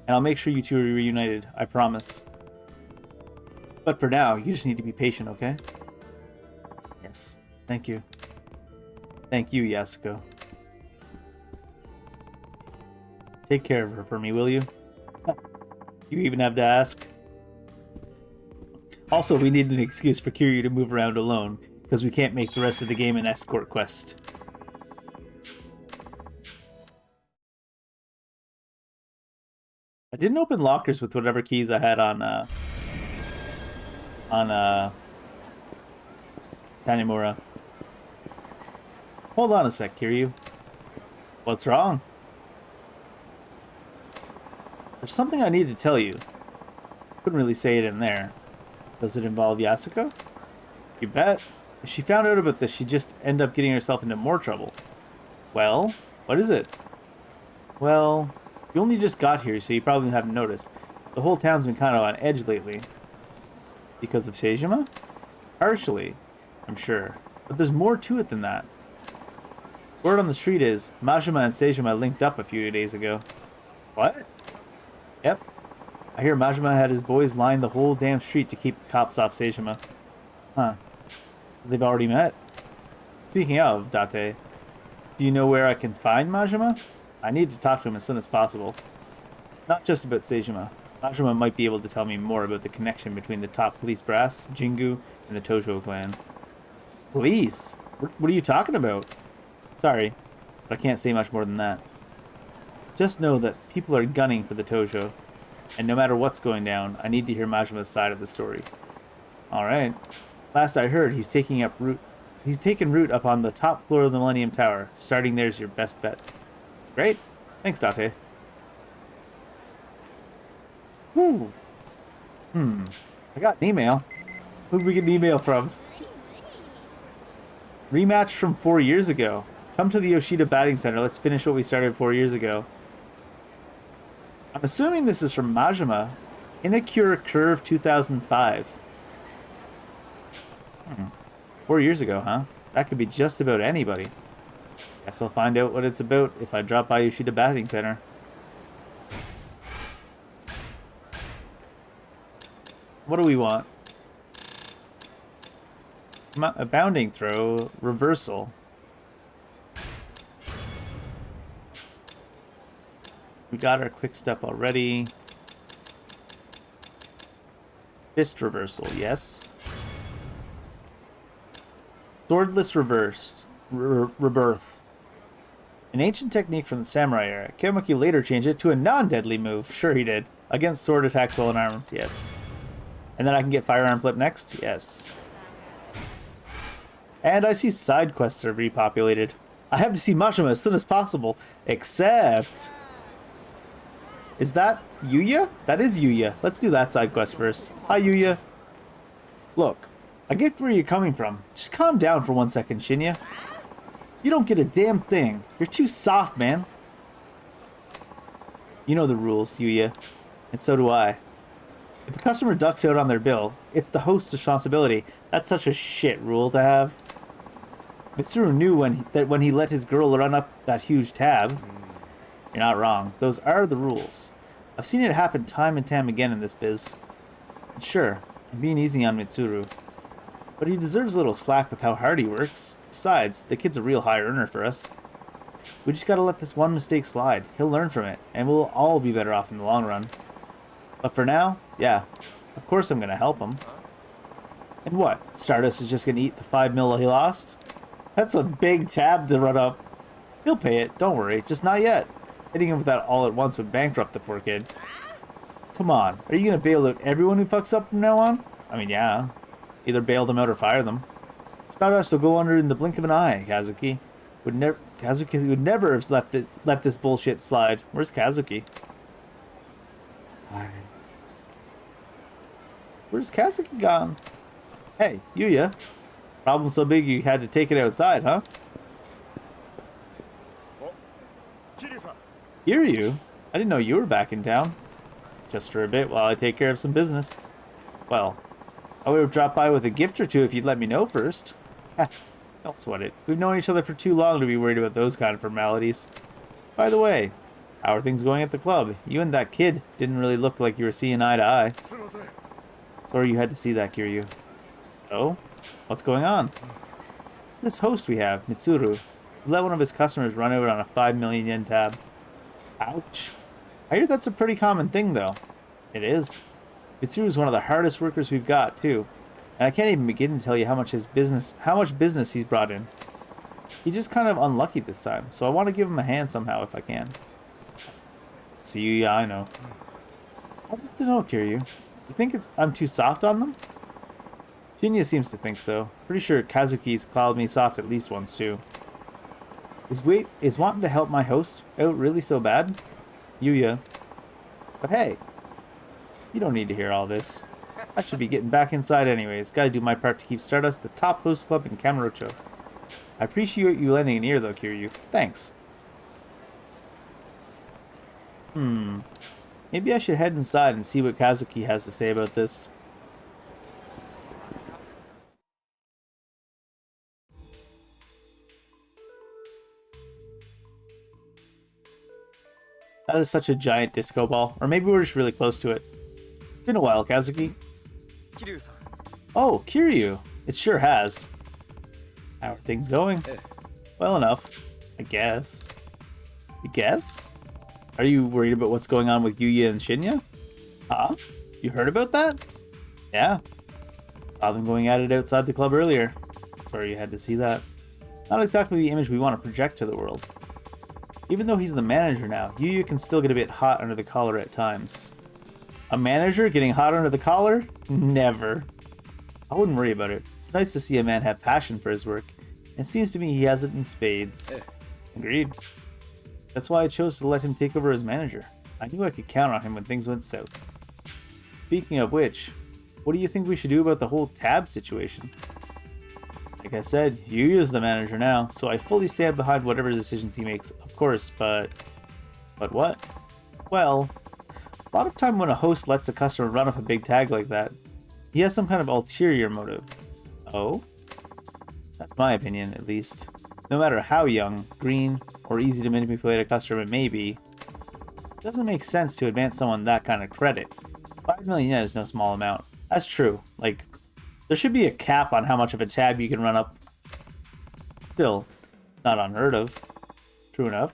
And I'll make sure you two are reunited. I promise. But for now, you just need to be patient, okay? Yes. Thank you. Thank you, Yasuko. Take care of her for me, will you? You even have to ask. Also, we need an excuse for Kiryu to move around alone, because we can't make the rest of the game an escort quest. I didn't open lockers with whatever keys I had on Tanimura. Hold on a sec, Kiryu. What's wrong? There's something I need to tell you. Couldn't really say it in there. Does it involve Yasuko? You bet. If she found out about this, she'd just end up getting herself into more trouble. Well, what is it? Well, you only just got here, so you probably haven't noticed. The whole town's been kind of on edge lately. Because of Seijima? Partially, I'm sure. But there's more to it than that. Word on the street is, Majima and Seijima linked up a few days ago. What? Yep. I hear Majima had his boys line the whole damn street to keep the cops off Seijima. Huh. They've already met. Speaking of, Date, do you know where I can find Majima? I need to talk to him as soon as possible. Not just about Seijima. Majima might be able to tell me more about the connection between the top police brass, Jingu, and the Tojo clan. Police? What are you talking about? Sorry, but I can't say much more than that. Just know that people are gunning for the Tojo, and no matter what's going down, I need to hear Majima's side of the story. Alright. Last I heard, he's taken root up on the top floor of the Millennium Tower. Starting there's your best bet. Great. Thanks, Date. Whew. I got an email. Who did we get an email from? Rematch from 4 years ago. Come to the Yoshida Batting Center. Let's finish what we started 4 years ago. I'm assuming this is from Majima. Inacure Curve 2005. 4 years ago, huh? That could be just about anybody. Guess I'll find out what it's about if I drop by Yoshida Batting Center. What do we want? A bounding throw. Reversal. We got our quick step already. Fist reversal, yes. Swordless reversed. Rebirth. An ancient technique from the samurai era. Kyomuki later changed it to a non-deadly move. Sure he did. Against sword attacks while unarmed, yes. And then I can get firearm flip next, yes. And I see side quests are repopulated. I have to see Majima as soon as possible. Except... Is that Yuya? That is Yuya. Let's do that side quest first. Hi, Yuya. Look, I get where you're coming from. Just calm down for 1 second, Shinya. You don't get a damn thing. You're too soft, man. You know the rules, Yuya. And so do I. If a customer ducks out on their bill, it's the host's responsibility. That's such a shit rule to have. Mitsuru knew that when he let his girl run up that huge tab. You're not wrong. Those are the rules. I've seen it happen time and time again in this biz. And sure, I'm being easy on Mitsuru. But he deserves a little slack with how hard he works. Besides, the kid's a real high earner for us. We just gotta let this one mistake slide. He'll learn from it, and we'll all be better off in the long run. But for now, yeah, of course I'm gonna help him. And what? Stardust is just gonna eat the 5 mil he lost? That's a big tab to run up. He'll pay it, don't worry, just not yet. Hitting him with that all at once would bankrupt the poor kid. Come on, are you gonna bail out everyone who fucks up from now on? I mean, yeah. Either bail them out or fire them. Stardust will go under in the blink of an eye, Kazuki. Kazuki would never have let this bullshit slide. Where's Kazuki? Where's Kazuki gone? Hey, Yuya. Problem so big you had to take it outside, huh? Kiryu? I didn't know you were back in town. Just for a bit while I take care of some business. Well, I would have dropped by with a gift or two if you'd let me know first. Don't sweat it. We've known each other for too long to be worried about those kind of formalities. By the way, how are things going at the club? You and that kid didn't really look like you were seeing eye to eye. Sorry you had to see that, Kiryu. So, what's going on? It's this host we have, Mitsuru. He let one of his customers run out on a 5 million yen tab. Ouch. I hear that's a pretty common thing, though. It is. Mitsuru is one of the hardest workers we've got, too. And I can't even begin to tell you how much business he's brought in. He's just kind of unlucky this time, so I want to give him a hand somehow if I can. See you, yeah, I know. I just don't know, Kiryu. You think I'm too soft on them? Shinya seems to think so. Pretty sure Kazuki's called me soft at least once, too. Is wanting to help my host out really so bad? Yuya. But hey, you don't need to hear all this. I should be getting back inside anyways. Gotta do my part to keep Stardust the top host club in Kamurocho. I appreciate you lending an ear though, Kiryu. Thanks. Maybe I should head inside and see what Kazuki has to say about this. That is such a giant disco ball. Or maybe we're just really close to it. It's been a while, Kazuki. Oh, Kiryu. It sure has. How are things going? Well enough, I guess. You guess? Are you worried about what's going on with Yuya and Shinya? Huh? You heard about that? Yeah. Saw them going at it outside the club earlier. Sorry you had to see that. Not exactly the image we want to project to the world. Even though he's the manager now, Yuya can still get a bit hot under the collar at times. A manager getting hot under the collar? Never. I wouldn't worry about it. It's nice to see a man have passion for his work. And it seems to me he has it in spades. Agreed. That's why I chose to let him take over as manager. I knew I could count on him when things went south. Speaking of which, what do you think we should do about the whole tab situation? Like I said, Yuya's the manager now, so I fully stand behind whatever decisions he makes, of course, but... But what? Well, a lot of time when a host lets a customer run up a big tag like that, he has some kind of ulterior motive. Oh? That's my opinion, at least. No matter how young, green, or easy to manipulate a customer may be, it doesn't make sense to advance someone that kind of credit. 5 million yen is no small amount. That's true. Like, there should be a cap on how much of a tab you can run up. Still, not unheard of. True enough.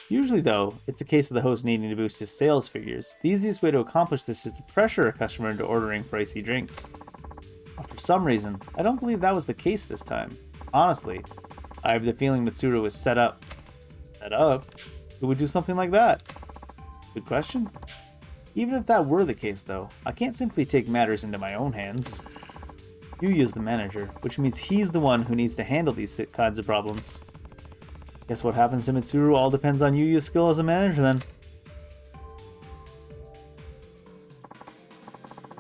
Usually, though, it's a case of the host needing to boost his sales figures. The easiest way to accomplish this is to pressure a customer into ordering pricey drinks. But for some reason, I don't believe that was the case this time. Honestly, I have the feeling Mitsuru was set up. Set up? Who would do something like that? Good question. Even if that were the case, though, I can't simply take matters into my own hands. Yuya's the manager, which means he's the one who needs to handle these kinds of problems. Guess what happens to Mitsuru all depends on Yuya's skill as a manager, then.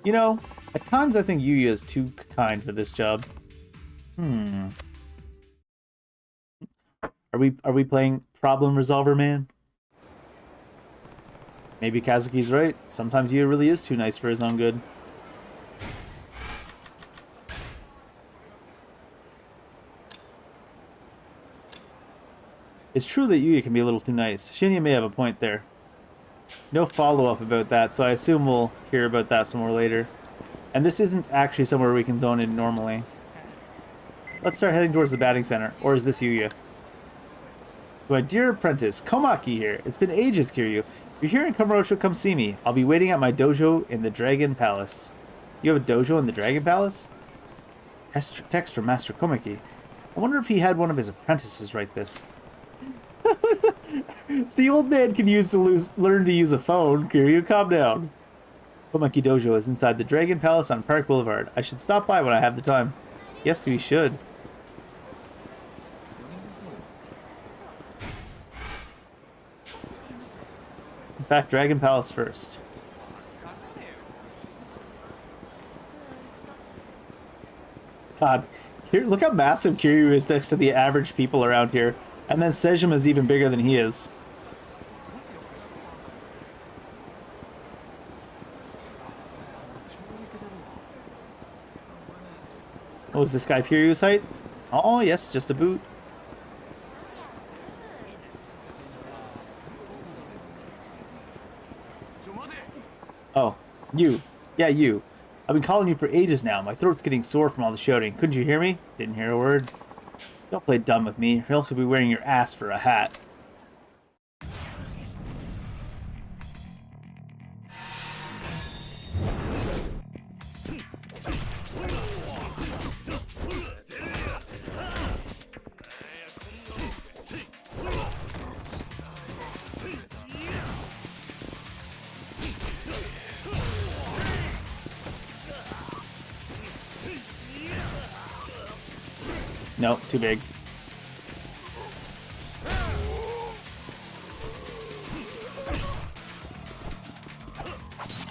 You know, at times I think Yuya is too kind for this job. Are we playing Problem Resolver Man? Maybe Kazuki's right. Sometimes Yuya really is too nice for his own good. It's true that Yuya can be a little too nice. Shinya may have a point there. No follow-up about that, so I assume we'll hear about that some more later. And this isn't actually somewhere we can zone in normally. Let's start heading towards the batting center. Or is this Yuya? My dear apprentice, Komaki here. It's been ages, Kiryu. If you're here in Kamurocho, come see me. I'll be waiting at my dojo in the Dragon Palace. You have a dojo in the Dragon Palace? Text from Master Komaki. I wonder if he had one of his apprentices write this. The old man can learn to use a phone. Kiryu, calm down. Komaki Dojo is inside the Dragon Palace on Park Boulevard. I should stop by when I have the time. Yes, we should. In fact, Dragon Palace first. God, here, look how massive Kiryu is next to the average people around here. And then Sejima is even bigger than he is. Oh, is this guy Kiryu's height? Oh, yes, just a boot. Oh, you. Yeah, you. I've been calling you for ages now. My throat's getting sore from all the shouting. Couldn't you hear me? Didn't hear a word. Don't play dumb with me, or else you'll be wearing your ass for a hat. Nope, too big.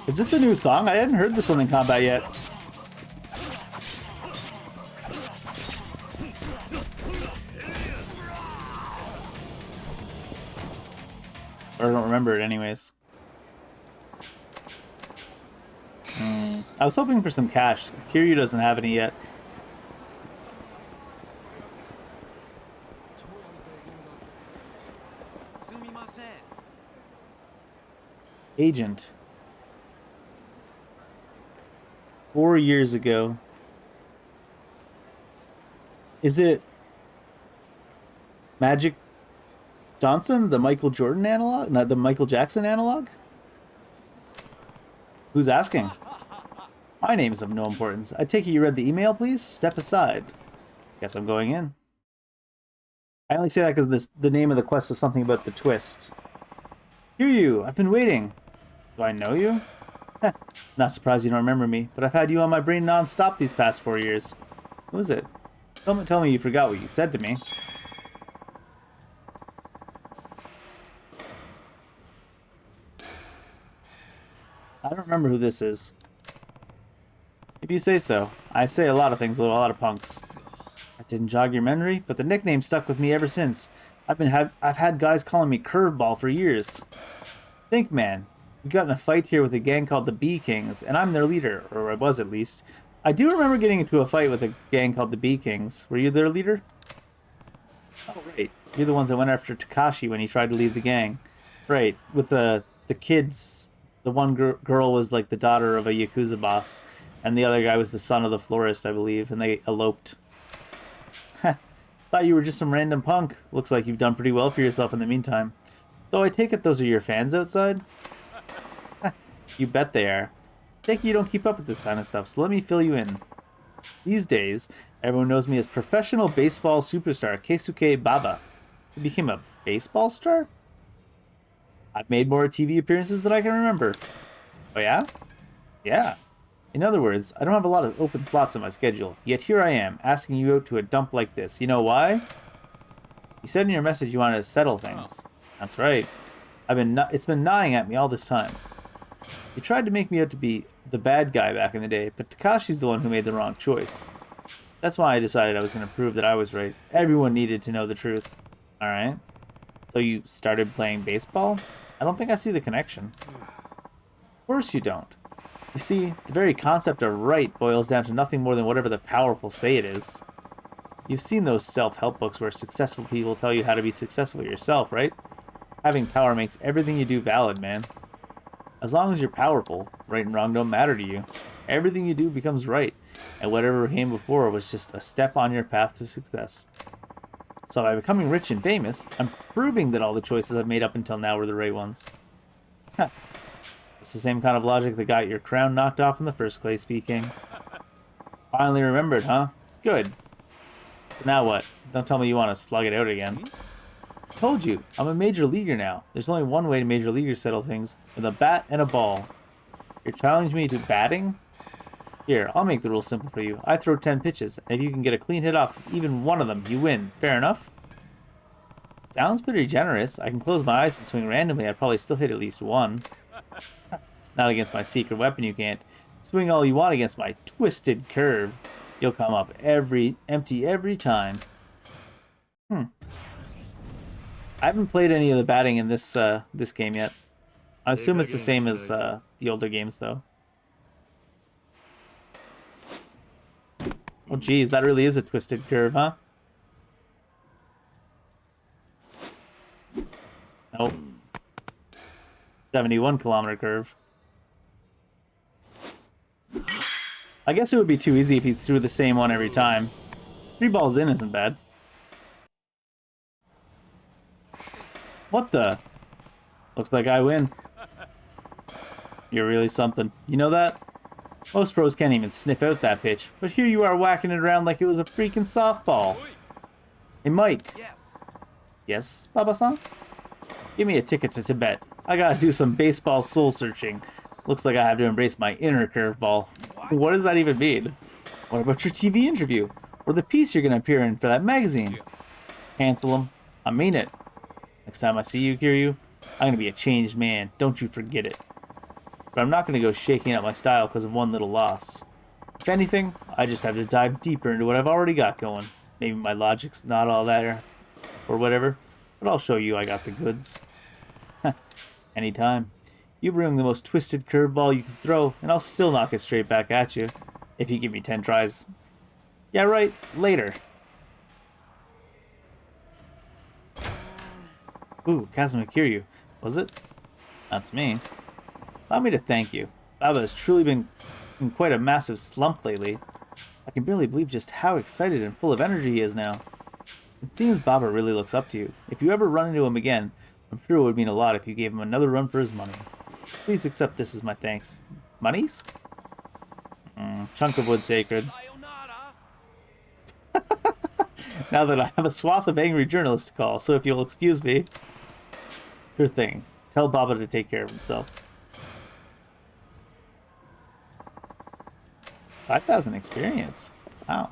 Is this a new song? I hadn't heard this one in combat yet. Or I don't remember it anyways. I was hoping for some cash. Kiryu doesn't have any yet. Agent. 4 years ago. Is it Magic Johnson, the Michael Jordan analog? Not the Michael Jackson analog? Who's asking? My name is of no importance. I take it you read the email, please? Step aside. Guess I'm going in. I only say that because the name of the quest is something about the twist. Kiryu, I've been waiting. Do I know you? Not surprised you don't remember me, but I've had you on my brain non-stop these past 4 years. Who is it? Tell me you forgot what you said to me. I don't remember who this is. If you say so. I say a lot of things to a lot of punks. That didn't jog your memory, but the nickname stuck with me ever since. I've had guys calling me Curveball for years. Think, man. We got in a fight here with a gang called the Bee Kings, and I'm their leader, or I was at least. I do remember getting into a fight with a gang called the Bee Kings. Were you their leader? Oh, right. You're the ones that went after Takashi when he tried to leave the gang. Right, with the kids. The one girl was like the daughter of a Yakuza boss, and the other guy was the son of the florist, I believe, and they eloped. Thought you were just some random punk. Looks like you've done pretty well for yourself in the meantime. Though I take it those are your fans outside? You bet they are. Take it you don't keep up with this kind of stuff, so let me fill you in. These days, everyone knows me as professional baseball superstar Keisuke Baba. You became a baseball star? I've made more TV appearances than I can remember. Oh yeah? Yeah. In other words, I don't have a lot of open slots in my schedule, yet here I am, asking you out to a dump like this. You know why? You said in your message you wanted to settle things. That's right. It's been gnawing at me all this time. You tried to make me out to be the bad guy back in the day, but Takashi's the one who made the wrong choice. That's why I decided I was going to prove that I was right. Everyone needed to know the truth. Alright. So you started playing baseball? I don't think I see the connection. Of course you don't. You see, the very concept of right boils down to nothing more than whatever the powerful say it is. You've seen those self-help books where successful people tell you how to be successful yourself, right? Having power makes everything you do valid, man. As long as you're powerful, right and wrong don't matter to you. Everything you do becomes right, and whatever came before was just a step on your path to success. So by becoming rich and famous, I'm proving that all the choices I've made up until now were the right ones. Huh. It's the same kind of logic that got your crown knocked off in the first place, speaking. Finally remembered, huh? Good. So now what? Don't tell me you want to slug it out again. I told you, I'm a major leaguer now. There's only one way to major leaguers settle things, with a bat and a ball. You're challenging me to batting? Here, I'll make the rules simple for you. I throw 10 pitches, and if you can get a clean hit off even one of them, you win. Fair enough? Sounds pretty generous. I can close my eyes and swing randomly. I'd probably still hit at least one. Not against my secret weapon, you can't. Swing all you want against my twisted curve. You'll come up empty every time. I haven't played any of the batting in this this game yet. I assume it's the same as the older games, though. Oh, geez, that really is a twisted curve, huh? Nope. 71-kilometer curve. I guess it would be too easy if you threw the same one every time. 3 balls in isn't bad. What the? Looks like I win. You're really something. You know that? Most pros can't even sniff out that pitch, but here you are whacking it around like it was a freaking softball. Hey, Mike. Yes. Yes, Baba-san? Give me a ticket to Tibet. I gotta do some baseball soul searching. Looks like I have to embrace my inner curveball. What does that even mean? What about your TV interview? Or the piece you're gonna appear in for that magazine? Cancel them. I mean it. Next time I see you, Kiryu, I'm gonna be a changed man. Don't you forget it. But I'm not gonna go shaking up my style because of one little loss. If anything, I just have to dive deeper into what I've already got going. Maybe my logic's not all that or whatever, but I'll show you I got the goods. Anytime. You bring the most twisted curveball you can throw, and I'll still knock it straight back at you. If you give me 10 tries. Yeah, right. Later. Ooh, Kazuma Kiryu. Was it? That's me. Allow me to thank you. Baba has truly been in quite a massive slump lately. I can barely believe just how excited and full of energy he is now. It seems Baba really looks up to you. If you ever run into him again, I'm sure it would mean a lot if you gave him another run for his money. Please accept this as my thanks. Monies? Chunk of wood sacred. Now that I have a swath of angry journalists to call, so if you'll excuse me. Sure thing. Tell Baba to take care of himself. 5,000 experience. Wow.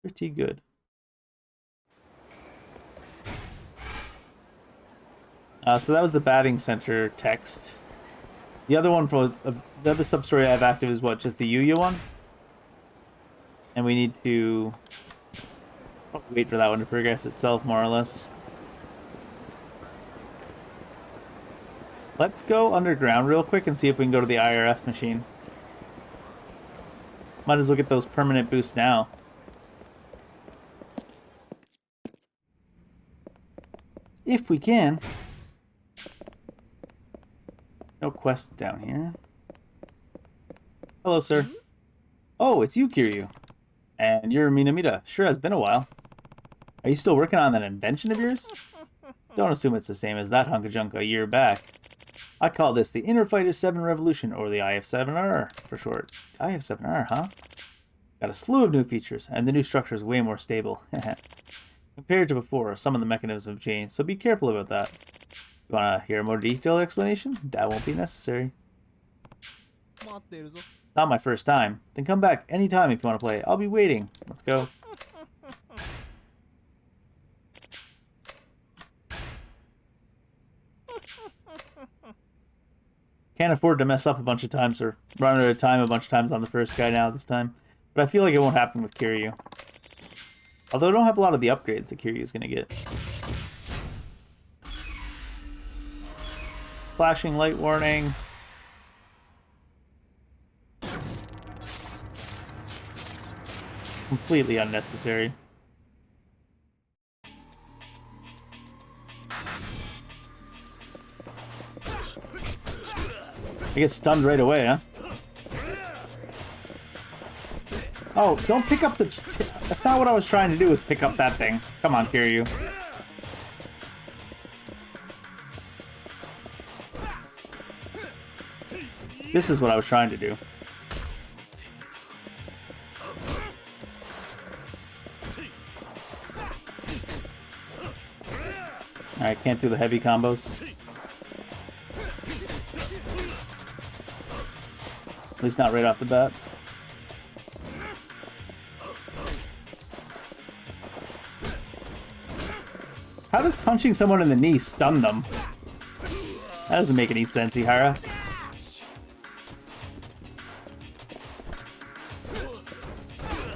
Pretty good. So that was the batting center text. The other one for the other sub-story I have active is what? Just the Yuya one? And we need to wait for that one to progress itself, more or less. Let's go underground real quick and see if we can go to the IRF machine. Might as well get those permanent boosts now. If we can. No quests down here. Hello, sir. Oh, it's you, Kiryu. And you're Minamita. Sure has been a while. Are you still working on that invention of yours? Don't assume it's the same as that hunk of junk a year back. I call this the Inner Fighter 7 Revolution, or the IF-7R for short. IF-7R, huh? Got a slew of new features, and the new structure is way more stable. Compared to before, some of the mechanisms have changed, so be careful about that. You want to hear a more detailed explanation? That won't be necessary. Not my first time. Then come back anytime if you want to play. I'll be waiting. Let's go. Can't afford to mess up a bunch of times or run out of time a bunch of times on the first guy now this time. But I feel like it won't happen with Kiryu. Although I don't have a lot of the upgrades that Kiryu's gonna get. Flashing light warning. Completely unnecessary. I get stunned right away, huh? Oh, don't pick up the... That's not what I was trying to do, was pick up that thing. Come on, Kiryu. This is what I was trying to do. Alright, can't do the heavy combos. At least not right off the bat. How does punching someone in the knee stun them? That doesn't make any sense, Ihara.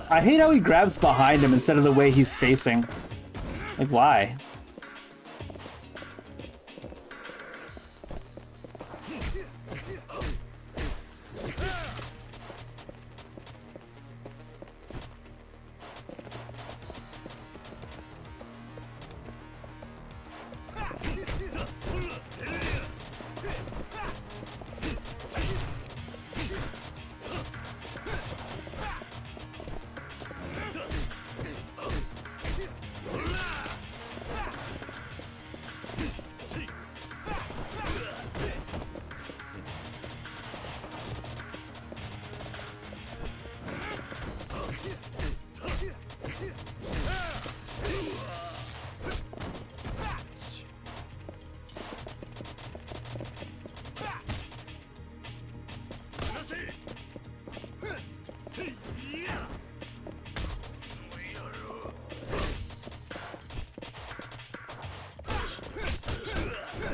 I hate how he grabs behind him instead of the way he's facing. Like, why?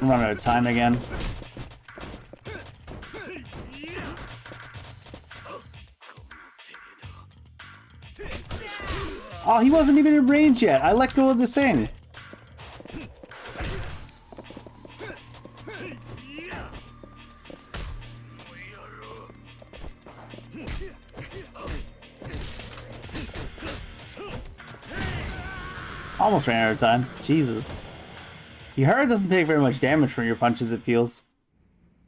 I'm running out of time again. Oh, he wasn't even in range yet. I let go of the thing. Almost ran out of time. Jesus. Ihara doesn't take very much damage from your punches, it feels.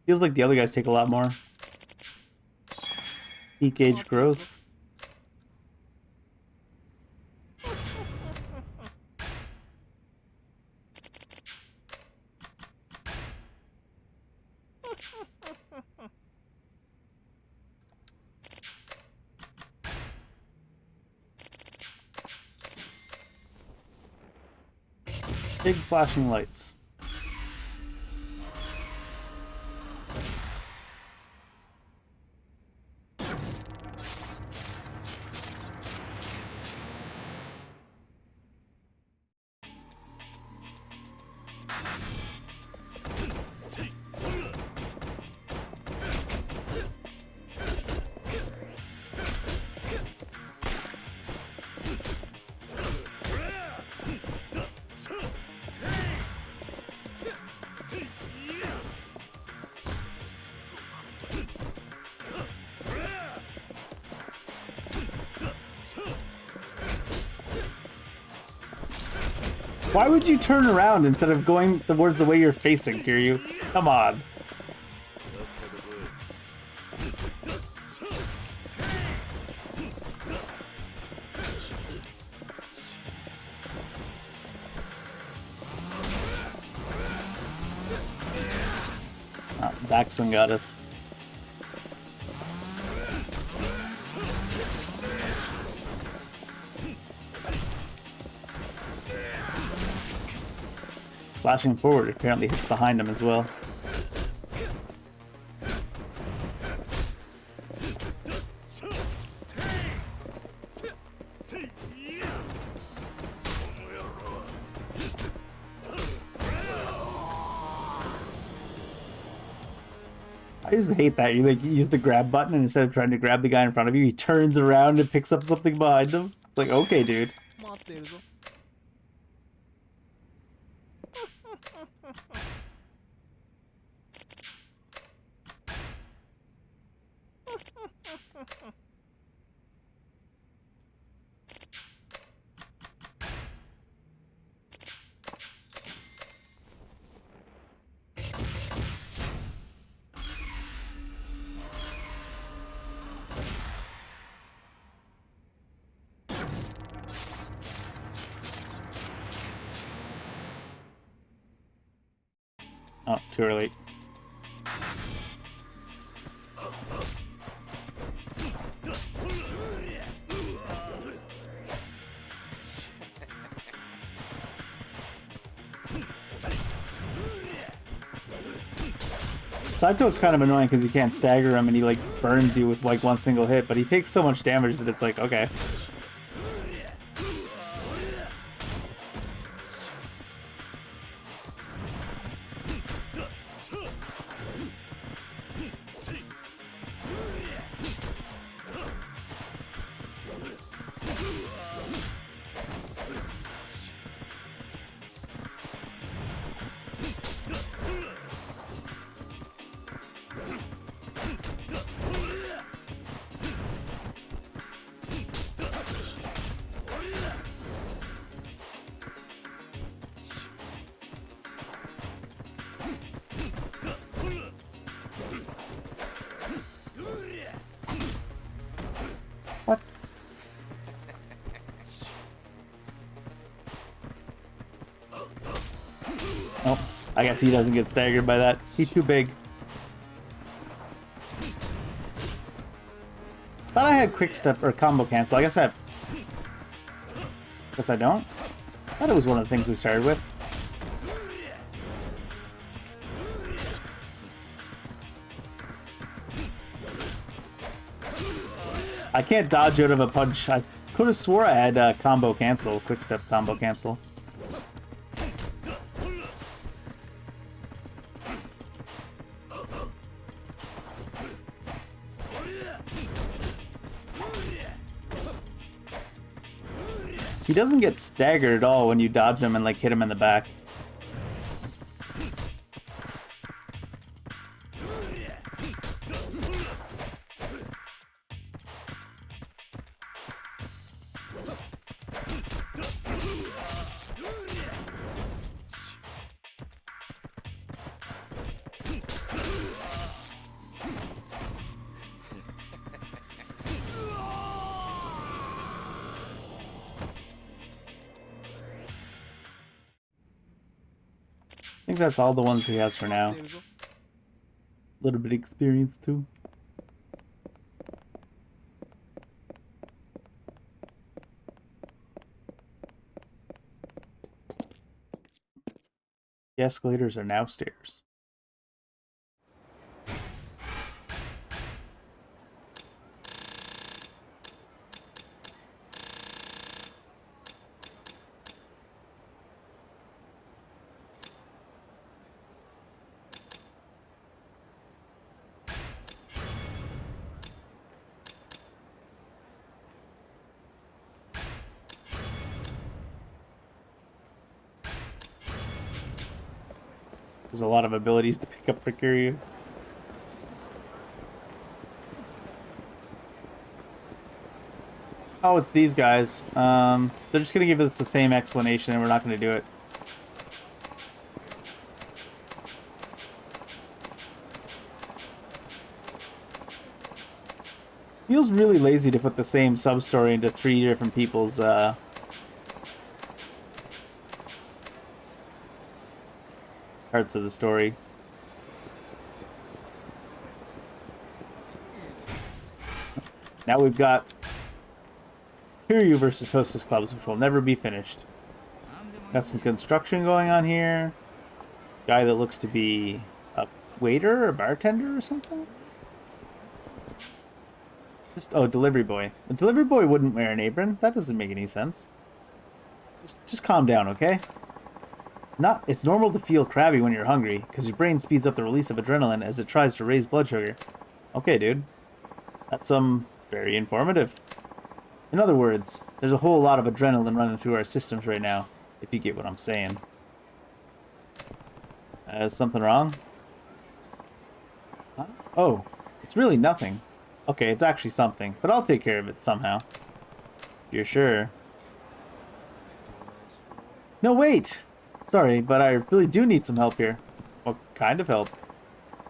Feels like the other guys take a lot more. Peak gauge growth. Big flashing lights. Why would you turn around instead of going towards the way you're facing, Kiryu? Come on. Oh, backswing got us. Slashing forward apparently hits behind him as well. I just hate that. You like you use the grab button and instead of trying to grab the guy in front of you, he turns around and picks up something behind him. It's like, okay, dude. 待っているぞ。Oh, too early. Saito's kind of annoying because you can't stagger him and he like burns you with like one single hit, but he takes so much damage that it's like, okay. What? Oh, I guess he doesn't get staggered by that. He's too big. Thought I had quick step or combo cancel. I guess I have. Guess I don't. Thought it was one of the things we started with. I can't dodge out of a punch. I could have swore I had combo cancel, quick step combo cancel. He doesn't get staggered at all when you dodge him and like hit him in the back. I think that's all the ones he has for now. A little bit of experience too. The escalators are now stairs. There's a lot of abilities to pick up for Kiryu. Oh, it's these guys. They're just gonna give us the same explanation and we're not gonna do it. Feels really lazy to put the same sub-story into 3 different people's parts of the story. Now we've got Kiryu versus Hostess Clubs, which will never be finished. Got some construction going on here. Guy that looks to be a waiter or bartender or something. Oh, delivery boy. A delivery boy wouldn't wear an apron. That doesn't make any sense. Just calm down, okay? It's normal to feel crabby when you're hungry, because your brain speeds up the release of adrenaline as it tries to raise blood sugar. Okay, dude. That's, very informative. In other words, there's a whole lot of adrenaline running through our systems right now, if you get what I'm saying. Is something wrong? Huh? Oh, it's really nothing. Okay, it's actually something, but I'll take care of it somehow. If you're sure. No, wait! Sorry, but I really do need some help here. What kind of help?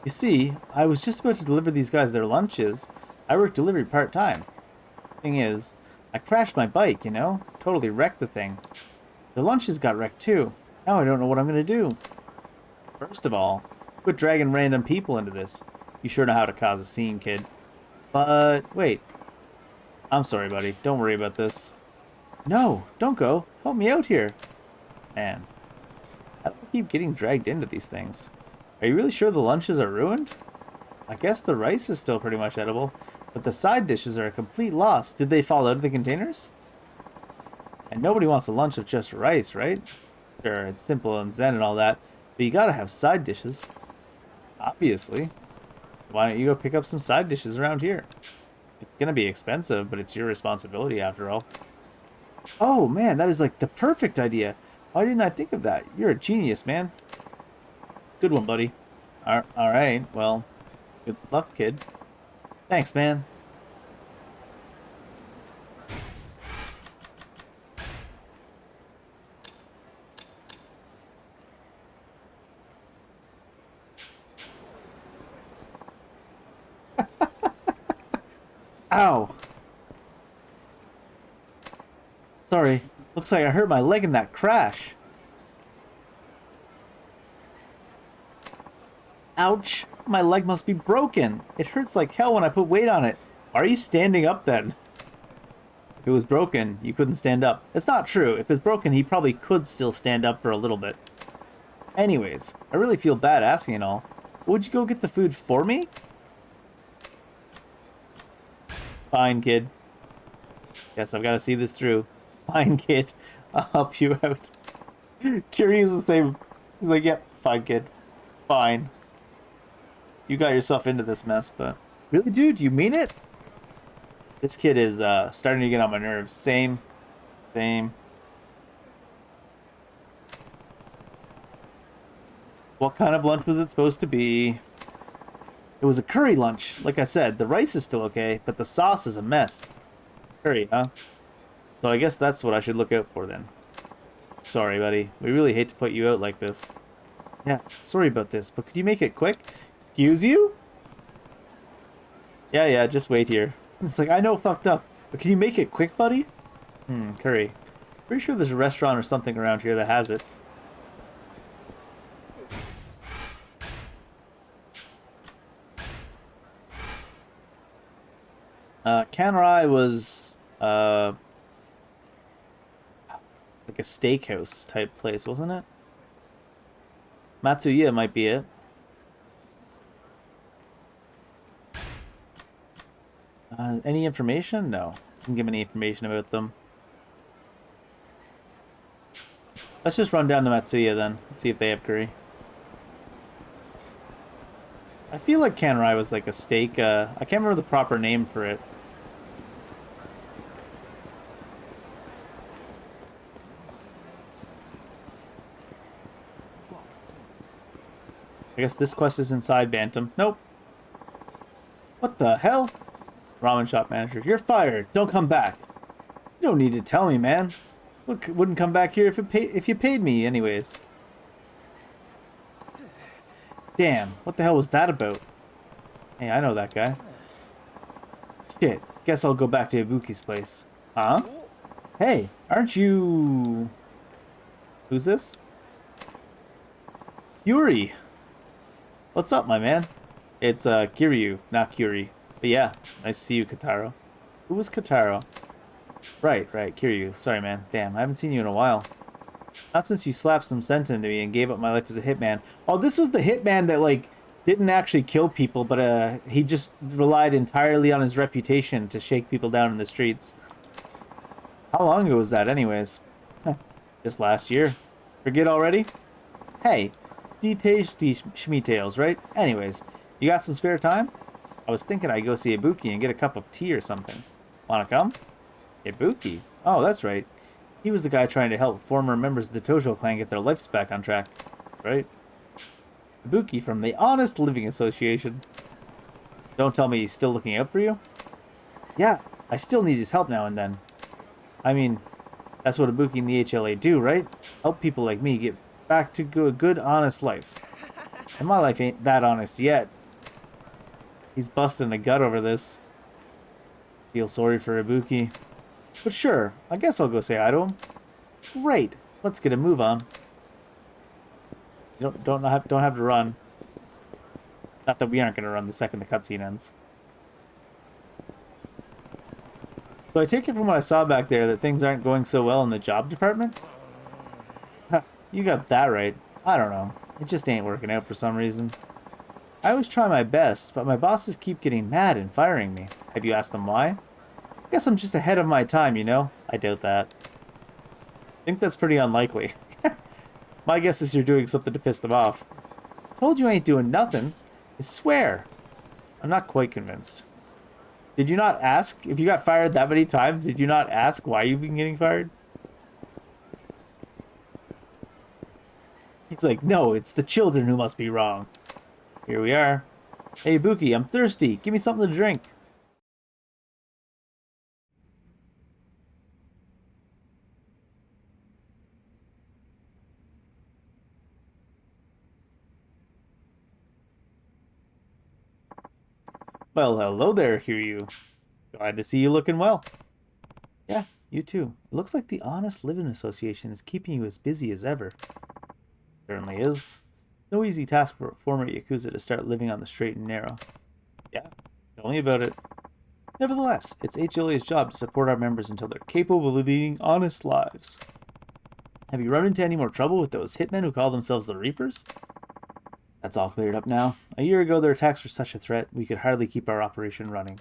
You see, I was just about to deliver these guys their lunches. I work delivery part-time. Thing is, I crashed my bike, you know? Totally wrecked the thing. Their lunches got wrecked too. Now I don't know what I'm gonna do. First of all, quit dragging random people into this. You sure know how to cause a scene, kid. But, wait. I'm sorry, buddy. Don't worry about this. No, don't go. Help me out here. Man, how do I keep getting dragged into these things? Are you really sure the lunches are ruined? I guess the rice is still pretty much edible, but the side dishes are a complete loss. Did they fall out of the containers? And nobody wants a lunch of just rice, right? Sure, it's simple and zen and all that, but you gotta have side dishes. Obviously. Why don't you go pick up some side dishes around here? It's gonna be expensive, but it's your responsibility after all. Oh man, that is like the perfect idea. Why didn't I think of that? You're a genius, man. Good one, buddy. Alright, well, good luck, kid. Thanks, man. Ow. Sorry. Looks like I hurt my leg in that crash. Ouch. My leg must be broken. It hurts like hell when I put weight on it. Why are you standing up then? If it was broken, you couldn't stand up. It's not true. If it's broken, he probably could still stand up for a little bit. Anyways, I really feel bad asking and all. Would you go get the food for me? Fine, kid. Guess I've got to see this through. Fine, kid. I'll help you out. Kiryu's the same. He's like, yep, fine, kid. Fine. You got yourself into this mess, but... Really, dude? You mean it? This kid is starting to get on my nerves. Same. What kind of lunch was it supposed to be? It was a curry lunch. Like I said, the rice is still okay, but the sauce is a mess. Curry, huh? So I guess that's what I should look out for then. Sorry, buddy. We really hate to put you out like this. Yeah, sorry about this, but could you make it quick? Excuse you? Yeah, just wait here. It's like, I know fucked up, but can you make it quick, buddy? Curry. Pretty sure there's a restaurant or something around here that has it. Kanrai was, like a steakhouse type place, wasn't it? Matsuya might be it. Any information? No. Doesn't give any information about them. Let's just run down to Matsuya then. Let's see if they have curry. I feel like Kanrai was like a steak, I can't remember the proper name for it. I guess this quest is inside Bantam. Nope. What the hell? Ramen shop manager. You're fired. Don't come back. You don't need to tell me, man. Wouldn't come back here if you paid me anyways. Damn. What the hell was that about? Hey, I know that guy. Shit. Guess I'll go back to Ibuki's place. Huh? Hey, aren't you... Who's this? Yuri. What's up, my man? It's, Kiryu, not Kyuri. But yeah, nice to see you, Kataro. Who was Kataro? Right, Kiryu. Sorry, man. Damn, I haven't seen you in a while. Not since you slapped some sense into me and gave up my life as a hitman. Oh, this was the hitman that, like, didn't actually kill people, but, he just relied entirely on his reputation to shake people down in the streets. How long ago was that, anyways? Just last year. Forget already? Hey, schmeetails, right? Anyways, you got some spare time? I was thinking I'd go see Ibuki and get a cup of tea or something. Wanna come? Ibuki? Oh, that's right. He was the guy trying to help former members of the Tojo clan get their lives back on track, right? Ibuki from the Honest Living Association. Don't tell me he's still looking out for you? Yeah, I still need his help now and then. I mean, that's what Ibuki and the HLA do, right? Help people like me get back to a good, honest life. And my life ain't that honest yet. He's busting a gut over this. Feel sorry for Ibuki. But sure, I guess I'll go say hi to him. Great, let's get a move on. You don't have to run. Not that we aren't going to run the second the cutscene ends. So I take it from what I saw back there that things aren't going so well in the job department? You got that right. I don't know. It just ain't working out for some reason. I always try my best, but my bosses keep getting mad and firing me. Have you asked them why? Guess I'm just ahead of my time, you know? I doubt that. I think that's pretty unlikely. My guess is you're doing something to piss them off. Told you I ain't doing nothing. I swear. I'm not quite convinced. Did you not ask? If you got fired that many times, did you not ask why you've been getting fired? He's like, no, it's the children who must be wrong. Here we are. Hey, Ibuki, I'm thirsty. Give me something to drink. Well, hello there, Kiryu. Glad to see you looking well. Yeah, you too. It looks like the Honest Living Association is keeping you as busy as ever. Certainly is. No easy task for a former Yakuza to start living on the straight and narrow. Yeah, tell me about it. Nevertheless, it's HLA's job to support our members until they're capable of leading honest lives. Have you run into any more trouble with those hitmen who call themselves the Reapers? That's all cleared up now. A year ago, their attacks were such a threat, we could hardly keep our operation running.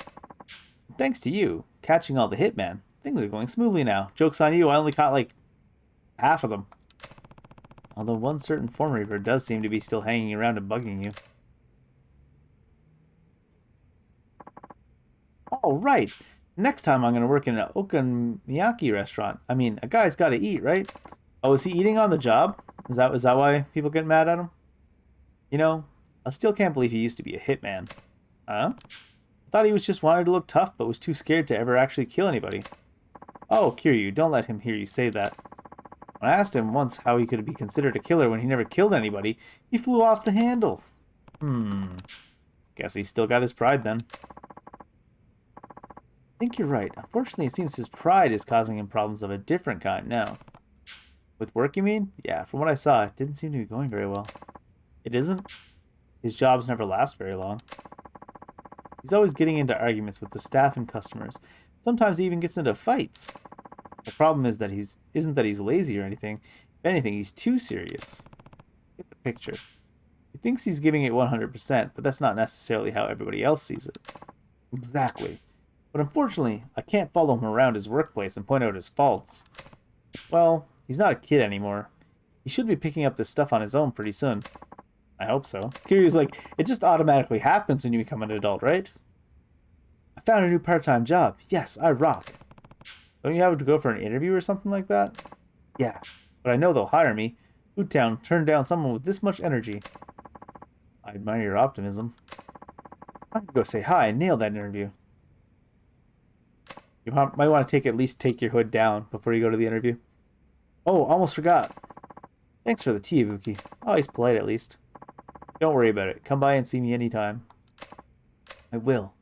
Thanks to you, catching all the hitmen, things are going smoothly now. Joke's on you, I only caught like half of them. Although one certain former Reaper does seem to be still hanging around and bugging you. Oh, right. Next time I'm going to work in an okonomiyaki restaurant. I mean, a guy's got to eat, right? Oh, is he eating on the job? Is that why people get mad at him? You know, I still can't believe he used to be a hitman. Huh? I thought he was just wanted to look tough, but was too scared to ever actually kill anybody. Oh, Kiryu, don't let him hear you say that. When I asked him once how he could be considered a killer when he never killed anybody, he flew off the handle. Guess he's still got his pride then. I think you're right. Unfortunately, it seems his pride is causing him problems of a different kind now. With work, you mean? Yeah, from what I saw, it didn't seem to be going very well. It isn't? His jobs never last very long. He's always getting into arguments with the staff and customers. Sometimes he even gets into fights. The problem is that isn't that he's lazy or anything. If anything, he's too serious. Get the picture. He thinks he's giving it 100%, but that's not necessarily how everybody else sees it. Exactly. But unfortunately, I can't follow him around his workplace and point out his faults. Well, he's not a kid anymore. He should be picking up this stuff on his own pretty soon. I hope so. Kiryu's like, it just automatically happens when you become an adult, right? I found a new part-time job. Yes, I rock. Don't you have to go for an interview or something like that? Yeah, but I know they'll hire me. Food Town turned down someone with this much energy. I admire your optimism. I could go say hi and nail that interview. You might want to at least take your hood down before you go to the interview. Oh, almost forgot. Thanks for the tea, Ibuki. Oh, he's polite at least. Don't worry about it. Come by and see me anytime. I will.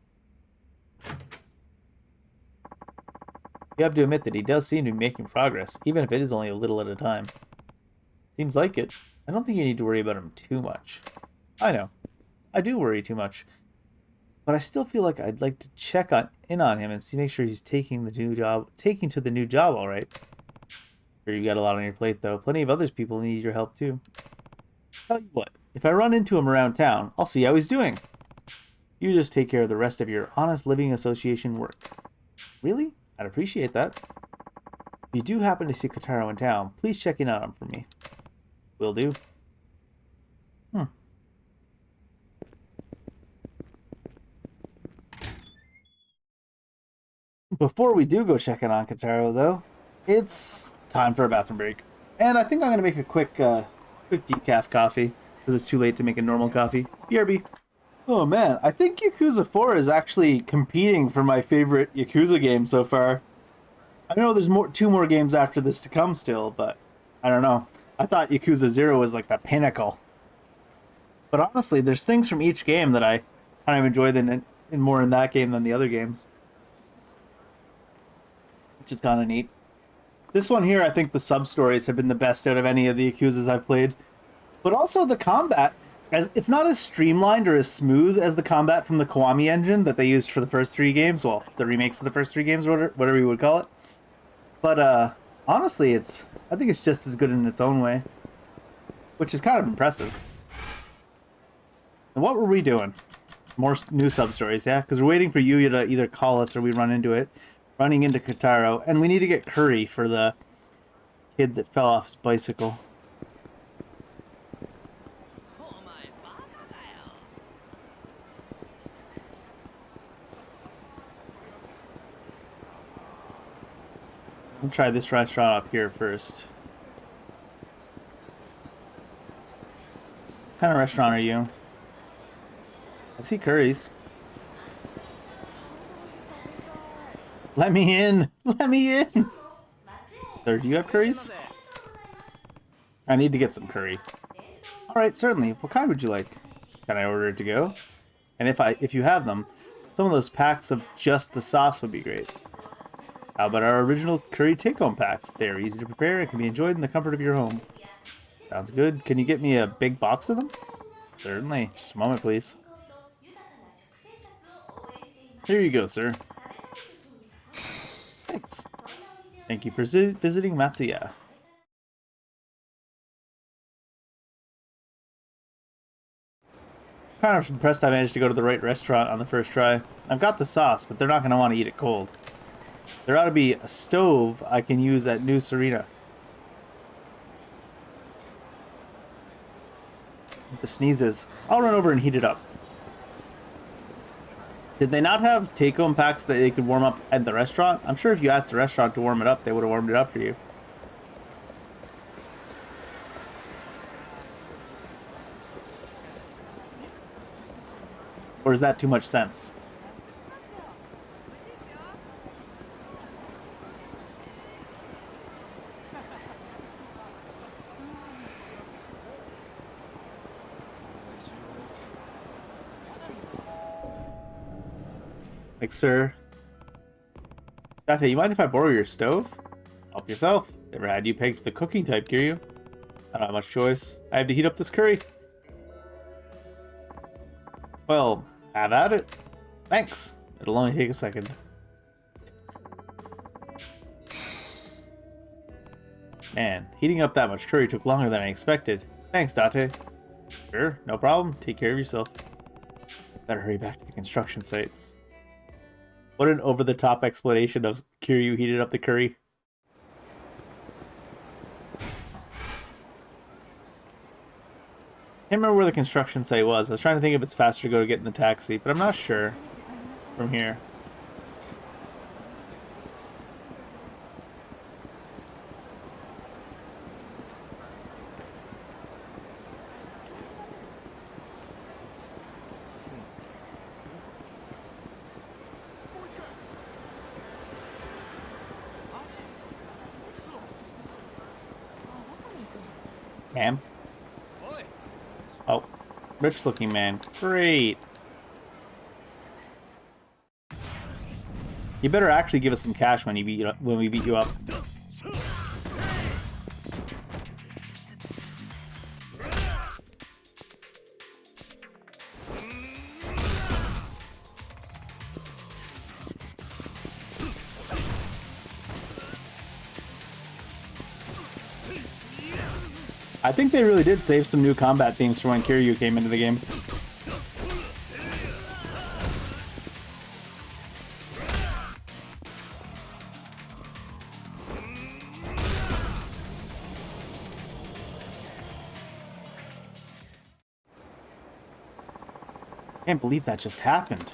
You have to admit that he does seem to be making progress, even if it is only a little at a time. Seems like it. I don't think you need to worry about him too much. I know. I do worry too much. But I still feel like I'd like to check in on him and make sure he's taking to the new job all right. Sure, you got a lot on your plate, though. Plenty of other people need your help, too. Tell you what, if I run into him around town, I'll see how he's doing. You just take care of the rest of your Honest Living Association work. Really? I'd appreciate that. If you do happen to see Kotaro in town, please check in on him for me. Will do. Before we do go check in on Kataro, though, it's time for a bathroom break. And I think I'm going to make a quick decaf coffee, because it's too late to make a normal coffee. BRB. Oh man, I think Yakuza 4 is actually competing for my favorite Yakuza game so far. I know there's two more games after this to come still, but I don't know. I thought Yakuza 0 was like the pinnacle. But honestly, there's things from each game that I kind of enjoy more in that game than the other games. Which is kind of neat. This one here, I think the sub-stories have been the best out of any of the Yakuzas I've played. But also the combat, it's not as streamlined or as smooth as the combat from the Kiwami engine that they used for the first 3 games. Well, the remakes of the first 3 games, or whatever you would call it. But honestly, I think it's just as good in its own way. Which is kind of impressive. And what were we doing? More new sub-stories, yeah? Because we're waiting for Yuya to either call us or we run into it. Running into Kataro. And we need to get curry for the kid that fell off his bicycle. I'll try this restaurant up here first. What kind of restaurant are you? I see curries. Let me in! Let me in! Sir, do you have curries? I need to get some curry. Alright, certainly. What kind would you like? Can I order it to go? And if you have them, some of those packs of just the sauce would be great. How about our original curry take-home packs? They are easy to prepare and can be enjoyed in the comfort of your home. Sounds good. Can you get me a big box of them? Certainly. Just a moment, please. Here you go, sir. Thanks. Thank you for visiting Matsuya. Kind of impressed I managed to go to the right restaurant on the first try. I've got the sauce, but they're not going to want to eat it cold. There ought to be a stove I can use at New Serena. The sneezes. I'll run over and heat it up. Did they not have take-home packs that they could warm up at the restaurant? I'm sure if you asked the restaurant to warm it up, they would have warmed it up for you. Or is that too much sense? Like, sir. Date, you mind if I borrow your stove? Help yourself. Never had you pegged for the cooking type, Kiryu. I don't have much choice. I have to heat up this curry. Well, have at it. Thanks. It'll only take a second. Man, heating up that much curry took longer than I expected. Thanks, Date. Sure, no problem. Take care of yourself. Better hurry back to the construction site. What an over-the-top explanation of Kiryu heated up the curry. Can't remember where the construction site was. I was trying to think if it's faster to go to get in the taxi, but I'm not sure from here. Ma'am? Oh, rich looking man. Great. You better actually give us some cash when we beat you up. I think they really did save some new combat themes for when Kiryu came into the game. Can't believe that just happened.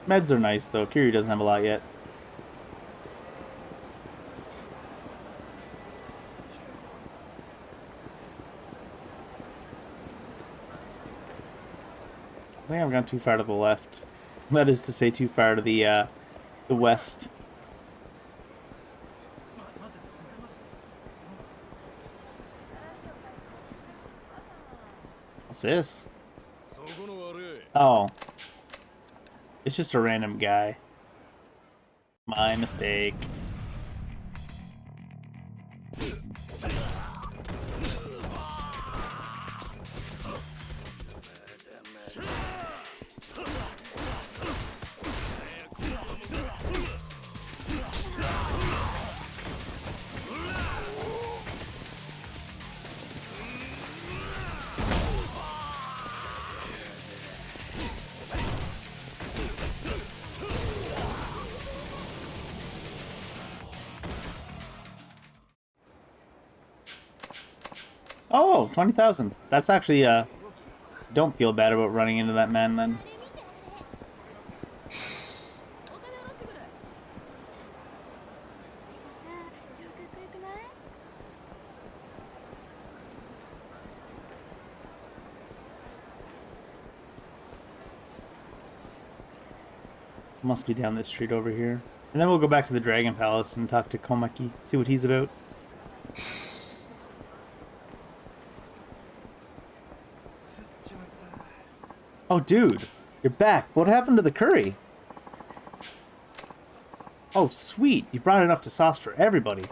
Meds are nice, though. Kiryu doesn't have a lot yet. I think I've gone too far to the left. That is to say, too far to the west. What's this? Oh. It's just a random guy. My mistake. Oh, 20,000. That's actually, don't feel bad about running into that man then. Must be down this street over here. And then we'll go back to the Dragon Palace and talk to Komaki, see what he's about. Oh, dude, you're back. What happened to the curry? Oh, sweet. You brought enough to sauce for everybody.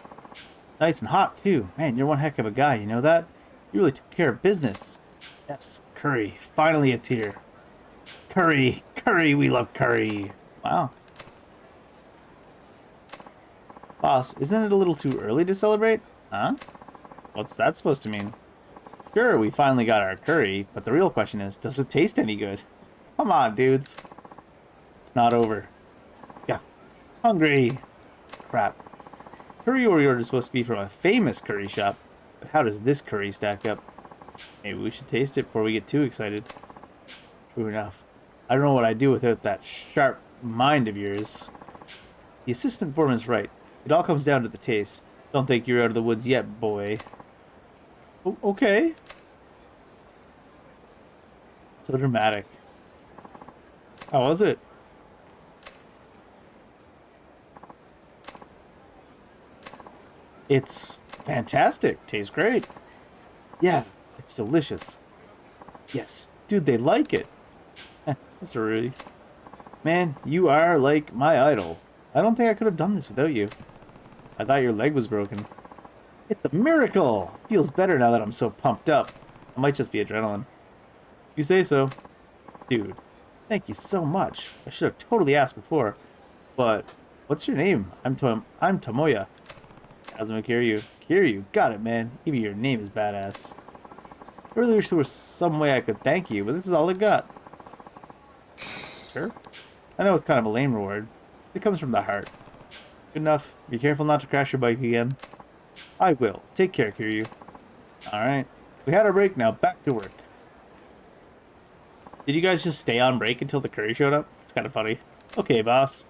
Nice and hot, too. Man, you're one heck of a guy, you know that? You really took care of business. Yes, curry. Finally, it's here. Curry. Curry. We love curry. Wow. Boss, isn't it a little too early to celebrate? Huh? What's that supposed to mean? Sure, we finally got our curry, but the real question is, does it taste any good? Come on, dudes. It's not over. Yeah. Hungry. Crap. Curry we ordered is supposed to be from a famous curry shop, but how does this curry stack up? Maybe we should taste it before we get too excited. True enough. I don't know what I'd do without that sharp mind of yours. The assistant foreman's right. It all comes down to the taste. Don't think you're out of the woods yet, boy. Okay. So dramatic. How was it? It's fantastic. Tastes great. Yeah, it's delicious. Yes, dude, they like it. That's a relief. Man, you are like my idol. I don't think I could have done this without you. I thought your leg was broken. It's a miracle! Feels better now that I'm so pumped up. It might just be adrenaline. You say so. Dude, thank you so much. I should have totally asked before. But, what's your name? I'm Tomoya. Kazuma Kiryu. Kiryu, got it, man. Even your name is badass. I really wish there was some way I could thank you, but this is all I got. Sure. I know it's kind of a lame reward. It comes from the heart. Good enough. Be careful not to crash your bike again. I will. Take care, Kiryu. Alright. We had our break, now back to work. Did you guys just stay on break until the curry showed up? It's kind of funny. Okay, boss.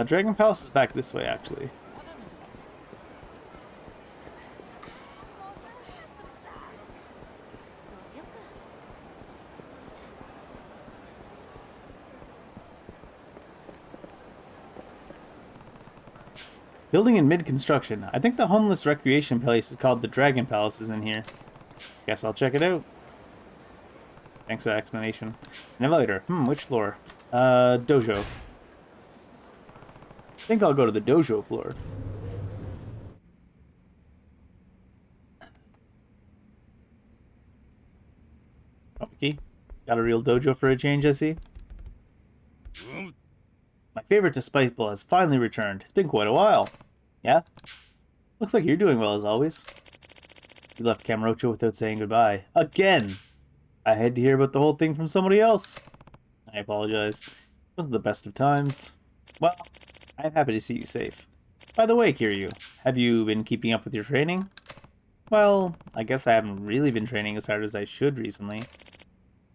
Dragon Palace is back this way, actually. Building in mid-construction. I think the homeless recreation place is called the Dragon Palace is in here. Guess I'll check it out. Thanks for the explanation. An elevator. Which floor? Dojo. I think I'll go to the dojo floor. Okay. Got a real dojo for a change, I see. My favorite disciple has finally returned. It's been quite a while. Yeah? Looks like you're doing well as always. You left Kamurocho without saying goodbye. Again! I had to hear about the whole thing from somebody else. I apologize. It wasn't the best of times. Well, I'm happy to see you safe. By the way, Kiryu, have you been keeping up with your training? Well, I guess I haven't really been training as hard as I should recently.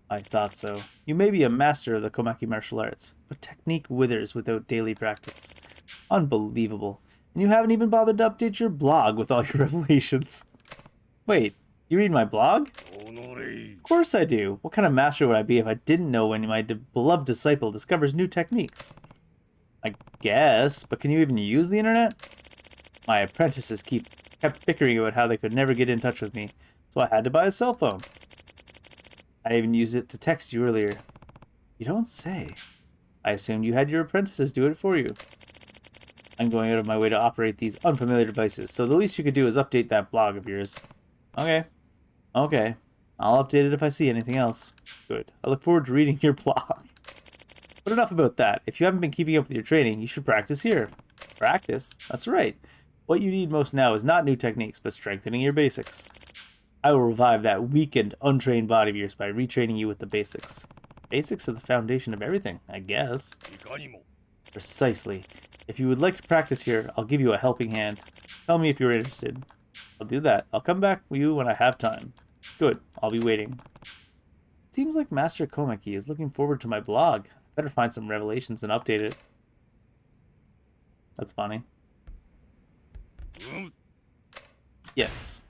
I thought so. You may be a master of the Komaki martial arts, but technique withers without daily practice. Unbelievable. And you haven't even bothered to update your blog with all your revelations. Wait, you read my blog? Of course I do. What kind of master would I be if I didn't know when my beloved disciple discovers new techniques? I guess, but can you even use the internet? My apprentices kept bickering about how they could never get in touch with me, so I had to buy a cell phone. I even used it to text you earlier. You don't say. I assumed you had your apprentices do it for you. I'm going out of my way to operate these unfamiliar devices, so the least you could do is update that blog of yours. Okay. Okay. I'll update it if I see anything else. Good. I look forward to reading your blog. But enough about that. If you haven't been keeping up with your training, you should practice here. Practice? That's right. What you need most now is not new techniques, but strengthening your basics. I will revive that weakened, untrained body of yours by retraining you with the basics. Basics are the foundation of everything, I guess. Precisely. If you would like to practice here, I'll give you a helping hand. Tell me if you're interested. I'll do that. I'll come back with you when I have time. Good. I'll be waiting. It seems like Master Komaki is looking forward to my blog. Better find some revelations and update it. That's funny. Yes.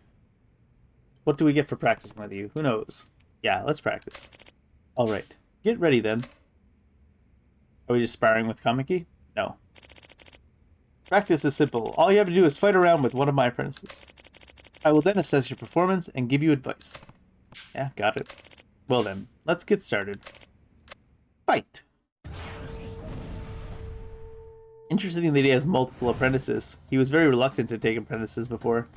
What do we get for practicing with you? Who knows? Yeah, let's practice. Alright. Get ready then. Are we just sparring with Komaki? No. Practice is simple. All you have to do is fight around with one of my apprentices. I will then assess your performance and give you advice. Yeah, got it. Well then, let's get started. Fight! Interesting that he has multiple apprentices. He was very reluctant to take apprentices before.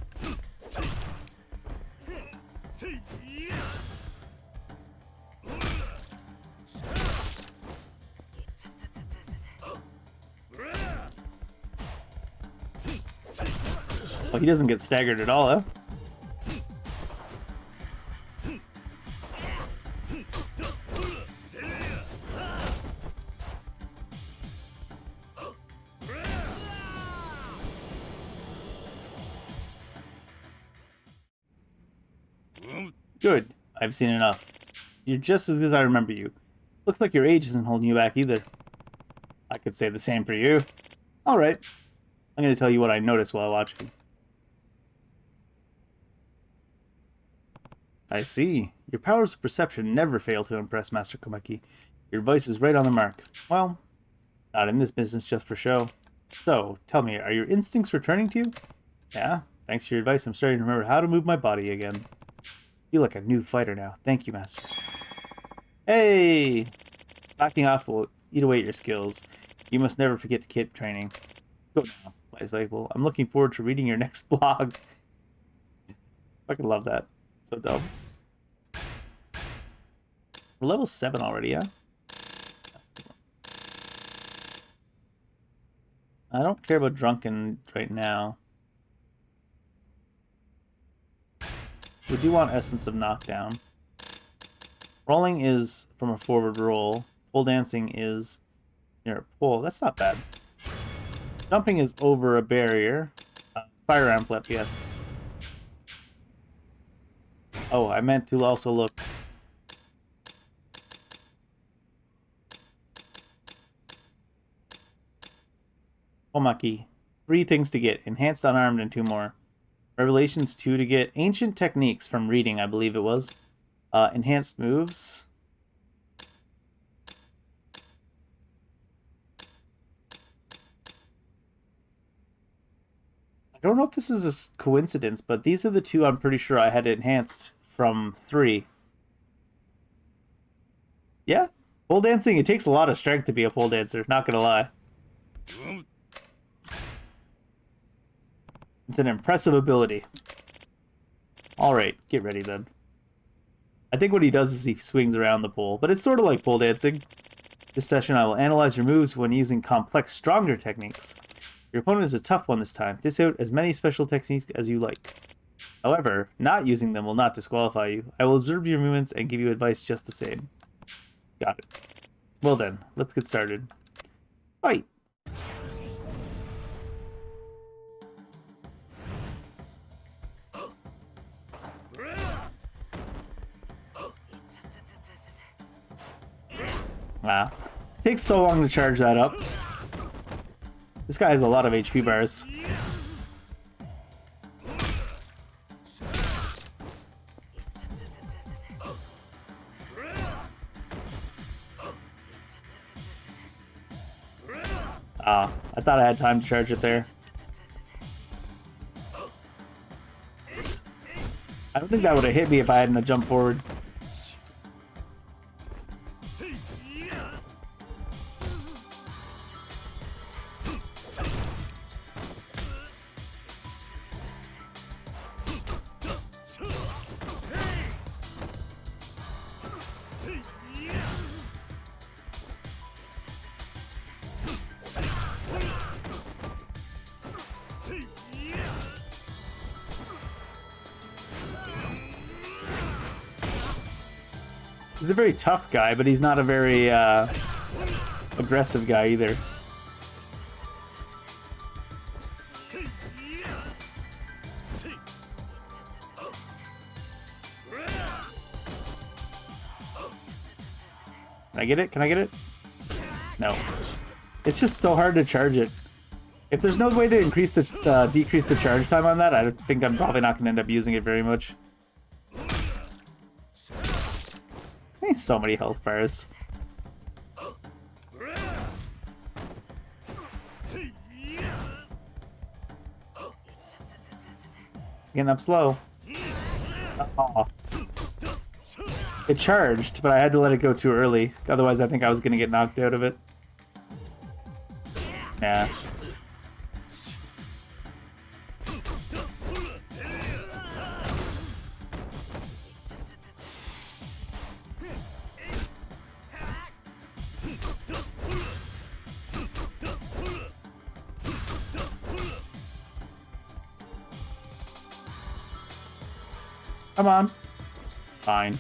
Oh, he doesn't get staggered at all, huh? Good. I've seen enough. You're just as good as I remember you. Looks like your age isn't holding you back either. I could say the same for you. Alright. I'm going to tell you what I noticed while watching. I see. Your powers of perception never fail to impress, Master Komaki. Your advice is right on the mark. Well, not in this business just for show. So, tell me, are your instincts returning to you? Yeah, thanks to your advice, I'm starting to remember how to move my body again. I feel like a new fighter now. Thank you, Master. Hey! Knocking off will eat away at your skills. You must never forget to keep training. Go now, my disciple. I'm looking forward to reading your next blog. Fucking love that. So dumb. We're level 7 already, yeah? I don't care about drunken right now. We do want essence of knockdown. Rolling is from a forward roll. Pole dancing is near a pole. That's not bad. Jumping is over a barrier. Fire amplet, yes. Oh, I meant to also look. Komaki. 3 things to get. Enhanced unarmed and 2 more. Revelations 2 to get. Ancient techniques from reading, I believe it was. Enhanced moves. I don't know if this is a coincidence, but these are the 2 I'm pretty sure I had enhanced from 3. Yeah, pole dancing, it takes a lot of strength to be a pole dancer, not gonna lie. It's an impressive ability. Alright, get ready then. I think what he does is he swings around the pole, but it's sort of like pole dancing. This session I will analyze your moves when using complex, stronger techniques. Your opponent is a tough one this time. Dish out as many special techniques as you like. However, not using them will not disqualify you. I will observe your movements and give you advice just the same. Got it. Well then, let's get started. Fight! Wow. Takes so long to charge that up. This guy has a lot of HP bars. Ah, I thought I had time to charge it there. I don't think that would have hit me if I hadn't jumped forward. He's a very tough guy, but he's not a very aggressive guy either. Can I get it? Can I get it? No. It's just so hard to charge it. If there's no way to increase the decrease the charge time on that, I think I'm probably not going to end up using it very much. Hey, so many health bars. It's getting up slow. Oh. It charged, but I had to let it go too early. Otherwise, I think I was going to get knocked out of it. Yeah. Come on. Fine.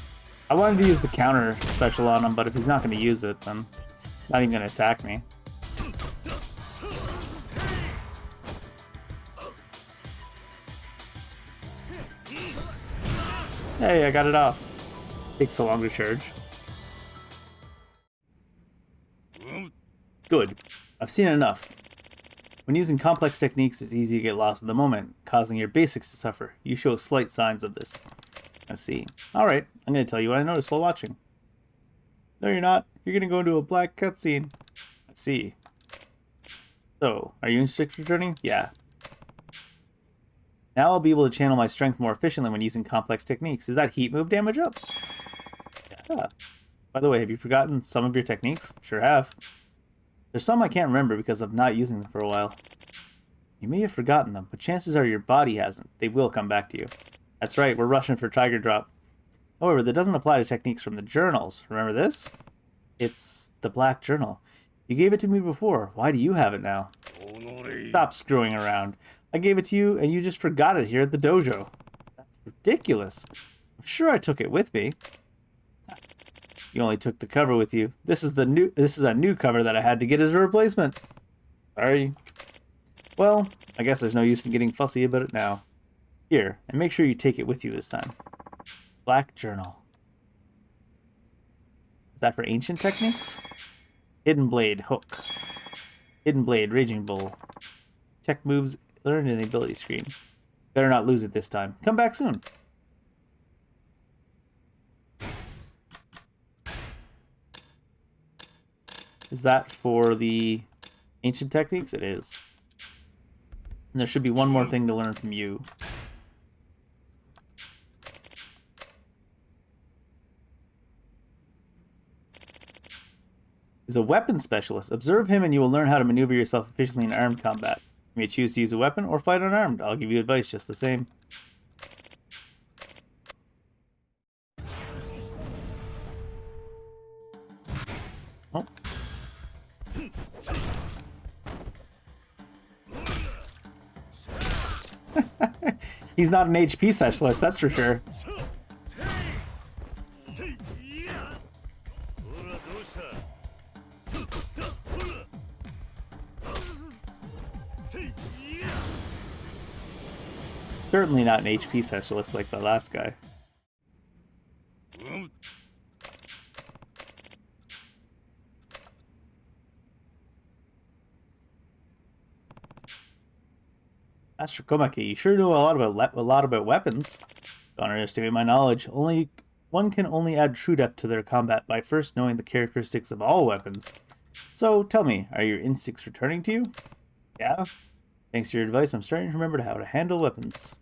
I wanted to use the counter special on him, but if he's not going to use it, then not even going to attack me. Hey, I got it off. Takes so long to charge. Good. I've seen enough. When using complex techniques, it's easy to get lost in the moment, causing your basics to suffer. You show slight signs of this. I see. Alright, I'm going to tell you what I noticed while watching. No, you're not. You're going to go into a black cutscene. I see. So, are you in strict returning? Yeah. Now I'll be able to channel my strength more efficiently when using complex techniques. Is that heat move damage up? Yeah. By the way, have you forgotten some of your techniques? Sure have. There's some I can't remember because of not using them for a while. You may have forgotten them, but chances are your body hasn't. They will come back to you. That's right, we're rushing for Tiger Drop. However, that doesn't apply to techniques from the journals. Remember this? It's the Black Journal. You gave it to me before. Why do you have it now? Stop screwing around. I gave it to you, and you just forgot it here at the dojo. That's ridiculous. I'm sure I took it with me. You only took the cover with you. This is a new cover that I had to get as a replacement. Sorry. Well, I guess there's no use in getting fussy about it now. Here, and make sure you take it with you this time. Black Journal. Is that for ancient techniques? Hidden Blade, Hook. Hidden Blade, Raging Bull. Tech moves learned in the ability screen. Better not lose it this time. Come back soon. Is that for the ancient techniques? It is. And there should be one more thing to learn from you. Is a weapon specialist. Observe him and you will learn how to maneuver yourself efficiently in armed combat. You may choose to use a weapon or fight unarmed. I'll give you advice just the same. Oh. He's not an HP specialist, that's for sure. Certainly not an HP specialist like the last guy. Master Komaki, you sure know a lot about weapons. Don't underestimate my knowledge. One can only add true depth to their combat by first knowing the characteristics of all weapons. So, tell me, are your instincts returning to you? Yeah? Thanks to your advice, I'm starting to remember how to handle weapons.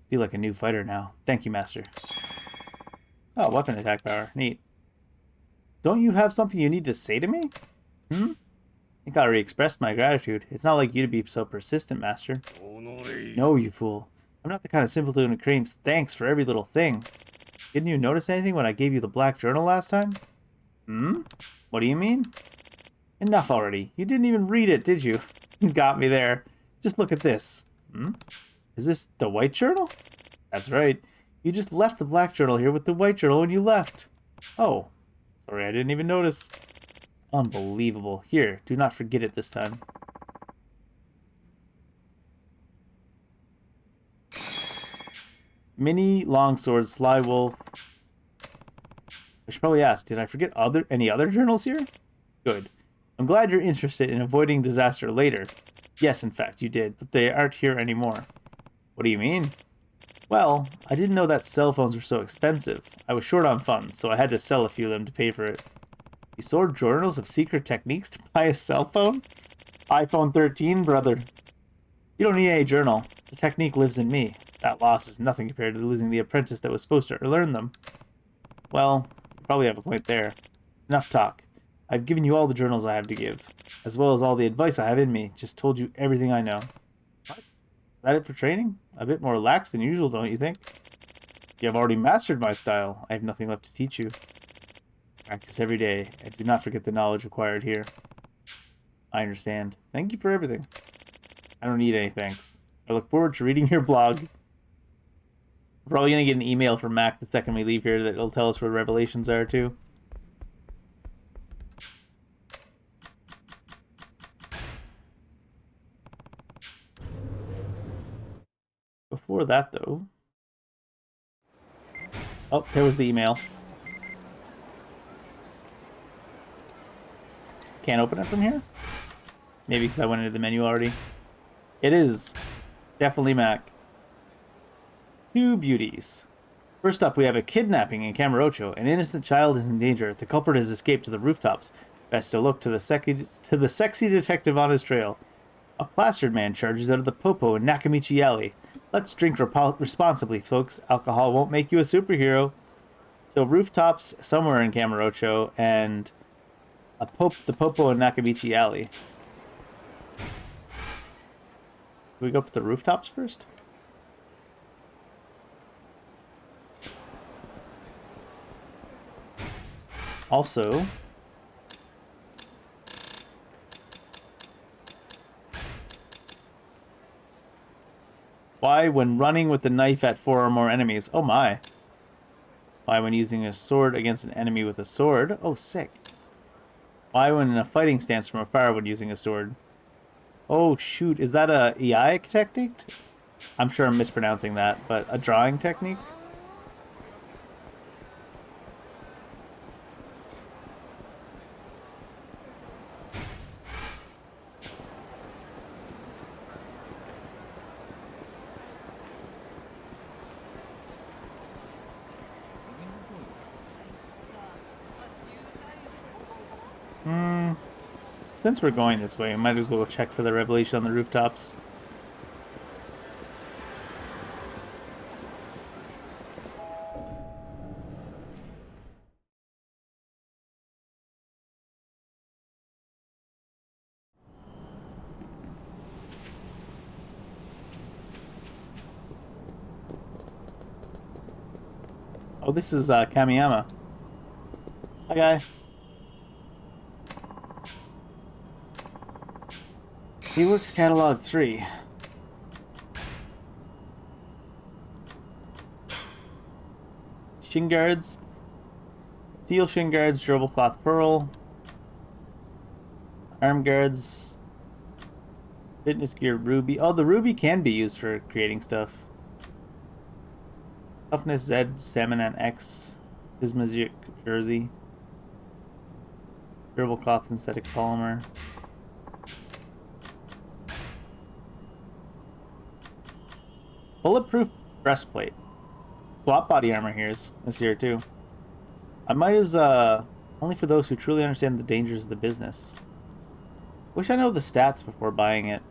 Feel like a new fighter now. Thank you, Master. Oh, weapon attack power. Neat. Don't you have something you need to say to me? I think I already expressed my gratitude. It's not like you to be so persistent, Master. No, you fool. I'm not the kind of simpleton who claims thanks for every little thing. Didn't you notice anything when I gave you the black journal last time? What do you mean? Enough already. You didn't even read it, did you? He's got me there. Just look at this. Is this the white journal? That's right. You just left the black journal here with the white journal when you left. Oh. Sorry, I didn't even notice. Unbelievable. Here, do not forget it this time. Mini longsword, sly wolf. I should probably ask, did I forget any other journals here? Good. I'm glad you're interested in avoiding disaster later. Yes, in fact, you did, but they aren't here anymore. What do you mean? Well, I didn't know that cell phones were so expensive. I was short on funds, so I had to sell a few of them to pay for it. You sold journals of secret techniques to buy a cell phone? iPhone 13, brother. You don't need any journal. The technique lives in me. That loss is nothing compared to losing the apprentice that was supposed to learn them. Well, you probably have a point there. Enough talk. I've given you all the journals I have to give, as well as all the advice I have in me. Just told you everything I know. What? Is that it for training? A bit more lax than usual, don't you think? You have already mastered my style. I have nothing left to teach you. Practice every day, and do not forget the knowledge acquired here. I understand. Thank you for everything. I don't need any thanks. I look forward to reading your blog. We're probably going to get an email from Mac the second we leave here that will tell us where revelations are, too. Before that, though... Oh, there was the email. Can't open it from here? Maybe because I went into the menu already. It is. Definitely Mac. Two beauties. First up, we have a kidnapping in Kamurocho. An innocent child is in danger. The culprit has escaped to the rooftops. Best to look to the sexy detective on his trail. A plastered man charges out of the Popo in Nakamichi Alley. Let's drink responsibly, folks. Alcohol won't make you a superhero. So rooftops somewhere in Kamurocho and the Popo in Nakamichi Alley. Can we go up to the rooftops first? Also, why when running with the knife at 4 or more enemies? Oh my. Why when using a sword against an enemy with a sword? Oh, sick. Why when in a fighting stance from afar when using a sword? Oh shoot, is that a EI technique? I'm sure I'm mispronouncing that, but a drawing technique? Since we're going this way, I might as well check for the revelation on the rooftops. Oh, this is Kamiyama. Hi, guy. He works catalog 3. Shin guards. Steel shin guards, durable cloth pearl. Arm guards. Fitness gear ruby. Oh, the ruby can be used for creating stuff. Toughness Z, stamina X. Bismuth jersey. Durable cloth synthetic polymer. Bulletproof breastplate. Swap body armor is here too. I might as only for those who truly understand the dangers of the business. Wish I know the stats before buying it.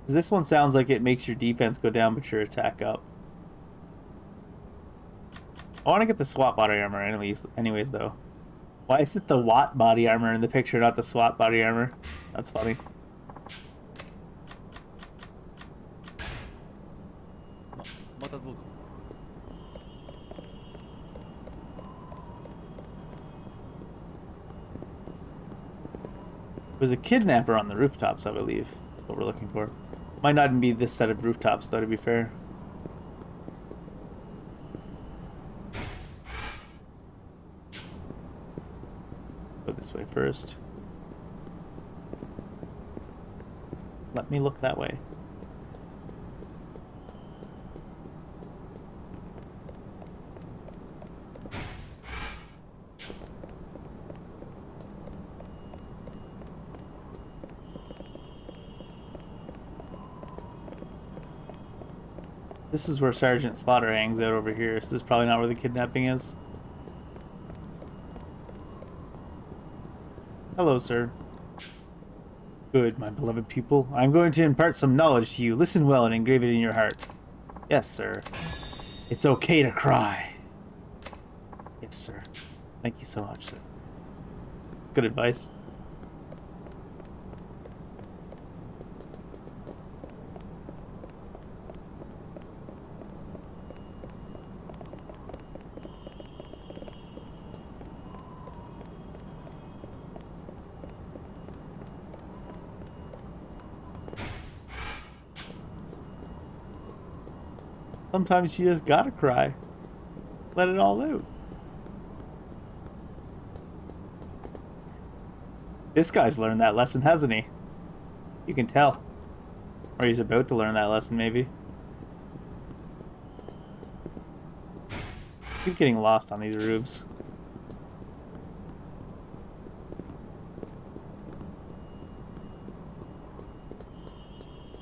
Because this one sounds like it makes your defense go down but your attack up. I want to get the SWAT body armor anyways though. Why is it the Watt body armor in the picture, not the SWAT body armor? That's funny. There's a kidnapper on the rooftops, I believe. What we're looking for. Might not even be this set of rooftops, though, to be fair. Go this way first. Let me look that way. This is where Sergeant Slaughter hangs out over here. So this is probably not where the kidnapping is. Hello, sir. Good, my beloved pupil. I'm going to impart some knowledge to you. Listen well and engrave it in your heart. Yes, sir. It's okay to cry. Yes, sir. Thank you so much, sir. Good advice. Sometimes you just gotta cry. Let it all out. This guy's learned that lesson, hasn't he? You can tell. Or he's about to learn that lesson, maybe. Keep getting lost on these roofs.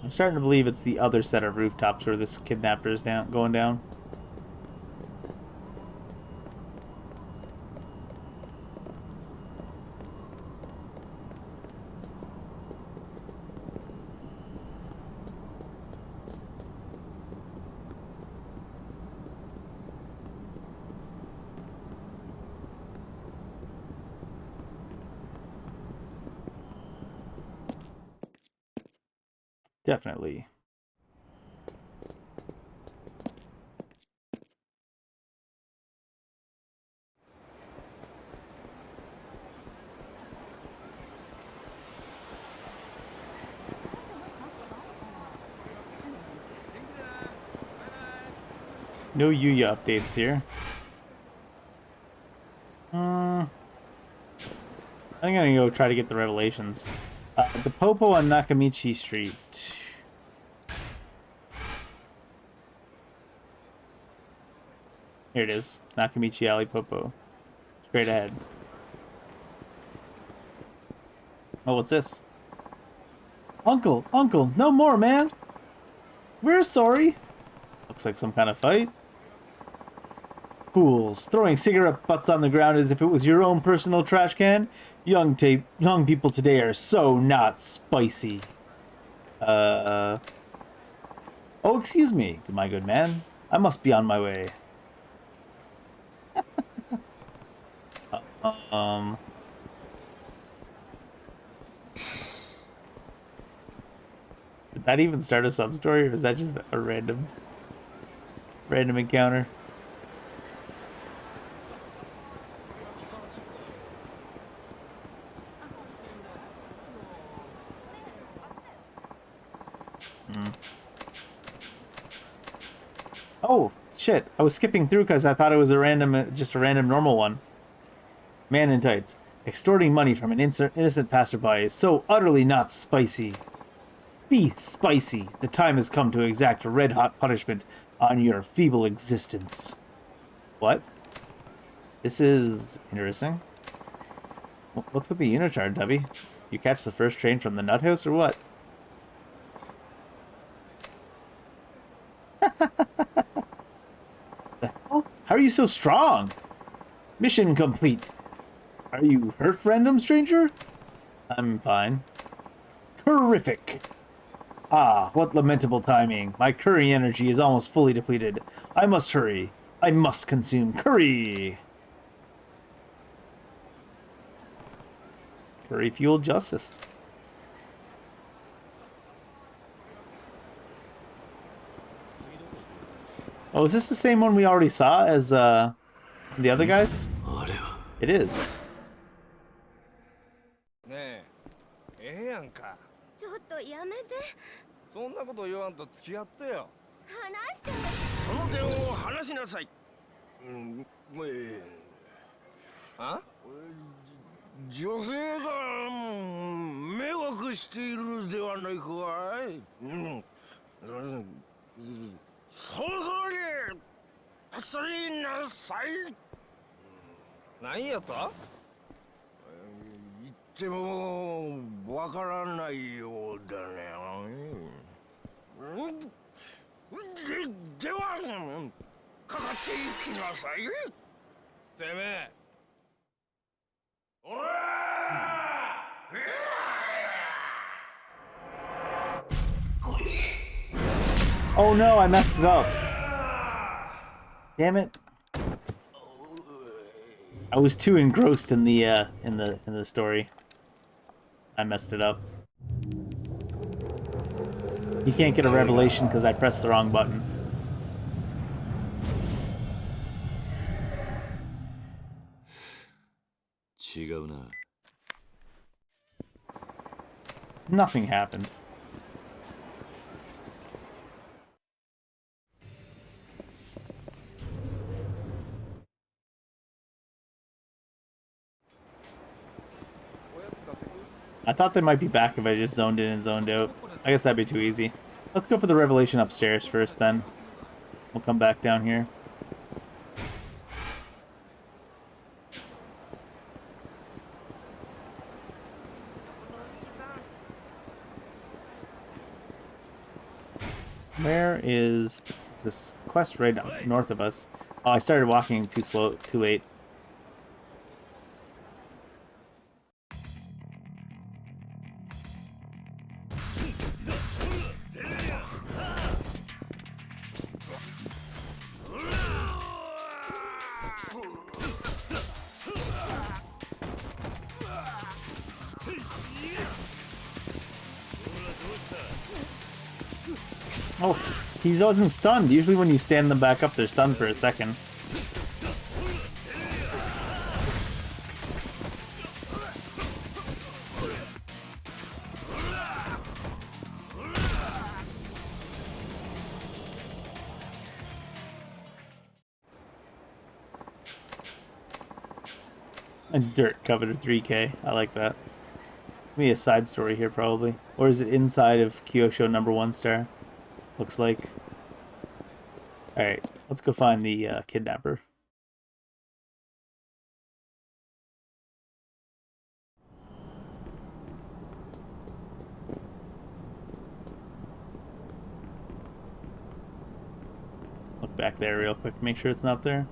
I'm starting to believe it's the other set of rooftops where this kidnapper is going down. Definitely. No Yuya updates here. I think I'm gonna go try to get the revelations. The Popo on Nakamichi Street. Here it is. Nakamichi Alley Popo. Straight ahead. Oh, what's this? Uncle, no more, man! We're sorry! Looks like some kind of fight. Fools, throwing cigarette butts on the ground as if it was your own personal trash can. Young people today are so not spicy. Oh, excuse me, my good man. I must be on my way. Did that even start a sub-story, or is that just a random encounter? Oh, shit. I was skipping through because I thought it was just a random normal one. Man in tights. Extorting money from an innocent passerby is so utterly not spicy. Be spicy. The time has come to exact a red-hot punishment on your feeble existence. What? This is interesting. What's with the unitard, Debbie? You catch the first train from the nut house or what? The hell? How are you so strong? Mission complete. Are you hurt, random stranger? I'm fine. Terrific. Ah, what lamentable timing. My curry energy is almost fully depleted. I must hurry. I must consume curry. Curry fueled justice. Oh, is this the same one we already saw as the other guys? It is. ねえ、ええやんか。ちょっとやめて。そんなこと言わんと付き合ってよ。話して。その手を離しなさい。あ？女性が迷惑しているではないかい。そろそろに走りなさい。何やった言ってもわからないようだね。ではかかっていきなさい。てめえ。おらOh no, I messed it up. Damn it. I was too engrossed in the story. I messed it up. You can't get a revelation because I pressed the wrong button. Nothing happened. I thought they might be back if I just zoned in and zoned out. I guess that'd be too easy. Let's go for the revelation upstairs first, then. We'll come back down here. Where is this quest right north of us? Oh, I started walking too late. Oh, he wasn't stunned. Usually when you stand them back up, they're stunned for a second. And dirt covered 3K. I like that. Maybe a side story here, probably. Or is it inside of Kyosho #1 star? Looks like. Alright, let's go find the kidnapper. Look back there real quick, make sure it's not there.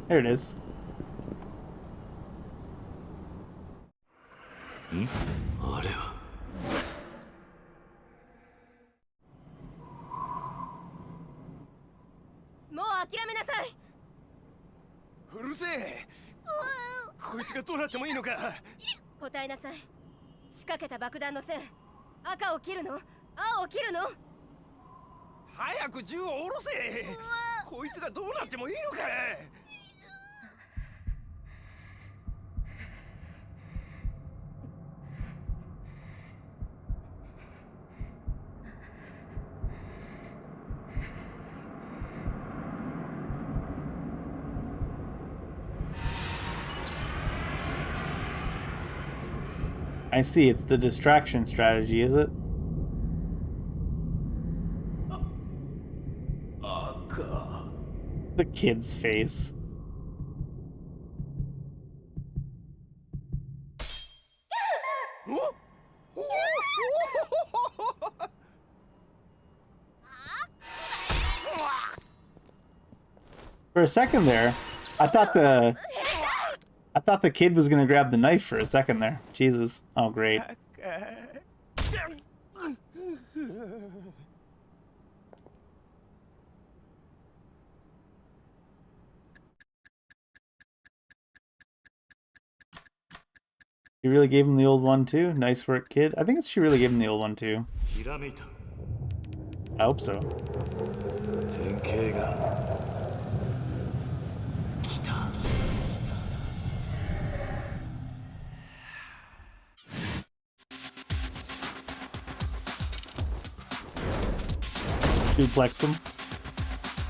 There it is. Hmm? もう諦めなさい。うるせえ。こいつがどうなってもいいのか。答えなさい。仕掛けた爆弾の線、赤を切るの？青を切るの？早く銃を下ろせ。こいつがどうなってもいいのか。I see, it's the distraction strategy, is it? The kid's face. For a second there, I thought the kid was gonna grab the knife for a second there. Jesus. Oh great. She really gave him the old one too? Nice work, kid. I think she really gave him the old one too. I hope so. Suplex him.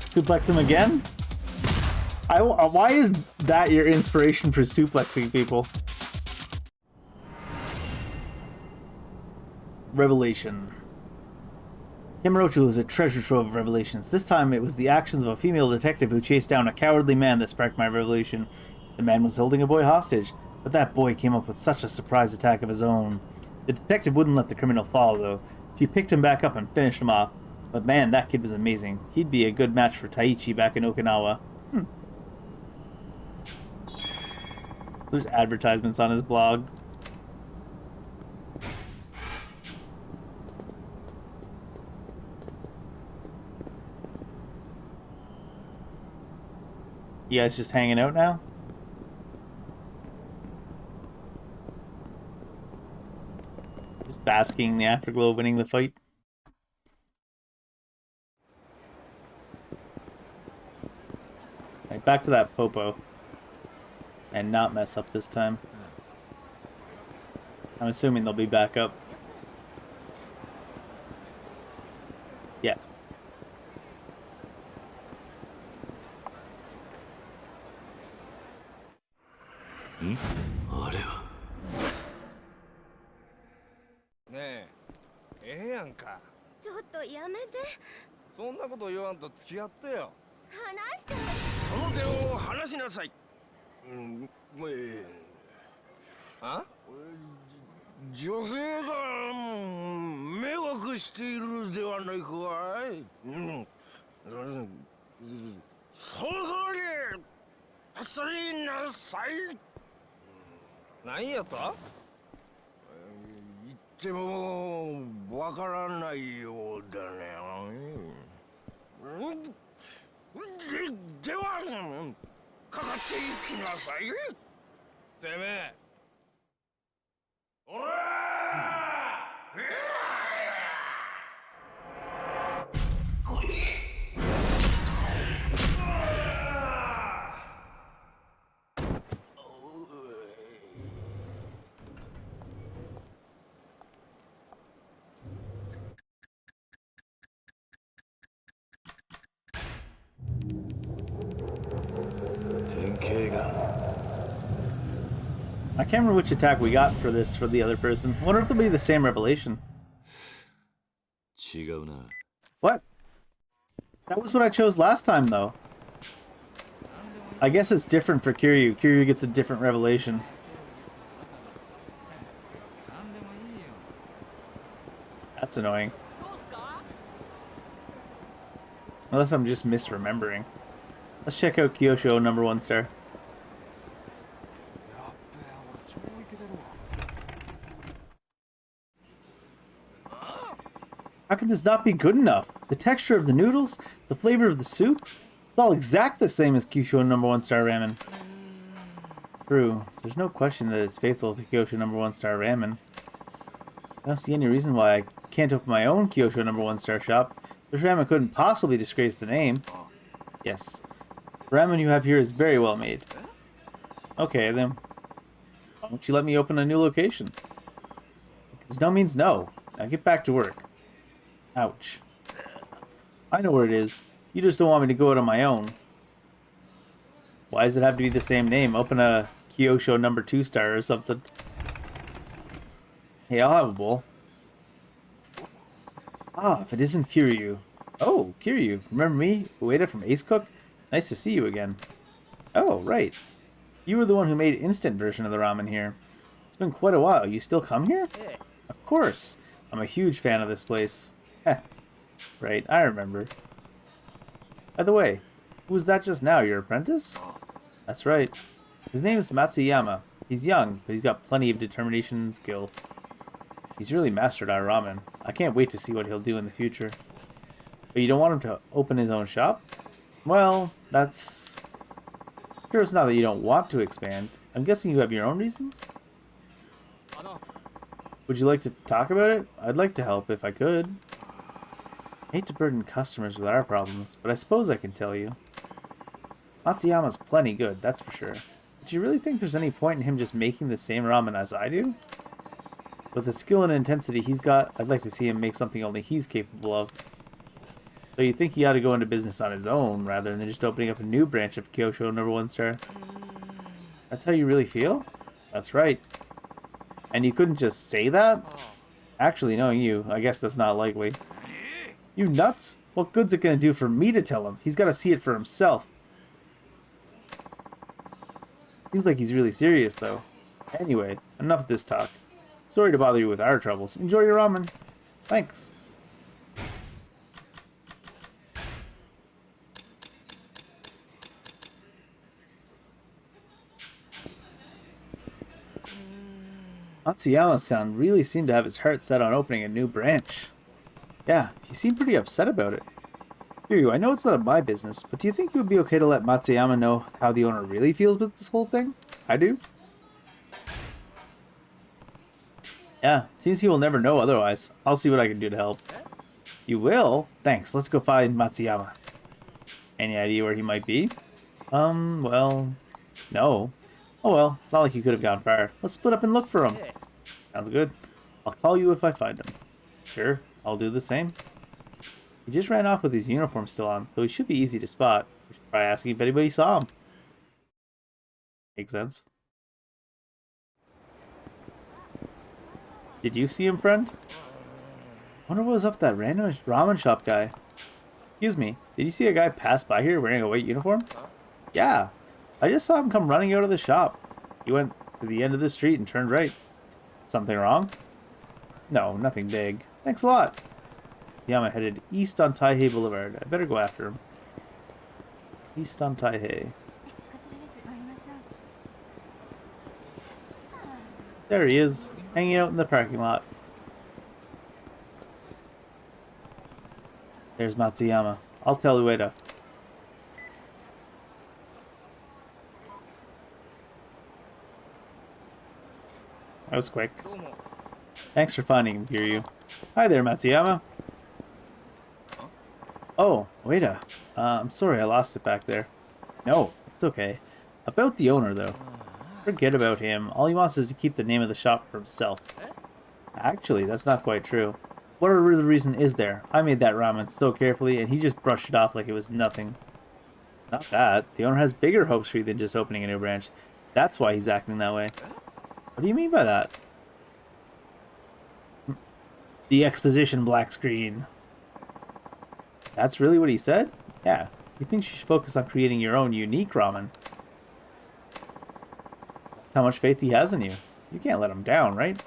Suplex him again? Why is that your inspiration for suplexing people? Revelation. Kamurocho is a treasure trove of revelations. This time it was the actions of a female detective who chased down a cowardly man that sparked my revelation. The man was holding a boy hostage, but that boy came up with such a surprise attack of his own. The detective wouldn't let the criminal fall, though. She picked him back up and finished him off. But man, that kid was amazing. He'd be a good match for Taichi back in Okinawa. There's advertisements on his blog. You guys just hanging out now? Just basking in the afterglow of winning the fight? Right, back to that popo. And not mess up this time. I'm assuming they'll be back up. Yeah. Hmm? ねえ、ええやんか。ちょっとやめて。そんなこと言わんと付き合ってよ。話して。その手を離しなさい。あ？女性が迷惑しているではないかい。そろそろに走りなさい。何やった言ってもわからないようだね。ではかかっていきなさい。てめえ。おらI can't remember which attack we got for this for the other person. I wonder if it'll be the same revelation. What? That was what I chose last time, though. I guess it's different for Kiryu. Kiryu gets a different revelation. That's annoying. Unless I'm just misremembering. Let's check out Kyosho #1 star. How can this not be good enough? The texture of the noodles, the flavor of the soup, it's all exact the same as Kyosho #1 star ramen. True, there's no question that it's faithful to Kyosho #1 star ramen. I don't see any reason why I can't open my own Kyosho #1 star shop. This ramen couldn't possibly disgrace the name. Yes, the ramen you have here is very well made. Okay, then why don't you let me open a new location? Because no means no. Now get back to work. Ouch. I know where it is. You just don't want me to go out on my own. Why does it have to be the same name? Open a Kyosho #2 star or something. Hey, I'll have a bowl. Ah, if it isn't Kiryu. Oh, Kiryu. Remember me? Ueda from Ace Cook? Nice to see you again. Oh, right. You were the one who made instant version of the ramen here. It's been quite a while. You still come here? Of course. I'm a huge fan of this place. Heh. Right, I remember. By the way, who was that just now? Your apprentice? That's right. His name is Matsuyama. He's young, but he's got plenty of determination and skill. He's really mastered our ramen. I can't wait to see what he'll do in the future. But you don't want him to open his own shop? Well, that's... Sure, it's not that you don't want to expand. I'm guessing you have your own reasons? Would you like to talk about it? I'd like to help if I could. I hate to burden customers with our problems, but I suppose I can tell you. Matsuyama's plenty good, that's for sure. Do you really think there's any point in him just making the same ramen as I do? With the skill and intensity he's got, I'd like to see him make something only he's capable of. So you think he ought to go into business on his own, rather than just opening up a new branch of Kyosho #1 star? That's how you really feel? That's right. And you couldn't just say that? Actually, knowing you, I guess that's not likely. You nuts? What good's it gonna do for me to tell him? He's gotta see it for himself. Seems like he's really serious, though. Anyway, enough of this talk. Sorry to bother you with our troubles. Enjoy your ramen. Thanks. Matsuyama-san really seemed to have his heart set on opening a new branch. Yeah, he seemed pretty upset about it. Kiryu, I know it's none of my business, but do you think it would be okay to let Matsuyama know how the owner really feels about this whole thing? I do. Yeah, seems he will never know otherwise. I'll see what I can do to help. You will? Thanks, let's go find Matsuyama. Any idea where he might be? Well, no. Oh well, it's not like you could have gone far. Let's split up and look for him. Sounds good. I'll call you if I find him. Sure, I'll do the same. He just ran off with his uniform still on, so he should be easy to spot. We should try asking if anybody saw him. Makes sense. Did you see him, friend? Wonder what was up with that random ramen shop guy. Excuse me, did you see a guy pass by here wearing a white uniform? Yeah, I just saw him come running out of the shop. He went to the end of the street and turned right. Something wrong? No, nothing big. Thanks a lot. Yama headed east on Taihei Boulevard. I better go after him. East on Taihei. There he is, hanging out in the parking lot. There's Matsuyama. I'll tell Ueda. That was quick. Thanks for finding him, Kiryu. Hi there, Matsuyama. Oh, Ueda. I'm sorry I lost it back there. No, it's okay. About the owner, though. Forget about him. All he wants is to keep the name of the shop for himself. Actually, that's not quite true. Whatever the reason is there, I made that ramen so carefully, and he just brushed it off like it was nothing. Not that. The owner has bigger hopes for you than just opening a new branch. That's why he's acting that way. What do you mean by that? The exposition black screen. That's really what he said? Yeah. He thinks you should focus on creating your own unique ramen. That's how much faith he has in you. You can't let him down, right?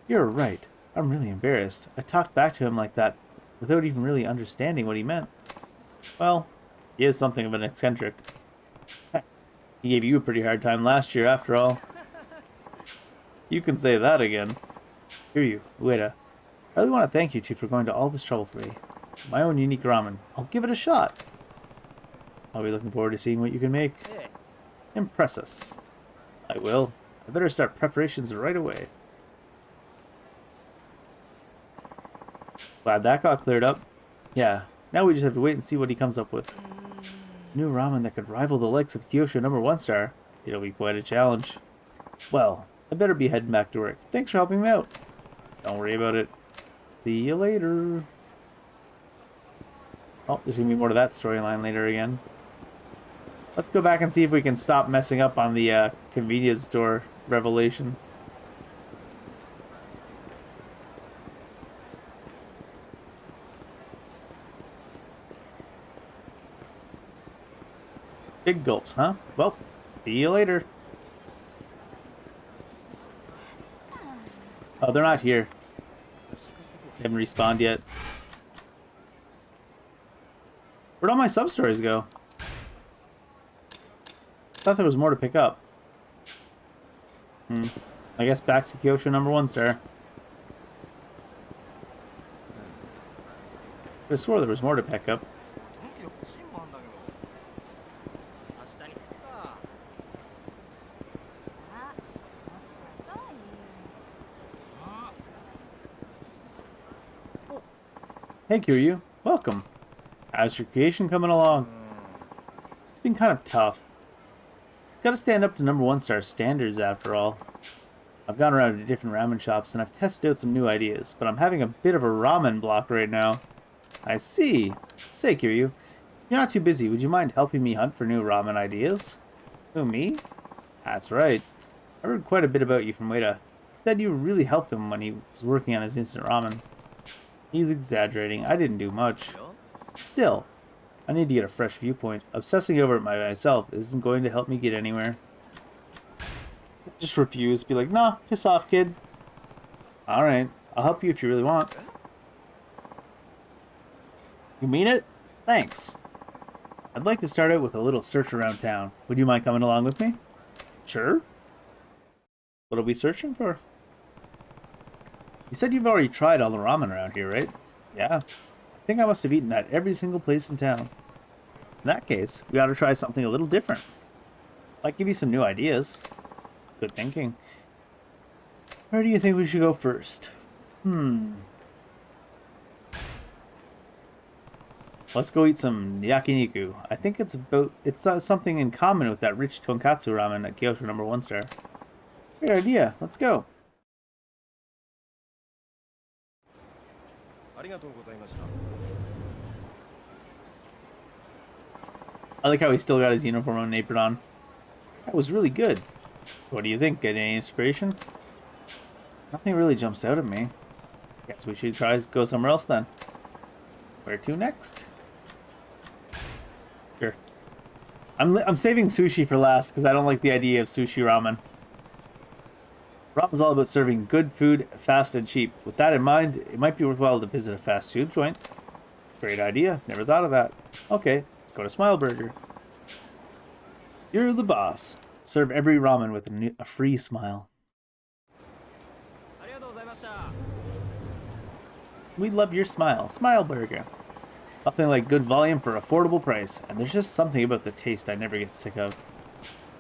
You're right. I'm really embarrassed. I talked back to him like that without even really understanding what he meant. Well, he is something of an eccentric. Heck, he gave you a pretty hard time last year, after all. You can say that again. Kiryu, Ueda. I really want to thank you two for going to all this trouble for me. My own unique ramen. I'll give it a shot. I'll be looking forward to seeing what you can make. Impress us. I will. I better start preparations right away. Glad that got cleared up. Yeah, now we just have to wait and see what he comes up with. New ramen that could rival the likes of Kyosho #1 star. It'll be quite a challenge. Well, I better be heading back to work. Thanks for helping me out. Don't worry about it. See you later. Oh, there's gonna be more to that storyline later again. Let's go back and see if we can stop messing up on the convenience store revelation. Big gulps, huh? Well, see you later. Oh, they're not here. They haven't respawned yet. Where'd all my sub-stories go? I thought there was more to pick up. I guess back to Kyosho number 1 star. I swore there was more to pick up. Hey Kiryu, welcome. How's your creation coming along? It's been kind of tough. Gotta stand up to number 1 star standards after all. I've gone around to different ramen shops and I've tested out some new ideas, but I'm having a bit of a ramen block right now. I see. Say Kiryu, you're not too busy. Would you mind helping me hunt for new ramen ideas? Who, me? That's right. I heard quite a bit about you from Ueda. He said you really helped him when he was working on his instant ramen. He's exaggerating. I didn't do much. Still, I need to get a fresh viewpoint. Obsessing over it myself isn't going to help me get anywhere. Just refuse. Be like, nah, piss off, kid. Alright, I'll help you if you really want. You mean it? Thanks. I'd like to start out with a little search around town. Would you mind coming along with me? Sure. What are we searching for? You said you've already tried all the ramen around here, right? Yeah. I think I must have eaten at every single place in town. In that case, we ought to try something a little different. Might give you some new ideas. Good thinking. Where do you think we should go first? Let's go eat some yakiniku. I think it's something in common with that rich tonkatsu ramen at Kyosho number 1 star. Great idea. Let's go. I like how he still got his uniform and apron on. That was really good. What do you think? Get any inspiration? Nothing really jumps out at me. Guess we should go somewhere else then. Where to next? Sure. I'm saving sushi for last because I don't like the idea of sushi ramen. Ramen's all about serving good food, fast and cheap. With that in mind, it might be worthwhile to visit a fast food joint. Great idea. Never thought of that. Okay, let's go to Smile Burger. You're the boss. Serve every ramen with a free smile. We love your smile. Smile Burger. Nothing like good volume for affordable price. And there's just something about the taste I never get sick of.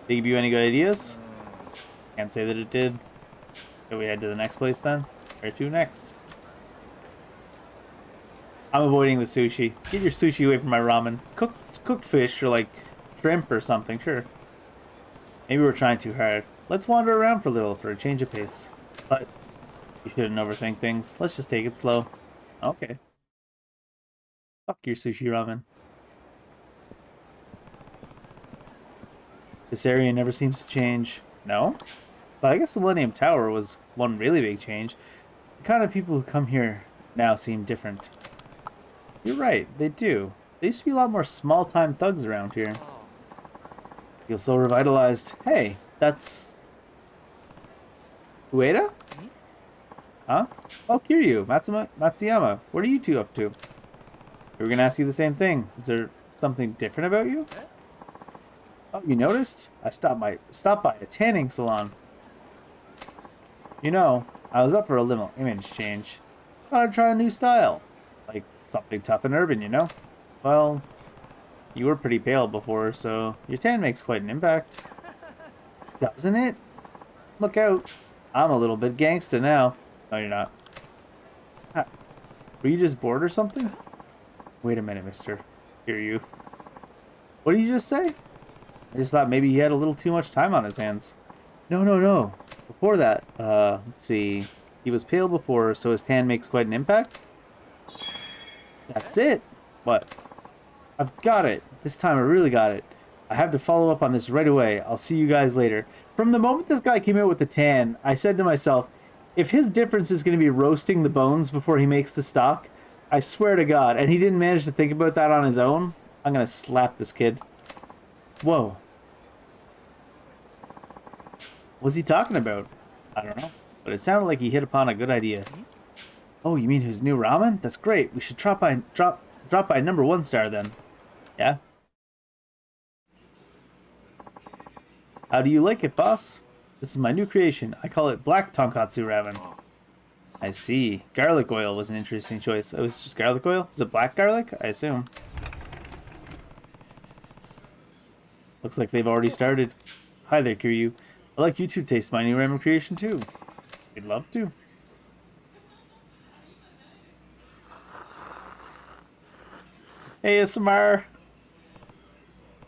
Did it give you any good ideas? Can't say that it did. So we head to the next place then? Where to next? I'm avoiding the sushi. Get your sushi away from my ramen. Cooked fish or like shrimp or something, sure. Maybe we're trying too hard. Let's wander around for a little for a change of pace. But you shouldn't overthink things. Let's just take it slow. Okay. Fuck your sushi ramen. This area never seems to change. No? But I guess the Millennium Tower was one really big change. The kind of people who come here now seem different. You're right, they do. There used to be a lot more small-time thugs around here. Feel so revitalized. Hey, that's... Ueda? Huh? Oh, Kiryu, Matsuyama, what are you two up to? We were gonna ask you the same thing. Is there something different about you? Oh, you noticed? I stopped by a tanning salon. You know, I was up for a little image change. Thought I'd try a new style. Like, something tough and urban, you know? Well, you were pretty pale before, so your tan makes quite an impact. Doesn't it? Look out. I'm a little bit gangsta now. No, you're not. Ah, were you just bored or something? Wait a minute, mister. Kiryu. What did you just say? I just thought maybe he had a little too much time on his hands. No. Before that, let's see. He was pale before, so his tan makes quite an impact? That's it. What? I've got it. This time I really got it. I have to follow up on this right away. I'll see you guys later. From the moment this guy came out with the tan, I said to myself, if his difference is going to be roasting the bones before he makes the stock, I swear to God, and he didn't manage to think about that on his own, I'm going to slap this kid. Whoa. What's he talking about? I don't know. But it sounded like he hit upon a good idea. Oh, you mean his new ramen? That's great. We should drop by number 1 star then. Yeah? How do you like it, boss? This is my new creation. I call it black tonkatsu ramen. I see. Garlic oil was an interesting choice. It was just garlic oil? Is it black garlic? I assume. Looks like they've already started. Hi there, Kiryu. I'd like you to taste my new ramen creation too. We'd love to. ASMR.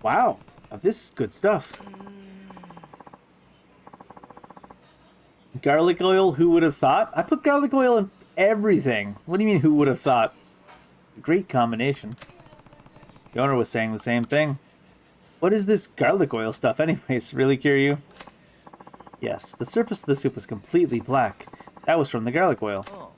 Wow. Now this is good stuff. Garlic oil, who would have thought? I put garlic oil in everything. What do you mean, who would have thought? It's a great combination. The owner was saying the same thing. What is this garlic oil stuff anyways? Really, Kiryu? Yes, the surface of the soup was completely black. That was from the garlic oil.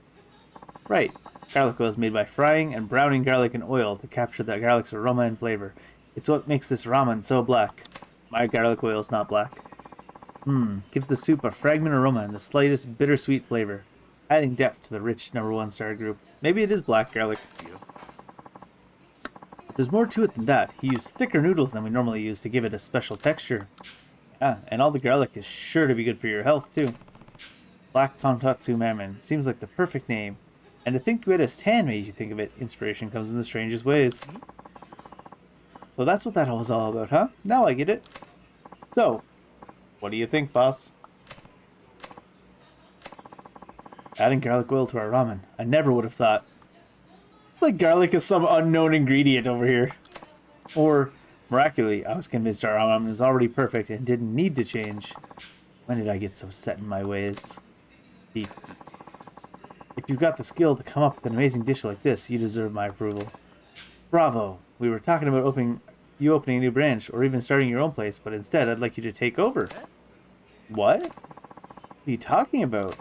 Right. Garlic oil is made by frying and browning garlic in oil to capture the garlic's aroma and flavor. It's what makes this ramen so black. My garlic oil is not black. Gives the soup a fragrant aroma and the slightest bittersweet flavor, adding depth to the rich number 1 star group. Maybe it is black garlic. There's more to it than that. He used thicker noodles than we normally use to give it a special texture. Yeah, and all the garlic is sure to be good for your health too. Black tonkatsu ramen seems like the perfect name. And to think of it as tan made you think of it. Inspiration comes in the strangest ways. So that's what that was all about, huh? Now I get it. So, what do you think, boss? Adding garlic oil to our ramen. I never would have thought. It's like garlic is some unknown ingredient over here. Or, miraculously, I was convinced our ramen was already perfect and didn't need to change. When did I get so set in my ways? Deep. If you've got the skill to come up with an amazing dish like this, you deserve my approval. Bravo! We were talking about opening a new branch, or even starting your own place, but instead I'd like you to take over. What? What are you talking about?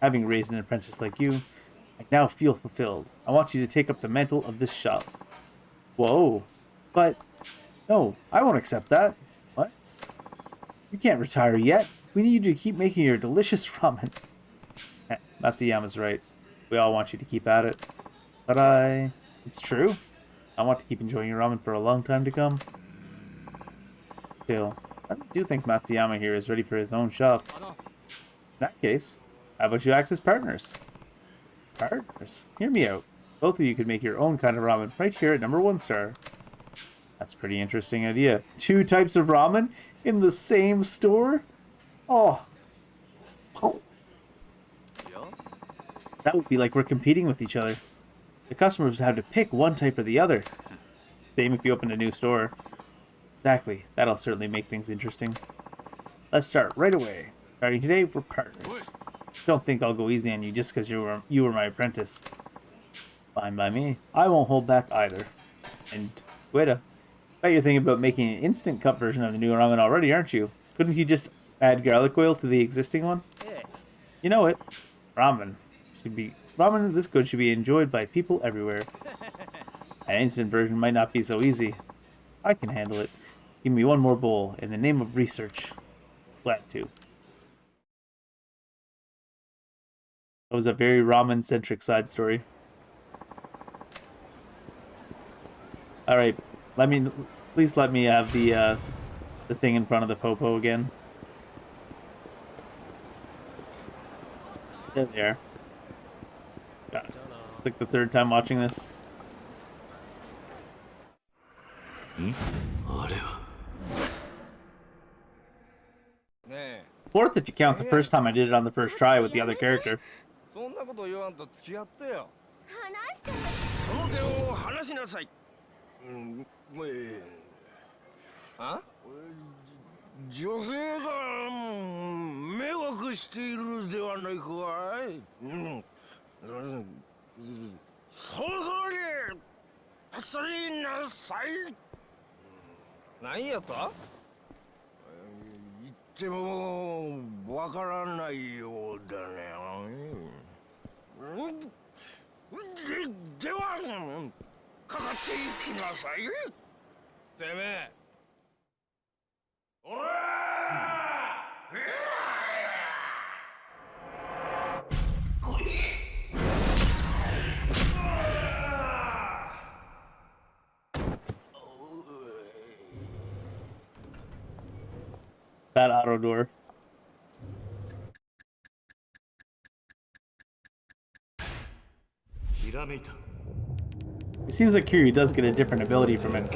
Having raised an apprentice like you, I now feel fulfilled. I want you to take up the mantle of this shop. Whoa. But, no, I won't accept that. What? You can't retire yet. We need you to keep making your delicious ramen. Matsuyama's right. We all want you to keep at it. But it's true. I want to keep enjoying your ramen for a long time to come. Still, I do think Matsuyama here is ready for his own shop. In that case, how about you act as partners? Partners? Hear me out. Both of you could make your own kind of ramen right here at number 1 star. That's a pretty interesting idea. 2 types of ramen in the same store? Oh. That would be like we're competing with each other. The customers would have to pick one type or the other. Same if you opened a new store. Exactly. That'll certainly make things interesting. Let's start right away. Starting today, we're partners. Don't think I'll go easy on you just because you were my apprentice. Fine by me. I won't hold back either. And Guida, bet you're thinking about making an instant cup version of the new ramen already, aren't you? Couldn't you just add garlic oil to the existing one? Yeah. You know it. Ramen this good should be enjoyed by people everywhere. An instant version might not be so easy. I can handle it. Give me one more bowl in the name of research. Glad to. That was a very ramen-centric side story. Alright, please let me have the thing in front of the popo again. There they are. Got it. It's like the 3rd time watching this. Fourth if you count the first time I did it on the first try with the other character. そんなこと言わんと付き合ってよ。話して。その手を離しなさい。あ？女性が迷惑しているではないかい。そろそろに走りなさい。何やと？言ってもわからないようだね。では、 かかっていきなさい。てめえ、 てめえ That auto door. It seems like Kiryu does get a different ability from it.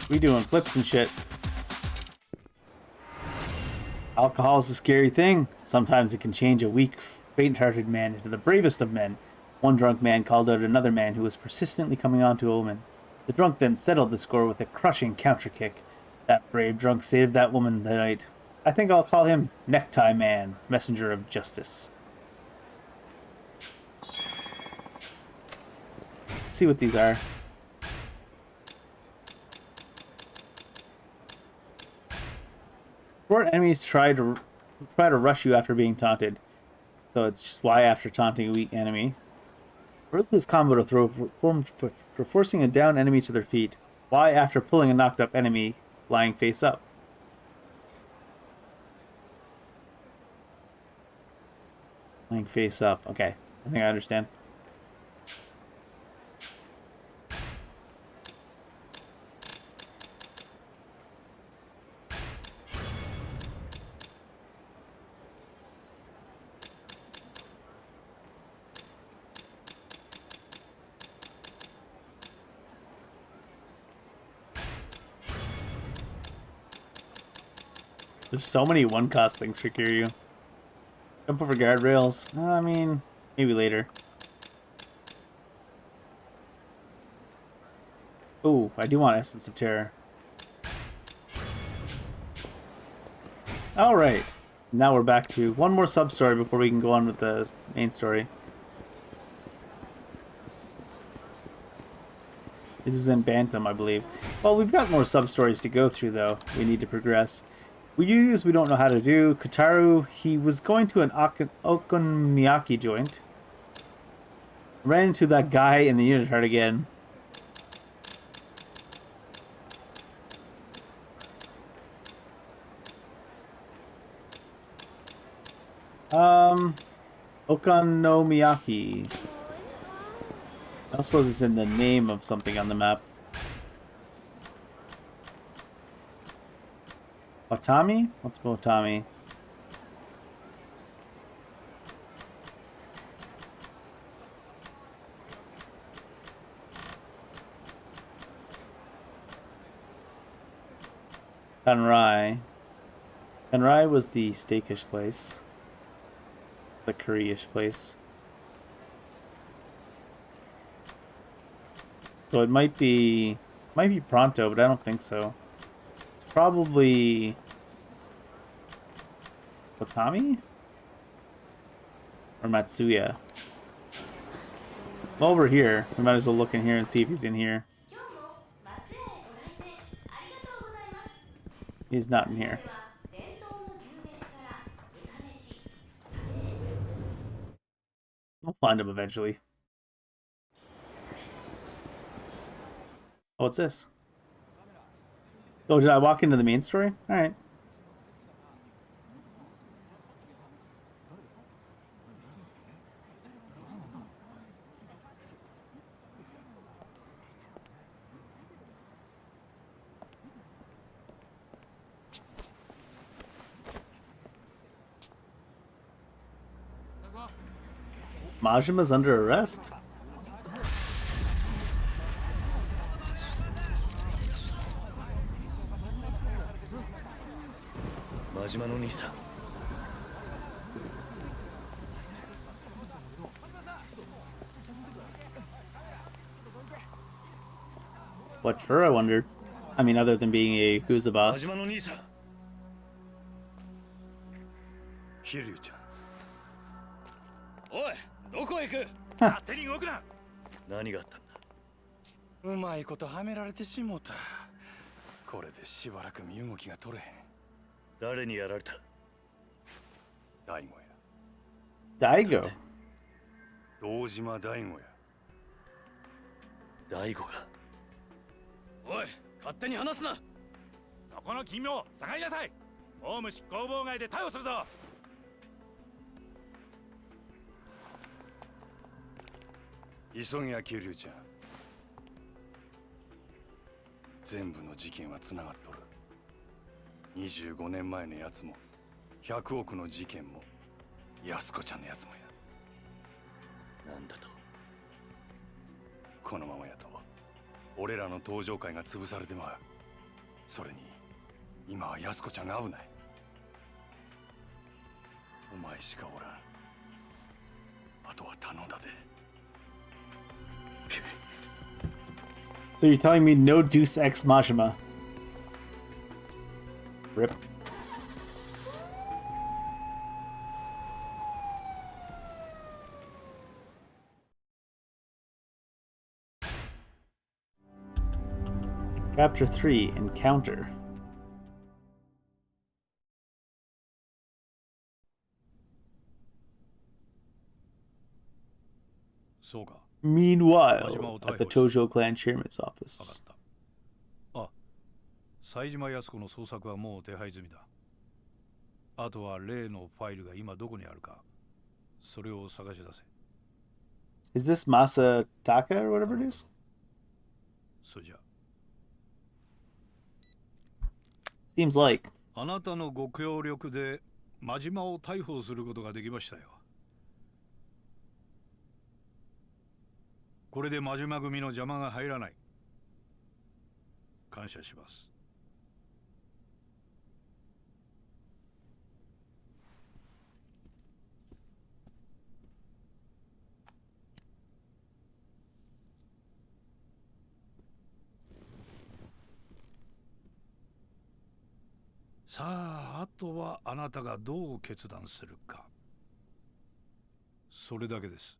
We doing flips and shit. Alcohol is a scary thing. Sometimes it can change a weak, faint-hearted man into the bravest of men. One drunk man called out another man who was persistently coming on to a woman. The drunk then settled the score with a crushing counter kick. That brave drunk saved that woman that night. I think I'll call him Necktie Man, Messenger of Justice. Let's see what these are. Short enemies try to rush you after being taunted. So it's just Y after taunting a weak enemy. Ruthless combo to throw for forcing a down enemy to their feet. Y after pulling a knocked up enemy lying face up. Lying face up. Okay, I think I understand. There's so many one-cost things for Kiryu. Jump over guardrails. I mean, maybe later. Oh, I do want Essence of Terror. Alright. Now we're back to one more sub-story before we can go on with the main story. This was in Bantam, I believe. Well, we've got more sub-stories to go through, though. We need to progress. We don't know how to do. Kataru, he was going to an okonomiyaki joint. Ran into that guy in the unit hut again. Okonomiyaki. I suppose it's in the name of something on the map. Watami? What's Watami? Kanrai. Kanrai was the steakish place. It's the curry-ish place. So it might be Pronto, but I don't think so. It's probably Watami? Or Matsuya. While we're here, we might as well look in here and see if he's in here. He's not in here. We'll find him eventually. Oh, what's this? Oh, did I walk into the main story? Alright. Majima's under arrest? What for, I wonder? I mean, other than being a Yakuza boss. Kiryu-chan. おい、どこへ行く？勝手に動くな。何があったんだ？うまいことはめられてしもた。これでしばらく身動きが取れへん。誰にやられた？大悟や。Daigo. 堂島大悟や。大悟が。おい、勝手に話すな。そこの君も下がりなさい。オウム執行妨害で逮捕するぞ。急げや桐生ちゃん。全部の事件はつながっとる。25年前のやつも100億の事件も安子ちゃんのやつもや。なんだと。このままやと俺らの登場会が潰されてまう。それに今は安子ちゃんが危ない。お前しかおらん。あとは頼んだで。So you're telling me no Deus Ex Machina? Rip. Chapter 3 Encounter. Meanwhile, at the Tojo clan chairman's office. あ、冴島康子の捜索はもう手配済みだ。あとは例のファイルが今どこにあるか、それを探し出せ。Is this Masataka or whatever it is? それじゃ。Seems like. あなたのご協力で真島を逮捕することができましたよ。これで真島組の邪魔が入らない。感謝します。さあ、あとはあなたがどう決断するか。それだけです。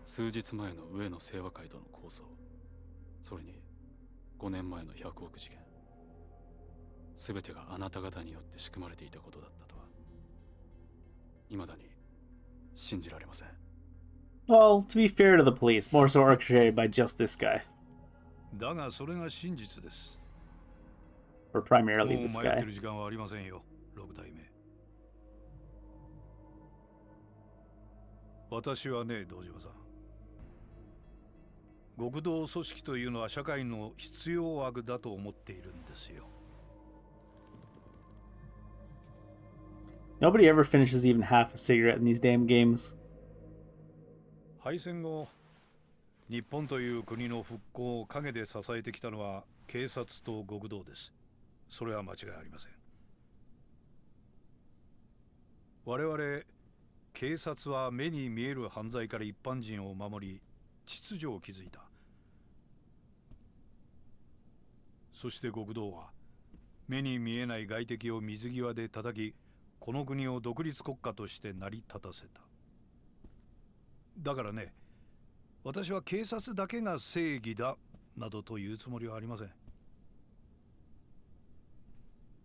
数日前の上野清和会との抗争、それに5年前の100億事件、すべてがあなた方によって仕組まれていたことだったとは、未だに信じられません。Well, to be fair to the police, more so orchestrated by just this guy. だがそれが真実です。Or primarily もう this 迷って guy. る時間はありませんよ、六代目。私はね、堂島さん。極道組織というのは社会の必要悪だと思っているんですよ。Nobody ever finishes even half a cigarette in these damn games. 敗戦後、日本という国の復興を陰で支えてきたのは警察と極道です。それは間違いありません。我々警察は目に見える犯罪から一般人を守り、秩序を築いた。そして極道は目に見えない外敵を水際で叩き、この国を独立国家として成り立たせた。だからね、私は警察だけが正義だなどと言うつもりはありません。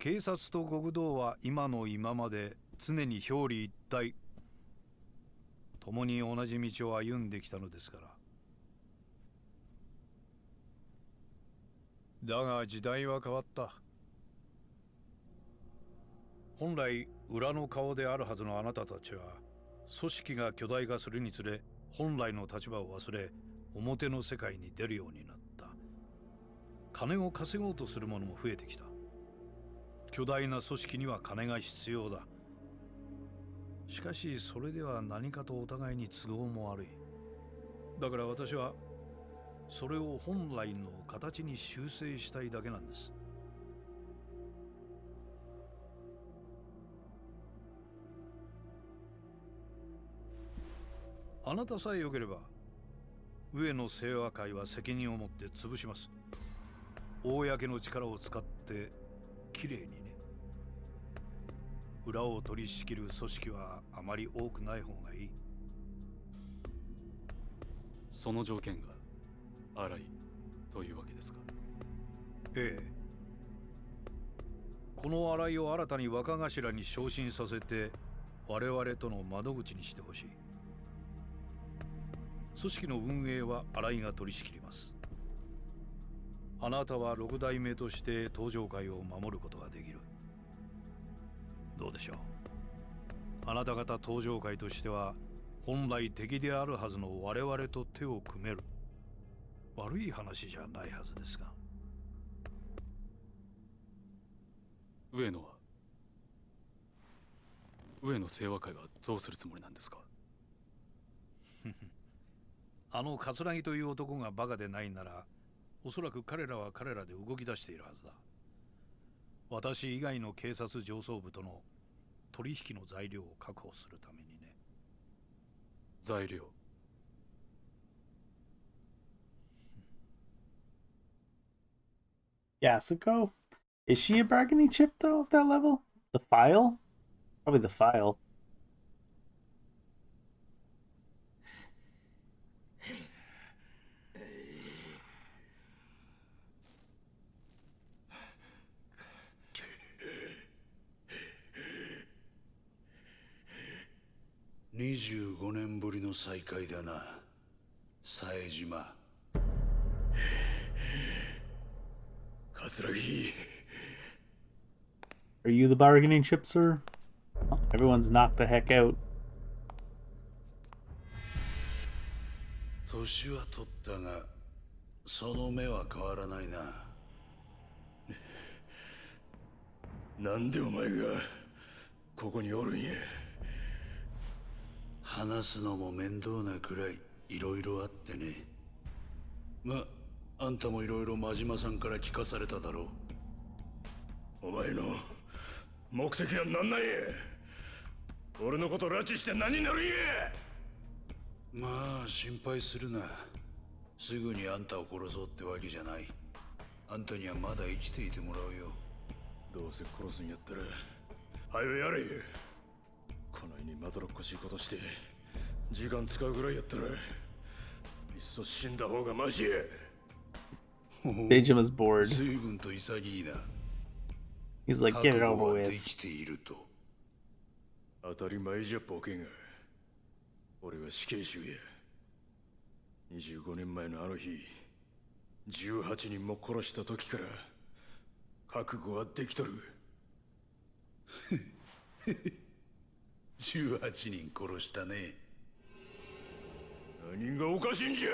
警察と極道は今の今まで常に表裏一体、共に同じ道を歩んできたのですから。だが時代は変わった。本来裏の顔であるはずのあなたたちは、組織が巨大化するにつれ本来の立場を忘れ、表の世界に出るようになった。金を稼ごうとする者も増えてきた。巨大な組織には金が必要だ。しかしそれでは何かとお互いに都合も悪い。だから私はそれを本来の形に修正したいだけなんです。あなたさえ良ければ上野清和会は責任を持って潰します。公の力を使ってきれいにね。裏を取り仕切る組織はあまり多くない方がいい。その条件が荒いというわけですか。ええ。この新井を新たに若頭に昇進させて我々との窓口にしてほしい。組織の運営は新井が取り仕切ります。あなたは6代目として登場会を守ることができる。どうでしょう。あなた方登場会としては本来敵であるはずの我々と手を組める。悪い話じゃないはずですが。上野清和会はどうするつもりなんですか。あの桂木という男がバカでないなら、おそらく彼らは彼らで動き出しているはずだ。私以外の警察上層部との取引の材料を確保するためにね。材料。Yasuko? Is she a bargaining chip though at that level? The file? Probably the file. $25年ぶりの再会だな、冴島。桂木。Are you the bargaining chip, sir? Oh, everyone's knocked the heck out. 年は取ったが、その目は変わらないな。なんでお前がここにおるんや。話すのも面倒なくらいいろいろあってね。あんたもいろいろ真島さんから聞かされただろう。お前の目的は何なんや。俺のこと拉致して何になるんや。まあ心配するな。すぐにあんたを殺そうってわけじゃない。あんたにはまだ生きていてもらうよ。どうせ殺すんやったらはよやれ。こないにまどろっこしいことして時間使うぐらいやったらいっそ死んだ方がマシや。Seijima's bored. 随分と潔いな。 He's like, get it over with. 生きていると。当たり前じゃボケが。俺は死刑囚や。25年前のあの日、18人も殺した時から覚悟はできとる。18人殺したね。何がおかしいんじゃ。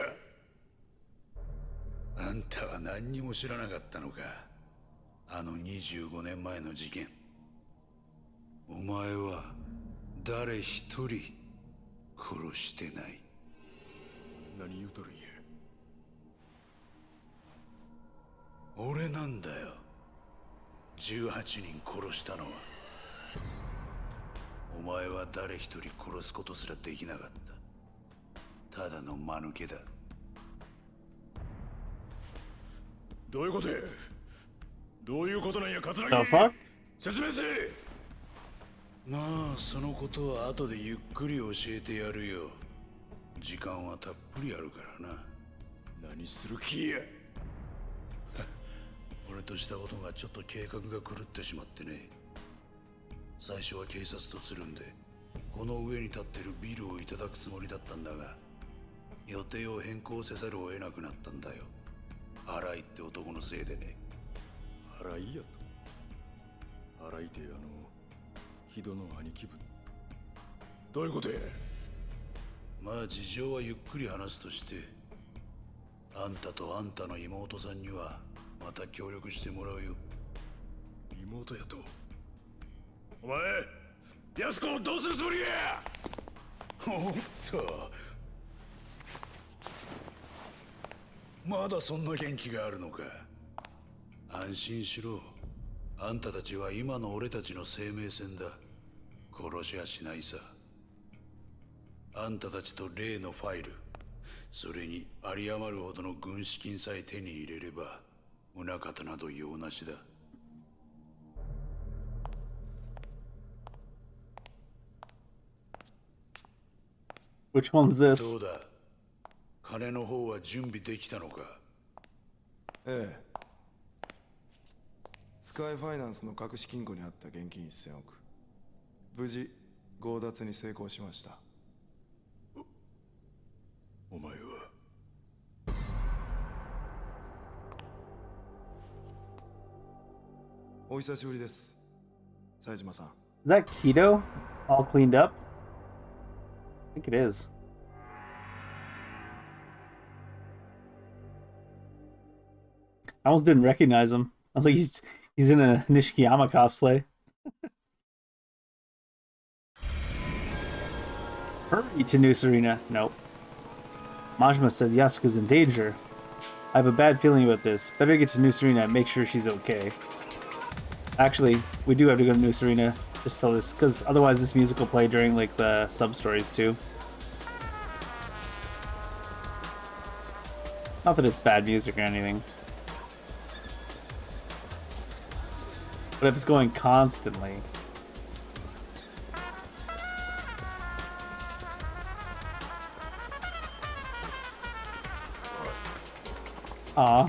あんたは何にも知らなかったのか。あの25年前の事件。お前は誰一人殺してない。何言うとるんや。俺なんだよ、18人殺したのは。お前は誰一人殺すことすらできなかった。ただの間抜けだ。どういうことや。どういうことなんや、桂木。 The fuck? 説明せえ。まあそのことは後でゆっくり教えてやるよ。時間はたっぷりあるからな。何する気や。俺としたことがちょっと計画が狂ってしまってね。最初は警察とつるんでこの上に立ってるビルをいただくつもりだったんだが、予定を変更せざるを得なくなったんだよ。荒井って男のせいでね。荒井やと。荒井って木戸の兄貴分。どういうことや。まあ事情はゆっくり話すとして、あんたとあんたの妹さんにはまた協力してもらうよ。妹やと。お前安子をどうするつもりや。おっと、まだそんな元気があるのか。安心しろ。あんたたちは今の俺たちの生命線だ。殺しはしないさ。あんたたちと例のファイル、それに有り余るほどの軍資金さえ手に入れれば宗方など用なしだ。Which one's this? どうだ、金の方は準備できたのか？ええ。スカイファイナンスの隠し金庫にあった現金1000億。無事強奪に成功しました。お前はお久しぶりです、冴島さん。Is that Keto? All cleaned up? I think it is. I almost didn't recognize him. I was like, he's in a Nishikiyama cosplay. Hurry to New Serena. Nope. Majima said Yasuko's in danger. I have a bad feeling about this. Better get to New Serena and make sure she's okay. Actually, we do have to go to New Serena just till this, because otherwise this music will play during like the sub stories too. Not that it's bad music or anything. But if it's going constantly. Aw.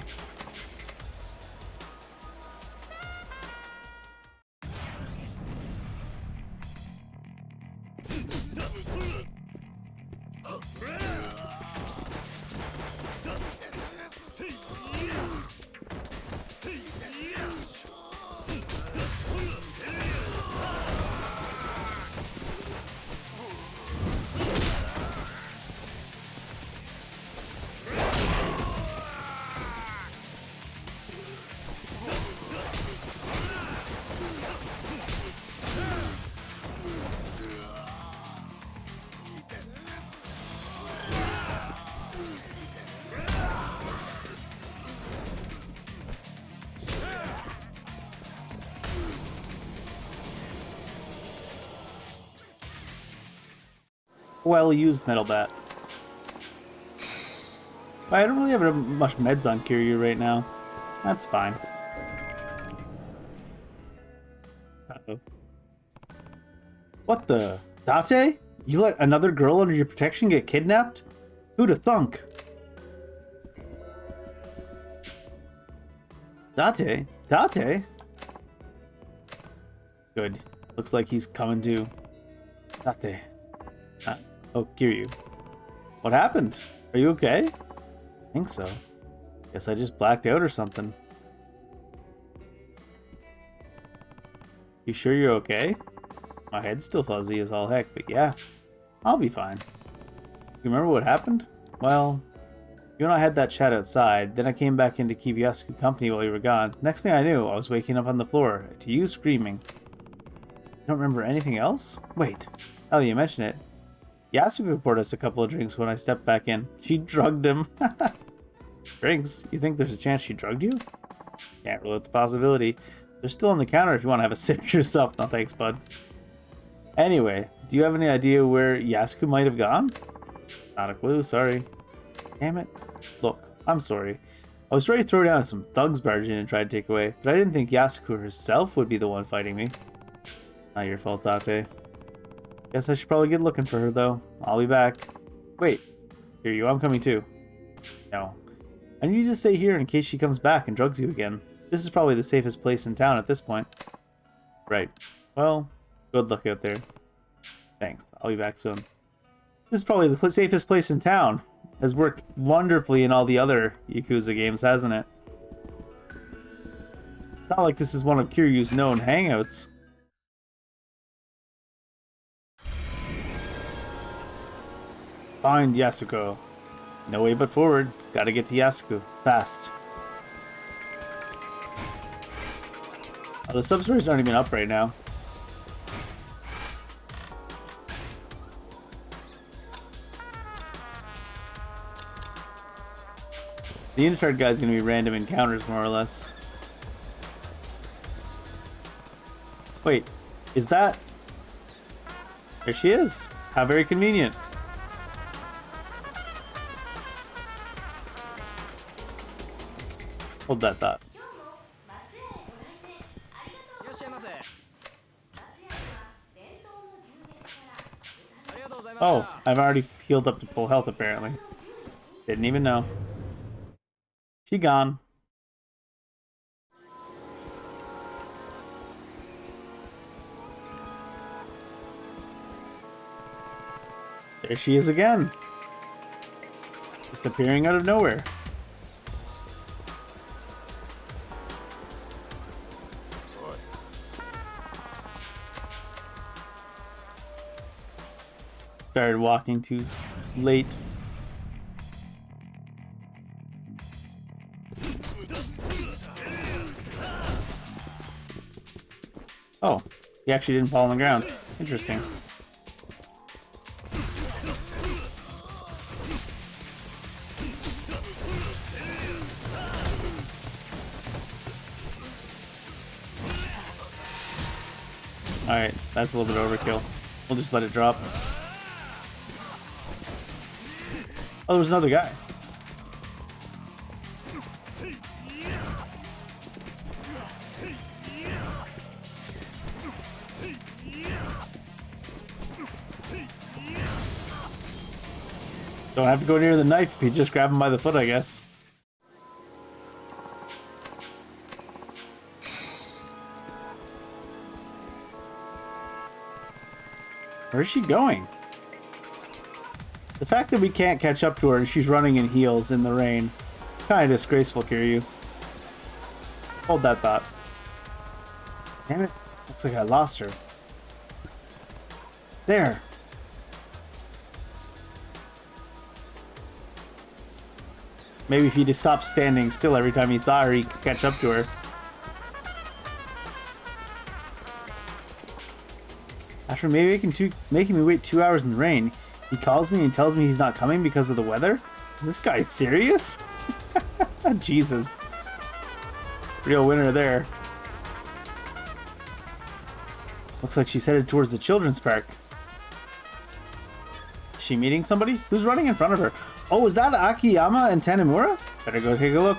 Well used, Metal Bat. I don't really have much meds on Kiryu right now. That's fine. Uh-oh. What the? Date? You let another girl under your protection get kidnapped? Who'd have thunk? Date? Date? Good. Looks like he's coming to. Date. Oh, Kiryu. What happened? Are you okay? I think so. Guess I just blacked out or something. You sure you're okay? My head's still fuzzy as all heck, but yeah, I'll be fine. You remember what happened? Well, you and I had that chat outside, then I came back in to keep Yasuko company while you were gone. Next thing I knew, I was waking up on the floor, to you screaming. You don't remember anything else? Wait, now that you mention it, Yasuko poured us a couple of drinks when I stepped back in. She drugged him. Drinks? You think there's a chance she drugged you? Can't rule out the possibility. They're still on the counter if you want to have a sip yourself. No thanks, bud. Anyway, do you have any idea where Yasuko might have gone? Not a clue, sorry. Damn it. Look, I'm sorry. I was ready to throw down some thugs barging in and try to take away, but I didn't think Yasuko herself would be the one fighting me. Not your fault, Tate. Guess I should probably get looking for her, though. I'll be back. Wait. Kiryu, I'm coming too. No. I need you to stay here in case she comes back and drugs you again. This is probably the safest place in town at this point. Right. Well, good luck out there. Thanks. I'll be back soon. This is probably the safest place in town. Has worked wonderfully in all the other Yakuza games, hasn't it? It's not like this is one of Kiryu's known hangouts. Find Yasuko. No way but forward. Gotta get to Yasuko. Fast. Oh, the sub-stories aren't even up right now. The Uncharted guy's gonna be random encounters, more or less. Wait, is that... There she is. How very convenient. Hold that thought. Oh, I've already healed up to full health apparently. Didn't even know. She gone. There she is again. Just appearing out of nowhere. Started walking too late. Oh, he actually didn't fall on the ground. Interesting. Alright, that's a little bit overkill. We'll just let it drop. Oh, there was another guy. Don't have to go near the knife if you just grab him by the foot, I guess. Where's she going? The fact that we can't catch up to her and she's running in heels in the rain. Kinda disgraceful, Kiryu. Hold that thought. Damn it. Looks like I lost her. There. Maybe if he just stopped standing still every time he saw her, he could catch up to her. After making me wait 2 hours in the rain, he calls me and tells me he's not coming because of the weather? Is this guy serious? Jesus. Real winner there. Looks like she's headed towards the children's park. Is she meeting somebody? Who's running in front of her? Oh, is that Akiyama and Tanemura? Better go take a look.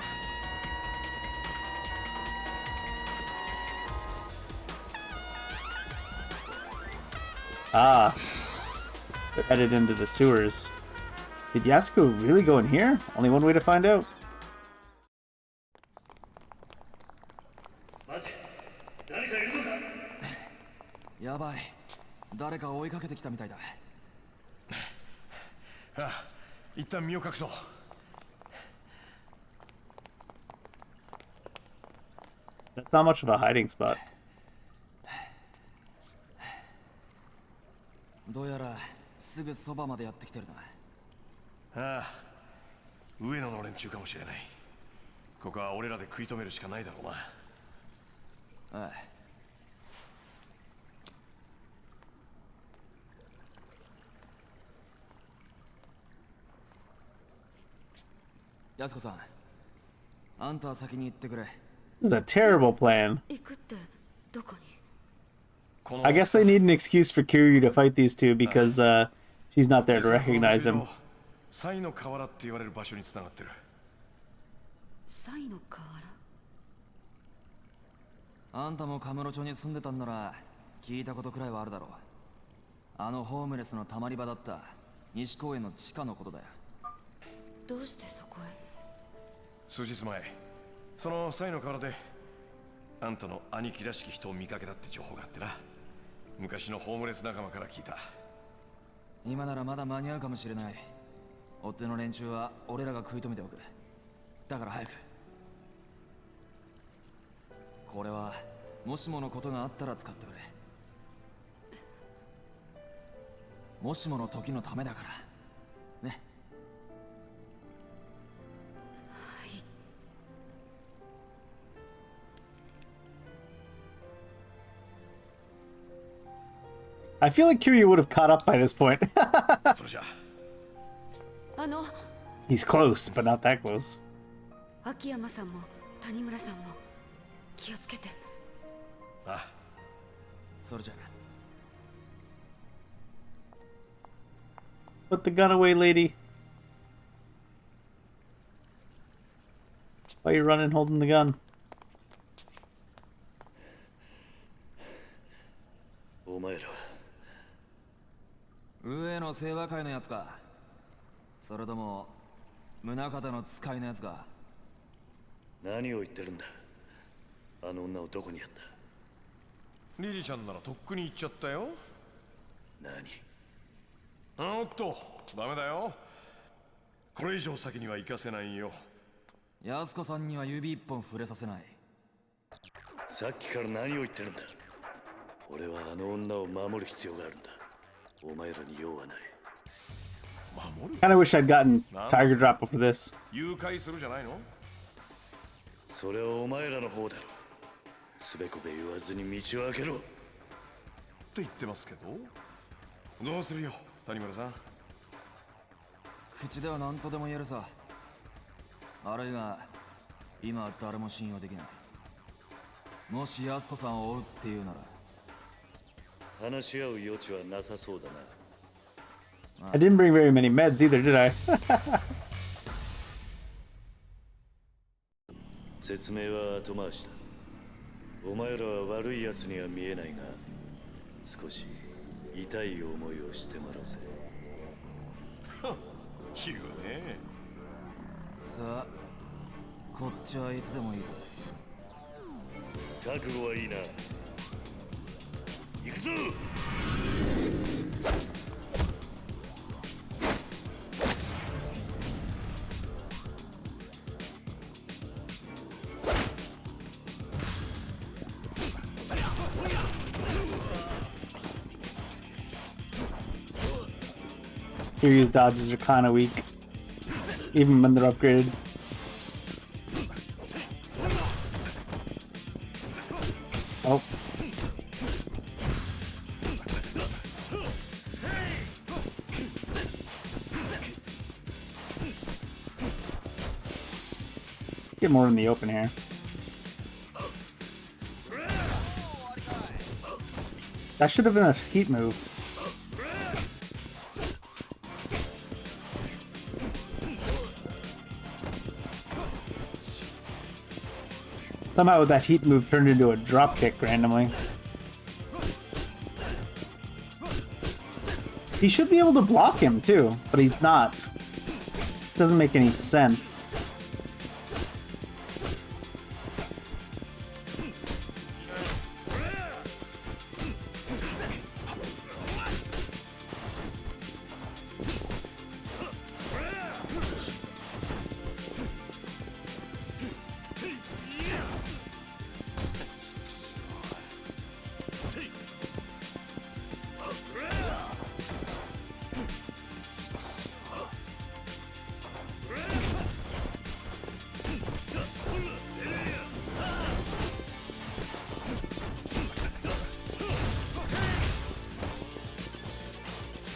Ah. They're headed into the sewers. Did Yasuko really go in here? Only one way to find out. Yabai. 誰か追いかけてきたみたいだ。ああ、一旦身を隠そう。That's not much of a hiding spot. どうやらすぐそばまでやってきてるな。ああ、上野の連中かもしれない。ここは俺らで食い止めるしかないだろうな。ああ。安子さん、あんたは先に行ってくれ。This is a terrible plan. 行くってどこに？ I guess they need an excuse for Kiryu to fight these two because she's not there to recognize him. サイの河原って言われる場所に繋がってる。サイの河原？あんたもカムロ町に住んでたんなら聞いたことくらいはあるだろう。あのホームレスのたまり場だった西公園の地下のことだよ。どうしてそこへ？数日前、そのサイの河原であんたの兄貴らしき人を見かけたって情報があってな。昔のホームレス仲間から聞いた。今ならまだ間に合うかもしれない。追っ手の連中は俺らが食い止めておく。だから早く。これはもしものことがあったら使ってくれ。もしもの時のためだからね。I feel like Kiryu would have caught up by this point. He's close, but not that close. 秋山さんも谷村さんも気をつけて。ああ。それじゃ。Put the gun away, lady. Why are you running holding the gun? お前ら上の清和会のやつか。それとも宗像の使いのやつが。何を言ってるんだ。あの女をどこにやった。リリちゃんならとっくに行っちゃったよ。何。おっと、ダメだよ。これ以上先には行かせないよ。安子さんには指一本触れさせない。さっきから何を言ってるんだ。俺はあの女を守る必要があるんだ。お前らに用はない。Kinda wish I'd gotten Tiger Drop before this. 誘拐するじゃないの。それはお前らの方だろ。すべこべ言わずに道を開けろ。と言ってますけど。どうするよ、谷村さん。口では何とでも言えるさ。悪いが、今は誰も信用できない。もし安子さんを追うっていうなら。話し合う余地はなさそうだな。I didn't bring very many meds either, did I? 説明は後回しだ。お前らは悪い奴には見えないが、少し痛い思いをしてもらおうぜ。言うね。さあ、こっちはいつでもいいぞ。覚悟はいいな。行くぞ。Kiryu's dodges are kind of weak, even when they're upgraded. Oh. Get more in the open here. That should have been a heat move. Somehow that heat move turned into a drop kick randomly. He should be able to block him too, but he's not. Doesn't make any sense.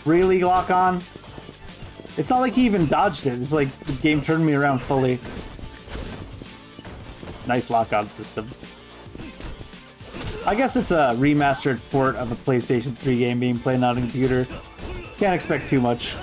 Really, lock on? It's not like he even dodged it. It's like the game turned me around fully. Nice lock-on system. I guess it's a remastered port of a PlayStation 3 game being played on a computer. Can't expect too much.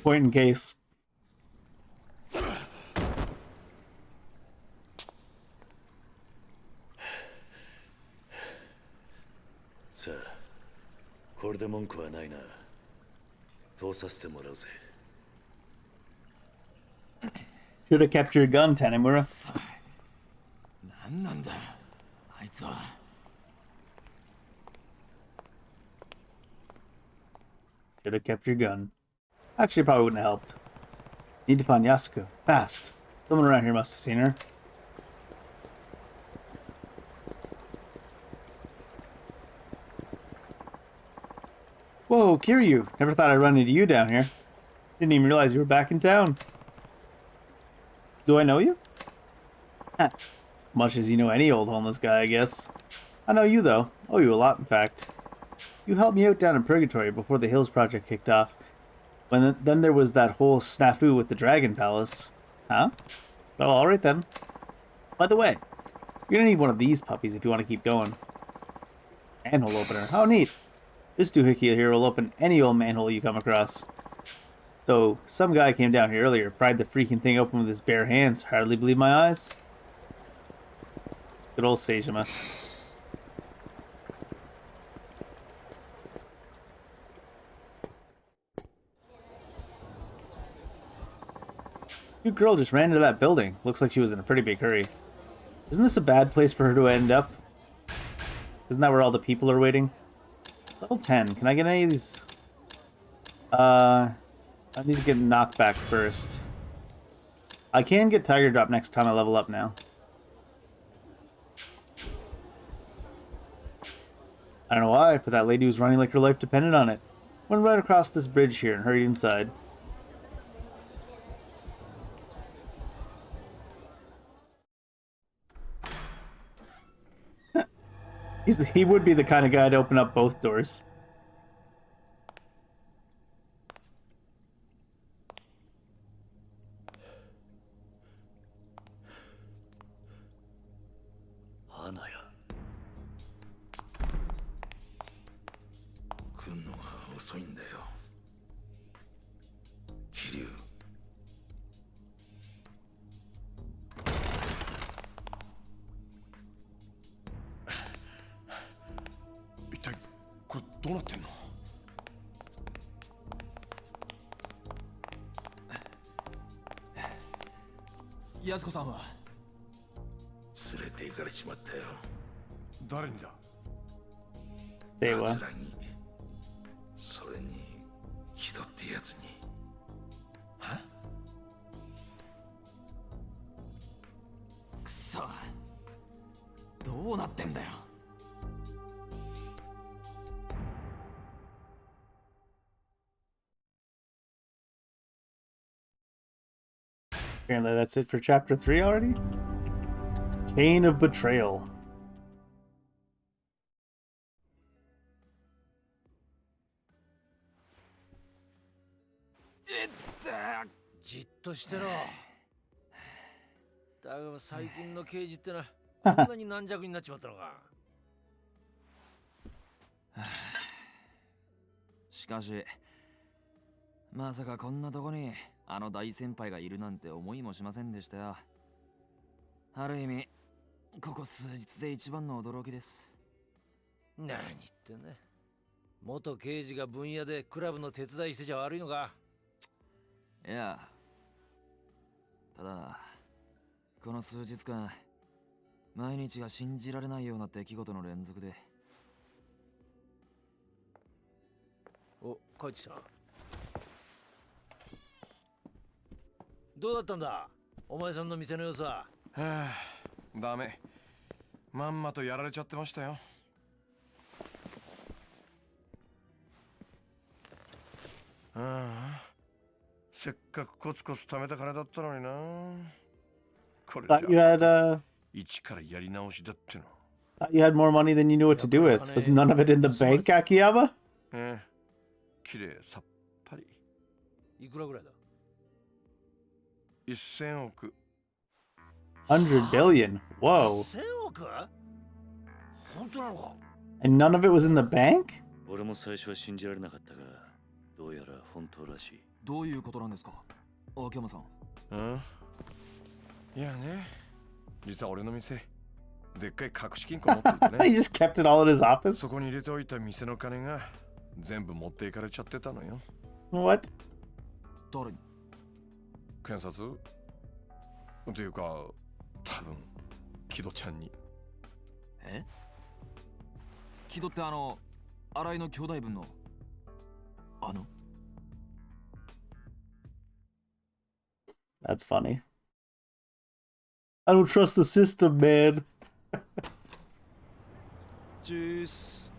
Point in case. さあ、これで文句はないな。通させてもらうぜ。Should have kept your gun, Tanimura. 何なんだ、あいつは。Should have kept your gun. Actually, probably wouldn't have helped. Need to find Yasuko. Fast. Someone around here must have seen her. Whoa, Kiryu. Never thought I'd run into you down here. Didn't even realize you were back in town. Do I know you? Huh. Much as you know any old homeless guy, I guess. I know you, though. Owe you a lot, in fact. You helped me out down in Purgatory before the Hills Project kicked off. Then there was that whole snafu with the Dragon Palace. Huh? Well, alright then. By the way, you're gonna need one of these puppies if you want to keep going. Manhole opener. How neat. This doohickey here will open any old manhole you come across. Though, some guy came down here earlier, pried the freaking thing open with his bare hands. Hardly believe my eyes. Good old Seijima. Your girl just ran into that building. Looks like she was in a pretty big hurry. Isn't this a bad place for her to end up? Isn't that where all the people are waiting? Level 10. Can I get any of these? I need to get knockback first. I can get Tiger Drop next time I level up now. I don't know why, but that lady was running like her life depended on it. Went right across this bridge here and hurried inside. He would be the kind of guy to open up both doors. Kiryu. 一体これどうなってんの？安子さんは連れて行かれちまったよ。誰にだ？Say what? 奴らに、それに木戸ってやつに。は？くそ、どうなってんだよ。Apparently that's it for chapter 3 already? Chain of Betrayal. じっとしてろ。だが最近の刑事ってな、こんなに軟弱になっちまったのか。しかし、まさかこんなとこにあの大先輩がいるなんて思いもしませんでしたよ。ある意味、ここ数日で一番の驚きです。何言ってんだ。元刑事が分野でクラブの手伝いしてちゃ悪いのか。いや、ただこの数日間毎日が信じられないような出来事の連続で。お、帰ってきた。どうだったんだ、お前さんの店の様子は。はあ、ダメ。まんまとやられちゃってましたよ。ああ、せっかくコツコツ貯めた金だったのにな。これじゃ Thought you had 一からやり直しだっての。 thought you had more money than you knew what to do with. Was none of it in the bank, Akiyama? ええ、きれいさっぱり。いくらぐらいだ？1000億。100 billion. Whoa. 1000億？本当なのか？ And none of it was in the bank? 俺も最初は信じられなかったが、どうやら本当らしい。どういうことなんですか、秋山さん。うん。いやね、実は俺の店、でっかい隠し金庫持っていてね。He just kept it all in his office? そこに入れておいた店の金が全部持っていかれちゃってたのよ。What? 誰に？検察？っていうか、多分木戸ちゃんに。え？木戸って新井の兄弟分のThat's funny. I don't trust the system, man. Juice.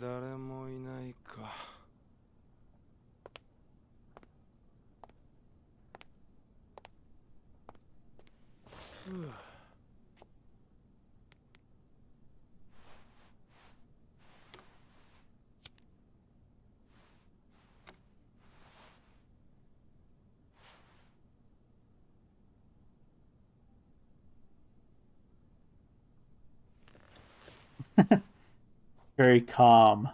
誰もいないか。Very calm.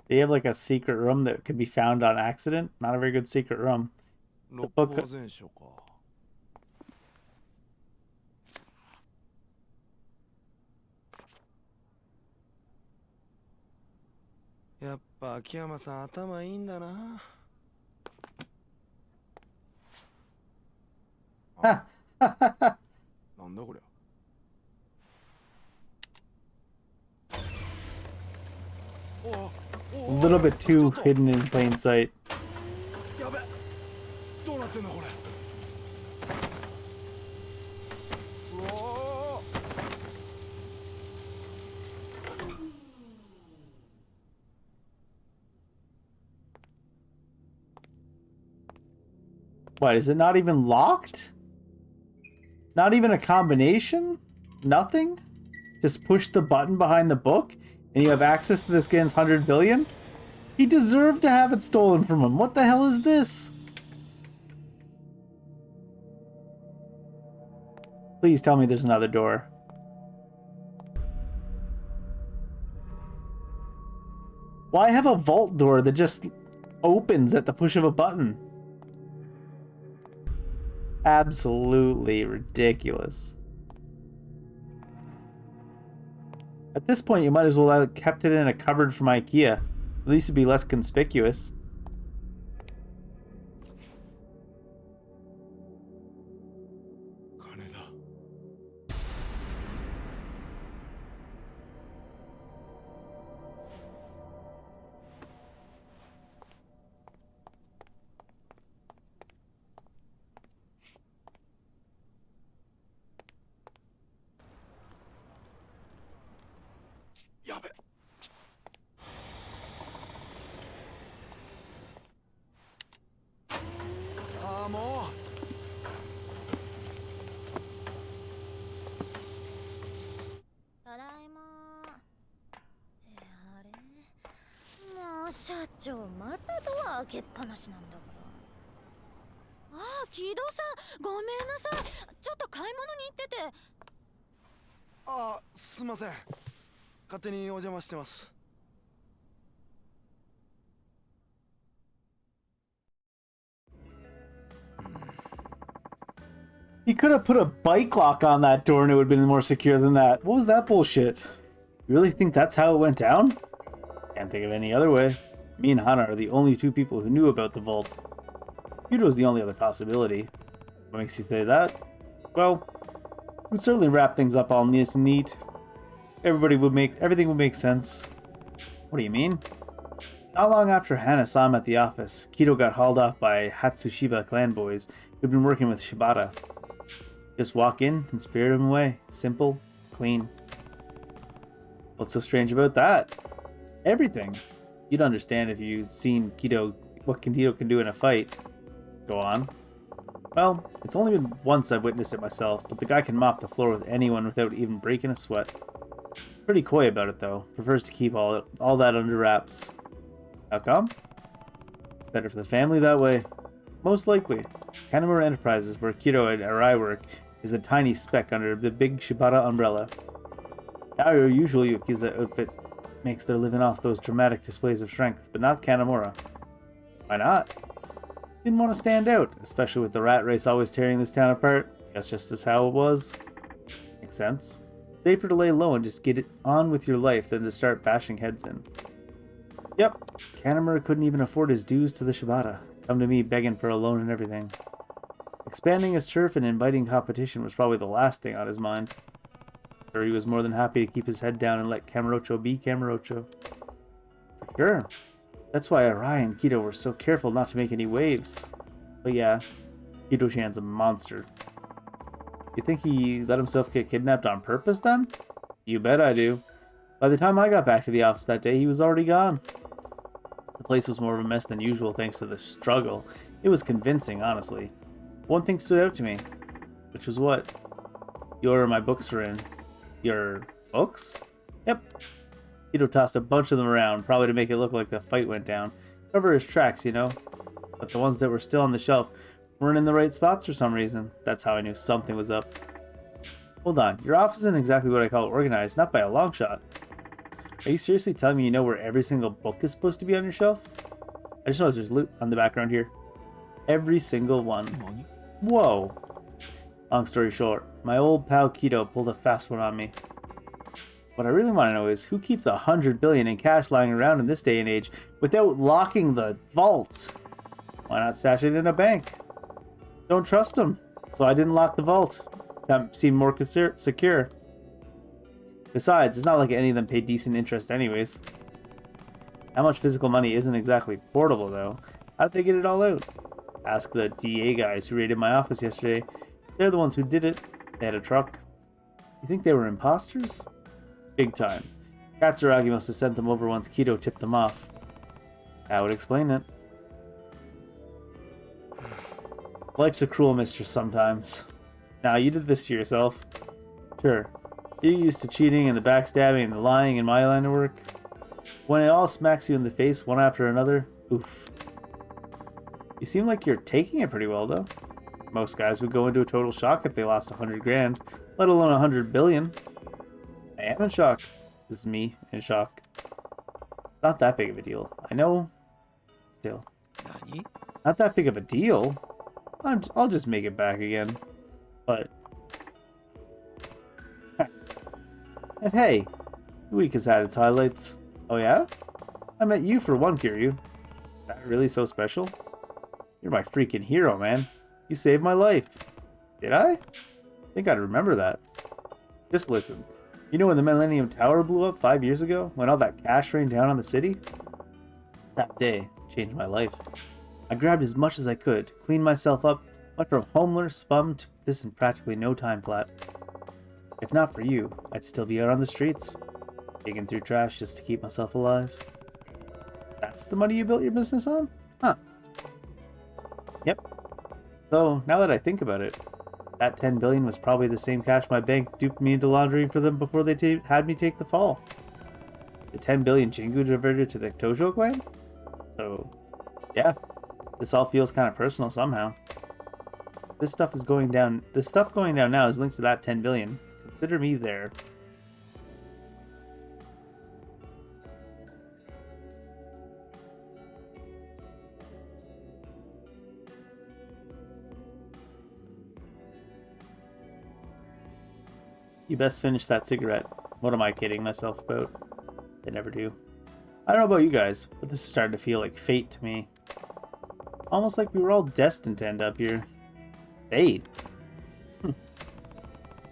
They have like a secret room that could be found on accident. Not a very good secret room. The book. やっぱ秋山さん頭いいんだな。なんだこりゃ。A little bit too hidden in plain sight. やべ、どうなってんだこれ。うわー。What, is it not even locked? Not even a combination? Nothing? Just push the button behind the book and you have access to this guy's 100 billion? He deserved to have it stolen from him. What the hell is this? Please tell me there's another door. Why have a vault door that just opens at the push of a button? Absolutely ridiculous. At this point, you might as well have kept it in a cupboard from IKEA. At least it'd be less conspicuous. He could have put a bike lock on that door and it would have been more secure than that. What was that bullshit? You really think that's how it went down? Can't think of any other way. Me and Hana are the only two people who knew about the vault. Kiryu was the only other possibility. What makes you say that? Well, it would certainly wrap things up all nice and neat. Everything would make sense. What do you mean? Not long after Hana saw him at the office, Kido got hauled off by Hatsushiba clan boys who'd been working with Shibata. Just walk in and spirit him away. Simple, clean. What's so strange about that? Everything. You'd understand if you'd seen what Kido can do in a fight. Go on. Well, it's only been once I've witnessed it myself, but the guy can mop the floor with anyone without even breaking a sweat. Pretty coy about it though. Prefers to keep all that under wraps. How come? Better for the family that way. Most likely. Kanamura Enterprises, where Kido and Arai work, is a tiny speck under the big Shibata umbrella. Our usual Yakuza outfit makes their living off those dramatic displays of strength, but not Kanamura. Why not? Didn't want to stand out, especially with the rat race always tearing this town apart. Guess just as how it was. Makes sense. Safer to lay low and just get it on with your life than to start bashing heads in. Yep, Kanamura couldn't even afford his dues to the Shibata. Come to me begging for a loan and everything. Expanding his turf and inviting competition was probably the last thing on his mind. Sure, he was more than happy to keep his head down and let Kamurocho be Kamurocho. Sure. That's why Arai and Kido were so careful not to make any waves. But yeah, Kido-chan's a monster. You think he let himself get kidnapped on purpose then? You bet I do. By the time I got back to the office that day, he was already gone. The place was more of a mess than usual thanks to the struggle. It was convincing, honestly. One thing stood out to me, which was what? The order my books were in. Your books? Yep. Kido tossed a bunch of them around, probably to make it look like the fight went down. Cover his tracks, you know? But the ones that were still on the shelf weren't in the right spots for some reason. That's how I knew something was up. Hold on, your office isn't exactly what I call organized, not by a long shot. Are you seriously telling me you know where every single book is supposed to be on your shelf? I just noticed there's loot on the background here. Every single one. Whoa. Long story short, my old pal Kido pulled a fast one on me. What I really want to know is who keeps 100 billion in cash lying around in this day and age without locking the vault? Why not stash it in a bank? Don't trust them, so I didn't lock the vault. It seemed more secure. Besides, it's not like any of them pay decent interest anyways. How much physical money isn't exactly portable though? How'd they get it all out? Ask the DA guys who raided my office yesterday. They're the ones who did it. They had a truck. You think they were imposters? Big time. Katsuragi must have sent them over once Kido tipped them off. That would explain it. Life's a cruel mistress sometimes. Now, you did this to yourself. Sure. You're used to cheating and the backstabbing and the lying in my line of work. When it all smacks you in the face one after another, oof. You seem like you're taking it pretty well, though. Most guys would go into a total shock if they lost 100 grand, let alone 100 billion. I am in shock. This is me in shock. Not that big of a deal. I know. Still. Not that big of a deal. I'll just make it back again. But... And hey, the week has had its highlights. Oh yeah? I met you for one, Kiryu. Is that really so special? You're my freaking hero, man. You saved my life. Did I? Think I'd remember that. Just listen. You know when the Millennium Tower blew up 5 years ago? When all that cash rained down on the city? That day changed my life. I grabbed as much as I could, cleaned myself up, went from homeless bum to this in practically no time flat. If not for you, I'd still be out on the streets, digging through trash just to keep myself alive. That's the money you built your business on? Huh. Yep. Though, now that I think about it, that 10 billion was probably the same cash my bank duped me into laundering for them before they had me take the fall. The 10 billion Jingu diverted to the Tojo clan? So, yeah, this all feels kind of personal somehow. This stuff going down now is linked to that 10 billion. Consider me there. You best finish that cigarette. What am I kidding myself about? They never do. I don't know about you guys, but this is starting to feel like fate to me. Almost like we were all destined to end up here. Fate?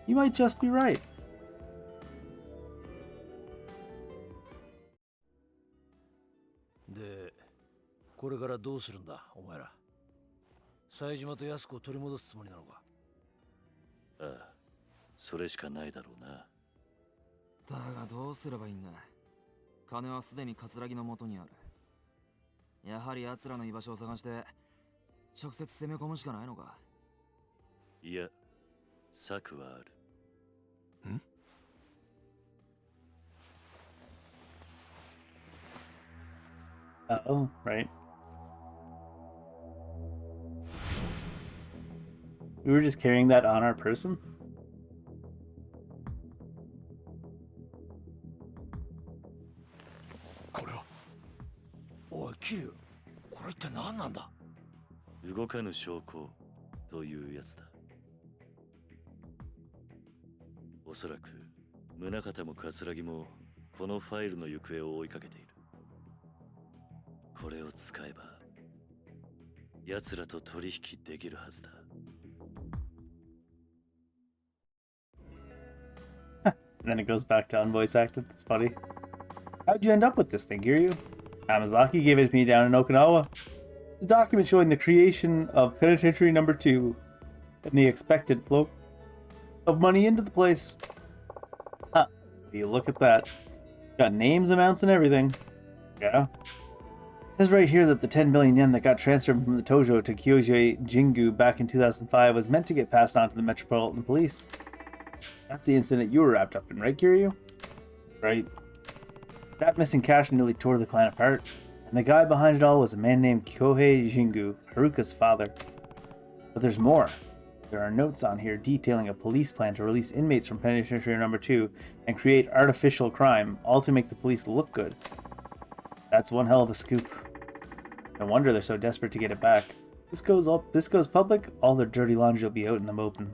You might just be right. De, これからどうするんだ、お前ら。冴島と安子を取り戻すつもりなのか。ああ、それしかないだろうな。だがどうすればいいんだ。金はすでに葛城の元にある。やはり奴らの居場所を探して直接攻め込むしかないのか。いや、策はある。んOh, right. We were just carrying that on our person?おい、キリュウ、これ一体何なんだ。動かぬ証拠というやつだ。おそらく宗像も葛城もこのファイルの行方を追いかけている。これを使えば奴らと取引できるはずだ。And then it goes back to unvoice acted. That's funny. How'd you end up with this thing, Kiryu? Hamazaki gave it to me down in Okinawa. It's a document showing the creation of Penitentiary Number 2 and the expected flow of money into the place. Huh. You look at that. Got names, amounts, and everything. Yeah. It says right here that the 10 billion yen that got transferred from the Tojo to Kyoji Jingu back in 2005 was meant to get passed on to the Metropolitan Police. That's the incident you were wrapped up in, right, Kiryu? Right. That missing cash nearly tore the clan apart, and the guy behind it all was a man named Kyohei Jingu, Haruka's father. But there's more. There are notes on here detailing a police plan to release inmates from Penitentiary Number 2 and create artificial crime, all to make the police look good. That's one hell of a scoop. No wonder they're so desperate to get it back. This goes public, all their dirty laundry will be out in the open.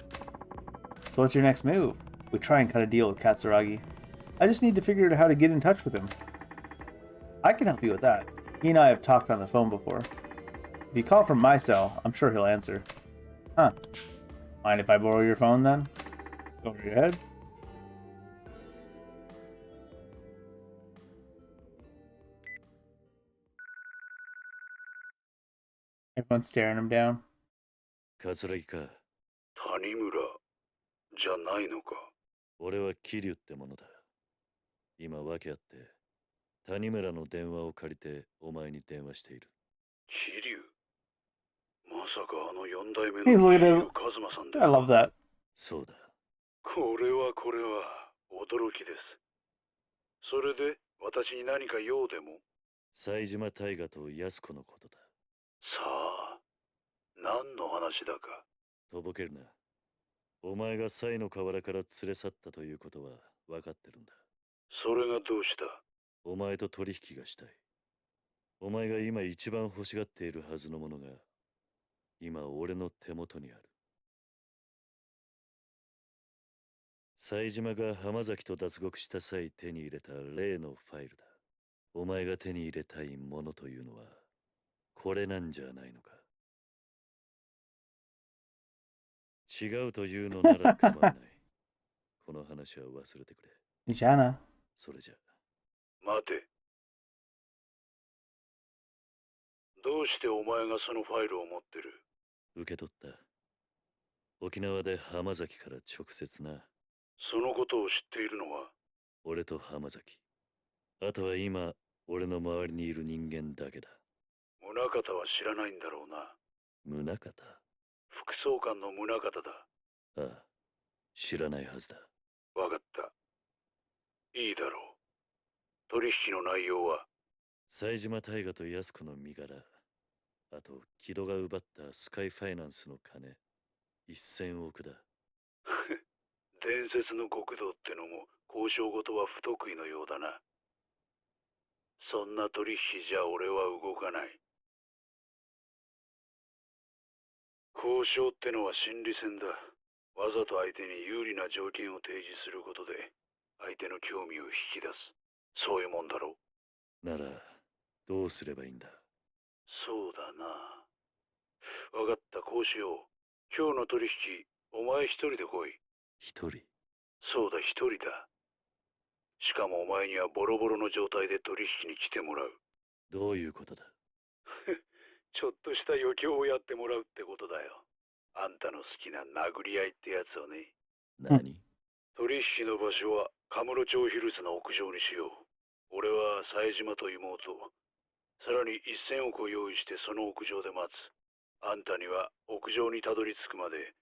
So what's your next move? We try and cut a deal with Katsuragi. I just need to figure out how to get in touch with him. I can help you with that. He and I have talked on the phone before. If you call from my cell, I'm sure he'll answer. Huh. Mind if I borrow your phone then? Go over your head. Everyone's staring him down. 桂木か。谷村じゃないのか。俺は桐生ってものだ。今訳あって、谷村の電話を借りてお前に電話している。桐生まさかあの4代目の He's 桐 looking 生 at 一馬さんだ。 I love that. そうだ。これは驚きです。それで私に何か用でも？冴島大河と安子のことだ。さあ、何の話だか。とぼけるな。お前が冴の河原から連れ去ったということは分かってるんだ。それがどうした？お前と取引がしたい。お前が今一番欲しがっているはずのものが、今俺の手元にある。冴島が浜崎と脱獄した際手に入れた例のファイルだ。お前が手に入れたいものというのは、これなんじゃないのか。違うというのなら構わない。この話は忘れてくれ。じゃあな。それじゃ。待て。どうしてお前がそのファイルを持ってる？受け取った。沖縄で浜崎から直接な。そのことを知っているのは？俺と浜崎。あとは今、俺の周りにいる人間だけだ。宗像は知らないんだろうな。宗像？副総監の宗像だ。ああ、知らないはずだ。わかった。いいだろう。取引の内容は？冴島大河と安子の身柄。あと、木戸が奪ったスカイファイナンスの金。1000億だ。伝説の極道ってのも交渉事は不得意のようだな。そんな取引じゃ俺は動かない。交渉ってのは心理戦だ。わざと相手に有利な条件を提示することで相手の興味を引き出す。そういうもんだろう。なら、どうすればいいんだ？そうだな。わかった、こうしよう。今日の取引、お前一人で来い。一人？そうだ、一人だ。しかもお前にはボロボロの状態で取引に来てもらう。どういうことだ？ちょっとした余興をやってもらうってことだよ。あんたの好きな殴り合いってやつをね。何？取引の場所はカムロ町ヒルズの屋上にしよう。俺は冴島と妹、さらに1000億を用意してその屋上で待つ。あんたには屋上にたどり着くまで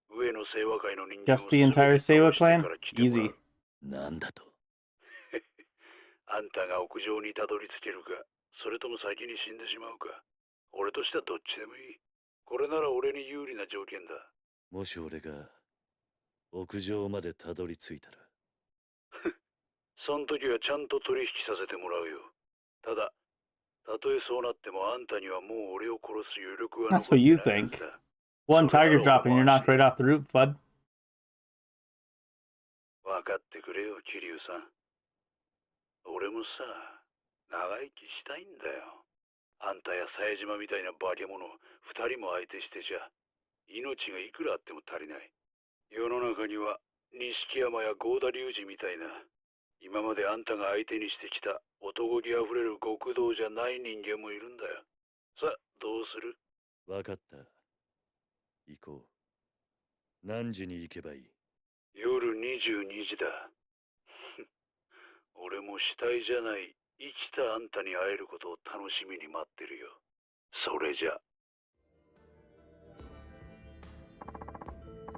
上の清和会の人間を Just the entire Seiwa clan? Easy. なんだと？あんたが屋上にたどり着けるか、それとも先に死んでしまうか。俺としてはどっちでもいい。これなら俺に有利な条件だ。もし俺が屋上までたどり着いたらそん時はちゃんと取引させてもらうよ。ただ、たとえそうなってもあんたにはもう俺を殺す余力は That's what you think. One tiger drop and you're knocked right off the roof, bud. 分かってくれよ、桐生さん。俺もさ、長生きしたいんだよ。あんたや冴島みたいな化け物2人も相手してじゃ命がいくらあっても足りない。世の中には錦山や郷田隆二みたいな今まであんたが相手にしてきた男気あふれる極道じゃない人間もいるんだよ。さあ、どうする？わかった。行こう。何時に行けばいい？夜22時だ。俺も死体じゃない生きたあんたに会えることを楽しみに待ってるよ。それじゃ。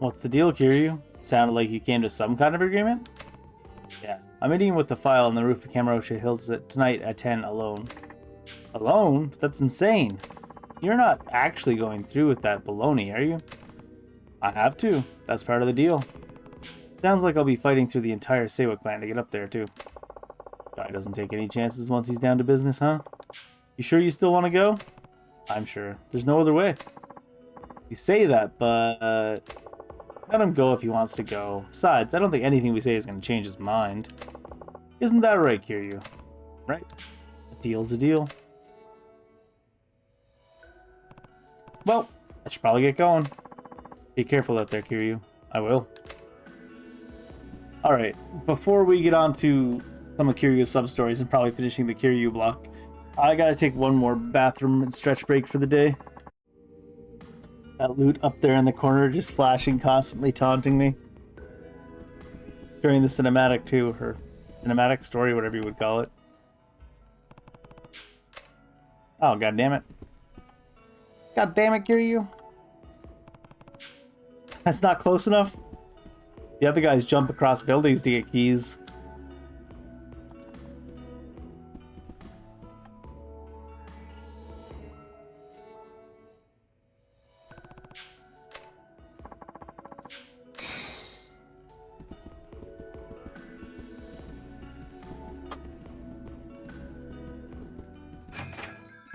What's the deal, Kiryu? Sounded like you came to some kind of agreement? Yeah, I'm meeting with the file on the roof of Kamurocho Hills tonight at 10 alone. Alone? That's insane. You're not actually going through with that baloney, are you? I have to. That's part of the deal. Sounds like I'll be fighting through the entire Seiwa clan to get up there, too. Guy doesn't take any chances once he's down to business, huh? You sure you still want to go? I'm sure. There's no other way. You say that, but... let him go if he wants to go. Besides, I don't think anything we say is going to change his mind. Isn't that right, Kiryu? Right? A deal's a deal. Well, I should probably get going. Be careful out there, Kiryu. I will. Alright, before we get on to some of Kiryu's sub-stories and probably finishing the Kiryu block, I gotta take one more bathroom and stretch break for the day. That loot up there in the corner just flashing, constantly taunting me. During the cinematic too, or cinematic story, whatever you would call it. Oh, god damn it. God damn it, Kiryu. That's not close enough. The other guys jump across buildings to get keys.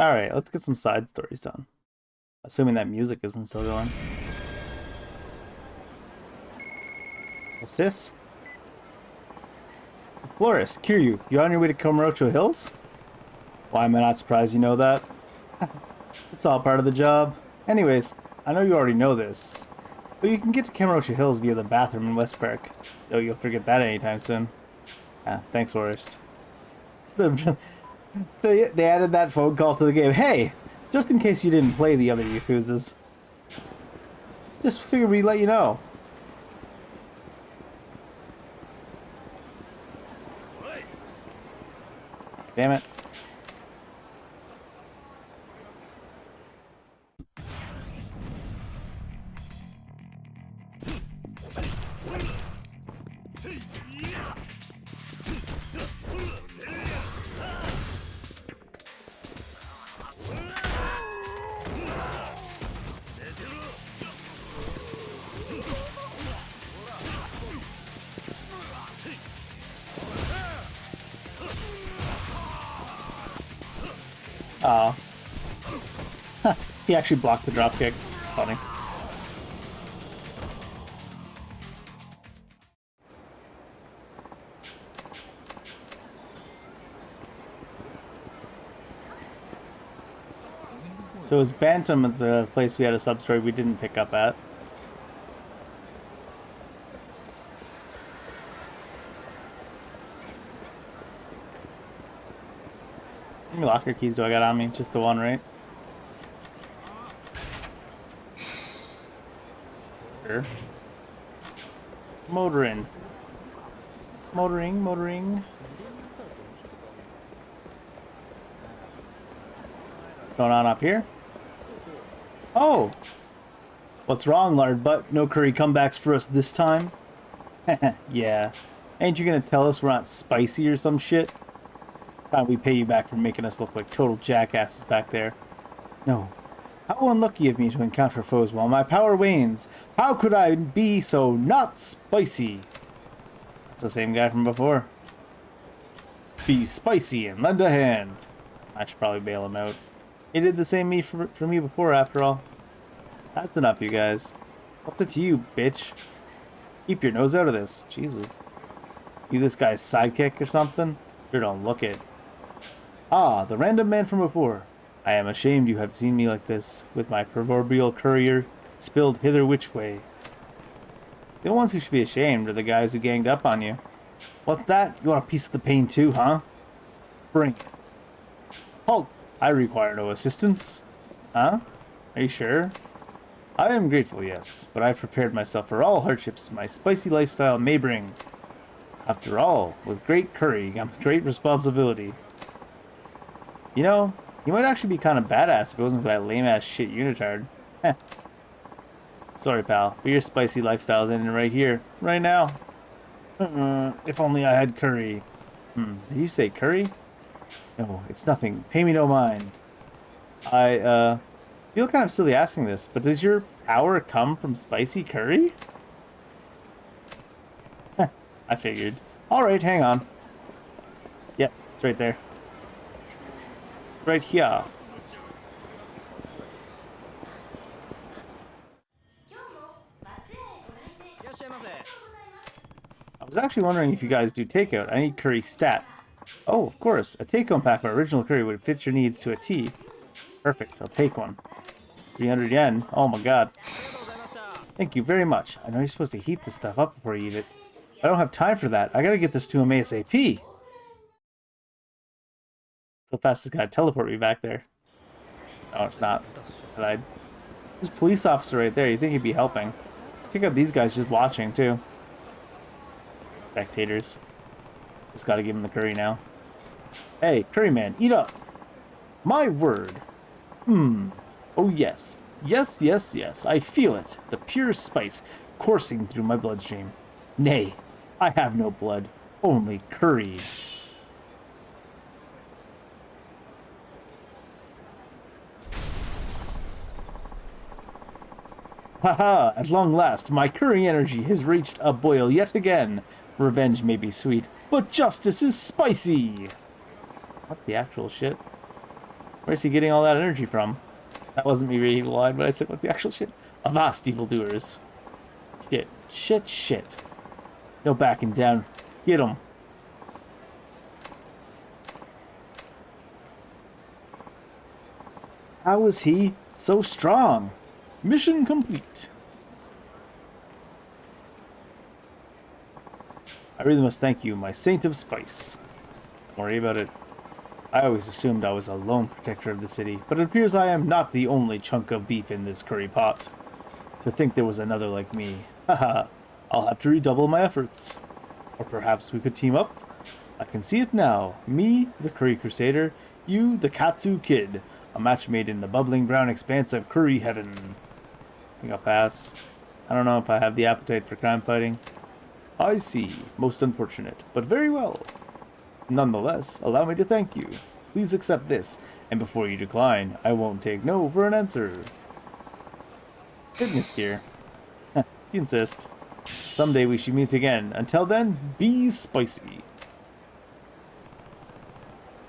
Alright, let's get some side stories done. Assuming that music isn't still going. What's this? Florist, Kiryu, you on your way to Kamurocho Hills? Why am I not surprised you know that? It's all part of the job. Anyways, I know you already know this, but you can get to Kamurocho Hills via the bathroom in West Park. Though you'll forget that anytime soon. Thanks, Florist. They added that phone call to the game. Hey, just in case you didn't play the other Yakuzas. Just figured we'd let you know. Damn it. Oh. He actually blocked the dropkick. It's funny. So his Bantam is a place we had a sub-story we didn't pick up at. How many locker keys do I got on me? Just the one, right? Sure. Motoring. Motoring. Going on up here? Oh! What's wrong, lard butt? No curry comebacks for us this time? Yeah. Ain't you gonna tell us we're not spicy or some shit? Time we pay you back for making us look like total jackasses back there. No. How unlucky of me to encounter foes while my power wanes. How could I be so not spicy? It's the same guy from before. Be spicy and lend a hand. I should probably bail him out. He did the same for me before, after all. That's enough, you guys. What's it to you, bitch? Keep your nose out of this. Jesus. You this guy's sidekick or something? Sure don't look it. Ah, the random man from before. I am ashamed you have seen me like this, with my proverbial courier spilled hither which way. The ones who should be ashamed are the guys who ganged up on you. What's that? You want a piece of the pain too, huh? Bring it. Halt! I require no assistance. Huh? Are you sure? I am grateful, yes, but I've prepared myself for all hardships my spicy lifestyle may bring. After all, with great curry comes great responsibility. You know, you might actually be kind of badass if it wasn't for that lame-ass shit unitard. Heh. Sorry, pal, but your spicy lifestyle's ending right here, right now. If only I had curry. Did you say curry? No, it's nothing. Pay me no mind. I feel kind of silly asking this, but does your power come from spicy curry? Heh, I figured. Alright, hang on. Yep, it's right there. Right here. I was actually wondering if you guys do takeout. I need curry stat. Oh, of course. A take-home pack of original curry would fit your needs to a T. Perfect. I'll take one. 300 yen. Oh my god. Thank you very much. I know you're supposed to heat this stuff up before you eat it. I don't have time for that. I gotta get this to him ASAP. So fast it's gotta teleport me back there. No, it's not. I lied. There's a police officer right there. You'd think he'd be helping. Check out these guys just watching, too. Spectators. Just gotta give him the curry now. Hey, curry man, eat up! My word! Oh yes. Yes, yes, yes. I feel it. The pure spice coursing through my bloodstream. Nay, I have no blood. Only curry. Haha, at long last, my curry energy has reached a boil yet again. Revenge may be sweet, but justice is spicy! What the actual shit? Where's he getting all that energy from? That wasn't me reading the line, but I said, what the actual shit? Avast, evildoers. Shit, shit, shit. No backing down. Get him. How is he so strong? Mission complete. I really must thank you, my saint of spice. Don't worry about it. I always assumed I was a lone protector of the city, but it appears I am not the only chunk of beef in this curry pot. To think there was another like me. Haha, I'll have to redouble my efforts. Or perhaps we could team up? I can see it now. Me, the Curry Crusader, you, the Katsu Kid. A match made in the bubbling brown expanse of curry heaven. I think I'll pass. I don't know if I have the appetite for crime fighting. I see. Most unfortunate, but very well. Nonetheless, allow me to thank you. Please accept this, and before you decline, I won't take no for an answer. Fitness gear. If you insist. Someday we should meet again. Until then, be spicy.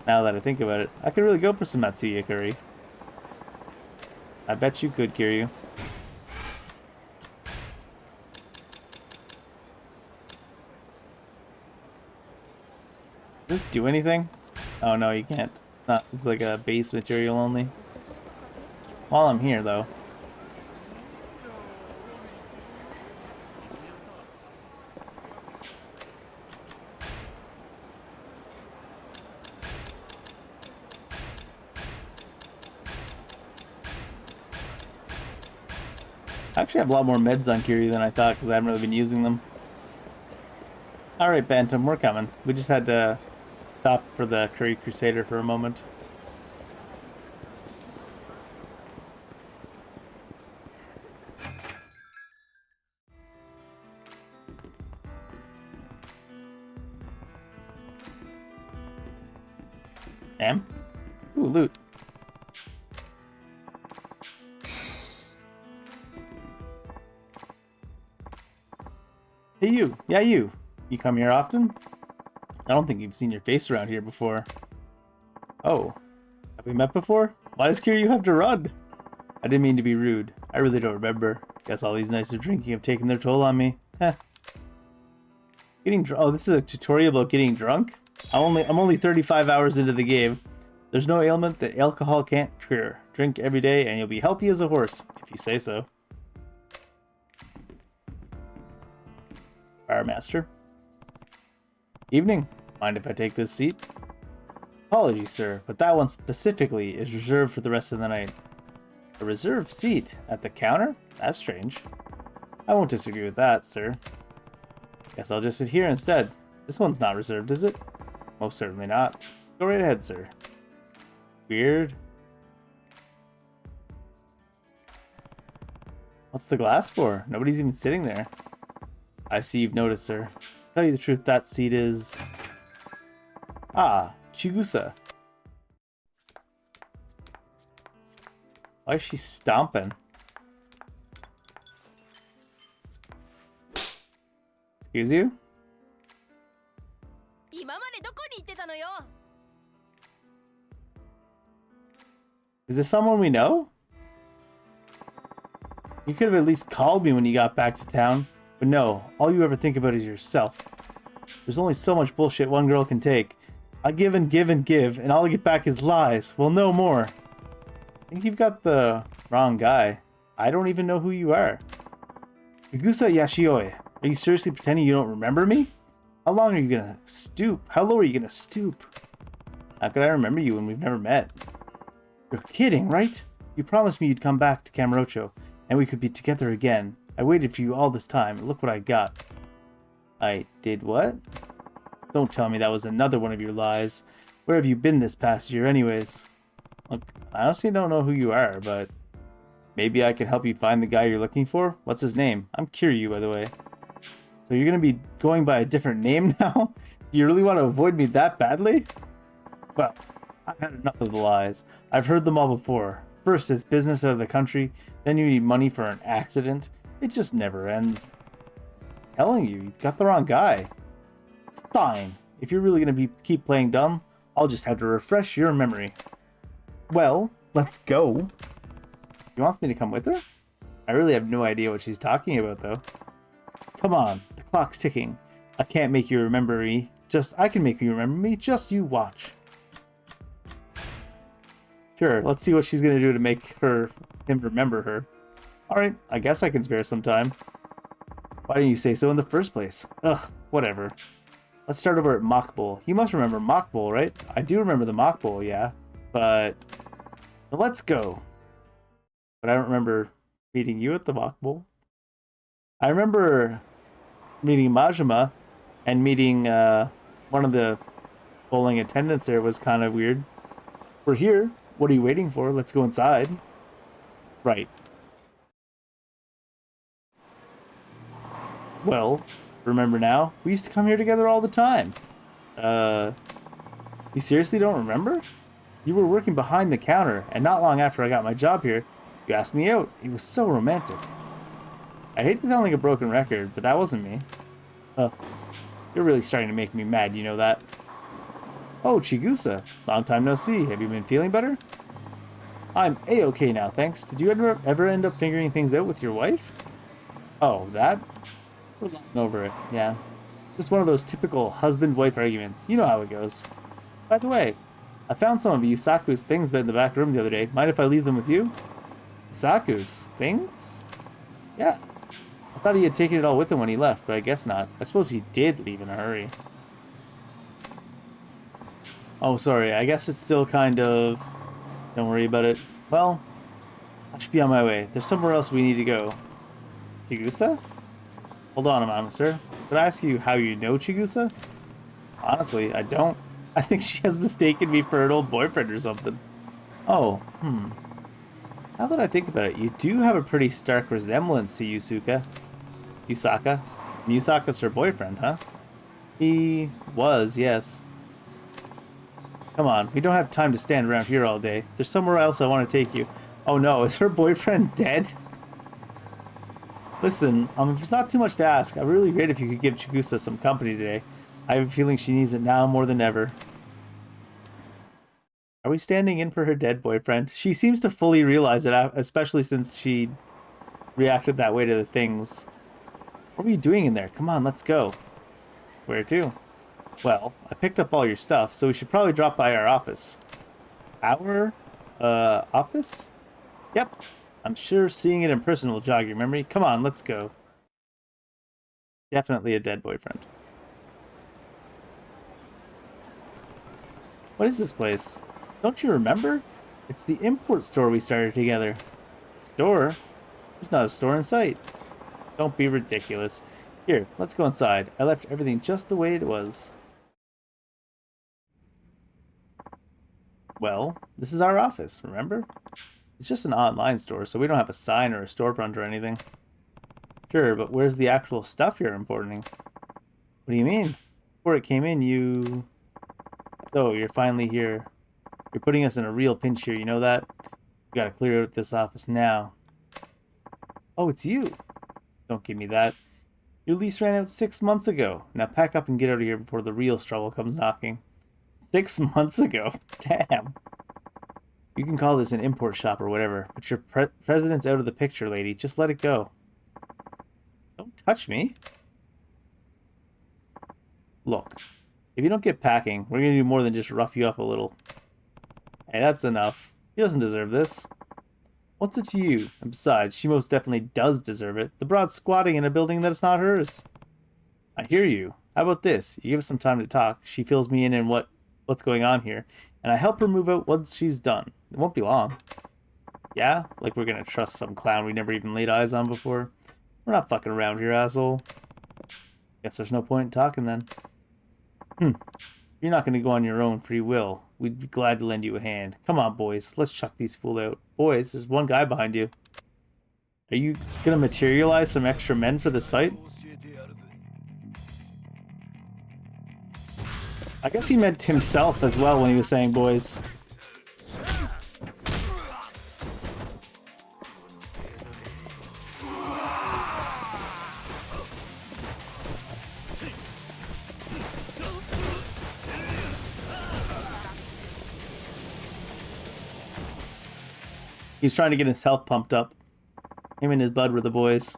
Now that I think about it, I could really go for some Matsuya curry. I bet you could, Kiryu. Does this do anything? Oh no, you can't. It's not. It's like a base material only. While I'm here, though. I actually have a lot more meds on Kiryu than I thought because I haven't really been using them. Alright, Bantam, we're coming. We just had to stop for the Curry Crusader for a moment. Am? Ooh, loot. Hey you! Yeah, you! You come here often? I don't think you've seen your face around here before. Oh. Have we met before? Why does Kiryu have to run? I didn't mean to be rude. I really don't remember. Guess all these nights of drinking have taken their toll on me. Heh. Getting drunk. Oh, this is a tutorial about getting drunk? I'm only 35 hours into the game. There's no ailment that alcohol can't cure. Drink every day and you'll be healthy as a horse, if you say so. Fire Master. Evening. Mind if I take this seat? Apologies, sir, but that one specifically is reserved for the rest of the night. A reserved seat? At the counter? That's strange. I won't disagree with that, sir. Guess I'll just sit here instead. This one's not reserved, is it? Most certainly not. Go right ahead, sir. Weird. What's the glass for? Nobody's even sitting there. I see you've noticed, sir. Tell you the truth, that seat is... Ah, Chigusa. Why is she stomping? Excuse you? Is this someone we know? You could have at least called me when you got back to town. But no, all you ever think about is yourself. There's only so much bullshit one girl can take. I give and give and give, and all I get back is lies. Well, no more. I think you've got the wrong guy. I don't even know who you are. Yakuza Yashioi, are you seriously pretending you don't remember me? How long are you gonna stoop? How low are you gonna stoop? How could I remember you when we've never met? You're kidding, right? You promised me you'd come back to Kamurocho, and we could be together again. I waited for you all this time, and look what I got. I did what? Don't tell me that was another one of your lies. Where have you been this past year anyways? Look, I honestly don't know who you are, but maybe I can help you find the guy you're looking for? What's his name? I'm Kiryu, by the way. So you're going to be going by a different name now? Do you really want to avoid me that badly? Well, I've had enough of the lies. I've heard them all before. First, it's business out of the country, then you need money for an accident. It just never ends. I'm telling you, you've got the wrong guy. Fine. If you're really going to keep playing dumb, I'll just have to refresh your memory. Well, let's go. She wants me to come with her? I really have no idea what she's talking about, though. Come on, the clock's ticking. I can't make you remember me. I can make you remember me. Just you watch. Sure, let's see what she's going to do to make him remember her. Alright, I guess I can spare some time. Why didn't you say so in the first place? Ugh, whatever. Let's start over at Mock Bowl. You must remember Mock Bowl, right? I do remember the Mock Bowl, yeah. But let's go. But I don't remember meeting you at the Mock Bowl. I remember meeting Majima and meeting one of the bowling attendants there was kind of weird. We're here. What are you waiting for? Let's go inside. Right. Well, remember now? We used to come here together all the time. You seriously don't remember? You were working behind the counter, and not long after I got my job here, you asked me out. It was so romantic. I hate to sound like a broken record, but that wasn't me. You're really starting to make me mad, you know that? Oh, Chigusa. Long time no see. Have you been feeling better? I'm A-okay now, thanks. Did you ever end up figuring things out with your wife? Oh, that? We're getting over it, yeah. Just one of those typical husband-wife arguments. You know how it goes. By the way, I found some of Yusaku's things in the back room the other day. Mind if I leave them with you? Yusaku's things? Yeah. I thought he had taken it all with him when he left, but I guess not. I suppose he did leave in a hurry. Oh, sorry. I guess it's still kind of... Don't worry about it. Well, I should be on my way. There's somewhere else we need to go. Chigusa? Hold on a moment, sir. Could I ask you how you know Chigusa? Honestly, I don't. I think she has mistaken me for an old boyfriend or something. Oh, Now that I think about it, you do have a pretty stark resemblance to Yusaka. And Yusaka's her boyfriend, huh? He was, yes. Come on, we don't have time to stand around here all day. There's somewhere else I want to take you. Oh no, is her boyfriend dead? Listen, if it's not too much to ask, I'd really great if you could give Chigusa some company today. I have a feeling she needs it now more than ever. Are we standing in for her dead boyfriend? She seems to fully realize it, especially since she reacted that way to the things. What were you doing in there? Come on, let's go. Where to? Well, I picked up all your stuff, so we should probably drop by our office. Our, office? Yep. I'm sure seeing it in person will jog your memory. Come on, let's go. Definitely a dead boyfriend. What is this place? Don't you remember? It's the import store we started together. Store? There's not a store in sight. Don't be ridiculous. Here, let's go inside. I left everything just the way it was. Well, this is our office, remember? It's just an online store, so we don't have a sign or a storefront or anything. Sure, but where's the actual stuff you're importing? What do you mean? Before it came in, you... So, you're finally here. You're putting us in a real pinch here, you know that? We gotta clear out this office now. Oh, it's you. Don't give me that. Your lease ran out 6 months ago. Now pack up and get out of here before the real struggle comes knocking. 6 months ago? Damn. You can call this an import shop or whatever, but your president's out of the picture, lady. Just let it go. Don't touch me. Look, if you don't get packing, we're gonna do more than just rough you up a little. Hey, that's enough. He doesn't deserve this. What's it to you? And besides, she most definitely does deserve it. The broad's squatting in a building that's not hers. I hear you. How about this? You give us some time to talk. She fills me in what's going on here, and I help her move out once she's done. It won't be long. Yeah? Like we're gonna trust some clown we never even laid eyes on before? We're not fucking around here, asshole. Guess there's no point in talking then. You're not gonna go on your own free will. We'd be glad to lend you a hand. Come on, boys. Let's chuck these fool out. Boys, there's one guy behind you. Are you gonna materialize some extra men for this fight? I guess he meant himself as well when he was saying boys. He's trying to get his health pumped up. Him and his bud were the boys.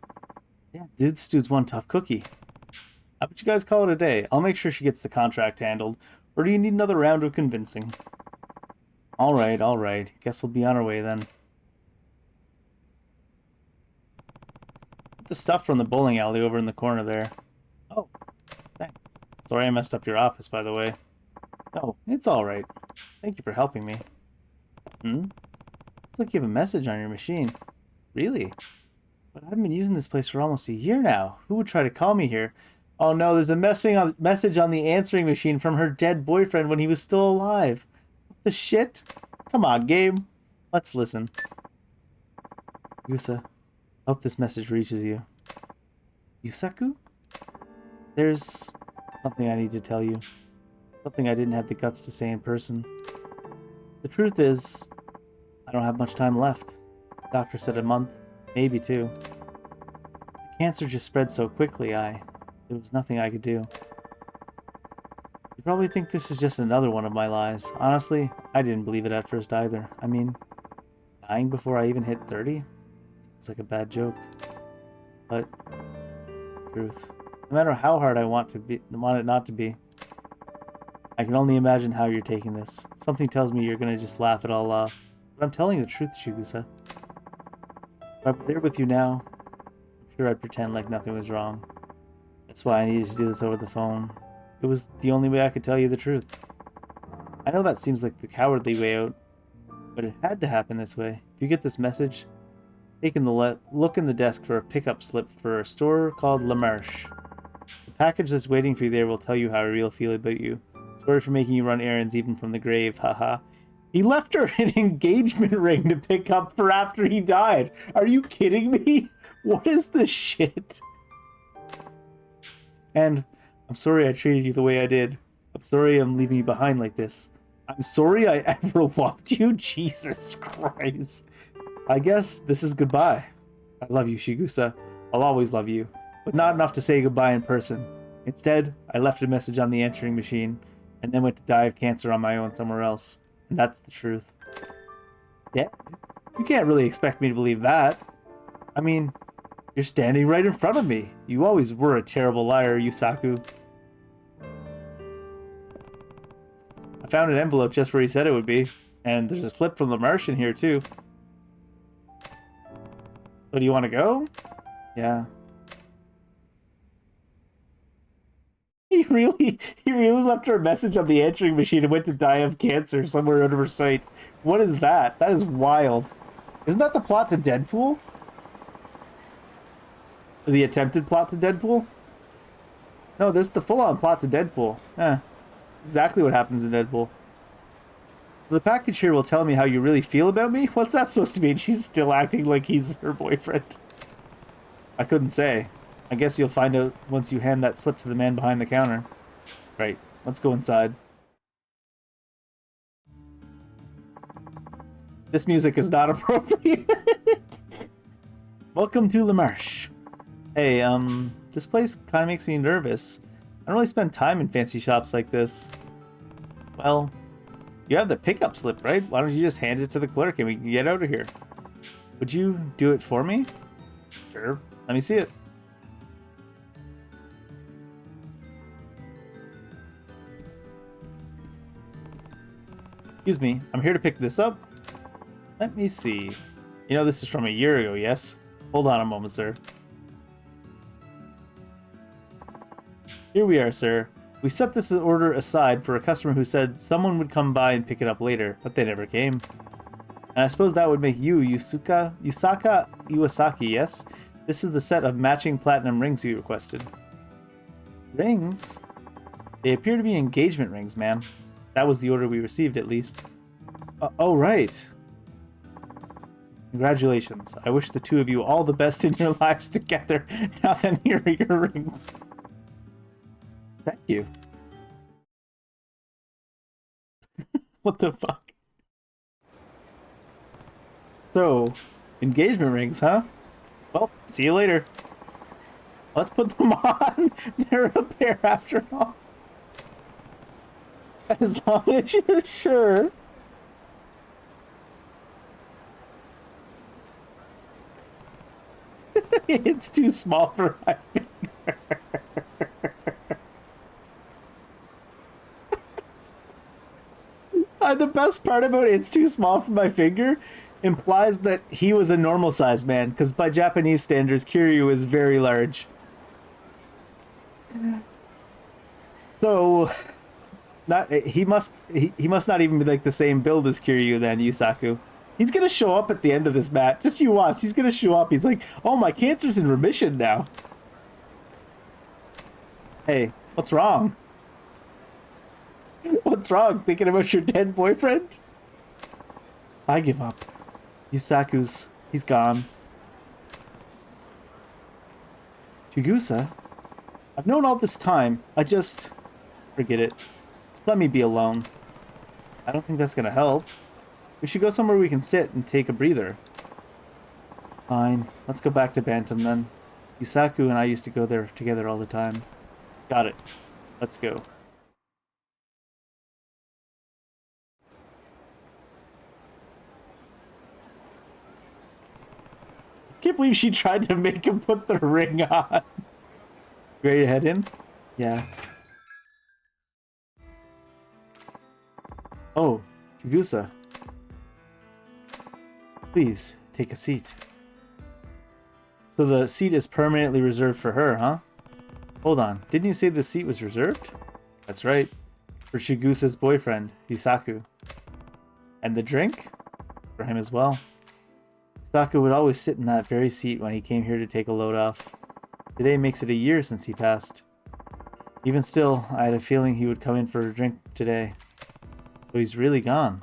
Yeah, this dude's one tough cookie. How about you guys call it a day? I'll make sure she gets the contract handled. Or do you need another round of convincing? Alright, alright. Guess we'll be on our way then. Put the stuff from the bowling alley over in the corner there. Oh, thanks. Sorry I messed up your office, by the way. Oh, it's alright. Thank you for helping me. Looks like you have a message on your machine. Really? But I've been using this place for almost a year now. Who would try to call me here? Oh no, there's a message on the answering machine from her dead boyfriend when he was still alive. What the shit? Come on, game. Let's listen. Yusa, hope this message reaches you. Yusaku? There's something I need to tell you. Something I didn't have the guts to say in person. The truth is, I don't have much time left. The doctor said a month, maybe 2. The cancer just spread so quickly, there was nothing I could do. You probably think this is just another one of my lies. Honestly, I didn't believe it at first either. I mean, dying before I even hit 30? It's like a bad joke. But, truth. No matter how hard I want it not to be, I can only imagine how you're taking this. Something tells me you're gonna just laugh it all off. But I'm telling you the truth, Shigusa. If I'm there with you now, I'm sure I'd pretend like nothing was wrong. That's why I needed to do this over the phone. It was the only way I could tell you the truth. I know that seems like the cowardly way out, but it had to happen this way. If you get this message, look in the desk for a pickup slip for a store called La Marche. The package that's waiting for you there will tell you how I really feel about you. Sorry for making you run errands even from the grave, haha. He left her an engagement ring to pick up for after he died. Are you kidding me? What is this shit? And I'm sorry I treated you the way I did. I'm sorry I'm leaving you behind like this. I'm sorry I ever loved you. Jesus Christ. I guess this is goodbye. I love you, Shigusa. I'll always love you. But not enough to say goodbye in person. Instead, I left a message on the answering machine and then went to die of cancer on my own somewhere else. And that's the truth. Yeah, you can't really expect me to believe that. I mean, you're standing right in front of me. You always were a terrible liar, Yusaku. I found an envelope just where he said it would be. And there's a slip from the Martian here, too. So do you want to go? Yeah. he really left her a message on the answering machine and went to die of cancer somewhere out of her sight. What is that? That is wild. Isn't that the plot to Deadpool? The attempted plot to Deadpool? No, there's the full-on plot to Deadpool. That's exactly what happens in Deadpool. The package here will tell me how you really feel about me? What's that supposed to mean? She's still acting like he's her boyfriend. I couldn't say. I guess you'll find out once you hand that slip to the man behind the counter. Right, let's go inside. This music is not appropriate. Welcome to La Marche. Hey, this place kind of makes me nervous. I don't really spend time in fancy shops like this. Well, you have the pickup slip, right? Why don't you just hand it to the clerk and we can get out of here? Would you do it for me? Sure. Let me see it. Excuse me, I'm here to pick this up. Let me see. You know this is from a year ago, yes? Hold on a moment, sir. Here we are, sir. We set this order aside for a customer who said someone would come by and pick it up later, but they never came. And I suppose that would make you Yusaka Iwasaki, yes? This is the set of matching platinum rings you requested. Rings? They appear to be engagement rings, ma'am. That was the order we received, at least. Oh, right. Congratulations. I wish the two of you all the best in your lives together. Now then, here are your rings. Thank you. What the fuck? So, engagement rings, huh? Well, see you later. Let's put them on. They're a pair after all. As long as you're sure. It's too small for my finger. The best part about it's too small for my finger implies that he was a normal sized man, because by Japanese standards, Kiryu is very large. So, he must not even be like the same build as Kiryu then, Yusaku. He's gonna show up at the end of this match. Just you watch. He's gonna show up. He's like, oh, my cancer's in remission now. Hey, what's wrong? What's wrong? Thinking about your dead boyfriend? I give up. Yusaku's... he's gone. Chigusa? I've known all this time. I just... forget it. Just let me be alone. I don't think that's gonna help. We should go somewhere we can sit and take a breather. Fine. Let's go back to Bantam then. Yusaku and I used to go there together all the time. Got it. Let's go. I can't believe she tried to make him put the ring on. Ready to head in? Yeah. Oh, Chigusa. Please, take a seat. So the seat is permanently reserved for her, huh? Hold on, didn't you say the seat was reserved? That's right. For Chigusa's boyfriend, Yusaku. And the drink? For him as well. Yusaku would always sit in that very seat when he came here to take a load off. Today makes it a year since he passed. Even still, I had a feeling he would come in for a drink today. So he's really gone.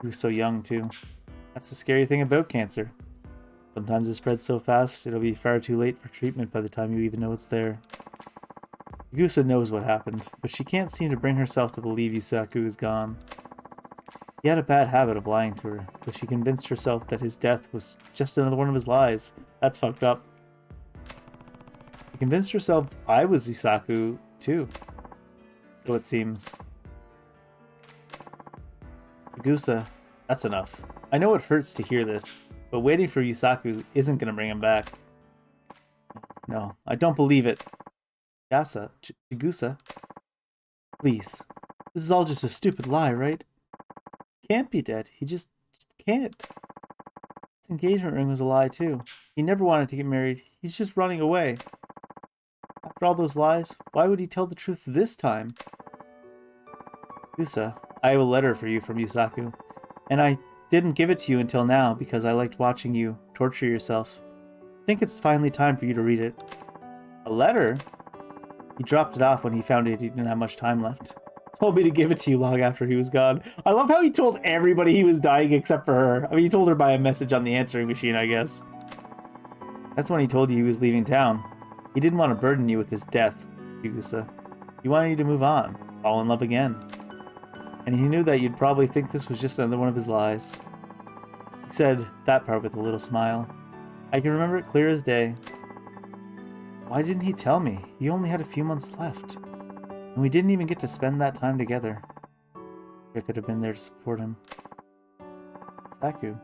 He was so young, too. That's the scary thing about cancer. Sometimes it spreads so fast, it'll be far too late for treatment by the time you even know it's there. Yakuza knows what happened, but she can't seem to bring herself to believe Yusaku is gone. He had a bad habit of lying to her, so she convinced herself that his death was just another one of his lies. That's fucked up. She convinced herself I was Yusaku, too. So it seems. Yakuza, that's enough. I know it hurts to hear this, but waiting for Yusaku isn't going to bring him back. No, I don't believe it. Chigusa, please. This is all just a stupid lie, right? Can't be dead. He just can't. His engagement ring was a lie, too. He never wanted to get married. He's just running away. After after all those lies, why would he tell the truth this time? Yakuza, I have a letter for you from Yusaku, and I didn't give it to you until now because I liked watching you torture yourself. I think it's finally time for you to read it. A letter? He dropped it off when he found he didn't have much time left. Told me to give it to you long after he was gone. I love how he told everybody he was dying except for her. I mean, he told her by a message on the answering machine, I guess. That's when he told you he was leaving town. He didn't want to burden you with his death, Yakuza. He wanted you to move on, fall in love again. And he knew that you'd probably think this was just another one of his lies. He said that part with a little smile. I can remember it clear as day. Why didn't he tell me? He only had a few months left. And we didn't even get to spend that time together. I could have been there to support him. Saku,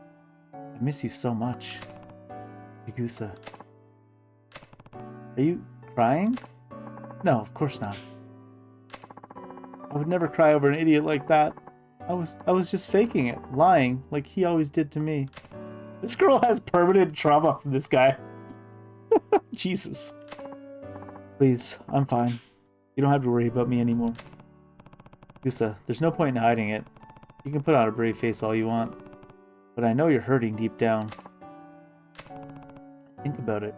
I miss you so much. Yakuza. Are you crying? No, of course not. I would never cry over an idiot like that. I was just faking it, lying, like he always did to me. This girl has permanent trauma from this guy. Jesus. Please, I'm fine. You don't have to worry about me anymore. Yakuza, there's no point in hiding it. You can put on a brave face all you want. But I know you're hurting deep down. Think about it.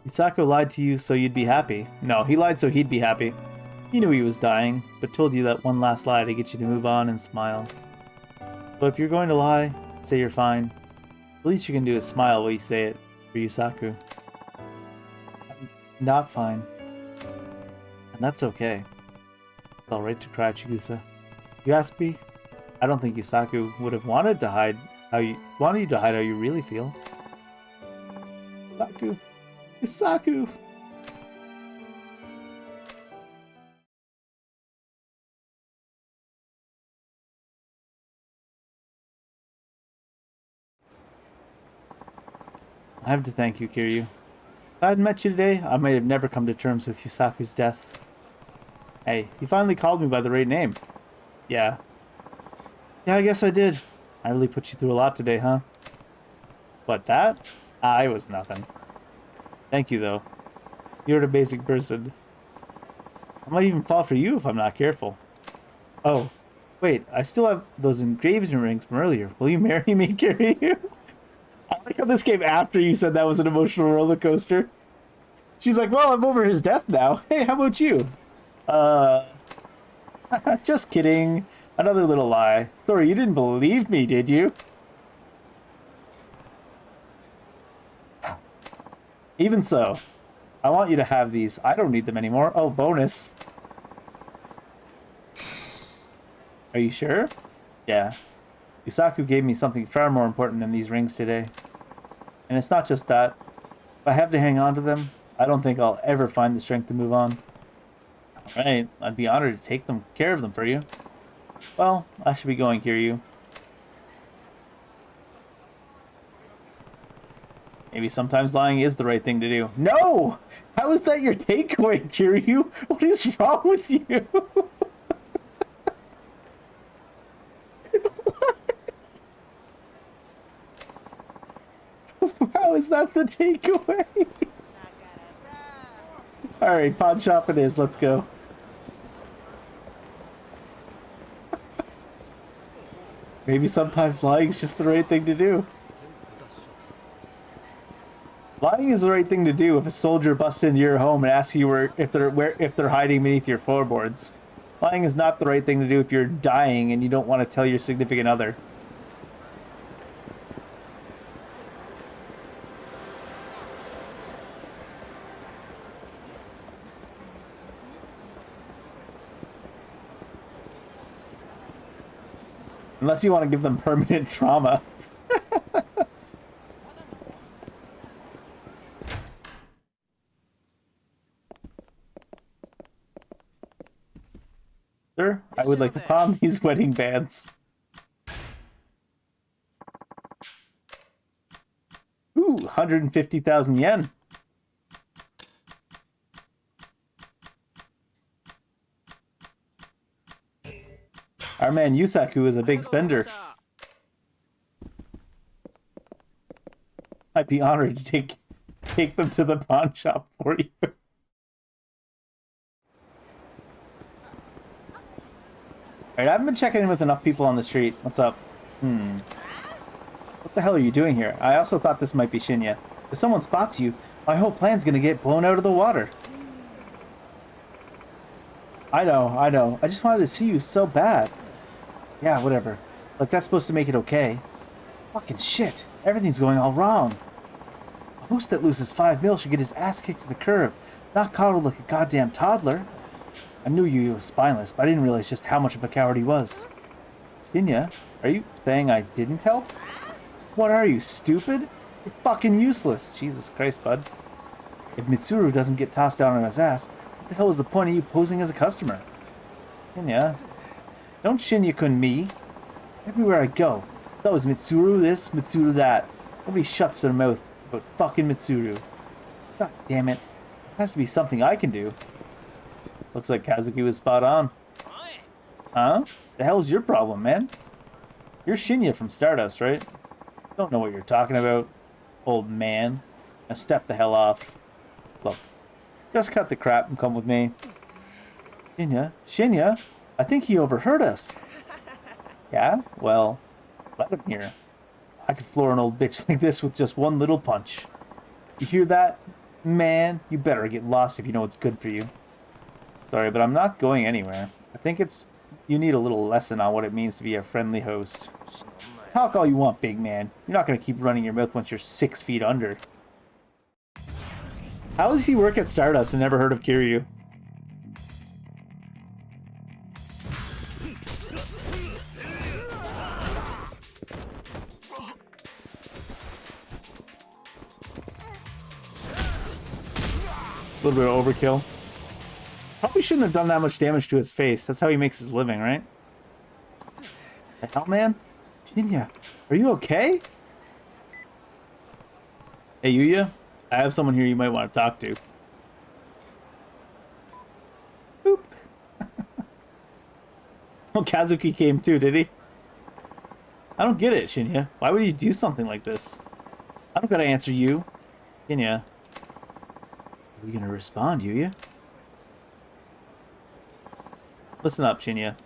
Yusaku lied to you so you'd be happy. No, he lied so he'd be happy. He knew he was dying, but told you that one last lie to get you to move on and smile. So if you're going to lie, say you're fine. The least you can do is smile while you say it, for Yusaku. I'm not fine. And that's okay. It's alright to cry, Chigusa. You ask me? I don't think Yusaku would have wanted to hide you to hide how you really feel. Yusaku. Yusaku! I have to thank you, Kiryu. If I hadn't met you today, I might have never come to terms with Yusaku's death. Hey, you finally called me by the right name. Yeah. Yeah, I guess I did. I really put you through a lot today, huh? What, that? It was nothing. Thank you, though. You're a basic person. I might even fall for you if I'm not careful. Oh, wait, I still have those engagement rings from earlier. Will you marry me, Kiryu? I like how this came after you said that was an emotional roller coaster. She's like, well, I'm over his death now. Hey, how about you? Just kidding. Another little lie. Sorry, you didn't believe me, did you? Even so, I want you to have these. I don't need them anymore. Oh, bonus. Are you sure? Yeah. Yusaku gave me something far more important than these rings today. And it's not just that. If I have to hang on to them, I don't think I'll ever find the strength to move on. Alright, I'd be honored to take care of them for you. Well, I should be going, Kiryu. Maybe sometimes lying is the right thing to do. No! How is that your takeaway, Kiryu? What is wrong with you? How is that the takeaway? Alright, pawn shop it is. Let's go. Maybe sometimes lying is just the right thing to do. Lying is the right thing to do if a soldier busts into your home and asks you if they're hiding beneath your floorboards. Lying is not the right thing to do if you're dying and you don't want to tell your significant other. Unless you want to give them permanent trauma. Sir, I would like to pawn these wedding bands. Ooh, 150,000 yen. Our man Yusaku is a big spender. I'd be honored to take them to the pawn shop for you. Alright, I haven't been checking in with enough people on the street. What's up? What the hell are you doing here? I also thought this might be Shinya. If someone spots you, my whole plan's gonna get blown out of the water. I know. I just wanted to see you so bad. Yeah, whatever. Like, that's supposed to make it okay. Fucking shit. Everything's going all wrong. A host that loses 5 mil should get his ass kicked to the curb, not coddled like a goddamn toddler. I knew you was spineless, but I didn't realize just how much of a coward he was. Shinya, are you saying I didn't help? What are you, stupid? You're fucking useless. Jesus Christ, bud. If Mitsuru doesn't get tossed down on his ass, what the hell is the point of you posing as a customer? Shinya. Don't Shinya-kun me. Everywhere I go, it's always Mitsuru this, Mitsuru that. Nobody shuts their mouth about fucking Mitsuru. God damn it. There has to be something I can do. Looks like Kazuki was spot on. Huh? The hell's your problem, man? You're Shinya from Stardust, right? Don't know what you're talking about, old man. Now step the hell off. Look, just cut the crap and come with me. Shinya, I think he overheard us. Yeah? Well, let him hear. I could floor an old bitch like this with just one little punch. You hear that? Man, you better get lost if you know what's good for you. Sorry, but I'm not going anywhere. I think you need a little lesson on what it means to be a friendly host. Talk all you want, big man. You're not going to keep running your mouth once you're 6 feet under. How does he work at Stardust and never heard of Kiryu? A little bit of overkill. Probably shouldn't have done that much damage to his face. That's how he makes his living, right? The hell, man? Shinya, are you okay? Hey, Yuya, I have someone here you might want to talk to. Boop. Oh, Kazuki came too, did he? I don't get it, Shinya. Why would you do something like this? I don't gotta answer you. Shinya. Are you gonna respond, Yuya? Listen up, Shinya.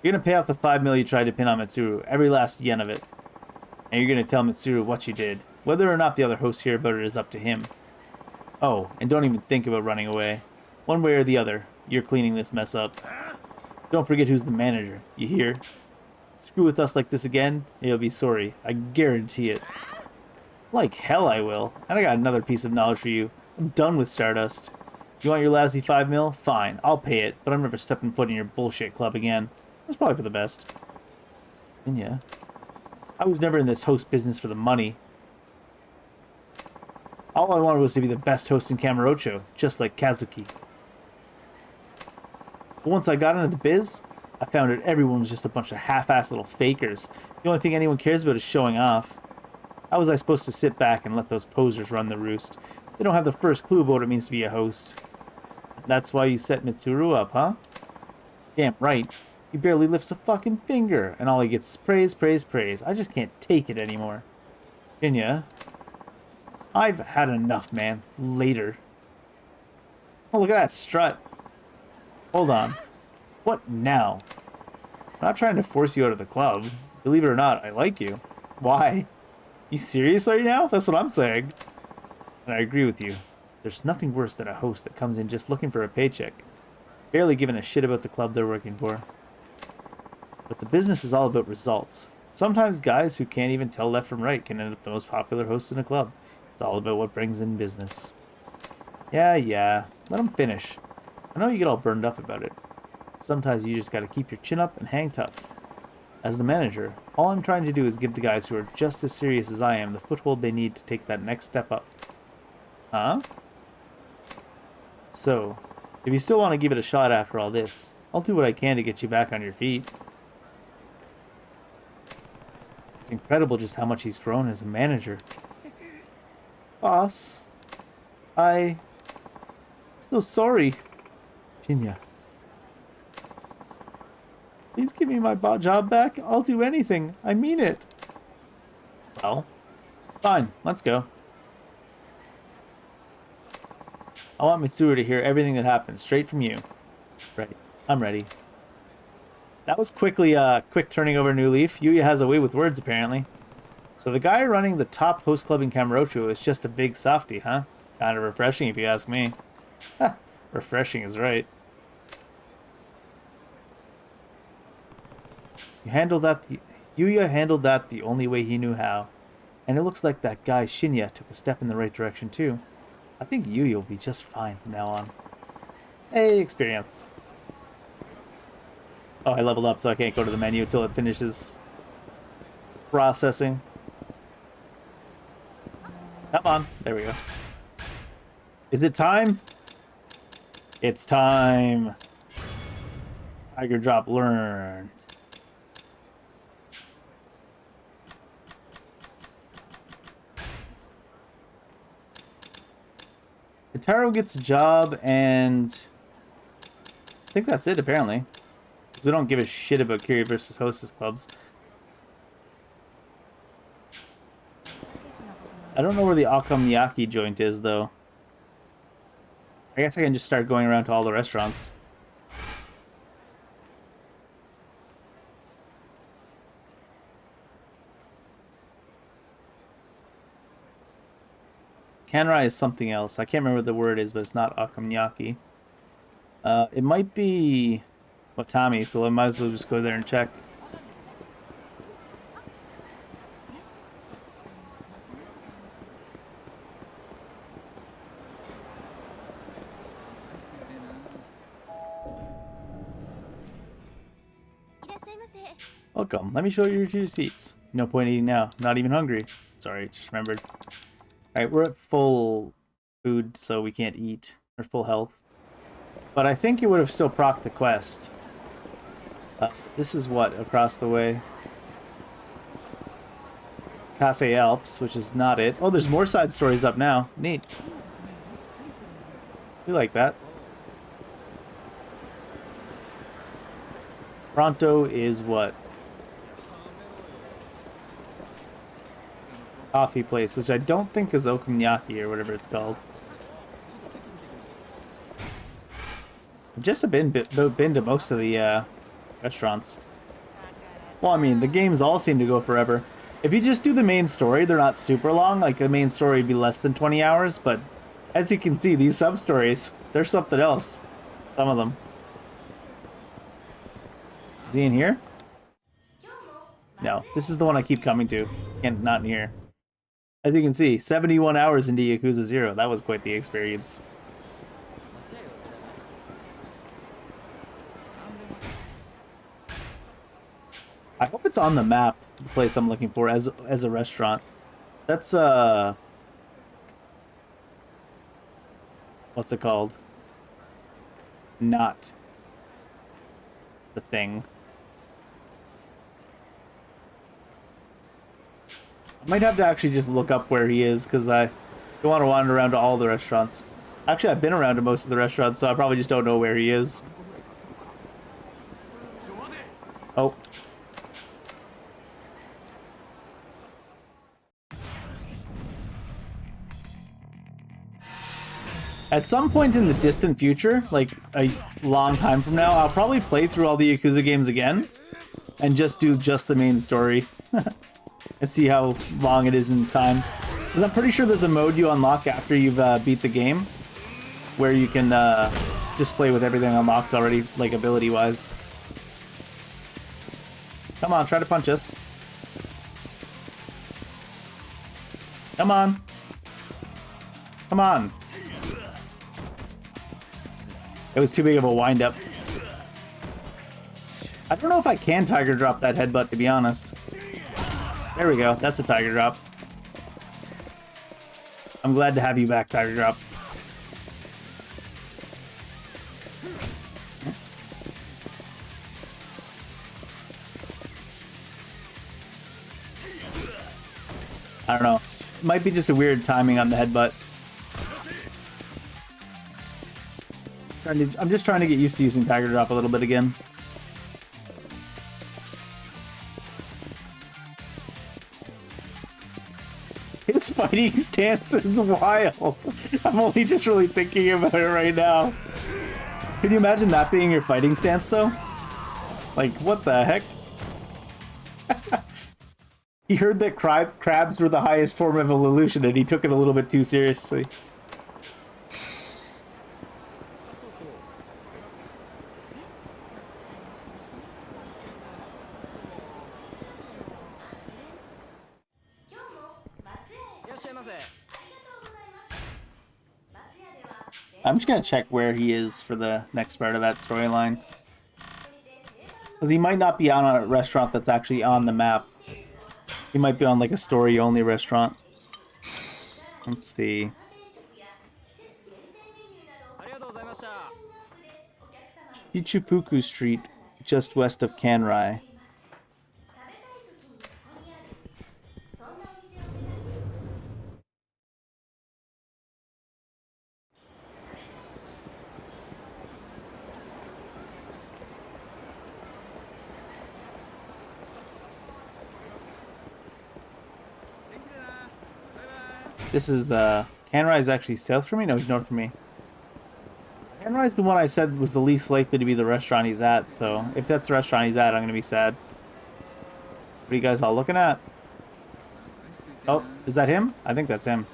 You're gonna pay off the 5 mil you tried to pin on Mitsuru, every last yen of it. And you're gonna tell Mitsuru what you did. Whether or not the other hosts hear about it is up to him. Oh, and don't even think about running away. One way or the other, you're cleaning this mess up. Don't forget who's the manager, you hear? Screw with us like this again, and you'll be sorry. I guarantee it. Like hell I will. And I got another piece of knowledge for you. I'm done with Stardust. You want your lousy 5 mil? Fine, I'll pay it, but I'm never stepping foot in your bullshit club again. That's probably for the best. And yeah, I was never in this host business for the money. All I wanted was to be the best host in Kamurocho, just like Kazuki. But once I got into the biz, I found out everyone was just a bunch of half-assed little fakers. The only thing anyone cares about is showing off. How was I supposed to sit back and let those posers run the roost? They don't have the first clue about what it means to be a host. That's why you set Mitsuru up, huh? Damn right. He barely lifts a fucking finger, and all he gets is praise, praise, praise. I just can't take it anymore. Shinya, I've had enough, man. Later. Oh, look at that strut. Hold on. What now? I'm not trying to force you out of the club. Believe it or not, I like you. Why? You serious right now? That's what I'm saying. And I agree with you. There's nothing worse than a host that comes in just looking for a paycheck, barely giving a shit about the club they're working for. But the business is all about results. Sometimes guys who can't even tell left from right can end up the most popular hosts in a club. It's all about what brings in business. Yeah, let them finish. I know you get all burned up about it. Sometimes you just gotta keep your chin up and hang tough. As the manager, all I'm trying to do is give the guys who are just as serious as I am the foothold they need to take that next step up. Huh? So, if you still want to give it a shot after all this, I'll do what I can to get you back on your feet. It's incredible just how much he's grown as a manager. Boss, I'm so sorry. Shinya. Please give me my job back. I'll do anything. I mean it. Well, fine. Let's go. I want Mitsuru to hear everything that happened straight from you. Right. I'm ready. That was quickly quick turning over a new leaf. Yuya has a way with words, apparently. So the guy running the top host club in Kamurocho is just a big softy, huh? Kind of refreshing if you ask me. Refreshing is right. Yuya handled that the only way he knew how. And it looks like that guy Shinya took a step in the right direction too. I think Yuya will be just fine from now on. Hey, experience. Oh, I leveled up, so I can't go to the menu until it finishes processing. Come on. There we go. Is it time? It's time. Tiger drop learned. Taro gets a job, and I think that's it, apparently. We don't give a shit about Kiryu versus Hostess clubs. I don't know where the Okonomiyaki joint is, though. I guess I can just start going around to all the restaurants. Kanrai is something else. I can't remember what the word is, but it's not Okonomiyaki. It might be Watami, so I might as well just go there and check. Welcome. Let me show you your seats. No point eating now. Not even hungry. Sorry, just remembered. Alright, we're at full food, so we can't eat. Or full health. But I think it would have still procced the quest. This is what? Across the way? Cafe Alps, which is not it. Oh, there's more side stories up now. Neat. We like that. Pronto is what? Coffee place, which I don't think is Okonomiyaki or whatever it's called. I've just been to most of the restaurants. Well, I mean, the games all seem to go forever. If you just do the main story, they're not super long. Like, the main story would be less than 20 hours, but as you can see, these sub-stories, they're something else. Some of them. Is he in here? No, this is the one I keep coming to, and not in here. As you can see, 71 hours into Yakuza 0. That was quite the experience. I hope it's on the map, the place I'm looking for, as a restaurant. That's, what's it called? Not the thing. I might have to actually just look up where he is, because I don't want to wander around to all the restaurants. Actually, I've been around to most of the restaurants, so I probably just don't know where he is. Oh. At some point in the distant future, like a long time from now, I'll probably play through all the Yakuza games again and just do just the main story and see how long it is in time. Because I'm pretty sure there's a mode you unlock after you've beat the game where you can just play with everything unlocked already, like ability-wise. Come on, try to punch us. Come on. Come on. It was too big of a wind-up. I don't know if I can tiger drop that headbutt, to be honest. There we go. That's a tiger drop. I'm glad to have you back, tiger drop. I don't know. It might be just a weird timing on the headbutt. I'm just trying to get used to using tiger drop a little bit again. His fighting stance is wild. I'm only just really thinking about it right now. Can you imagine that being your fighting stance, though? Like, what the heck? He heard that crabs were the highest form of evolution, and he took it a little bit too seriously. I'm just gonna check where he is for the next part of that storyline. Because he might not be on a restaurant that's actually on the map. He might be on like a story-only restaurant. Let's see. Ichifuku Street, just west of Kanrai. This is, Kanrai is actually south from me? No, he's north from me. Kanrai is the one I said was the least likely to be the restaurant he's at, so if that's the restaurant he's at, I'm gonna be sad. What are you guys all looking at? Oh, is that him? I think that's him.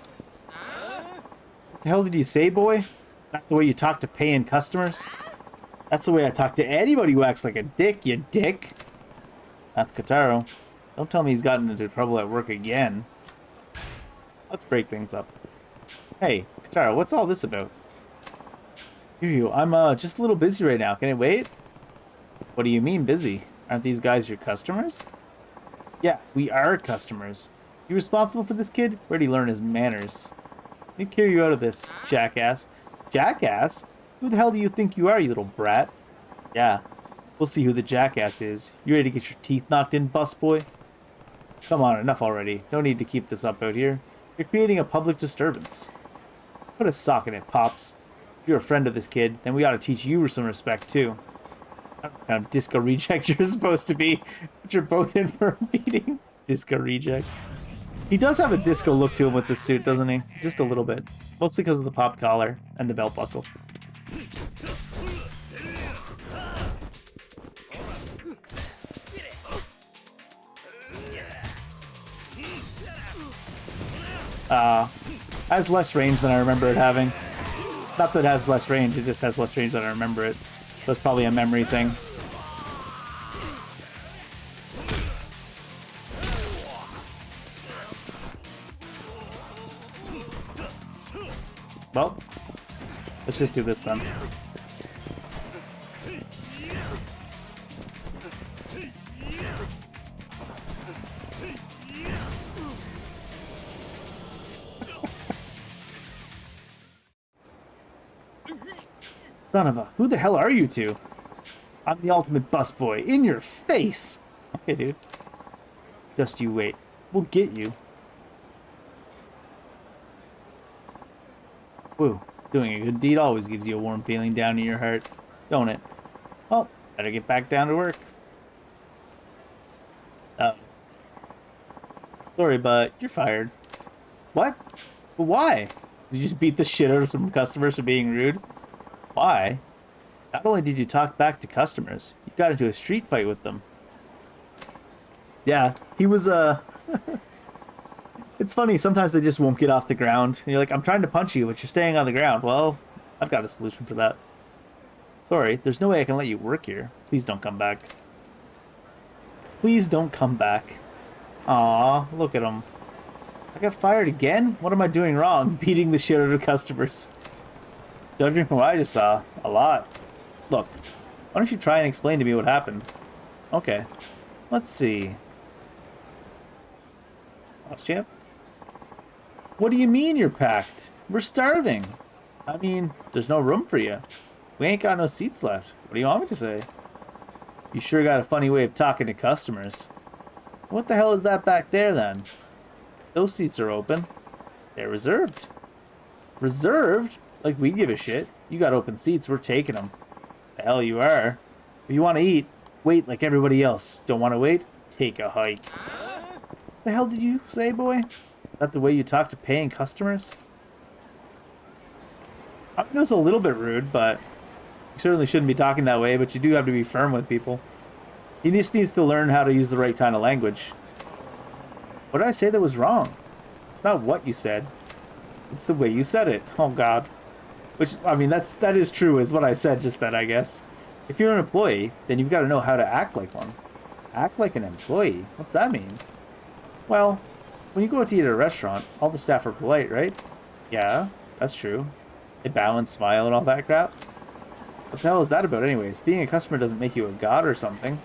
What the hell did you say, boy? Not the way you talk to paying customers? That's the way I talk to anybody who acts like a dick, you dick. That's Kotaro. Don't tell me he's gotten into trouble at work again. Let's break things up. Hey, Kotaro, what's all this about? Kiryu, I'm just a little busy right now. Can it wait? What do you mean busy? Aren't these guys your customers? Yeah, we are customers. You responsible for this kid? Where'd he learn his manners? Let me carry you out of this, jackass. Jackass? Who the hell do you think you are, you little brat? Yeah, we'll see who the jackass is. You ready to get your teeth knocked in, busboy? Come on, enough already. No need to keep this up out here. You're creating a public disturbance. Put a sock in it, Pops. If you're a friend of this kid, then we ought to teach you some respect, too. What kind of disco reject you're supposed to be, but you're both in for a beating. Disco reject. He does have a disco look to him with this suit, doesn't he? Just a little bit. Mostly because of the pop collar and the belt buckle. Has less range than I remember it having. Not that it has less range, it just has less range than I remember it. So it's probably a memory thing. Well, let's just do this then. Son of a... Who the hell are you two? I'm the ultimate busboy. In your face! Okay, dude. Just you wait. We'll get you. Woo. Doing a good deed always gives you a warm feeling down in your heart, don't it? Well, better get back down to work. Sorry, but you're fired. What? But why? Did you just beat the shit out of some customers for being rude? Why? Not only did you talk back to customers, you got into a street fight with them. Yeah, he was, It's funny, sometimes they just won't get off the ground. And you're like, I'm trying to punch you, but you're staying on the ground. Well, I've got a solution for that. Sorry, there's no way I can let you work here. Please don't come back. Please don't come back. Aw, look at him. I got fired again? What am I doing wrong? Beating the shit out of customers. Judging from what I just saw, a lot. Look, why don't you try and explain to me what happened? Okay, let's see. Lost champ? What do you mean you're packed? We're starving. I mean, there's no room for you. We ain't got no seats left. What do you want me to say? You sure got a funny way of talking to customers. What the hell is that back there then? Those seats are open. They're reserved. Reserved? Like we give a shit. You got open seats, we're taking them. The hell you are. If you want to eat, wait like everybody else. Don't want to wait? Take a hike. The hell did you say, boy? Is that the way you talk to paying customers? I know it's a little bit rude, but you certainly shouldn't be talking that way, but you do have to be firm with people. He just needs to learn how to use the right kind of language. What did I say that was wrong? It's not what you said. It's the way you said it. Oh god. Which, I mean, that is true, is what I said just then, I guess. If you're an employee, then you've got to know how to act like one. Act like an employee? What's that mean? Well, when you go out to eat at a restaurant, all the staff are polite, right? Yeah, that's true. They bow and smile and all that crap. What the hell is that about anyways? Being a customer doesn't make you a god or something.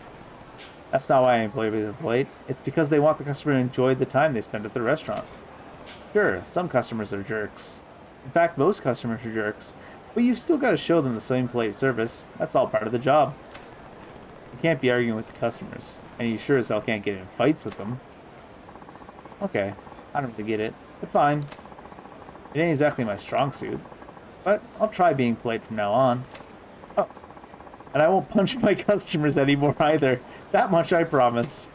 That's not why employees are polite. It's because they want the customer to enjoy the time they spend at the restaurant. Sure, some customers are jerks. In fact, most customers are jerks. But you've still got to show them the same polite service. That's all part of the job. You can't be arguing with the customers. And you sure as hell can't get in fights with them. Okay, I don't really get it. But fine. It ain't exactly my strong suit. But I'll try being polite from now on. Oh. And I won't punch my customers anymore either. That much I promise.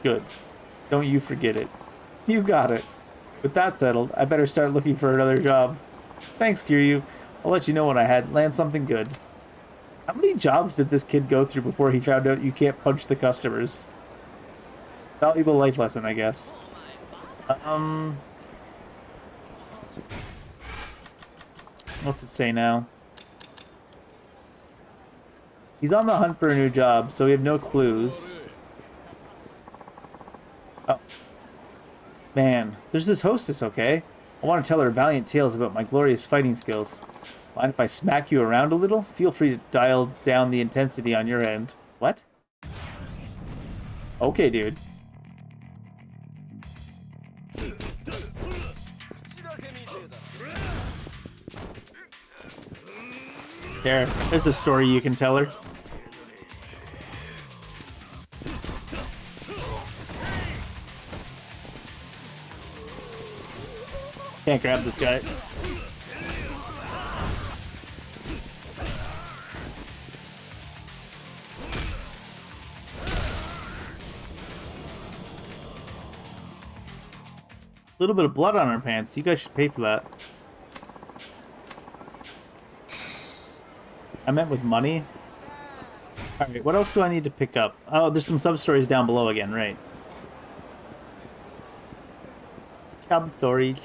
Good. Don't you forget it. You got it. With that settled, I better start looking for another job. Thanks, Kiryu. I'll let you know when I land something good. How many jobs did this kid go through before he found out you can't punch the customers? Valuable life lesson, I guess. What's it say now? He's on the hunt for a new job, so we have no clues. Oh. Man, there's this hostess, okay? I want to tell her valiant tales about my glorious fighting skills. Mind if I smack you around a little? Feel free to dial down the intensity on your end. What? Okay, dude. There's a story you can tell her. Can't grab this guy. A little bit of blood on our pants. You guys should pay for that. I meant with money. Alright, what else do I need to pick up? Oh, there's some sub-stories down below again, right. Sub-stories.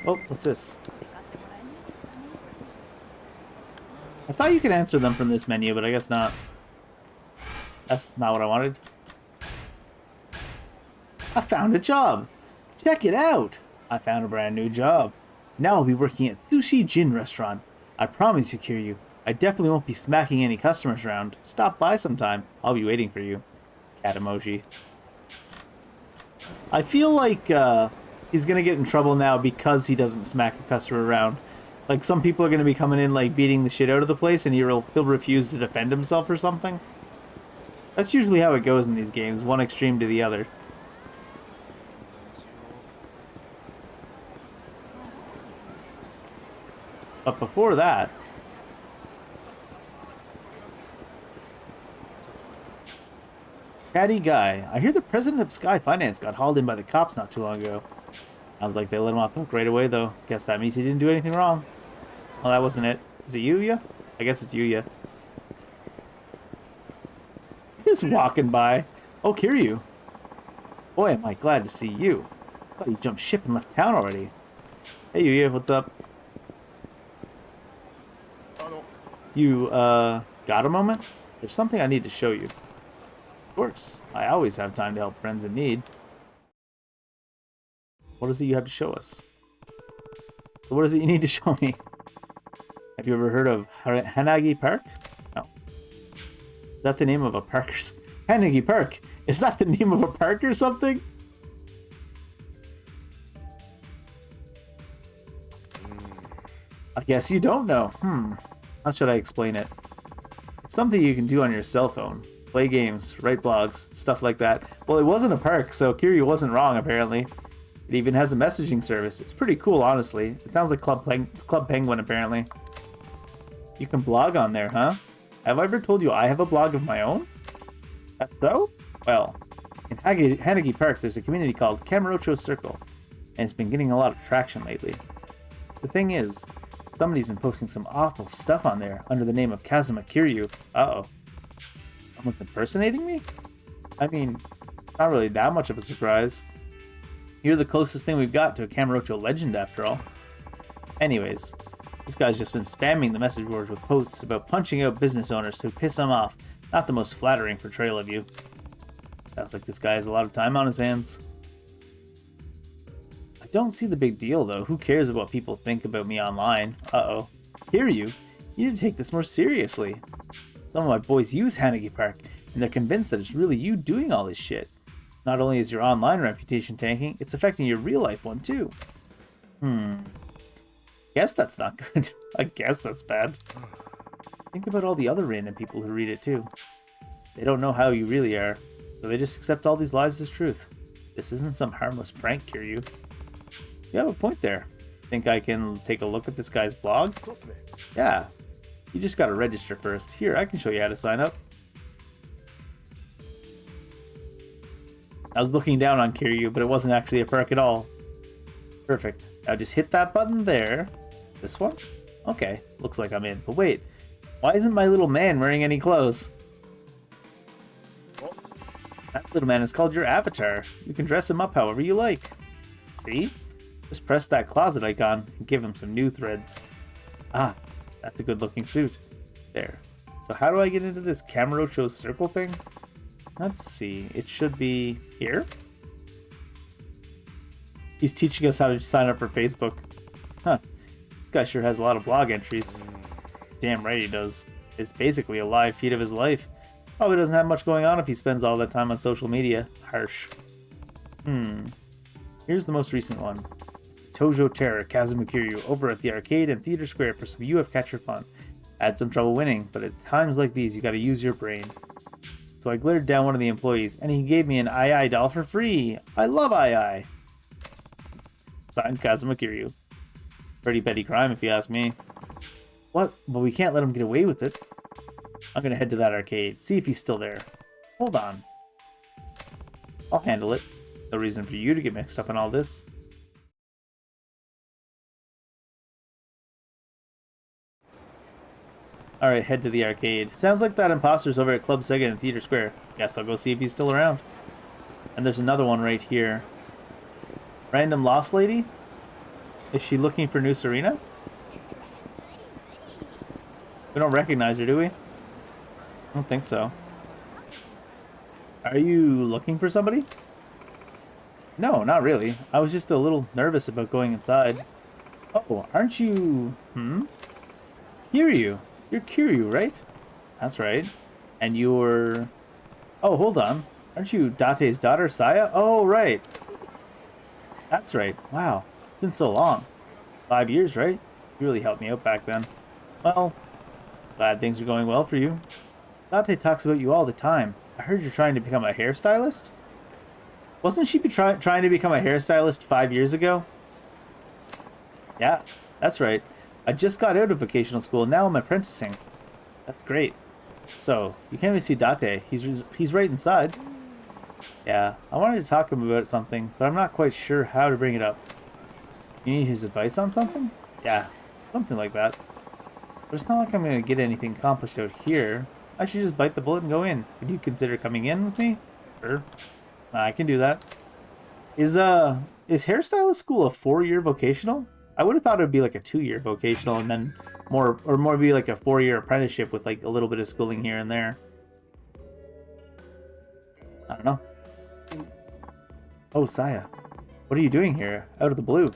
Oh, what's this? I thought you could answer them from this menu, but I guess not. That's not what I wanted. I found a job! Check it out! I found a brand new job. Now I'll be working at Sushi Jin Restaurant. I promise you, Kiryu, I definitely won't be smacking any customers around. Stop by sometime. I'll be waiting for you. Cat emoji. I feel like he's gonna get in trouble now because he doesn't smack a customer around. Like, some people are gonna be coming in, like, beating the shit out of the place, and he'll refuse to defend himself or something. That's usually how it goes in these games, one extreme to the other. But before that... Chatty guy. I hear the president of Sky Finance got hauled in by the cops not too long ago. Sounds like they let him off the hook right away, though. Guess that means he didn't do anything wrong. Well, that wasn't it. Is it Yuya? I guess it's Yuya. Just walking by. Oh, Kiryu. Boy, am I glad to see you. I thought you jumped ship and left town already. Hey, Yuya, what's up? You, got a moment? There's something I need to show you. Of course. I always have time to help friends in need. What is it you have to show us? So what is it you need to show me? Have you ever heard of Hanagi Park? No. Is that the name of a park? Hanagi Park! Is that the name of a park or something? I guess you don't know. How should I explain it? It's something you can do on your cell phone. Play games, write blogs, stuff like that. Well, it wasn't a park, so Kiryu wasn't wrong, apparently. It even has a messaging service. It's pretty cool, honestly. It sounds like Club Penguin, apparently. You can blog on there, huh? Have I ever told you I have a blog of my own? That's so? Well, in Hanagi Park, there's a community called Kamurocho Circle. and it's been getting a lot of traction lately. The thing is, somebody's been posting some awful stuff on there under the name of Kazuma Kiryu. Uh-oh. Someone's impersonating me? I mean, not really that much of a surprise. You're the closest thing we've got to a Kamurocho legend, after all. Anyways, this guy's just been spamming the message boards with posts about punching out business owners to piss him off. Not the most flattering portrayal of you. Sounds like this guy has a lot of time on his hands. I don't see the big deal, though. Who cares about what people think about me online? Uh-oh. Kiryu, you need to take this more seriously. Some of my boys use Hanagi Park, and they're convinced that it's really you doing all this shit. Not only is your online reputation tanking, it's affecting your real-life one, too. Guess that's not good. I guess that's bad. Think about all the other random people who read it, too. They don't know how you really are, so they just accept all these lies as truth. This isn't some harmless prank, Kiryu. You have a point there. Think I can take a look at this guy's blog? Yeah. You just gotta register first. Here, I can show you how to sign up. I was looking down on Kiryu, but it wasn't actually a perk at all. Perfect. Now just hit that button there. This one? Okay, looks like I'm in. But wait, why isn't my little man wearing any clothes? That little man is called your avatar. You can dress him up however you like. See? Just press that closet icon and give him some new threads. Ah, that's a good looking suit. There. So how do I get into this Kamurocho circle thing? Let's see. It should be here. He's teaching us how to sign up for Facebook. Huh. This guy sure has a lot of blog entries. Damn right he does. It's basically a live feed of his life. Probably doesn't have much going on if he spends all that time on social media. Harsh. Here's the most recent one. It's the Tojo Terror Kazuma Kiryu over at the arcade and theater square for some UF catcher fun. I had some trouble winning, but at times like these you gotta use your brain. So I glared down one of the employees, and he gave me an II doll for free. I love II. Signed, Kazuma Kiryu. Pretty petty crime, if you ask me. What? But we can't let him get away with it. I'm gonna head to that arcade, see if he's still there. Hold on. I'll handle it. No reason for you to get mixed up in all this. Alright, head to the arcade. Sounds like that imposter's over at Club Sega in Theater Square. Guess I'll go see if he's still around. And there's another one right here. Random Lost Lady? Is she looking for new Serena? We don't recognize her, do we? I don't think so. Are you looking for somebody? No, not really. I was just a little nervous about going inside. Oh, aren't you... Kiryu. You're Kiryu, right? That's right. And you're... Oh, hold on. Aren't you Date's daughter, Saya? Oh, right. That's right. Wow. It's been so long. 5 years, right? You really helped me out back then. Well, glad things are going well for you. Date talks about you all the time. I heard you're trying to become a hairstylist? Wasn't she trying to become a hairstylist 5 years ago? Yeah, that's right. I just got out of vocational school and now I'm apprenticing. That's great. So, you can't even see Date. He's right inside. Yeah, I wanted to talk to him about something, but I'm not quite sure how to bring it up. You need his advice on something? Yeah, something like that. But it's not like I'm going to get anything accomplished out here. I should just bite the bullet and go in. Would you consider coming in with me? Sure. I can do that. Is hairstylist school a 4-year vocational? I would have thought it would be like a 2-year vocational and then more be like a 4-year apprenticeship with like a little bit of schooling here and there. I don't know. Oh, Saya. What are you doing here? Out of the blue.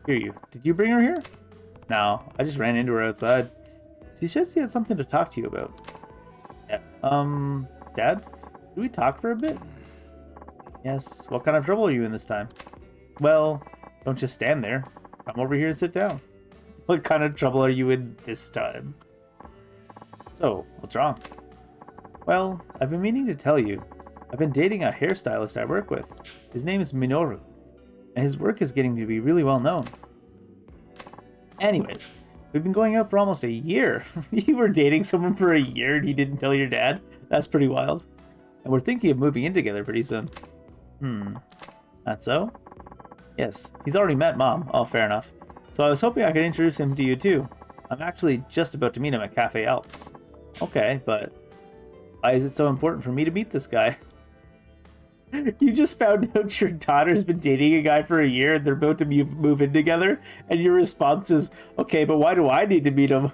Kiryu, did you bring her here? No, I just ran into her outside. She said she had something to talk to you about. Yeah. Dad? Did we talk for a bit? Yes. What kind of trouble are you in this time? Well, don't just stand there. Come over here and sit down. What kind of trouble are you in this time? So, what's wrong? Well, I've been meaning to tell you. I've been dating a hairstylist I work with. His name is Minoru, and his work is getting to be really well known. Anyways, we've been going out for almost a year. You were dating someone for a year and you didn't tell your dad? That's pretty wild. And we're thinking of moving in together pretty soon. That's so? Yes, he's already met Mom. Oh, fair enough. So I was hoping I could introduce him to you too. I'm actually just about to meet him at Cafe Alps. Okay, but why is it so important for me to meet this guy? You just found out your daughter's been dating a guy for a year and they're about to move in together, and your response is, okay, but why do I need to meet him?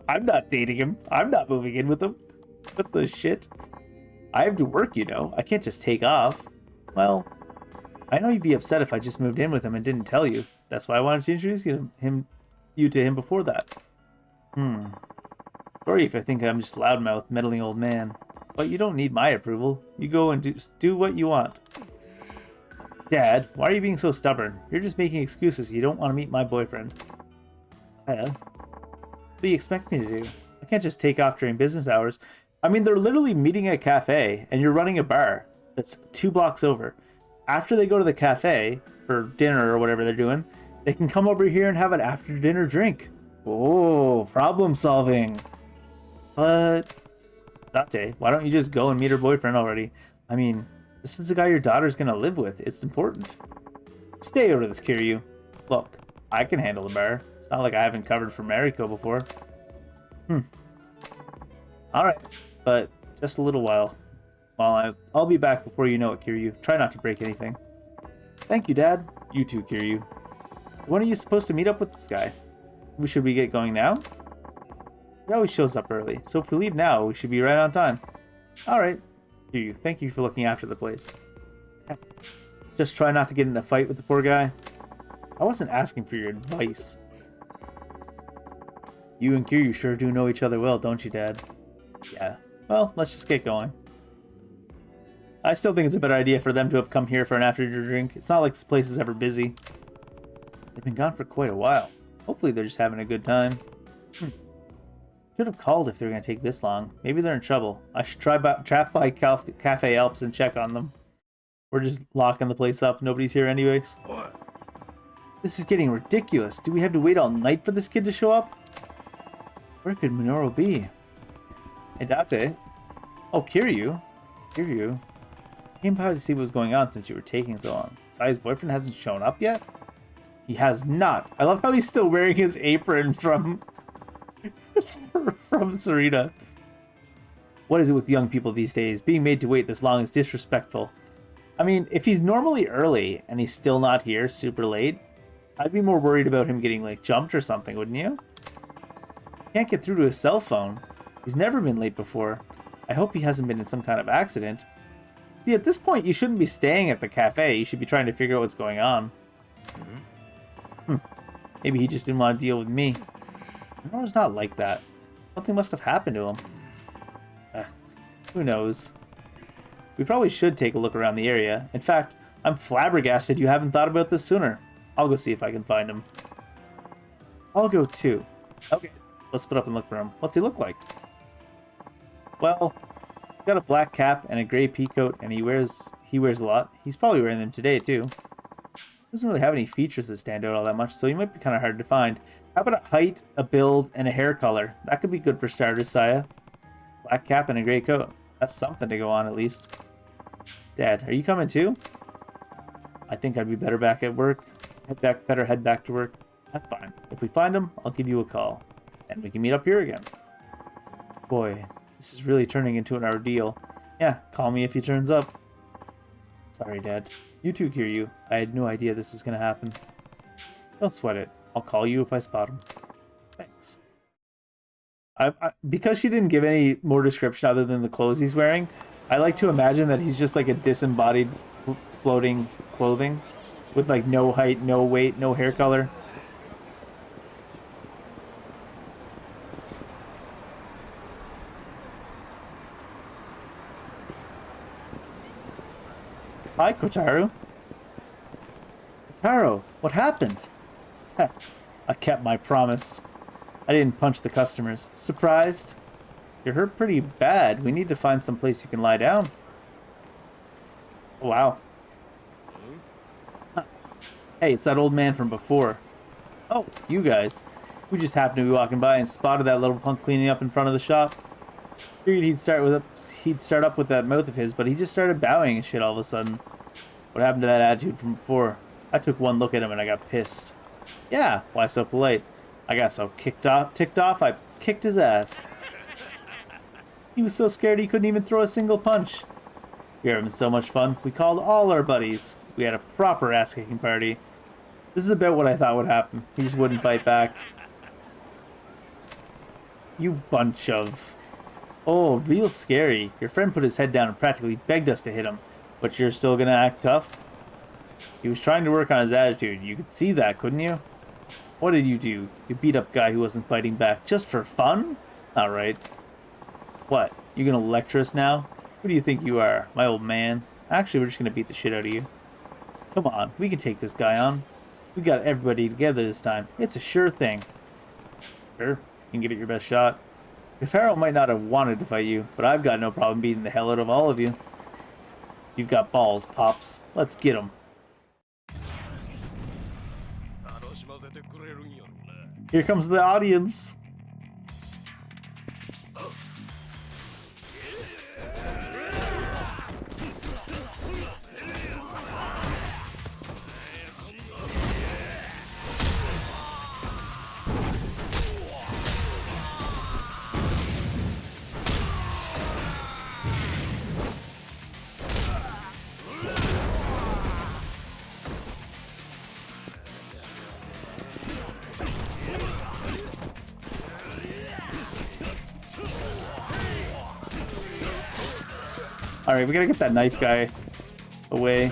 I'm not dating him. I'm not moving in with him. What the shit? I have to work, you know. I can't just take off. Well, I know you'd be upset if I just moved in with him and didn't tell you. That's why I wanted to introduce you to him before that. Sorry if I think I'm just loudmouth, meddling old man. But you don't need my approval. You go and do what you want. Dad, why are you being so stubborn? You're just making excuses. You don't want to meet my boyfriend. Saya, what do you expect me to do? I can't just take off during business hours. I mean, they're literally meeting at a cafe, and you're running a bar that's 2 blocks over. After they go to the cafe for dinner or whatever they're doing, they can come over here and have an after-dinner drink. Oh, problem solving. But Date, why don't you just go and meet her boyfriend already? I mean, this is the guy your daughter's gonna live with. It's important. Stay out of this, Kiryu. Look, I can handle the bar. It's not like I haven't covered for Mariko before. Alright, but just a little while. Well, I'll be back before you know it, Kiryu. Try not to break anything. Thank you, Dad. You too, Kiryu. So when are you supposed to meet up with this guy? Should we get going now? He always shows up early, so if we leave now, we should be right on time. Alright. Kiryu, thank you for looking after the place. Just try not to get in a fight with the poor guy. I wasn't asking for your advice. You and Kiryu sure do know each other well, don't you, Dad? Yeah. Well, let's just get going. I still think it's a better idea for them to have come here for an after-dinner drink. It's not like this place is ever busy. They've been gone for quite a while. Hopefully they're just having a good time. Should have called if they're going to take this long. Maybe they're in trouble. I should trap by Cafe Alps and check on them. We're just locking the place up. Nobody's here anyways. What? This is getting ridiculous. Do we have to wait all night for this kid to show up? Where could Minoru be? Hey, Date. Oh, Kiryu. Kiryu. Came by to see what was going on since you were taking so long. Saya's boyfriend hasn't shown up yet? He has not. I love how he's still wearing his apron from Serena. What is it with young people these days? Being made to wait this long is disrespectful. I mean, if he's normally early and he's still not here super late, I'd be more worried about him getting like jumped or something, wouldn't you? Can't get through to his cell phone. He's never been late before. I hope he hasn't been in some kind of accident. See, at this point, you shouldn't be staying at the cafe. You should be trying to figure out what's going on. Maybe he just didn't want to deal with me. Minoru's not like that. Something must have happened to him. Who knows? We probably should take a look around the area. In fact, I'm flabbergasted you haven't thought about this sooner. I'll go see if I can find him. I'll go too. Okay, let's split up and look for him. What's he look like? Well, he's got a black cap and a gray pea coat, and he wears a lot. He's probably wearing them today too. Doesn't really have any features that stand out all that much, so he might be kind of hard to find. How about a height, a build, and a hair color? That could be good for starters, Saya. Black cap and a gray coat. That's something to go on at least. Dad, are you coming too? I think I'd be better back at work. Better head back to work. That's fine. If we find him, I'll give you a call. And we can meet up here again. Boy, this is really turning into an ordeal. Yeah, call me if he turns up. Sorry, Dad. You too, Kiryu. I had no idea this was going to happen. Don't sweat it. I'll call you if I spot him. Thanks. Because she didn't give any more description other than the clothes he's wearing, I like to imagine that he's just like a disembodied floating clothing with like no height, no weight, no hair color. Hi, Kotaro. Kotaro, what happened? Heh, I kept my promise. I didn't punch the customers. Surprised? You're hurt pretty bad. We need to find some place you can lie down. Wow. Huh. Hey, it's that old man from before. Oh, you guys. We just happened to be walking by and spotted that little punk cleaning up in front of the shop. Figured he'd start up with that mouth of his, but he just started bowing and shit all of a sudden. What happened to that attitude from before? I took one look at him and I got pissed. Yeah, why so polite? I got so ticked off, I kicked his ass. He was so scared he couldn't even throw a single punch. We were having so much fun, we called all our buddies. We had a proper ass-kicking party. This is about what I thought would happen. He just wouldn't fight back. You bunch of... Oh, real scary. Your friend put his head down and practically begged us to hit him. But you're still gonna act tough? He was trying to work on his attitude. You could see that, couldn't you? What did you do? You beat up a guy who wasn't fighting back just for fun? It's not right. What? You gonna lecture us now? Who do you think you are, my old man? Actually, we're just gonna beat the shit out of you. Come on, we can take this guy on. We got everybody together this time. It's a sure thing. Sure, you can give it your best shot. Pharaoh might not have wanted to fight you, but I've got no problem beating the hell out of all of you. You've got balls, Pops. Let's get them. Here comes the audience. Alright, we gotta get that knife guy away.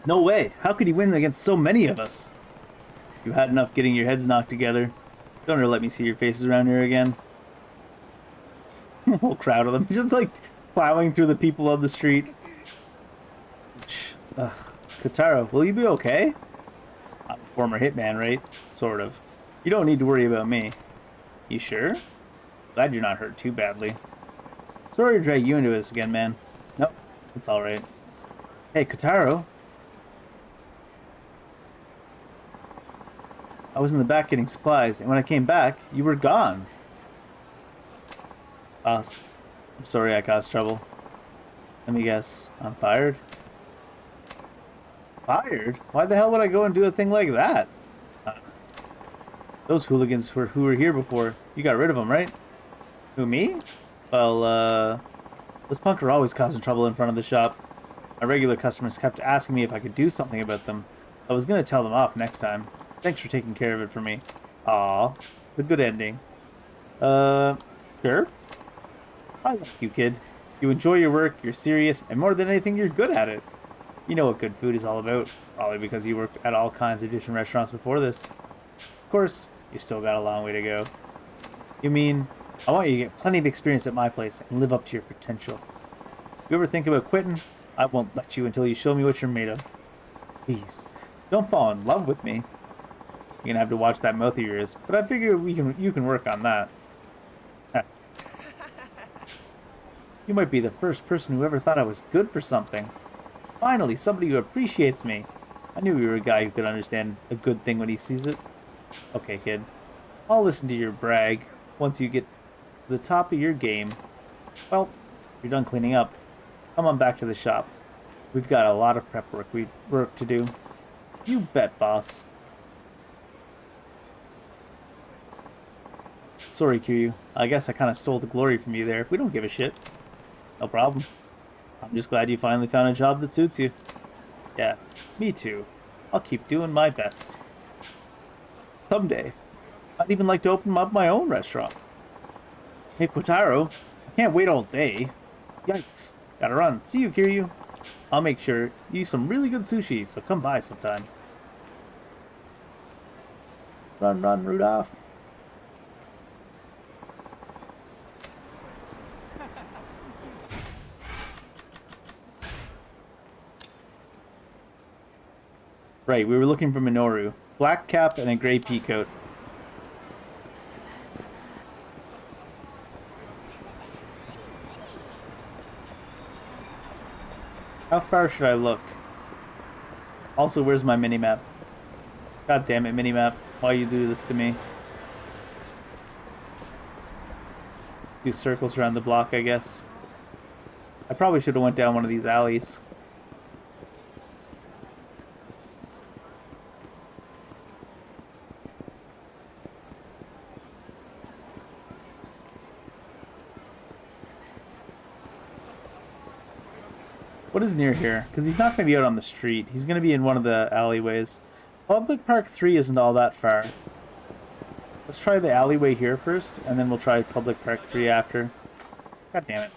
No way! How could he win against so many of us? You had enough getting your heads knocked together. Don't ever let me see your faces around here again. A whole crowd of them, just like plowing through the people on the street. Ugh. Kotaro, will you be okay? I'm a former hitman, right? Sort of. You don't need to worry about me. You sure? Glad you're not hurt too badly. Sorry to drag you into this again, man. Nope, it's alright. Hey, Kotaro. I was in the back getting supplies, and when I came back, you were gone. Boss, I'm sorry I caused trouble. Let me guess, I'm fired? Fired? Why the hell would I go and do a thing like that? Those hooligans who were here before, you got rid of them, right? Who, me? Well, those punks are always causing trouble in front of the shop. My regular customers kept asking me if I could do something about them. I was gonna tell them off next time. Thanks for taking care of it for me. Aw, it's a good ending. Sure? I like you, kid. You enjoy your work, you're serious, and more than anything, you're good at it. You know what good food is all about, probably because you worked at all kinds of different restaurants before this. Of course, you still got a long way to go. You mean, I want you to get plenty of experience at my place and live up to your potential. If you ever think about quitting, I won't let you until you show me what you're made of. Please, don't fall in love with me. You're gonna have to watch that mouth of yours, but I figure you can work on that. You might be the first person who ever thought I was good for something. Finally, somebody who appreciates me. I knew you were a guy who could understand a good thing when he sees it. Okay, kid. I'll listen to your brag once you get to the top of your game. Well, you're done cleaning up. Come on back to the shop. We've got a lot of prep work to do. You bet, boss. Sorry, Kiryu. I guess I kind of stole the glory from you there. We don't give a shit. No problem. I'm just glad you finally found a job that suits you. Yeah, me too. I'll keep doing my best. Someday, I'd even like to open up my own restaurant. Hey, Kotaro, I can't wait all day. Yikes. Gotta run. See you, Kiryu. I'll make sure you eat some really good sushi, so come by sometime. Run, run, Rudolph. Right, we were looking for Minoru. Black cap and a gray pea coat. How far should I look? Also, where's my minimap? God damn it, minimap. Why you do this to me? Do circles around the block, I guess. I probably should have went down one of these alleys. What is near here? Because he's not going to be out on the street. He's going to be in one of the alleyways. Public Park 3 isn't all that far. Let's try the alleyway here first, and then we'll try Public Park 3 after. God damn it.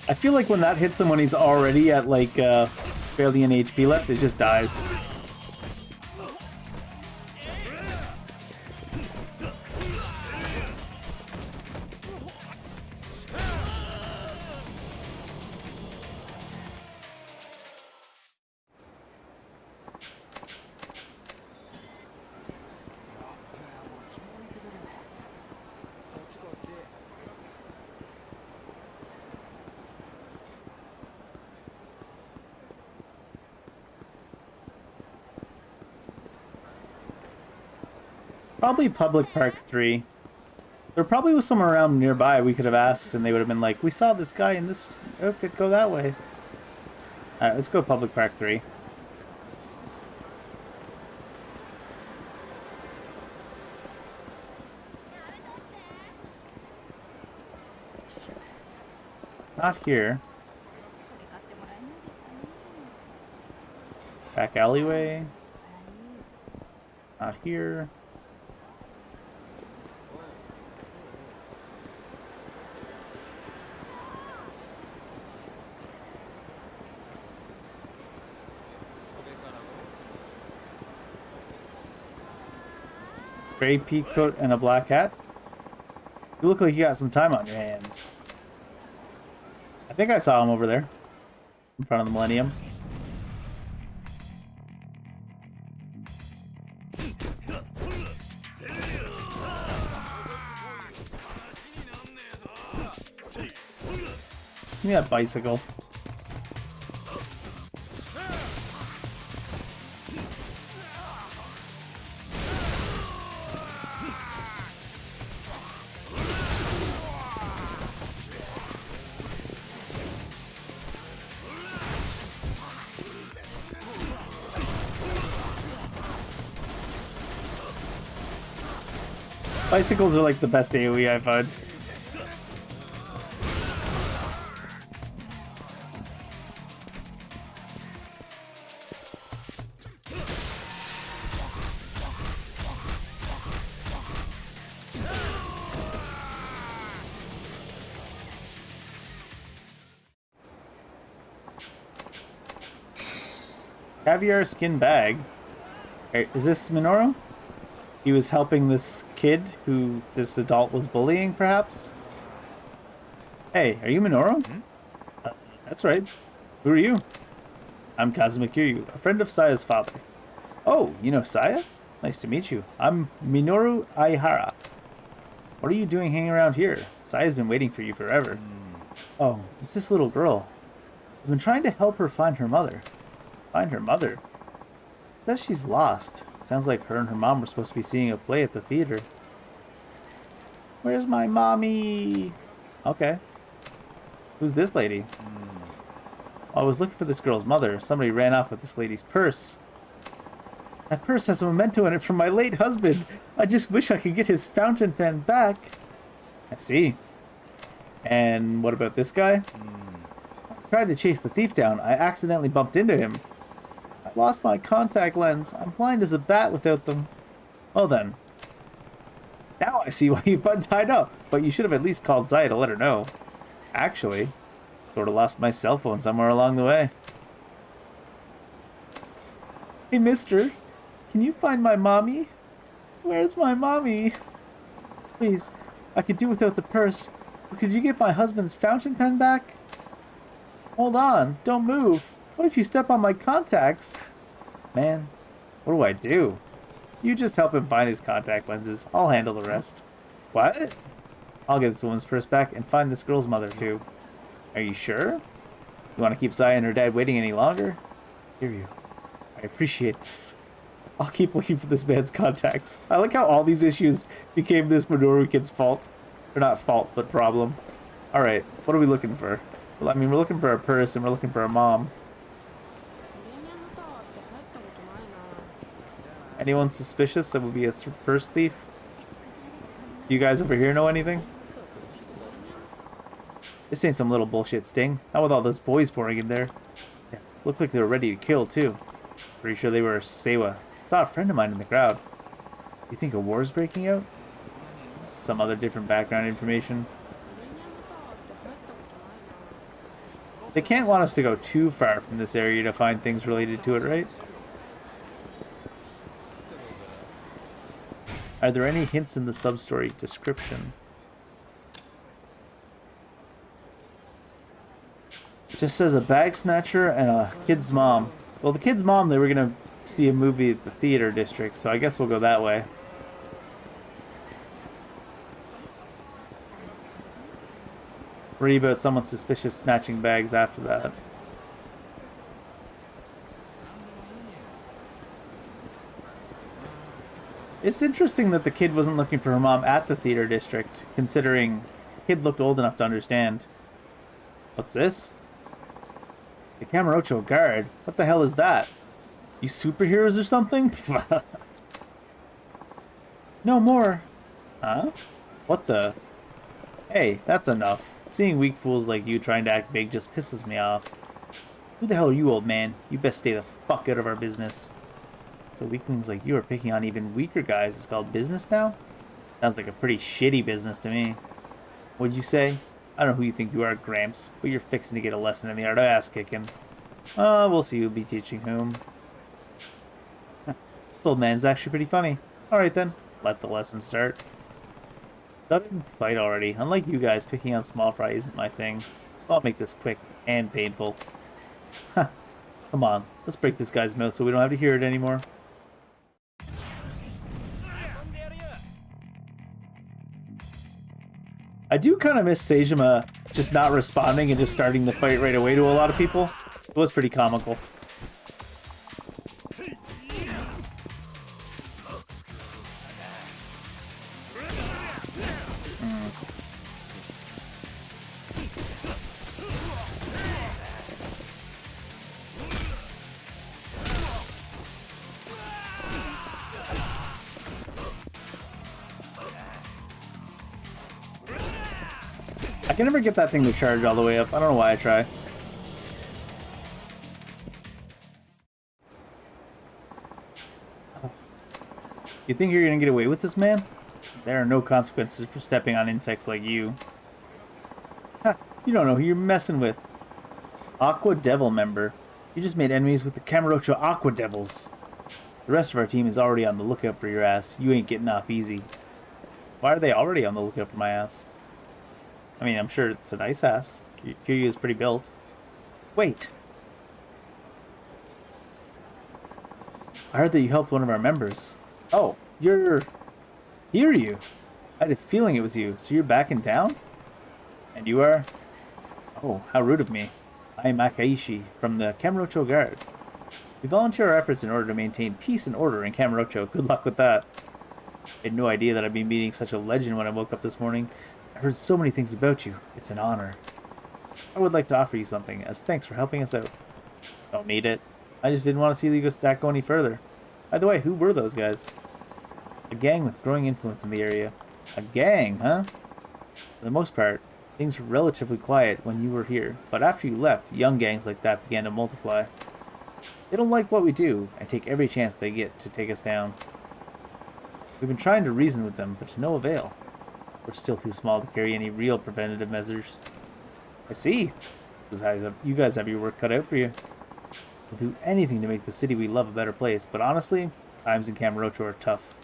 I feel like when that hits him when he's already at like barely an HP left, it just dies. Probably Public Park 3. There probably was someone around nearby we could have asked, and they would have been like, we saw this guy in this outfit, go that way. Alright, let's go Public Park 3. Not here. Back alleyway. Not here. Gray peak coat and a black hat. You look like you got some time on your hands. I think I saw him over there in front of the Millennium. Give me that bicycle. Bicycles are like the best AoE I find. Caviar skin bag. Right, is this Minoru? He was helping this kid who this adult was bullying, perhaps? Hey, are you Minoru? That's right. Who are you? I'm Kazuma Kiryu, a friend of Saya's father. Oh, you know Saya? Nice to meet you. I'm Minoru Aihara. What are you doing hanging around here? Saya's been waiting for you forever. Oh, it's this little girl. I've been trying to help her find her mother. Find her mother? It says she's lost. Sounds like her and her mom were supposed to be seeing a play at the theater. Where's my mommy? Okay. Who's this lady? I was looking for this girl's mother. Somebody ran off with this lady's purse. That purse has a memento in it from my late husband. I just wish I could get his fountain pen back. I see. And what about this guy? I tried to chase the thief down. I accidentally bumped into him. I lost my contact lens. I'm blind as a bat without them. Well then. Now I see why you've been tied up. But you should have at least called Zaya to let her know. Actually, Sort of lost my cell phone somewhere along the way. Hey, mister, can you find my mommy? Where's my mommy? Please, I could do without the purse, but could you get my husband's fountain pen back? Hold on, don't move. What if you step on my contacts? Man, what do I do? You just help him find his contact lenses. I'll handle the rest. What? I'll get this woman's purse back and find this girl's mother, too. Are you sure? You want to keep Saya and her dad waiting any longer? Kiryu, I appreciate this. I'll keep looking for this man's contacts. I like how all these issues became this Minoru kid's fault. Or not fault, but problem. Alright, what are we looking for? Well, I mean, we're looking for a purse and we're looking for a mom. Anyone suspicious that would be a purse thief? Do you guys over here know anything? This ain't some little bullshit sting. Not with all those boys pouring in there. Yeah, looked like they were ready to kill, too. Pretty sure they were Seiwa. Saw a friend of mine in the crowd. You think a war's breaking out? Some other different background information. They can't want us to go too far from this area to find things related to it, right? Are there any hints in the sub-story description? It just says a bag snatcher and a kid's mom. Well, the kid's mom, they were going to see a movie at the theater district, so I guess we'll go that way. Read about someone suspicious snatching bags after that. It's interesting that the kid wasn't looking for her mom at the theater district, considering the kid looked old enough to understand. What's this? The Kamurocho Guard? What the hell is that? You superheroes or something? No more. Huh? What the? Hey, that's enough. Seeing weak fools like you trying to act big just pisses me off. Who the hell are you, old man? You best stay the fuck out of our business. So weaklings like you are picking on even weaker guys. It's called business now? Sounds like a pretty shitty business to me. What'd you say? I don't know who you think you are, Gramps, but you're fixing to get a lesson in the art of ass-kicking. We'll see who'll be teaching whom. This old man's actually pretty funny. Alright then, let the lesson start. Stop and fight already. Unlike you guys, picking on small fry isn't my thing. I'll make this quick and painful. Ha! Come on, let's break this guy's mouth so we don't have to hear it anymore. I do kind of miss Seijima just not responding and just starting the fight right away to a lot of people. It was pretty comical. I can never get that thing to charge all the way up. I don't know why I try. You think you're gonna get away with this, man? There are no consequences for stepping on insects like you. Ha! You don't know who you're messing with. Aqua Devil member. You just made enemies with the Kamurocho Aqua Devils. The rest of our team is already on the lookout for your ass. You ain't getting off easy. Why are they already on the lookout for my ass? I mean, I'm sure it's a nice ass. Kiryu is pretty built. Wait. I heard that you helped one of our members. Oh, you're... Kiryu. I had a feeling it was you. So you're back in town? And you are? Oh, how rude of me. I am Akaishi from the Kamurocho Guard. We volunteer our efforts in order to maintain peace and order in Kamurocho. Good luck with that. I had no idea that I'd be meeting such a legend when I woke up this morning. I heard so many things about you. It's an honor. I would like to offer you something as thanks for helping us out. Don't need it. I just didn't want to see that go any further. By the way, who were those guys? A gang with growing influence in the area. A gang, huh? For the most part, things were relatively quiet when you were here, but after you left, young gangs like that began to multiply. They don't like what we do, and take every chance they get to take us down. We've been trying to reason with them, but to no avail. We're still too small to carry any real preventative measures. I see. You guys have your work cut out for you. We'll do anything to make the city we love a better place, but honestly, times in Kamurocho are tough.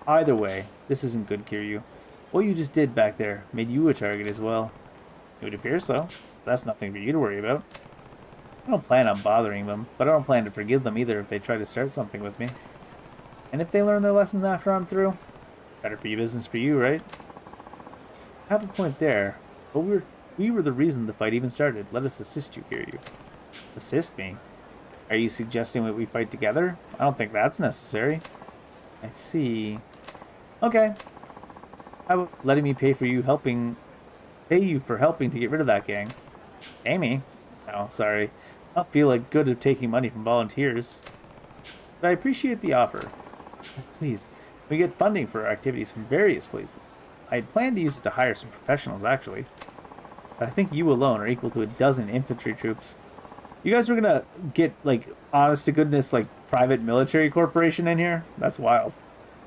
Either way, this isn't good, Kiryu. What you just did back there made you a target as well. It would appear so. That's nothing for you to worry about. I don't plan on bothering them, but I don't plan to forgive them either if they try to start something with me. And if they learn their lessons after I'm through, better for you, business for you, right? I have a point there, but we were the reason the fight even started. Let us assist you, Kiryu. Assist me? Are you suggesting that we fight together? I don't think that's necessary. I see. Okay. How about letting me pay you for helping to get rid of that gang? Pay me? No, sorry. I don't feel like good at taking money from volunteers. But I appreciate the offer. Please, we get funding for our activities from various places. I had planned to use it to hire some professionals, actually. But I think you alone are equal to a dozen infantry troops. You guys are gonna get, like, honest-to-goodness, like, private military corporation in here? That's wild.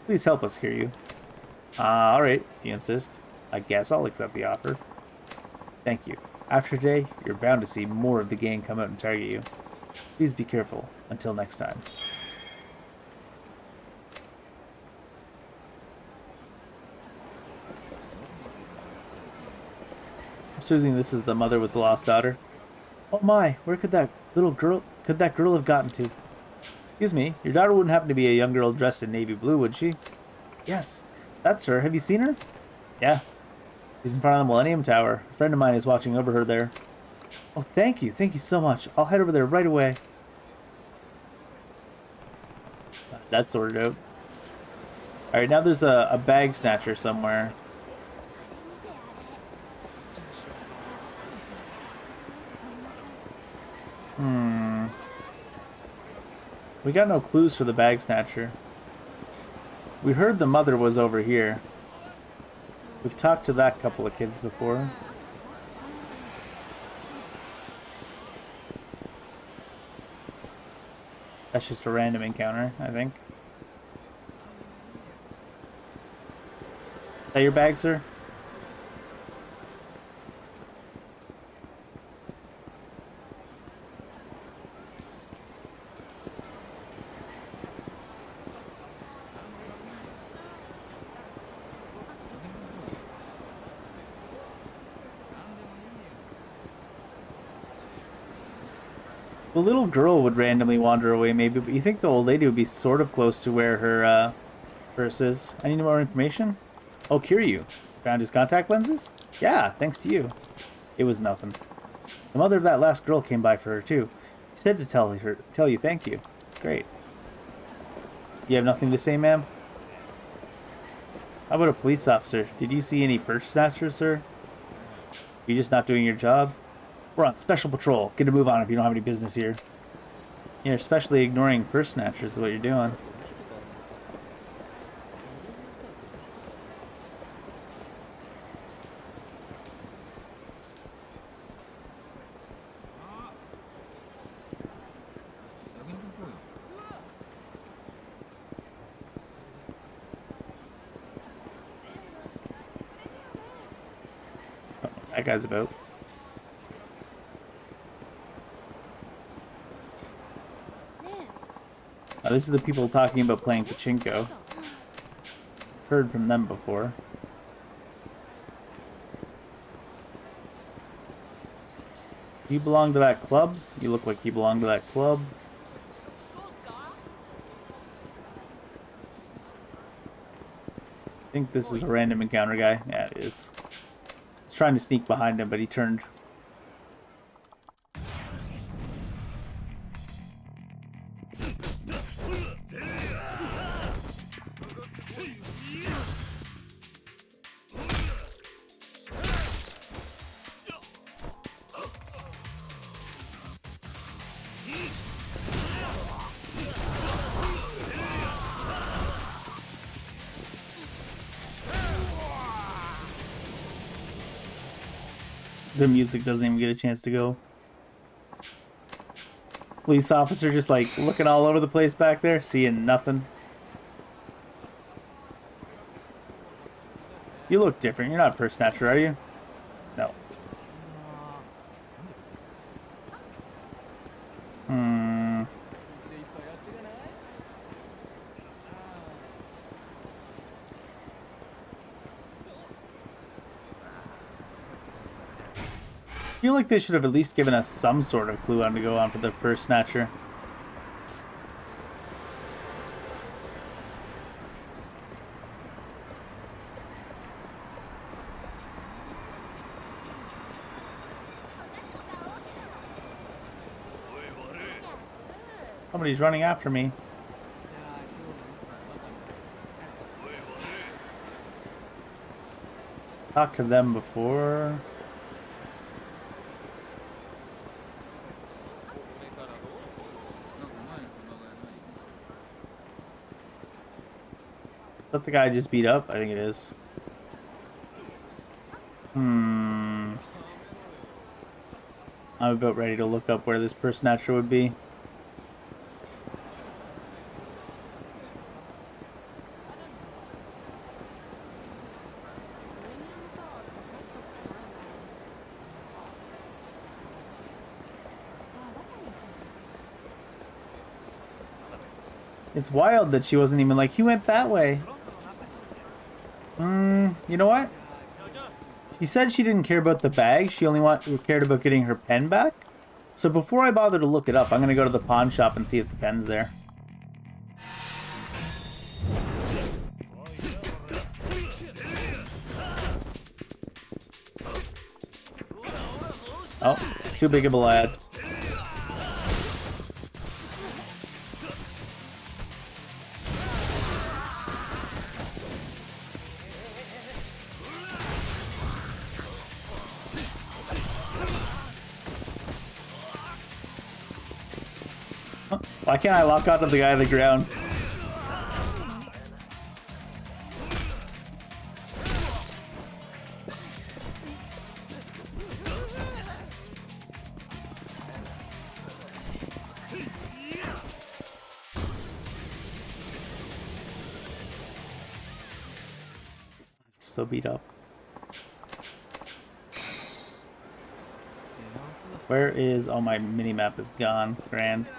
Please help us, Kiryu. Alright, you insist. I guess I'll accept the offer. Thank you. After today, you're bound to see more of the gang come out and target you. Please be careful. Until next time. I'm assuming this is the mother with the lost daughter. Oh my, where could that girl have gotten to? Excuse me, your daughter wouldn't happen to be a young girl dressed in navy blue, would she? Yes, that's her. Have you seen her? Yeah. She's in front of the Millennium Tower. A friend of mine is watching over her there. Oh, thank you. Thank you so much. I'll head over there right away. That's sorted out. Alright, now there's a bag snatcher somewhere. We got no clues for the bag snatcher. We heard the mother was over here. We've talked to that couple of kids before. That's just a random encounter, I think. Is that your bag, sir? The little girl would randomly wander away, maybe, but you think the old lady would be sort of close to where her purse is. I need more information. Oh, Kiryu. Found his contact lenses? Yeah, thanks to you. It was nothing. The mother of that last girl came by for her, too. She said to tell you thank you. Great. You have nothing to say, ma'am? How about a police officer? Did you see any purse snatchers, sir? You just not doing your job? We're on special patrol. Get a move on if you don't have any business here. You're especially ignoring purse snatchers is what you're doing. That guy's about. This is the people talking about playing pachinko. Heard from them before. Do you belong to that club? You look like you belong to that club. I think this is a random encounter guy. Yeah, it is. I was trying to sneak behind him, but he turned. The music doesn't even get a chance to go. Police officer just like looking all over the place back there, seeing nothing. You look different. You're not a purse snatcher, are you? No. I feel like they should have at least given us some sort of clue on to go on for the first snatcher. Somebody's running after me. Talked to them before. Is that the guy I just beat up? I think it is. I'm about ready to look up where this person snatcher would be. It's wild that she wasn't even like, he went that way. You know what? She said she didn't care about the bag. She only cared about getting her pen back. So before I bother to look it up, I'm going to go to the pawn shop and see if the pen's there. Oh, too big of a lad. Why can't I lock onto the guy on the ground? So beat up. Where is... Oh, my mini-map is gone. Grand.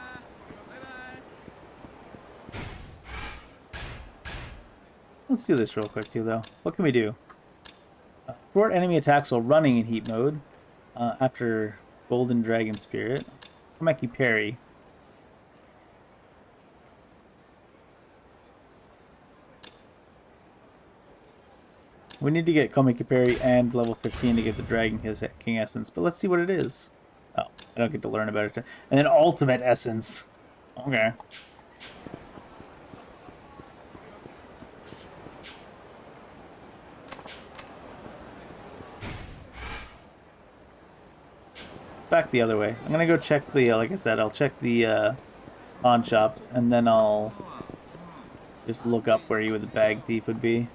Let's do this real quick, too, though. What can we do? Thwart enemy attacks while running in heat mode. After Golden Dragon Spirit. Komeki Parry. We need to get Komeki Parry and level 15 to get the Dragon King Essence, but let's see what it is. Oh, I don't get to learn about it. And then Ultimate Essence. Okay. It's back the other way. I'm gonna go check the, like I said, I'll check the pawn shop, and then I'll just look up where the bag thief would be.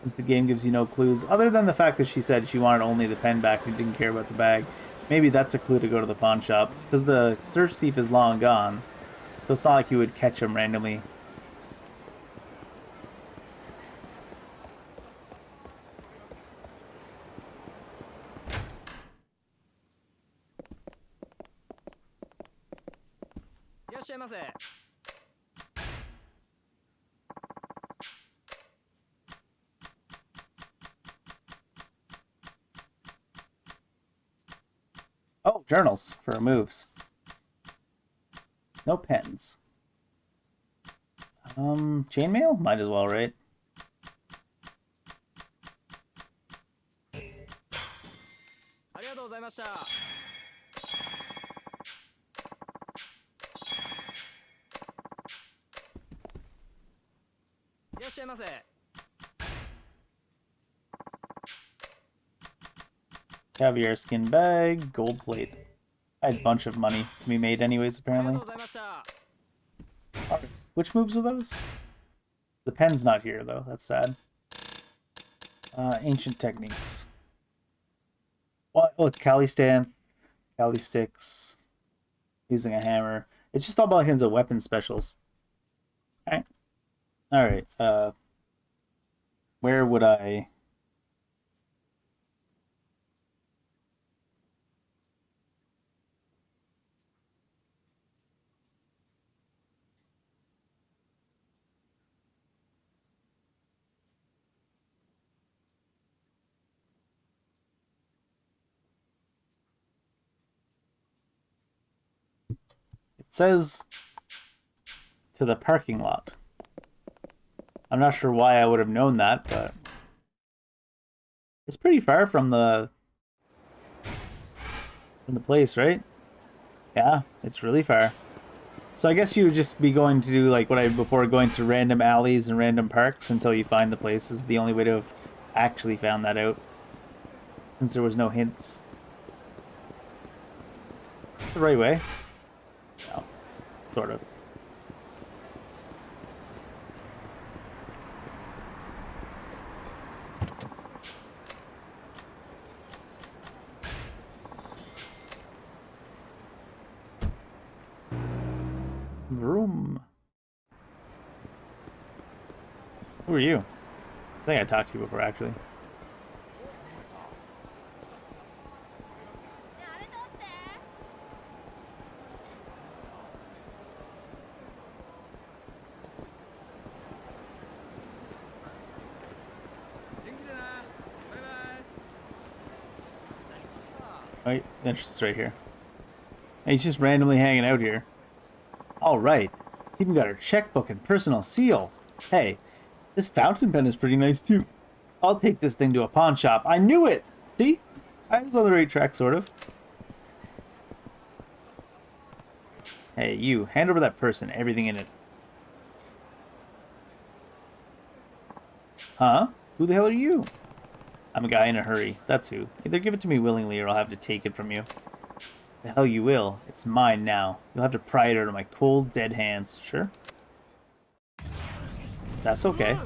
Since the game gives you no clues, other than the fact that she said she wanted only the pen back and didn't care about the bag. Maybe that's a clue to go to the pawn shop, because the third thief is long gone, so it's not like you would catch him randomly. Oh, journals for moves. No pens. Chainmail? Might as well, right? Caviar skin bag, gold plate. I had a bunch of money to be made anyways, apparently. Right. Which moves are those? The pen's not here, though. That's sad. Ancient techniques. What? Oh, it's Calistanth, Calisticks, using a hammer. It's just all about kinds of weapon specials. Alright. Alright, where would I... says to the parking lot. I'm not sure why I would have known that, but it's pretty far from the place, right? Yeah, it's really far. So I guess you would just be going to do like what I before, going to random alleys and random parks until you find the place is the only way to have actually found that out. Since there was no hints. The right way? No. Sort of. Vroom. Who are you? I think I talked to you before, actually. Right, it's right here. And he's just randomly hanging out here. All right, it's even got her checkbook and personal seal. Hey, this fountain pen is pretty nice too. I'll take this thing to a pawn shop. I knew it. See, I was on the right track, sort of. Hey, you, hand over that purse and everything in it. Huh? Who the hell are you? I'm a guy in a hurry. That's who. Either give it to me willingly or I'll have to take it from you. The hell you will. It's mine now. You'll have to pry it out of my cold, dead hands. Sure? That's okay.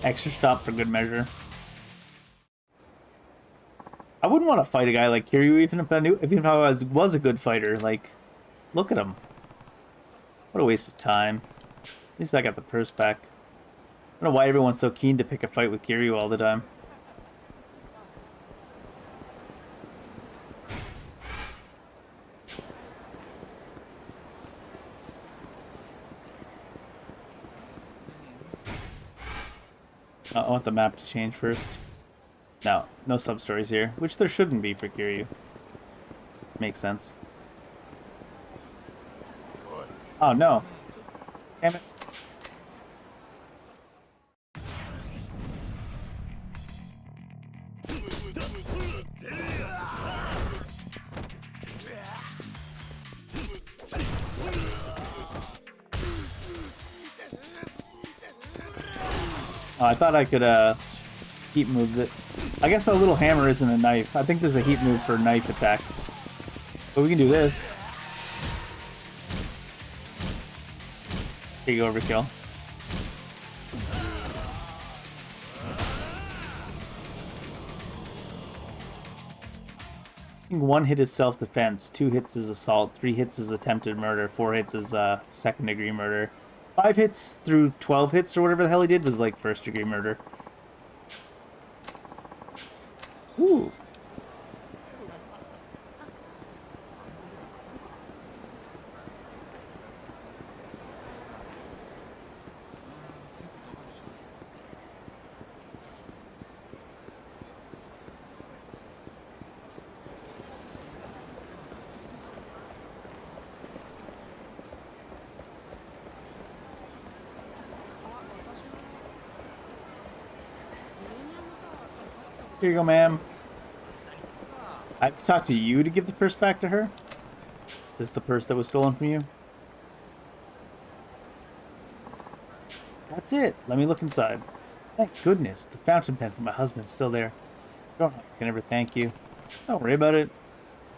Extra stop for good measure. I wouldn't want to fight a guy like Kiryu even if I was a good fighter. Like, look at him. What a waste of time. At least I got the purse back. I don't know why everyone's so keen to pick a fight with Kiryu all the time. I want the map to change first. No, no sub-stories here, which there shouldn't be for Kiryu. Makes sense. Oh no. Damn it. Oh, I thought I could heat move it. I guess a little hammer isn't a knife. I think there's a heat move for knife attacks. But we can do this. Here you go, overkill. I think 1 hit is self-defense, 2 hits is assault, 3 hits is attempted murder, 4 hits is second-degree murder. 5 hits through 12 hits or whatever the hell he did was like first-degree murder. Ooh. Here you go, ma'am. I have to talk to you to give the purse back to her? Is this the purse that was stolen from you? That's it. Let me look inside. Thank goodness. The fountain pen for my husband's still there. Don't know if I can ever thank you. Don't worry about it.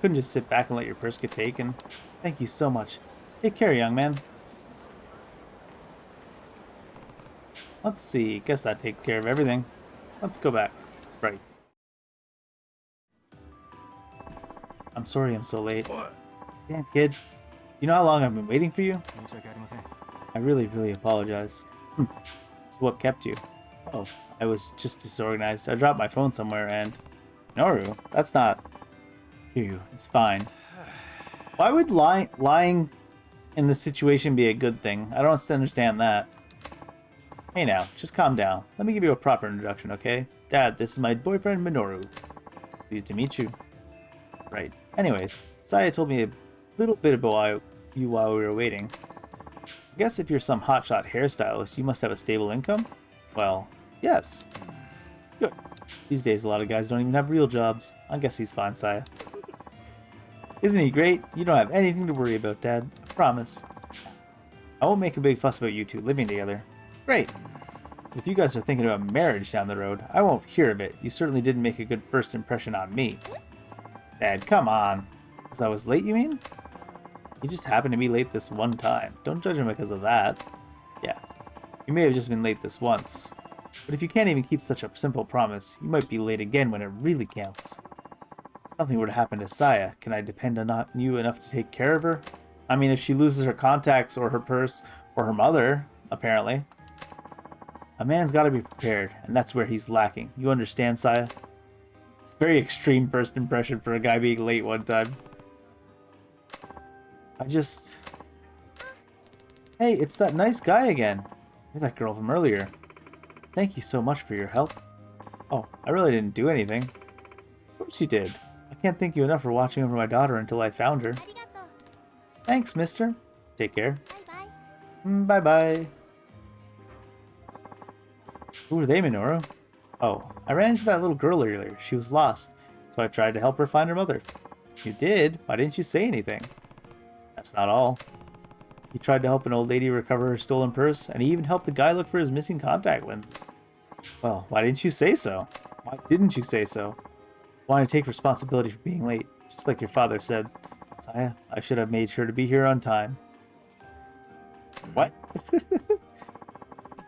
Couldn't just sit back and let your purse get taken. Thank you so much. Take care, young man. Let's see. Guess that takes care of everything. Let's go back. Right. I'm sorry I'm so late. Damn, kid. You know how long I've been waiting for you? I really, really apologize. So what kept you? Oh, I was just disorganized. I dropped my phone somewhere and... Noru, that's not... Kiryu, it's fine. Why would lying in this situation be a good thing. I don't understand that. Hey now, just calm down. Let me give you a proper introduction, okay? Dad, this is my boyfriend Minoru. Pleased to meet you. Right. Anyways, Saya told me a little bit about you while we were waiting. I guess if you're some hotshot hairstylist, you must have a stable income? Well, yes. Good. These days, a lot of guys don't even have real jobs. I guess he's fine, Saya. Isn't he great? You don't have anything to worry about, Dad. I promise. I won't make a big fuss about you two living together. Great. If you guys are thinking about marriage down the road, I won't hear of it. You certainly didn't make a good first impression on me. Dad, come on. Because I was late, you mean? You just happened to be late this one time. Don't judge him because of that. Yeah. You may have just been late this once. But if you can't even keep such a simple promise, you might be late again when it really counts. If something were to happen to Saya, can I depend on you enough to take care of her? I mean, if she loses her contacts or her purse or her mother, apparently. A man's got to be prepared, and that's where he's lacking. You understand, Saya? It's a very extreme first impression for a guy being late one time. Hey, it's that nice guy again. You're that girl from earlier. Thank you so much for your help. Oh, I really didn't do anything. Of course you did. I can't thank you enough for watching over my daughter until I found her. Thanks, mister. Take care. Bye-bye. Bye-bye. Who are they, Minoru? Oh, I ran into that little girl earlier. She was lost, so I tried to help her find her mother. You did? Why didn't you say anything? That's not all. He tried to help an old lady recover her stolen purse, and he even helped the guy look for his missing contact lenses. Well, why didn't you say so? Why didn't you say so? I want to take responsibility for being late, just like your father said. Saya, I should have made sure to be here on time. What?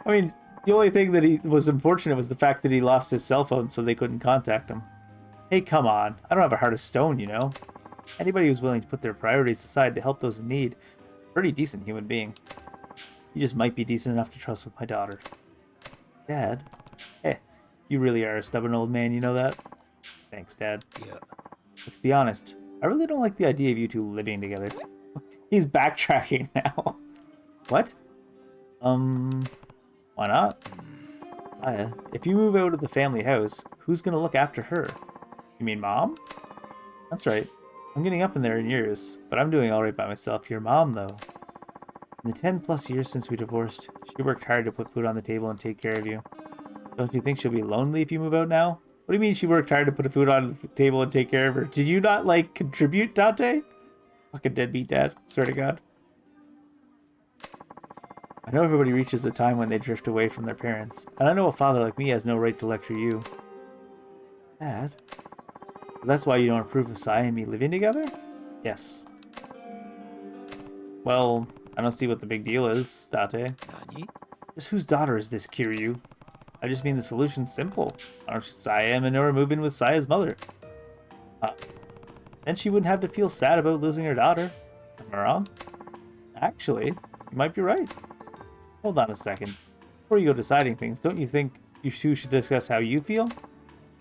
I mean, the only thing that he was unfortunate was the fact that he lost his cell phone so they couldn't contact him. Hey, come on. I don't have a heart of stone, you know? Anybody who's willing to put their priorities aside to help those in need, pretty decent human being. You just might be decent enough to trust with my daughter. Dad? Hey, you really are a stubborn old man, you know that? Thanks, Dad. Yeah. But to be honest, I really don't like the idea of you two living together. He's backtracking now. What? Why not? Saya, if you move out of the family house, who's gonna look after her? You mean Mom? That's right. I'm getting up in there in years, but I'm doing alright by myself. Your mom, though. In the 10+ years since we divorced, she worked hard to put food on the table and take care of you. Don't you think she'll be lonely if you move out now? What do you mean she worked hard to put food on the table and take care of her? Did you not, like, contribute, Dante? Fucking deadbeat dad. Swear to God. I know everybody reaches a time when they drift away from their parents, and I know a father like me has no right to lecture you. Dad? That's why you don't approve of Sai and me living together? Yes. Well, I don't see what the big deal is, Date. Just whose daughter is this, Kiryu? I just mean the solution's simple. Aren't Saya and Minoru move in with Saya's mother? Then she wouldn't have to feel sad about losing her daughter. Am I wrong? Actually, you might be right. Hold on a second. Before you go deciding things, don't you think you two should discuss how you feel?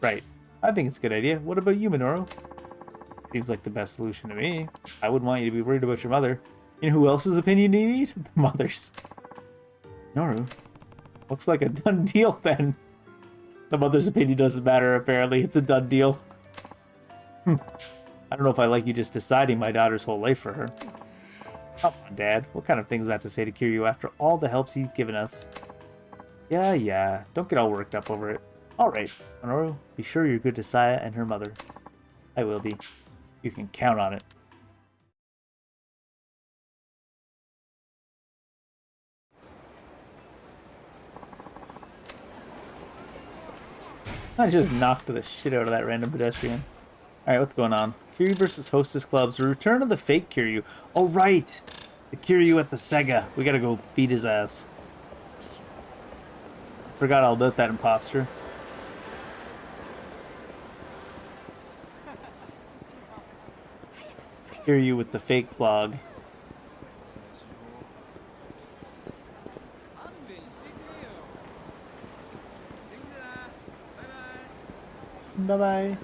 Right. I think it's a good idea. What about you, Minoru? Seems like the best solution to me. I wouldn't want you to be worried about your mother. You know who else's opinion you need? The mother's. Minoru. Looks like a done deal then. The mother's opinion doesn't matter, apparently. It's a done deal. I don't know if I like you just deciding my daughter's whole life for her. Come on, Dad. What kind of things is that to say to Kiryu after all the helps he's given us? Yeah. Don't get all worked up over it. Alright, Minoru, be sure you're good to Saya and her mother. I will be. You can count on it. I just knocked the shit out of that random pedestrian. Alright, what's going on? Kiryu versus Hostess Clubs. The return of the fake Kiryu. Oh, right! The Kiryu at the Sega. We gotta go beat his ass. Forgot all about that imposter. Kiryu with the fake blog. Bye-bye.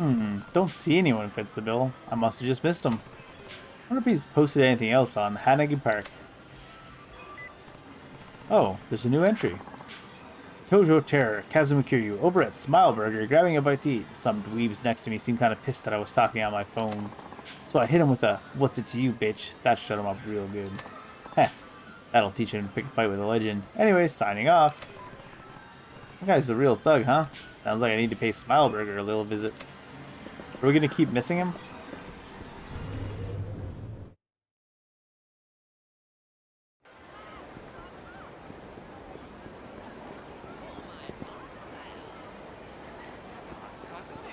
Don't see anyone who fits the bill. I must have just missed him. I wonder if he's posted anything else on Hanagi Park. Oh, there's a new entry. Tojo Terror, Kazuma Kiryu, over at Smile Burger, grabbing a bite to eat. Some dweebs next to me seemed kind of pissed that I was talking on my phone. So I hit him with a, "What's it to you, bitch?" That shut him up real good. Heh, that'll teach him to pick a fight with a legend. Anyway, signing off. That guy's a real thug, huh? Sounds like I need to pay Smile Burger a little visit. Are we gonna keep missing him?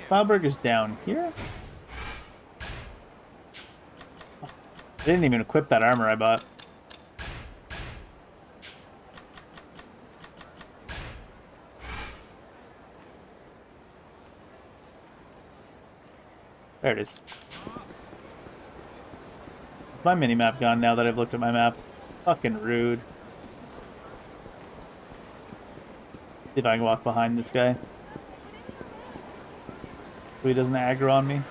Smile Burger's down here? I didn't even equip that armor I bought. There it is. Is my mini-map gone now that I've looked at my map? Fucking rude. See if I can walk behind this guy. So he doesn't aggro on me.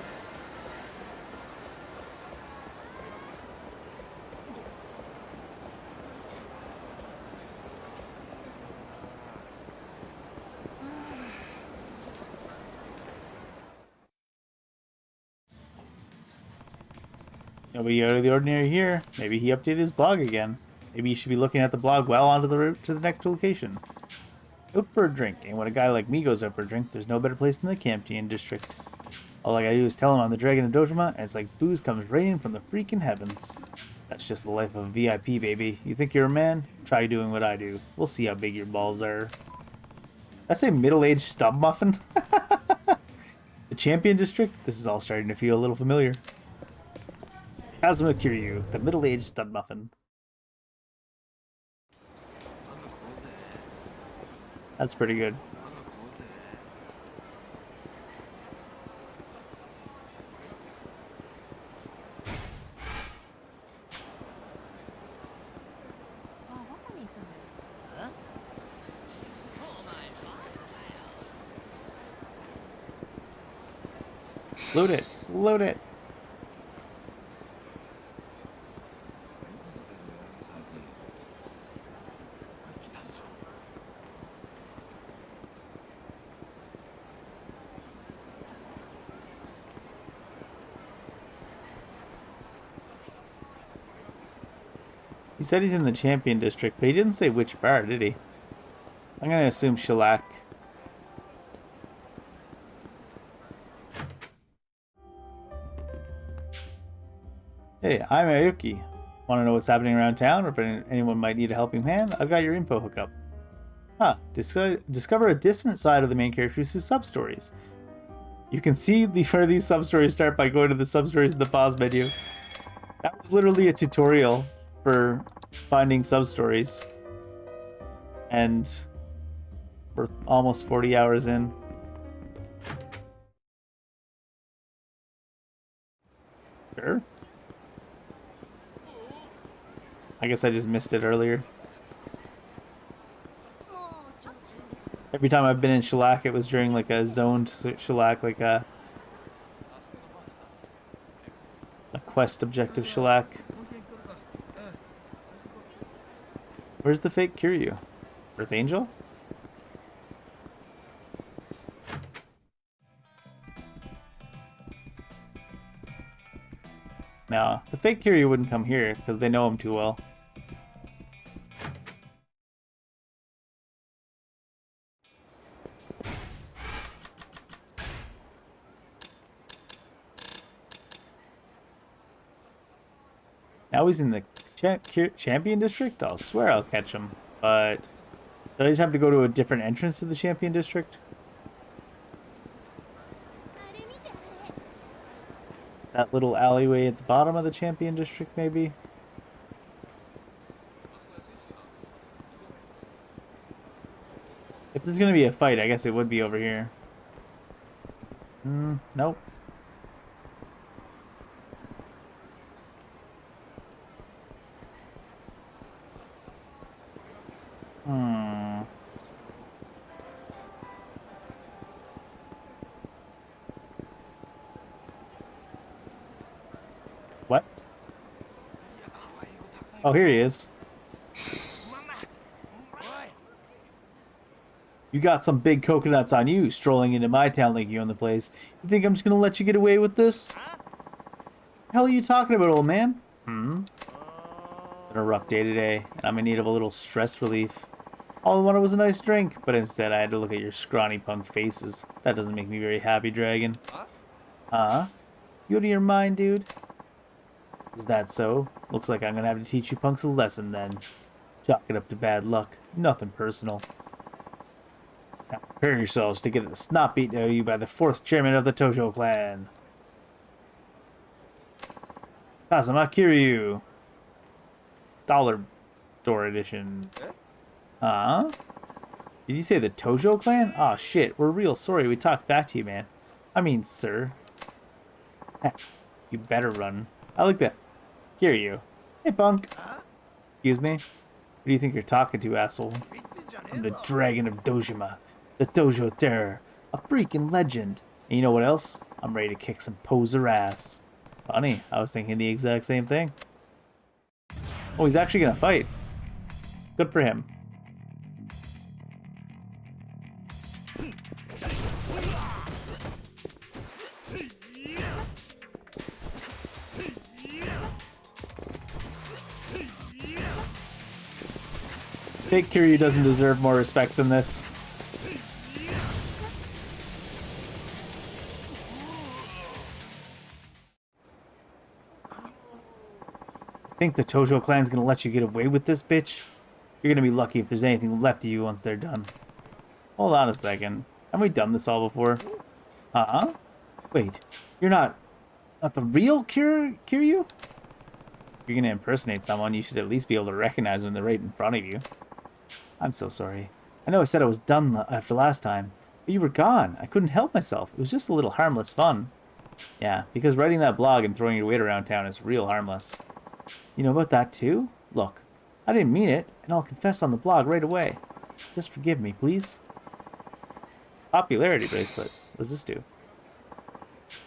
Nobody out of the ordinary here. Maybe he updated his blog again. Maybe you should be looking at the blog well onto the route to the next location. Out for a drink, and when a guy like me goes out for a drink, there's no better place than the Camptian district. All I gotta do is tell him I'm the Dragon of Dojima, and it's like booze comes raining from the freaking heavens. That's just the life of a VIP, baby. You think you're a man? Try doing what I do. We'll see how big your balls are. That's a middle-aged stub muffin? The Champion district? This is all starting to feel a little familiar. Kazuma Kiryu, the middle-aged stud muffin. That's pretty good. Load it! Load it! He said he's in the Champion District, but he didn't say which bar, did he? I'm gonna assume shellac. Hey, I'm Ayuki. Want to know what's happening around town, or if anyone might need a helping hand? I've got your info hookup. Huh. Discover a different side of the main characters through sub-stories. You can see where these sub-stories start by going to the sub-stories in the pause menu. That was literally a tutorial for finding sub-stories. And we're almost 40 hours in. Sure. I guess I just missed it earlier. Every time I've been in shellac, it was during like a zoned shellac, like a quest objective shellac. Where's the fake Kiryu? Earth Angel? No, the fake Kiryu wouldn't come here because they know him too well. Now he's in the Champion District? I'll swear I'll catch him. But do I just have to go to a different entrance to the Champion District? That little alleyway at the bottom of the Champion District, maybe? If there's gonna be a fight, I guess it would be over here. Nope. Oh, here he is. You got some big coconuts on you, strolling into my town like you own the place. You think I'm just gonna let you get away with this? The hell are you talking about, old man? Been a rough day today, and I'm in need of a little stress relief. All I wanted was a nice drink, but instead I had to look at your scrawny punk faces. That doesn't make me very happy, Dragon. Huh? You out of your mind, dude? Is that so? Looks like I'm gonna have to teach you punks a lesson then. Chalk it up to bad luck. Nothing personal. Now prepare yourselves to get the snot beaten out of you by the 4th chairman of the Tojo clan. Kazuma Kiryu. Dollar store edition. Huh? Did you say the Tojo clan? Aw, oh, shit. We're real sorry we talked back to you, man. I mean, sir. You better run. I like that. Kiryu. Hey, punk. Excuse me? Who do you think you're talking to, asshole? I'm the Dragon of Dojima. The Dojo Terror. A freaking legend. And you know what else? I'm ready to kick some poser ass. Funny. I was thinking the exact same thing. Oh, he's actually gonna fight. Good for him. I think Kiryu doesn't deserve more respect than this. Think the Tojo clan's gonna let you get away with this, bitch? You're gonna be lucky if there's anything left of you once they're done. Hold on a second. Haven't we done this all before? Huh? Wait, you're not the real Kiryu? If you're gonna impersonate someone, you should at least be able to recognize when they're right in front of you. I'm so sorry. I know I said I was done after last time, but you were gone. I couldn't help myself. It was just a little harmless fun. Yeah, because writing that blog and throwing your weight around town is real harmless. You know about that too? Look, I didn't mean it, and I'll confess on the blog right away. Just forgive me, please. Popularity bracelet. What does this do?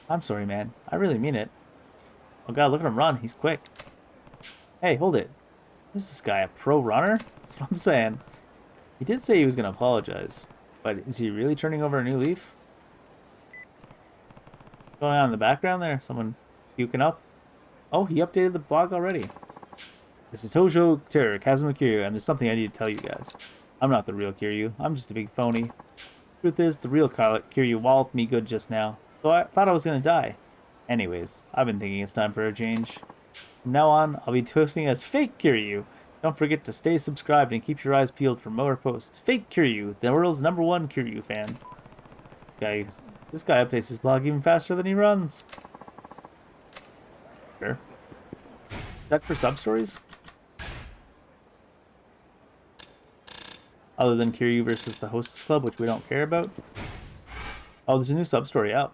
I'm sorry, man. I really mean it. Oh god, look at him run. He's quick. Hey, hold it. Is this guy a pro runner? That's what I'm saying. He did say he was going to apologize, but is he really turning over a new leaf? What's going on in the background there? Someone puking up? Oh, he updated the blog already. This is Tojo Terror, Kazuma Kiryu, and there's something I need to tell you guys. I'm not the real Kiryu. I'm just a big phony. Truth is, the real Kiryu walloped me good just now, so I thought I was going to die. Anyways, I've been thinking it's time for a change. From now on, I'll be posting as Fake Kiryu. Don't forget to stay subscribed and keep your eyes peeled for more posts. Fake Kiryu, the world's #1 Kiryu fan. This guy updates his blog even faster than he runs. Sure. Is that for sub-stories? Other than Kiryu versus the Hostess Club, which we don't care about? Oh, there's a new sub-story out.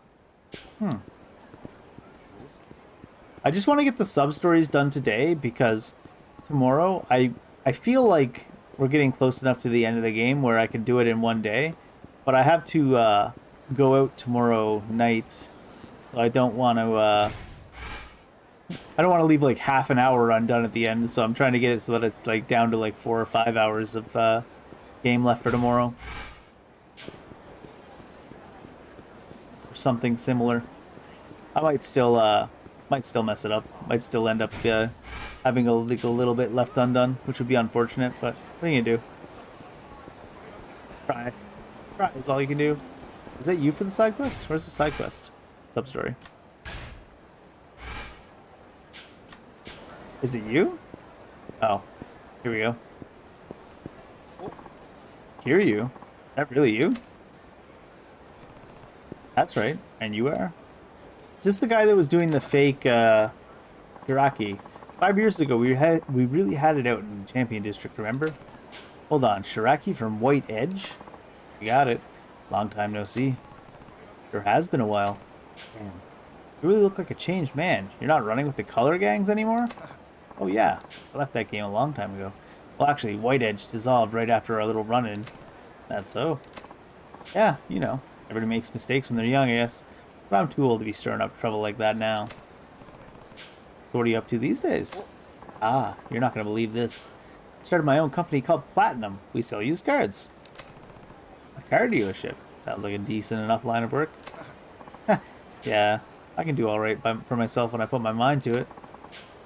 I just want to get the sub-stories done today because tomorrow I feel like we're getting close enough to the end of the game where I can do it in one day. But I have to go out tomorrow night, so I don't want to leave like half an hour undone at the end, so I'm trying to get it so that it's like down to like 4 or 5 hours of game left for tomorrow. Or something similar. I might still mess it up. Might still end up having a little bit left undone, which would be unfortunate, but what are you gonna do? Try. Try is all you can do. Is that you for the side quest? Where's the side quest? Sub-story. Is it you? Oh. Here we go. Kiryu? Is that really you? That's right. And you are? Is this the guy that was doing the fake Shiraki? 5 years ago, we really had it out in Champion District, remember? Hold on. Shiraki from White Edge? You got it. Long time no see. Sure has been a while. Damn. You really look like a changed man. You're not running with the color gangs anymore? Oh yeah, I left that game a long time ago. Well, actually, White Edge dissolved right after our little run-in. That's so. Yeah, you know, everybody makes mistakes when they're young, I guess. But I'm too old to be stirring up trouble like that now. So what are you up to these days? Ah, you're not going to believe this. I started my own company called Platinum. We sell used cards. A car dealership. Sounds like a decent enough line of work. Yeah, I can do all right for myself when I put my mind to it.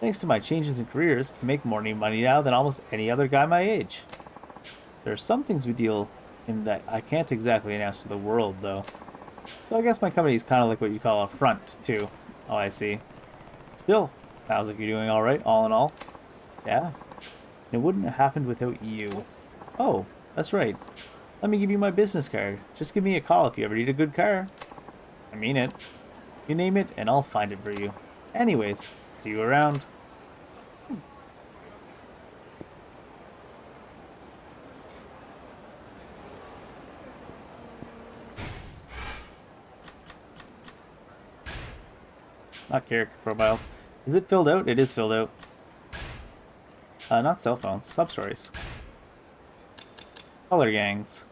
Thanks to my changes in careers, I make more money now than almost any other guy my age. There are some things we deal in that I can't exactly announce to the world, though. So I guess my company is kind of like what you call a front, too. Oh, I see. Still, sounds like you're doing all right, all in all. Yeah. It wouldn't have happened without you. Oh, that's right. Let me give you my business card. Just give me a call if you ever need a good car. I mean it. You name it, and I'll find it for you. Anyways, see you around. Not character profiles. Is it filled out? It is filled out. Not cell phones. Sub-stories. Color gangs.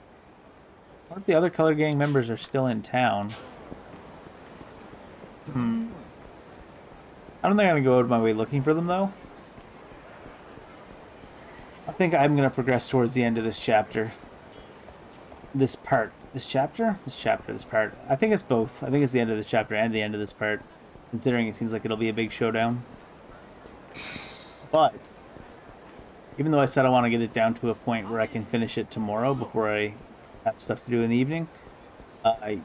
What if the other color gang members are still in town? I don't think I'm going to go out of my way looking for them, though. I think I'm going to progress towards the end of this chapter. This part. This chapter? This chapter, this part. I think it's both. I think it's the end of this chapter and the end of this part, considering it seems like it'll be a big showdown. But even though I said I want to get it down to a point where I can finish it tomorrow before I have stuff to do in the evening, I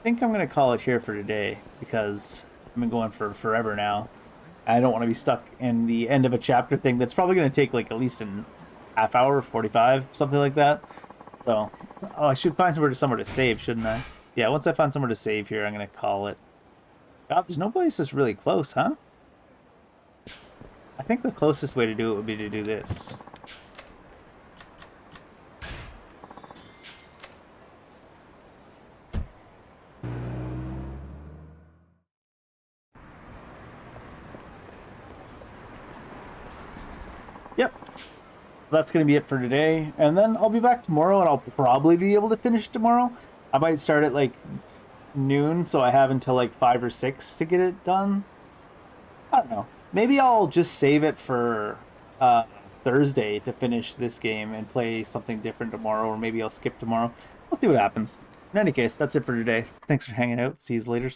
think I'm going to call it here for today, because I've been going for forever now. I don't want to be stuck in the end of a chapter thing that's probably going to take like at least a half hour, 45, something like that. So, oh, I should find somewhere to save, shouldn't I? Yeah, once I find somewhere to save here, I'm going to call it. God, there's no place that's really close, huh? I think the closest way to do it would be to do this. Yep. That's going to be it for today. And then I'll be back tomorrow, and I'll probably be able to finish tomorrow. I might start at like noon, so I have until like 5 or 6 to get it done. I don't know. Maybe I'll just save it for Thursday to finish this game and play something different tomorrow, or maybe I'll skip tomorrow. We'll see what happens. In any case, that's it for today. Thanks for hanging out. See you later.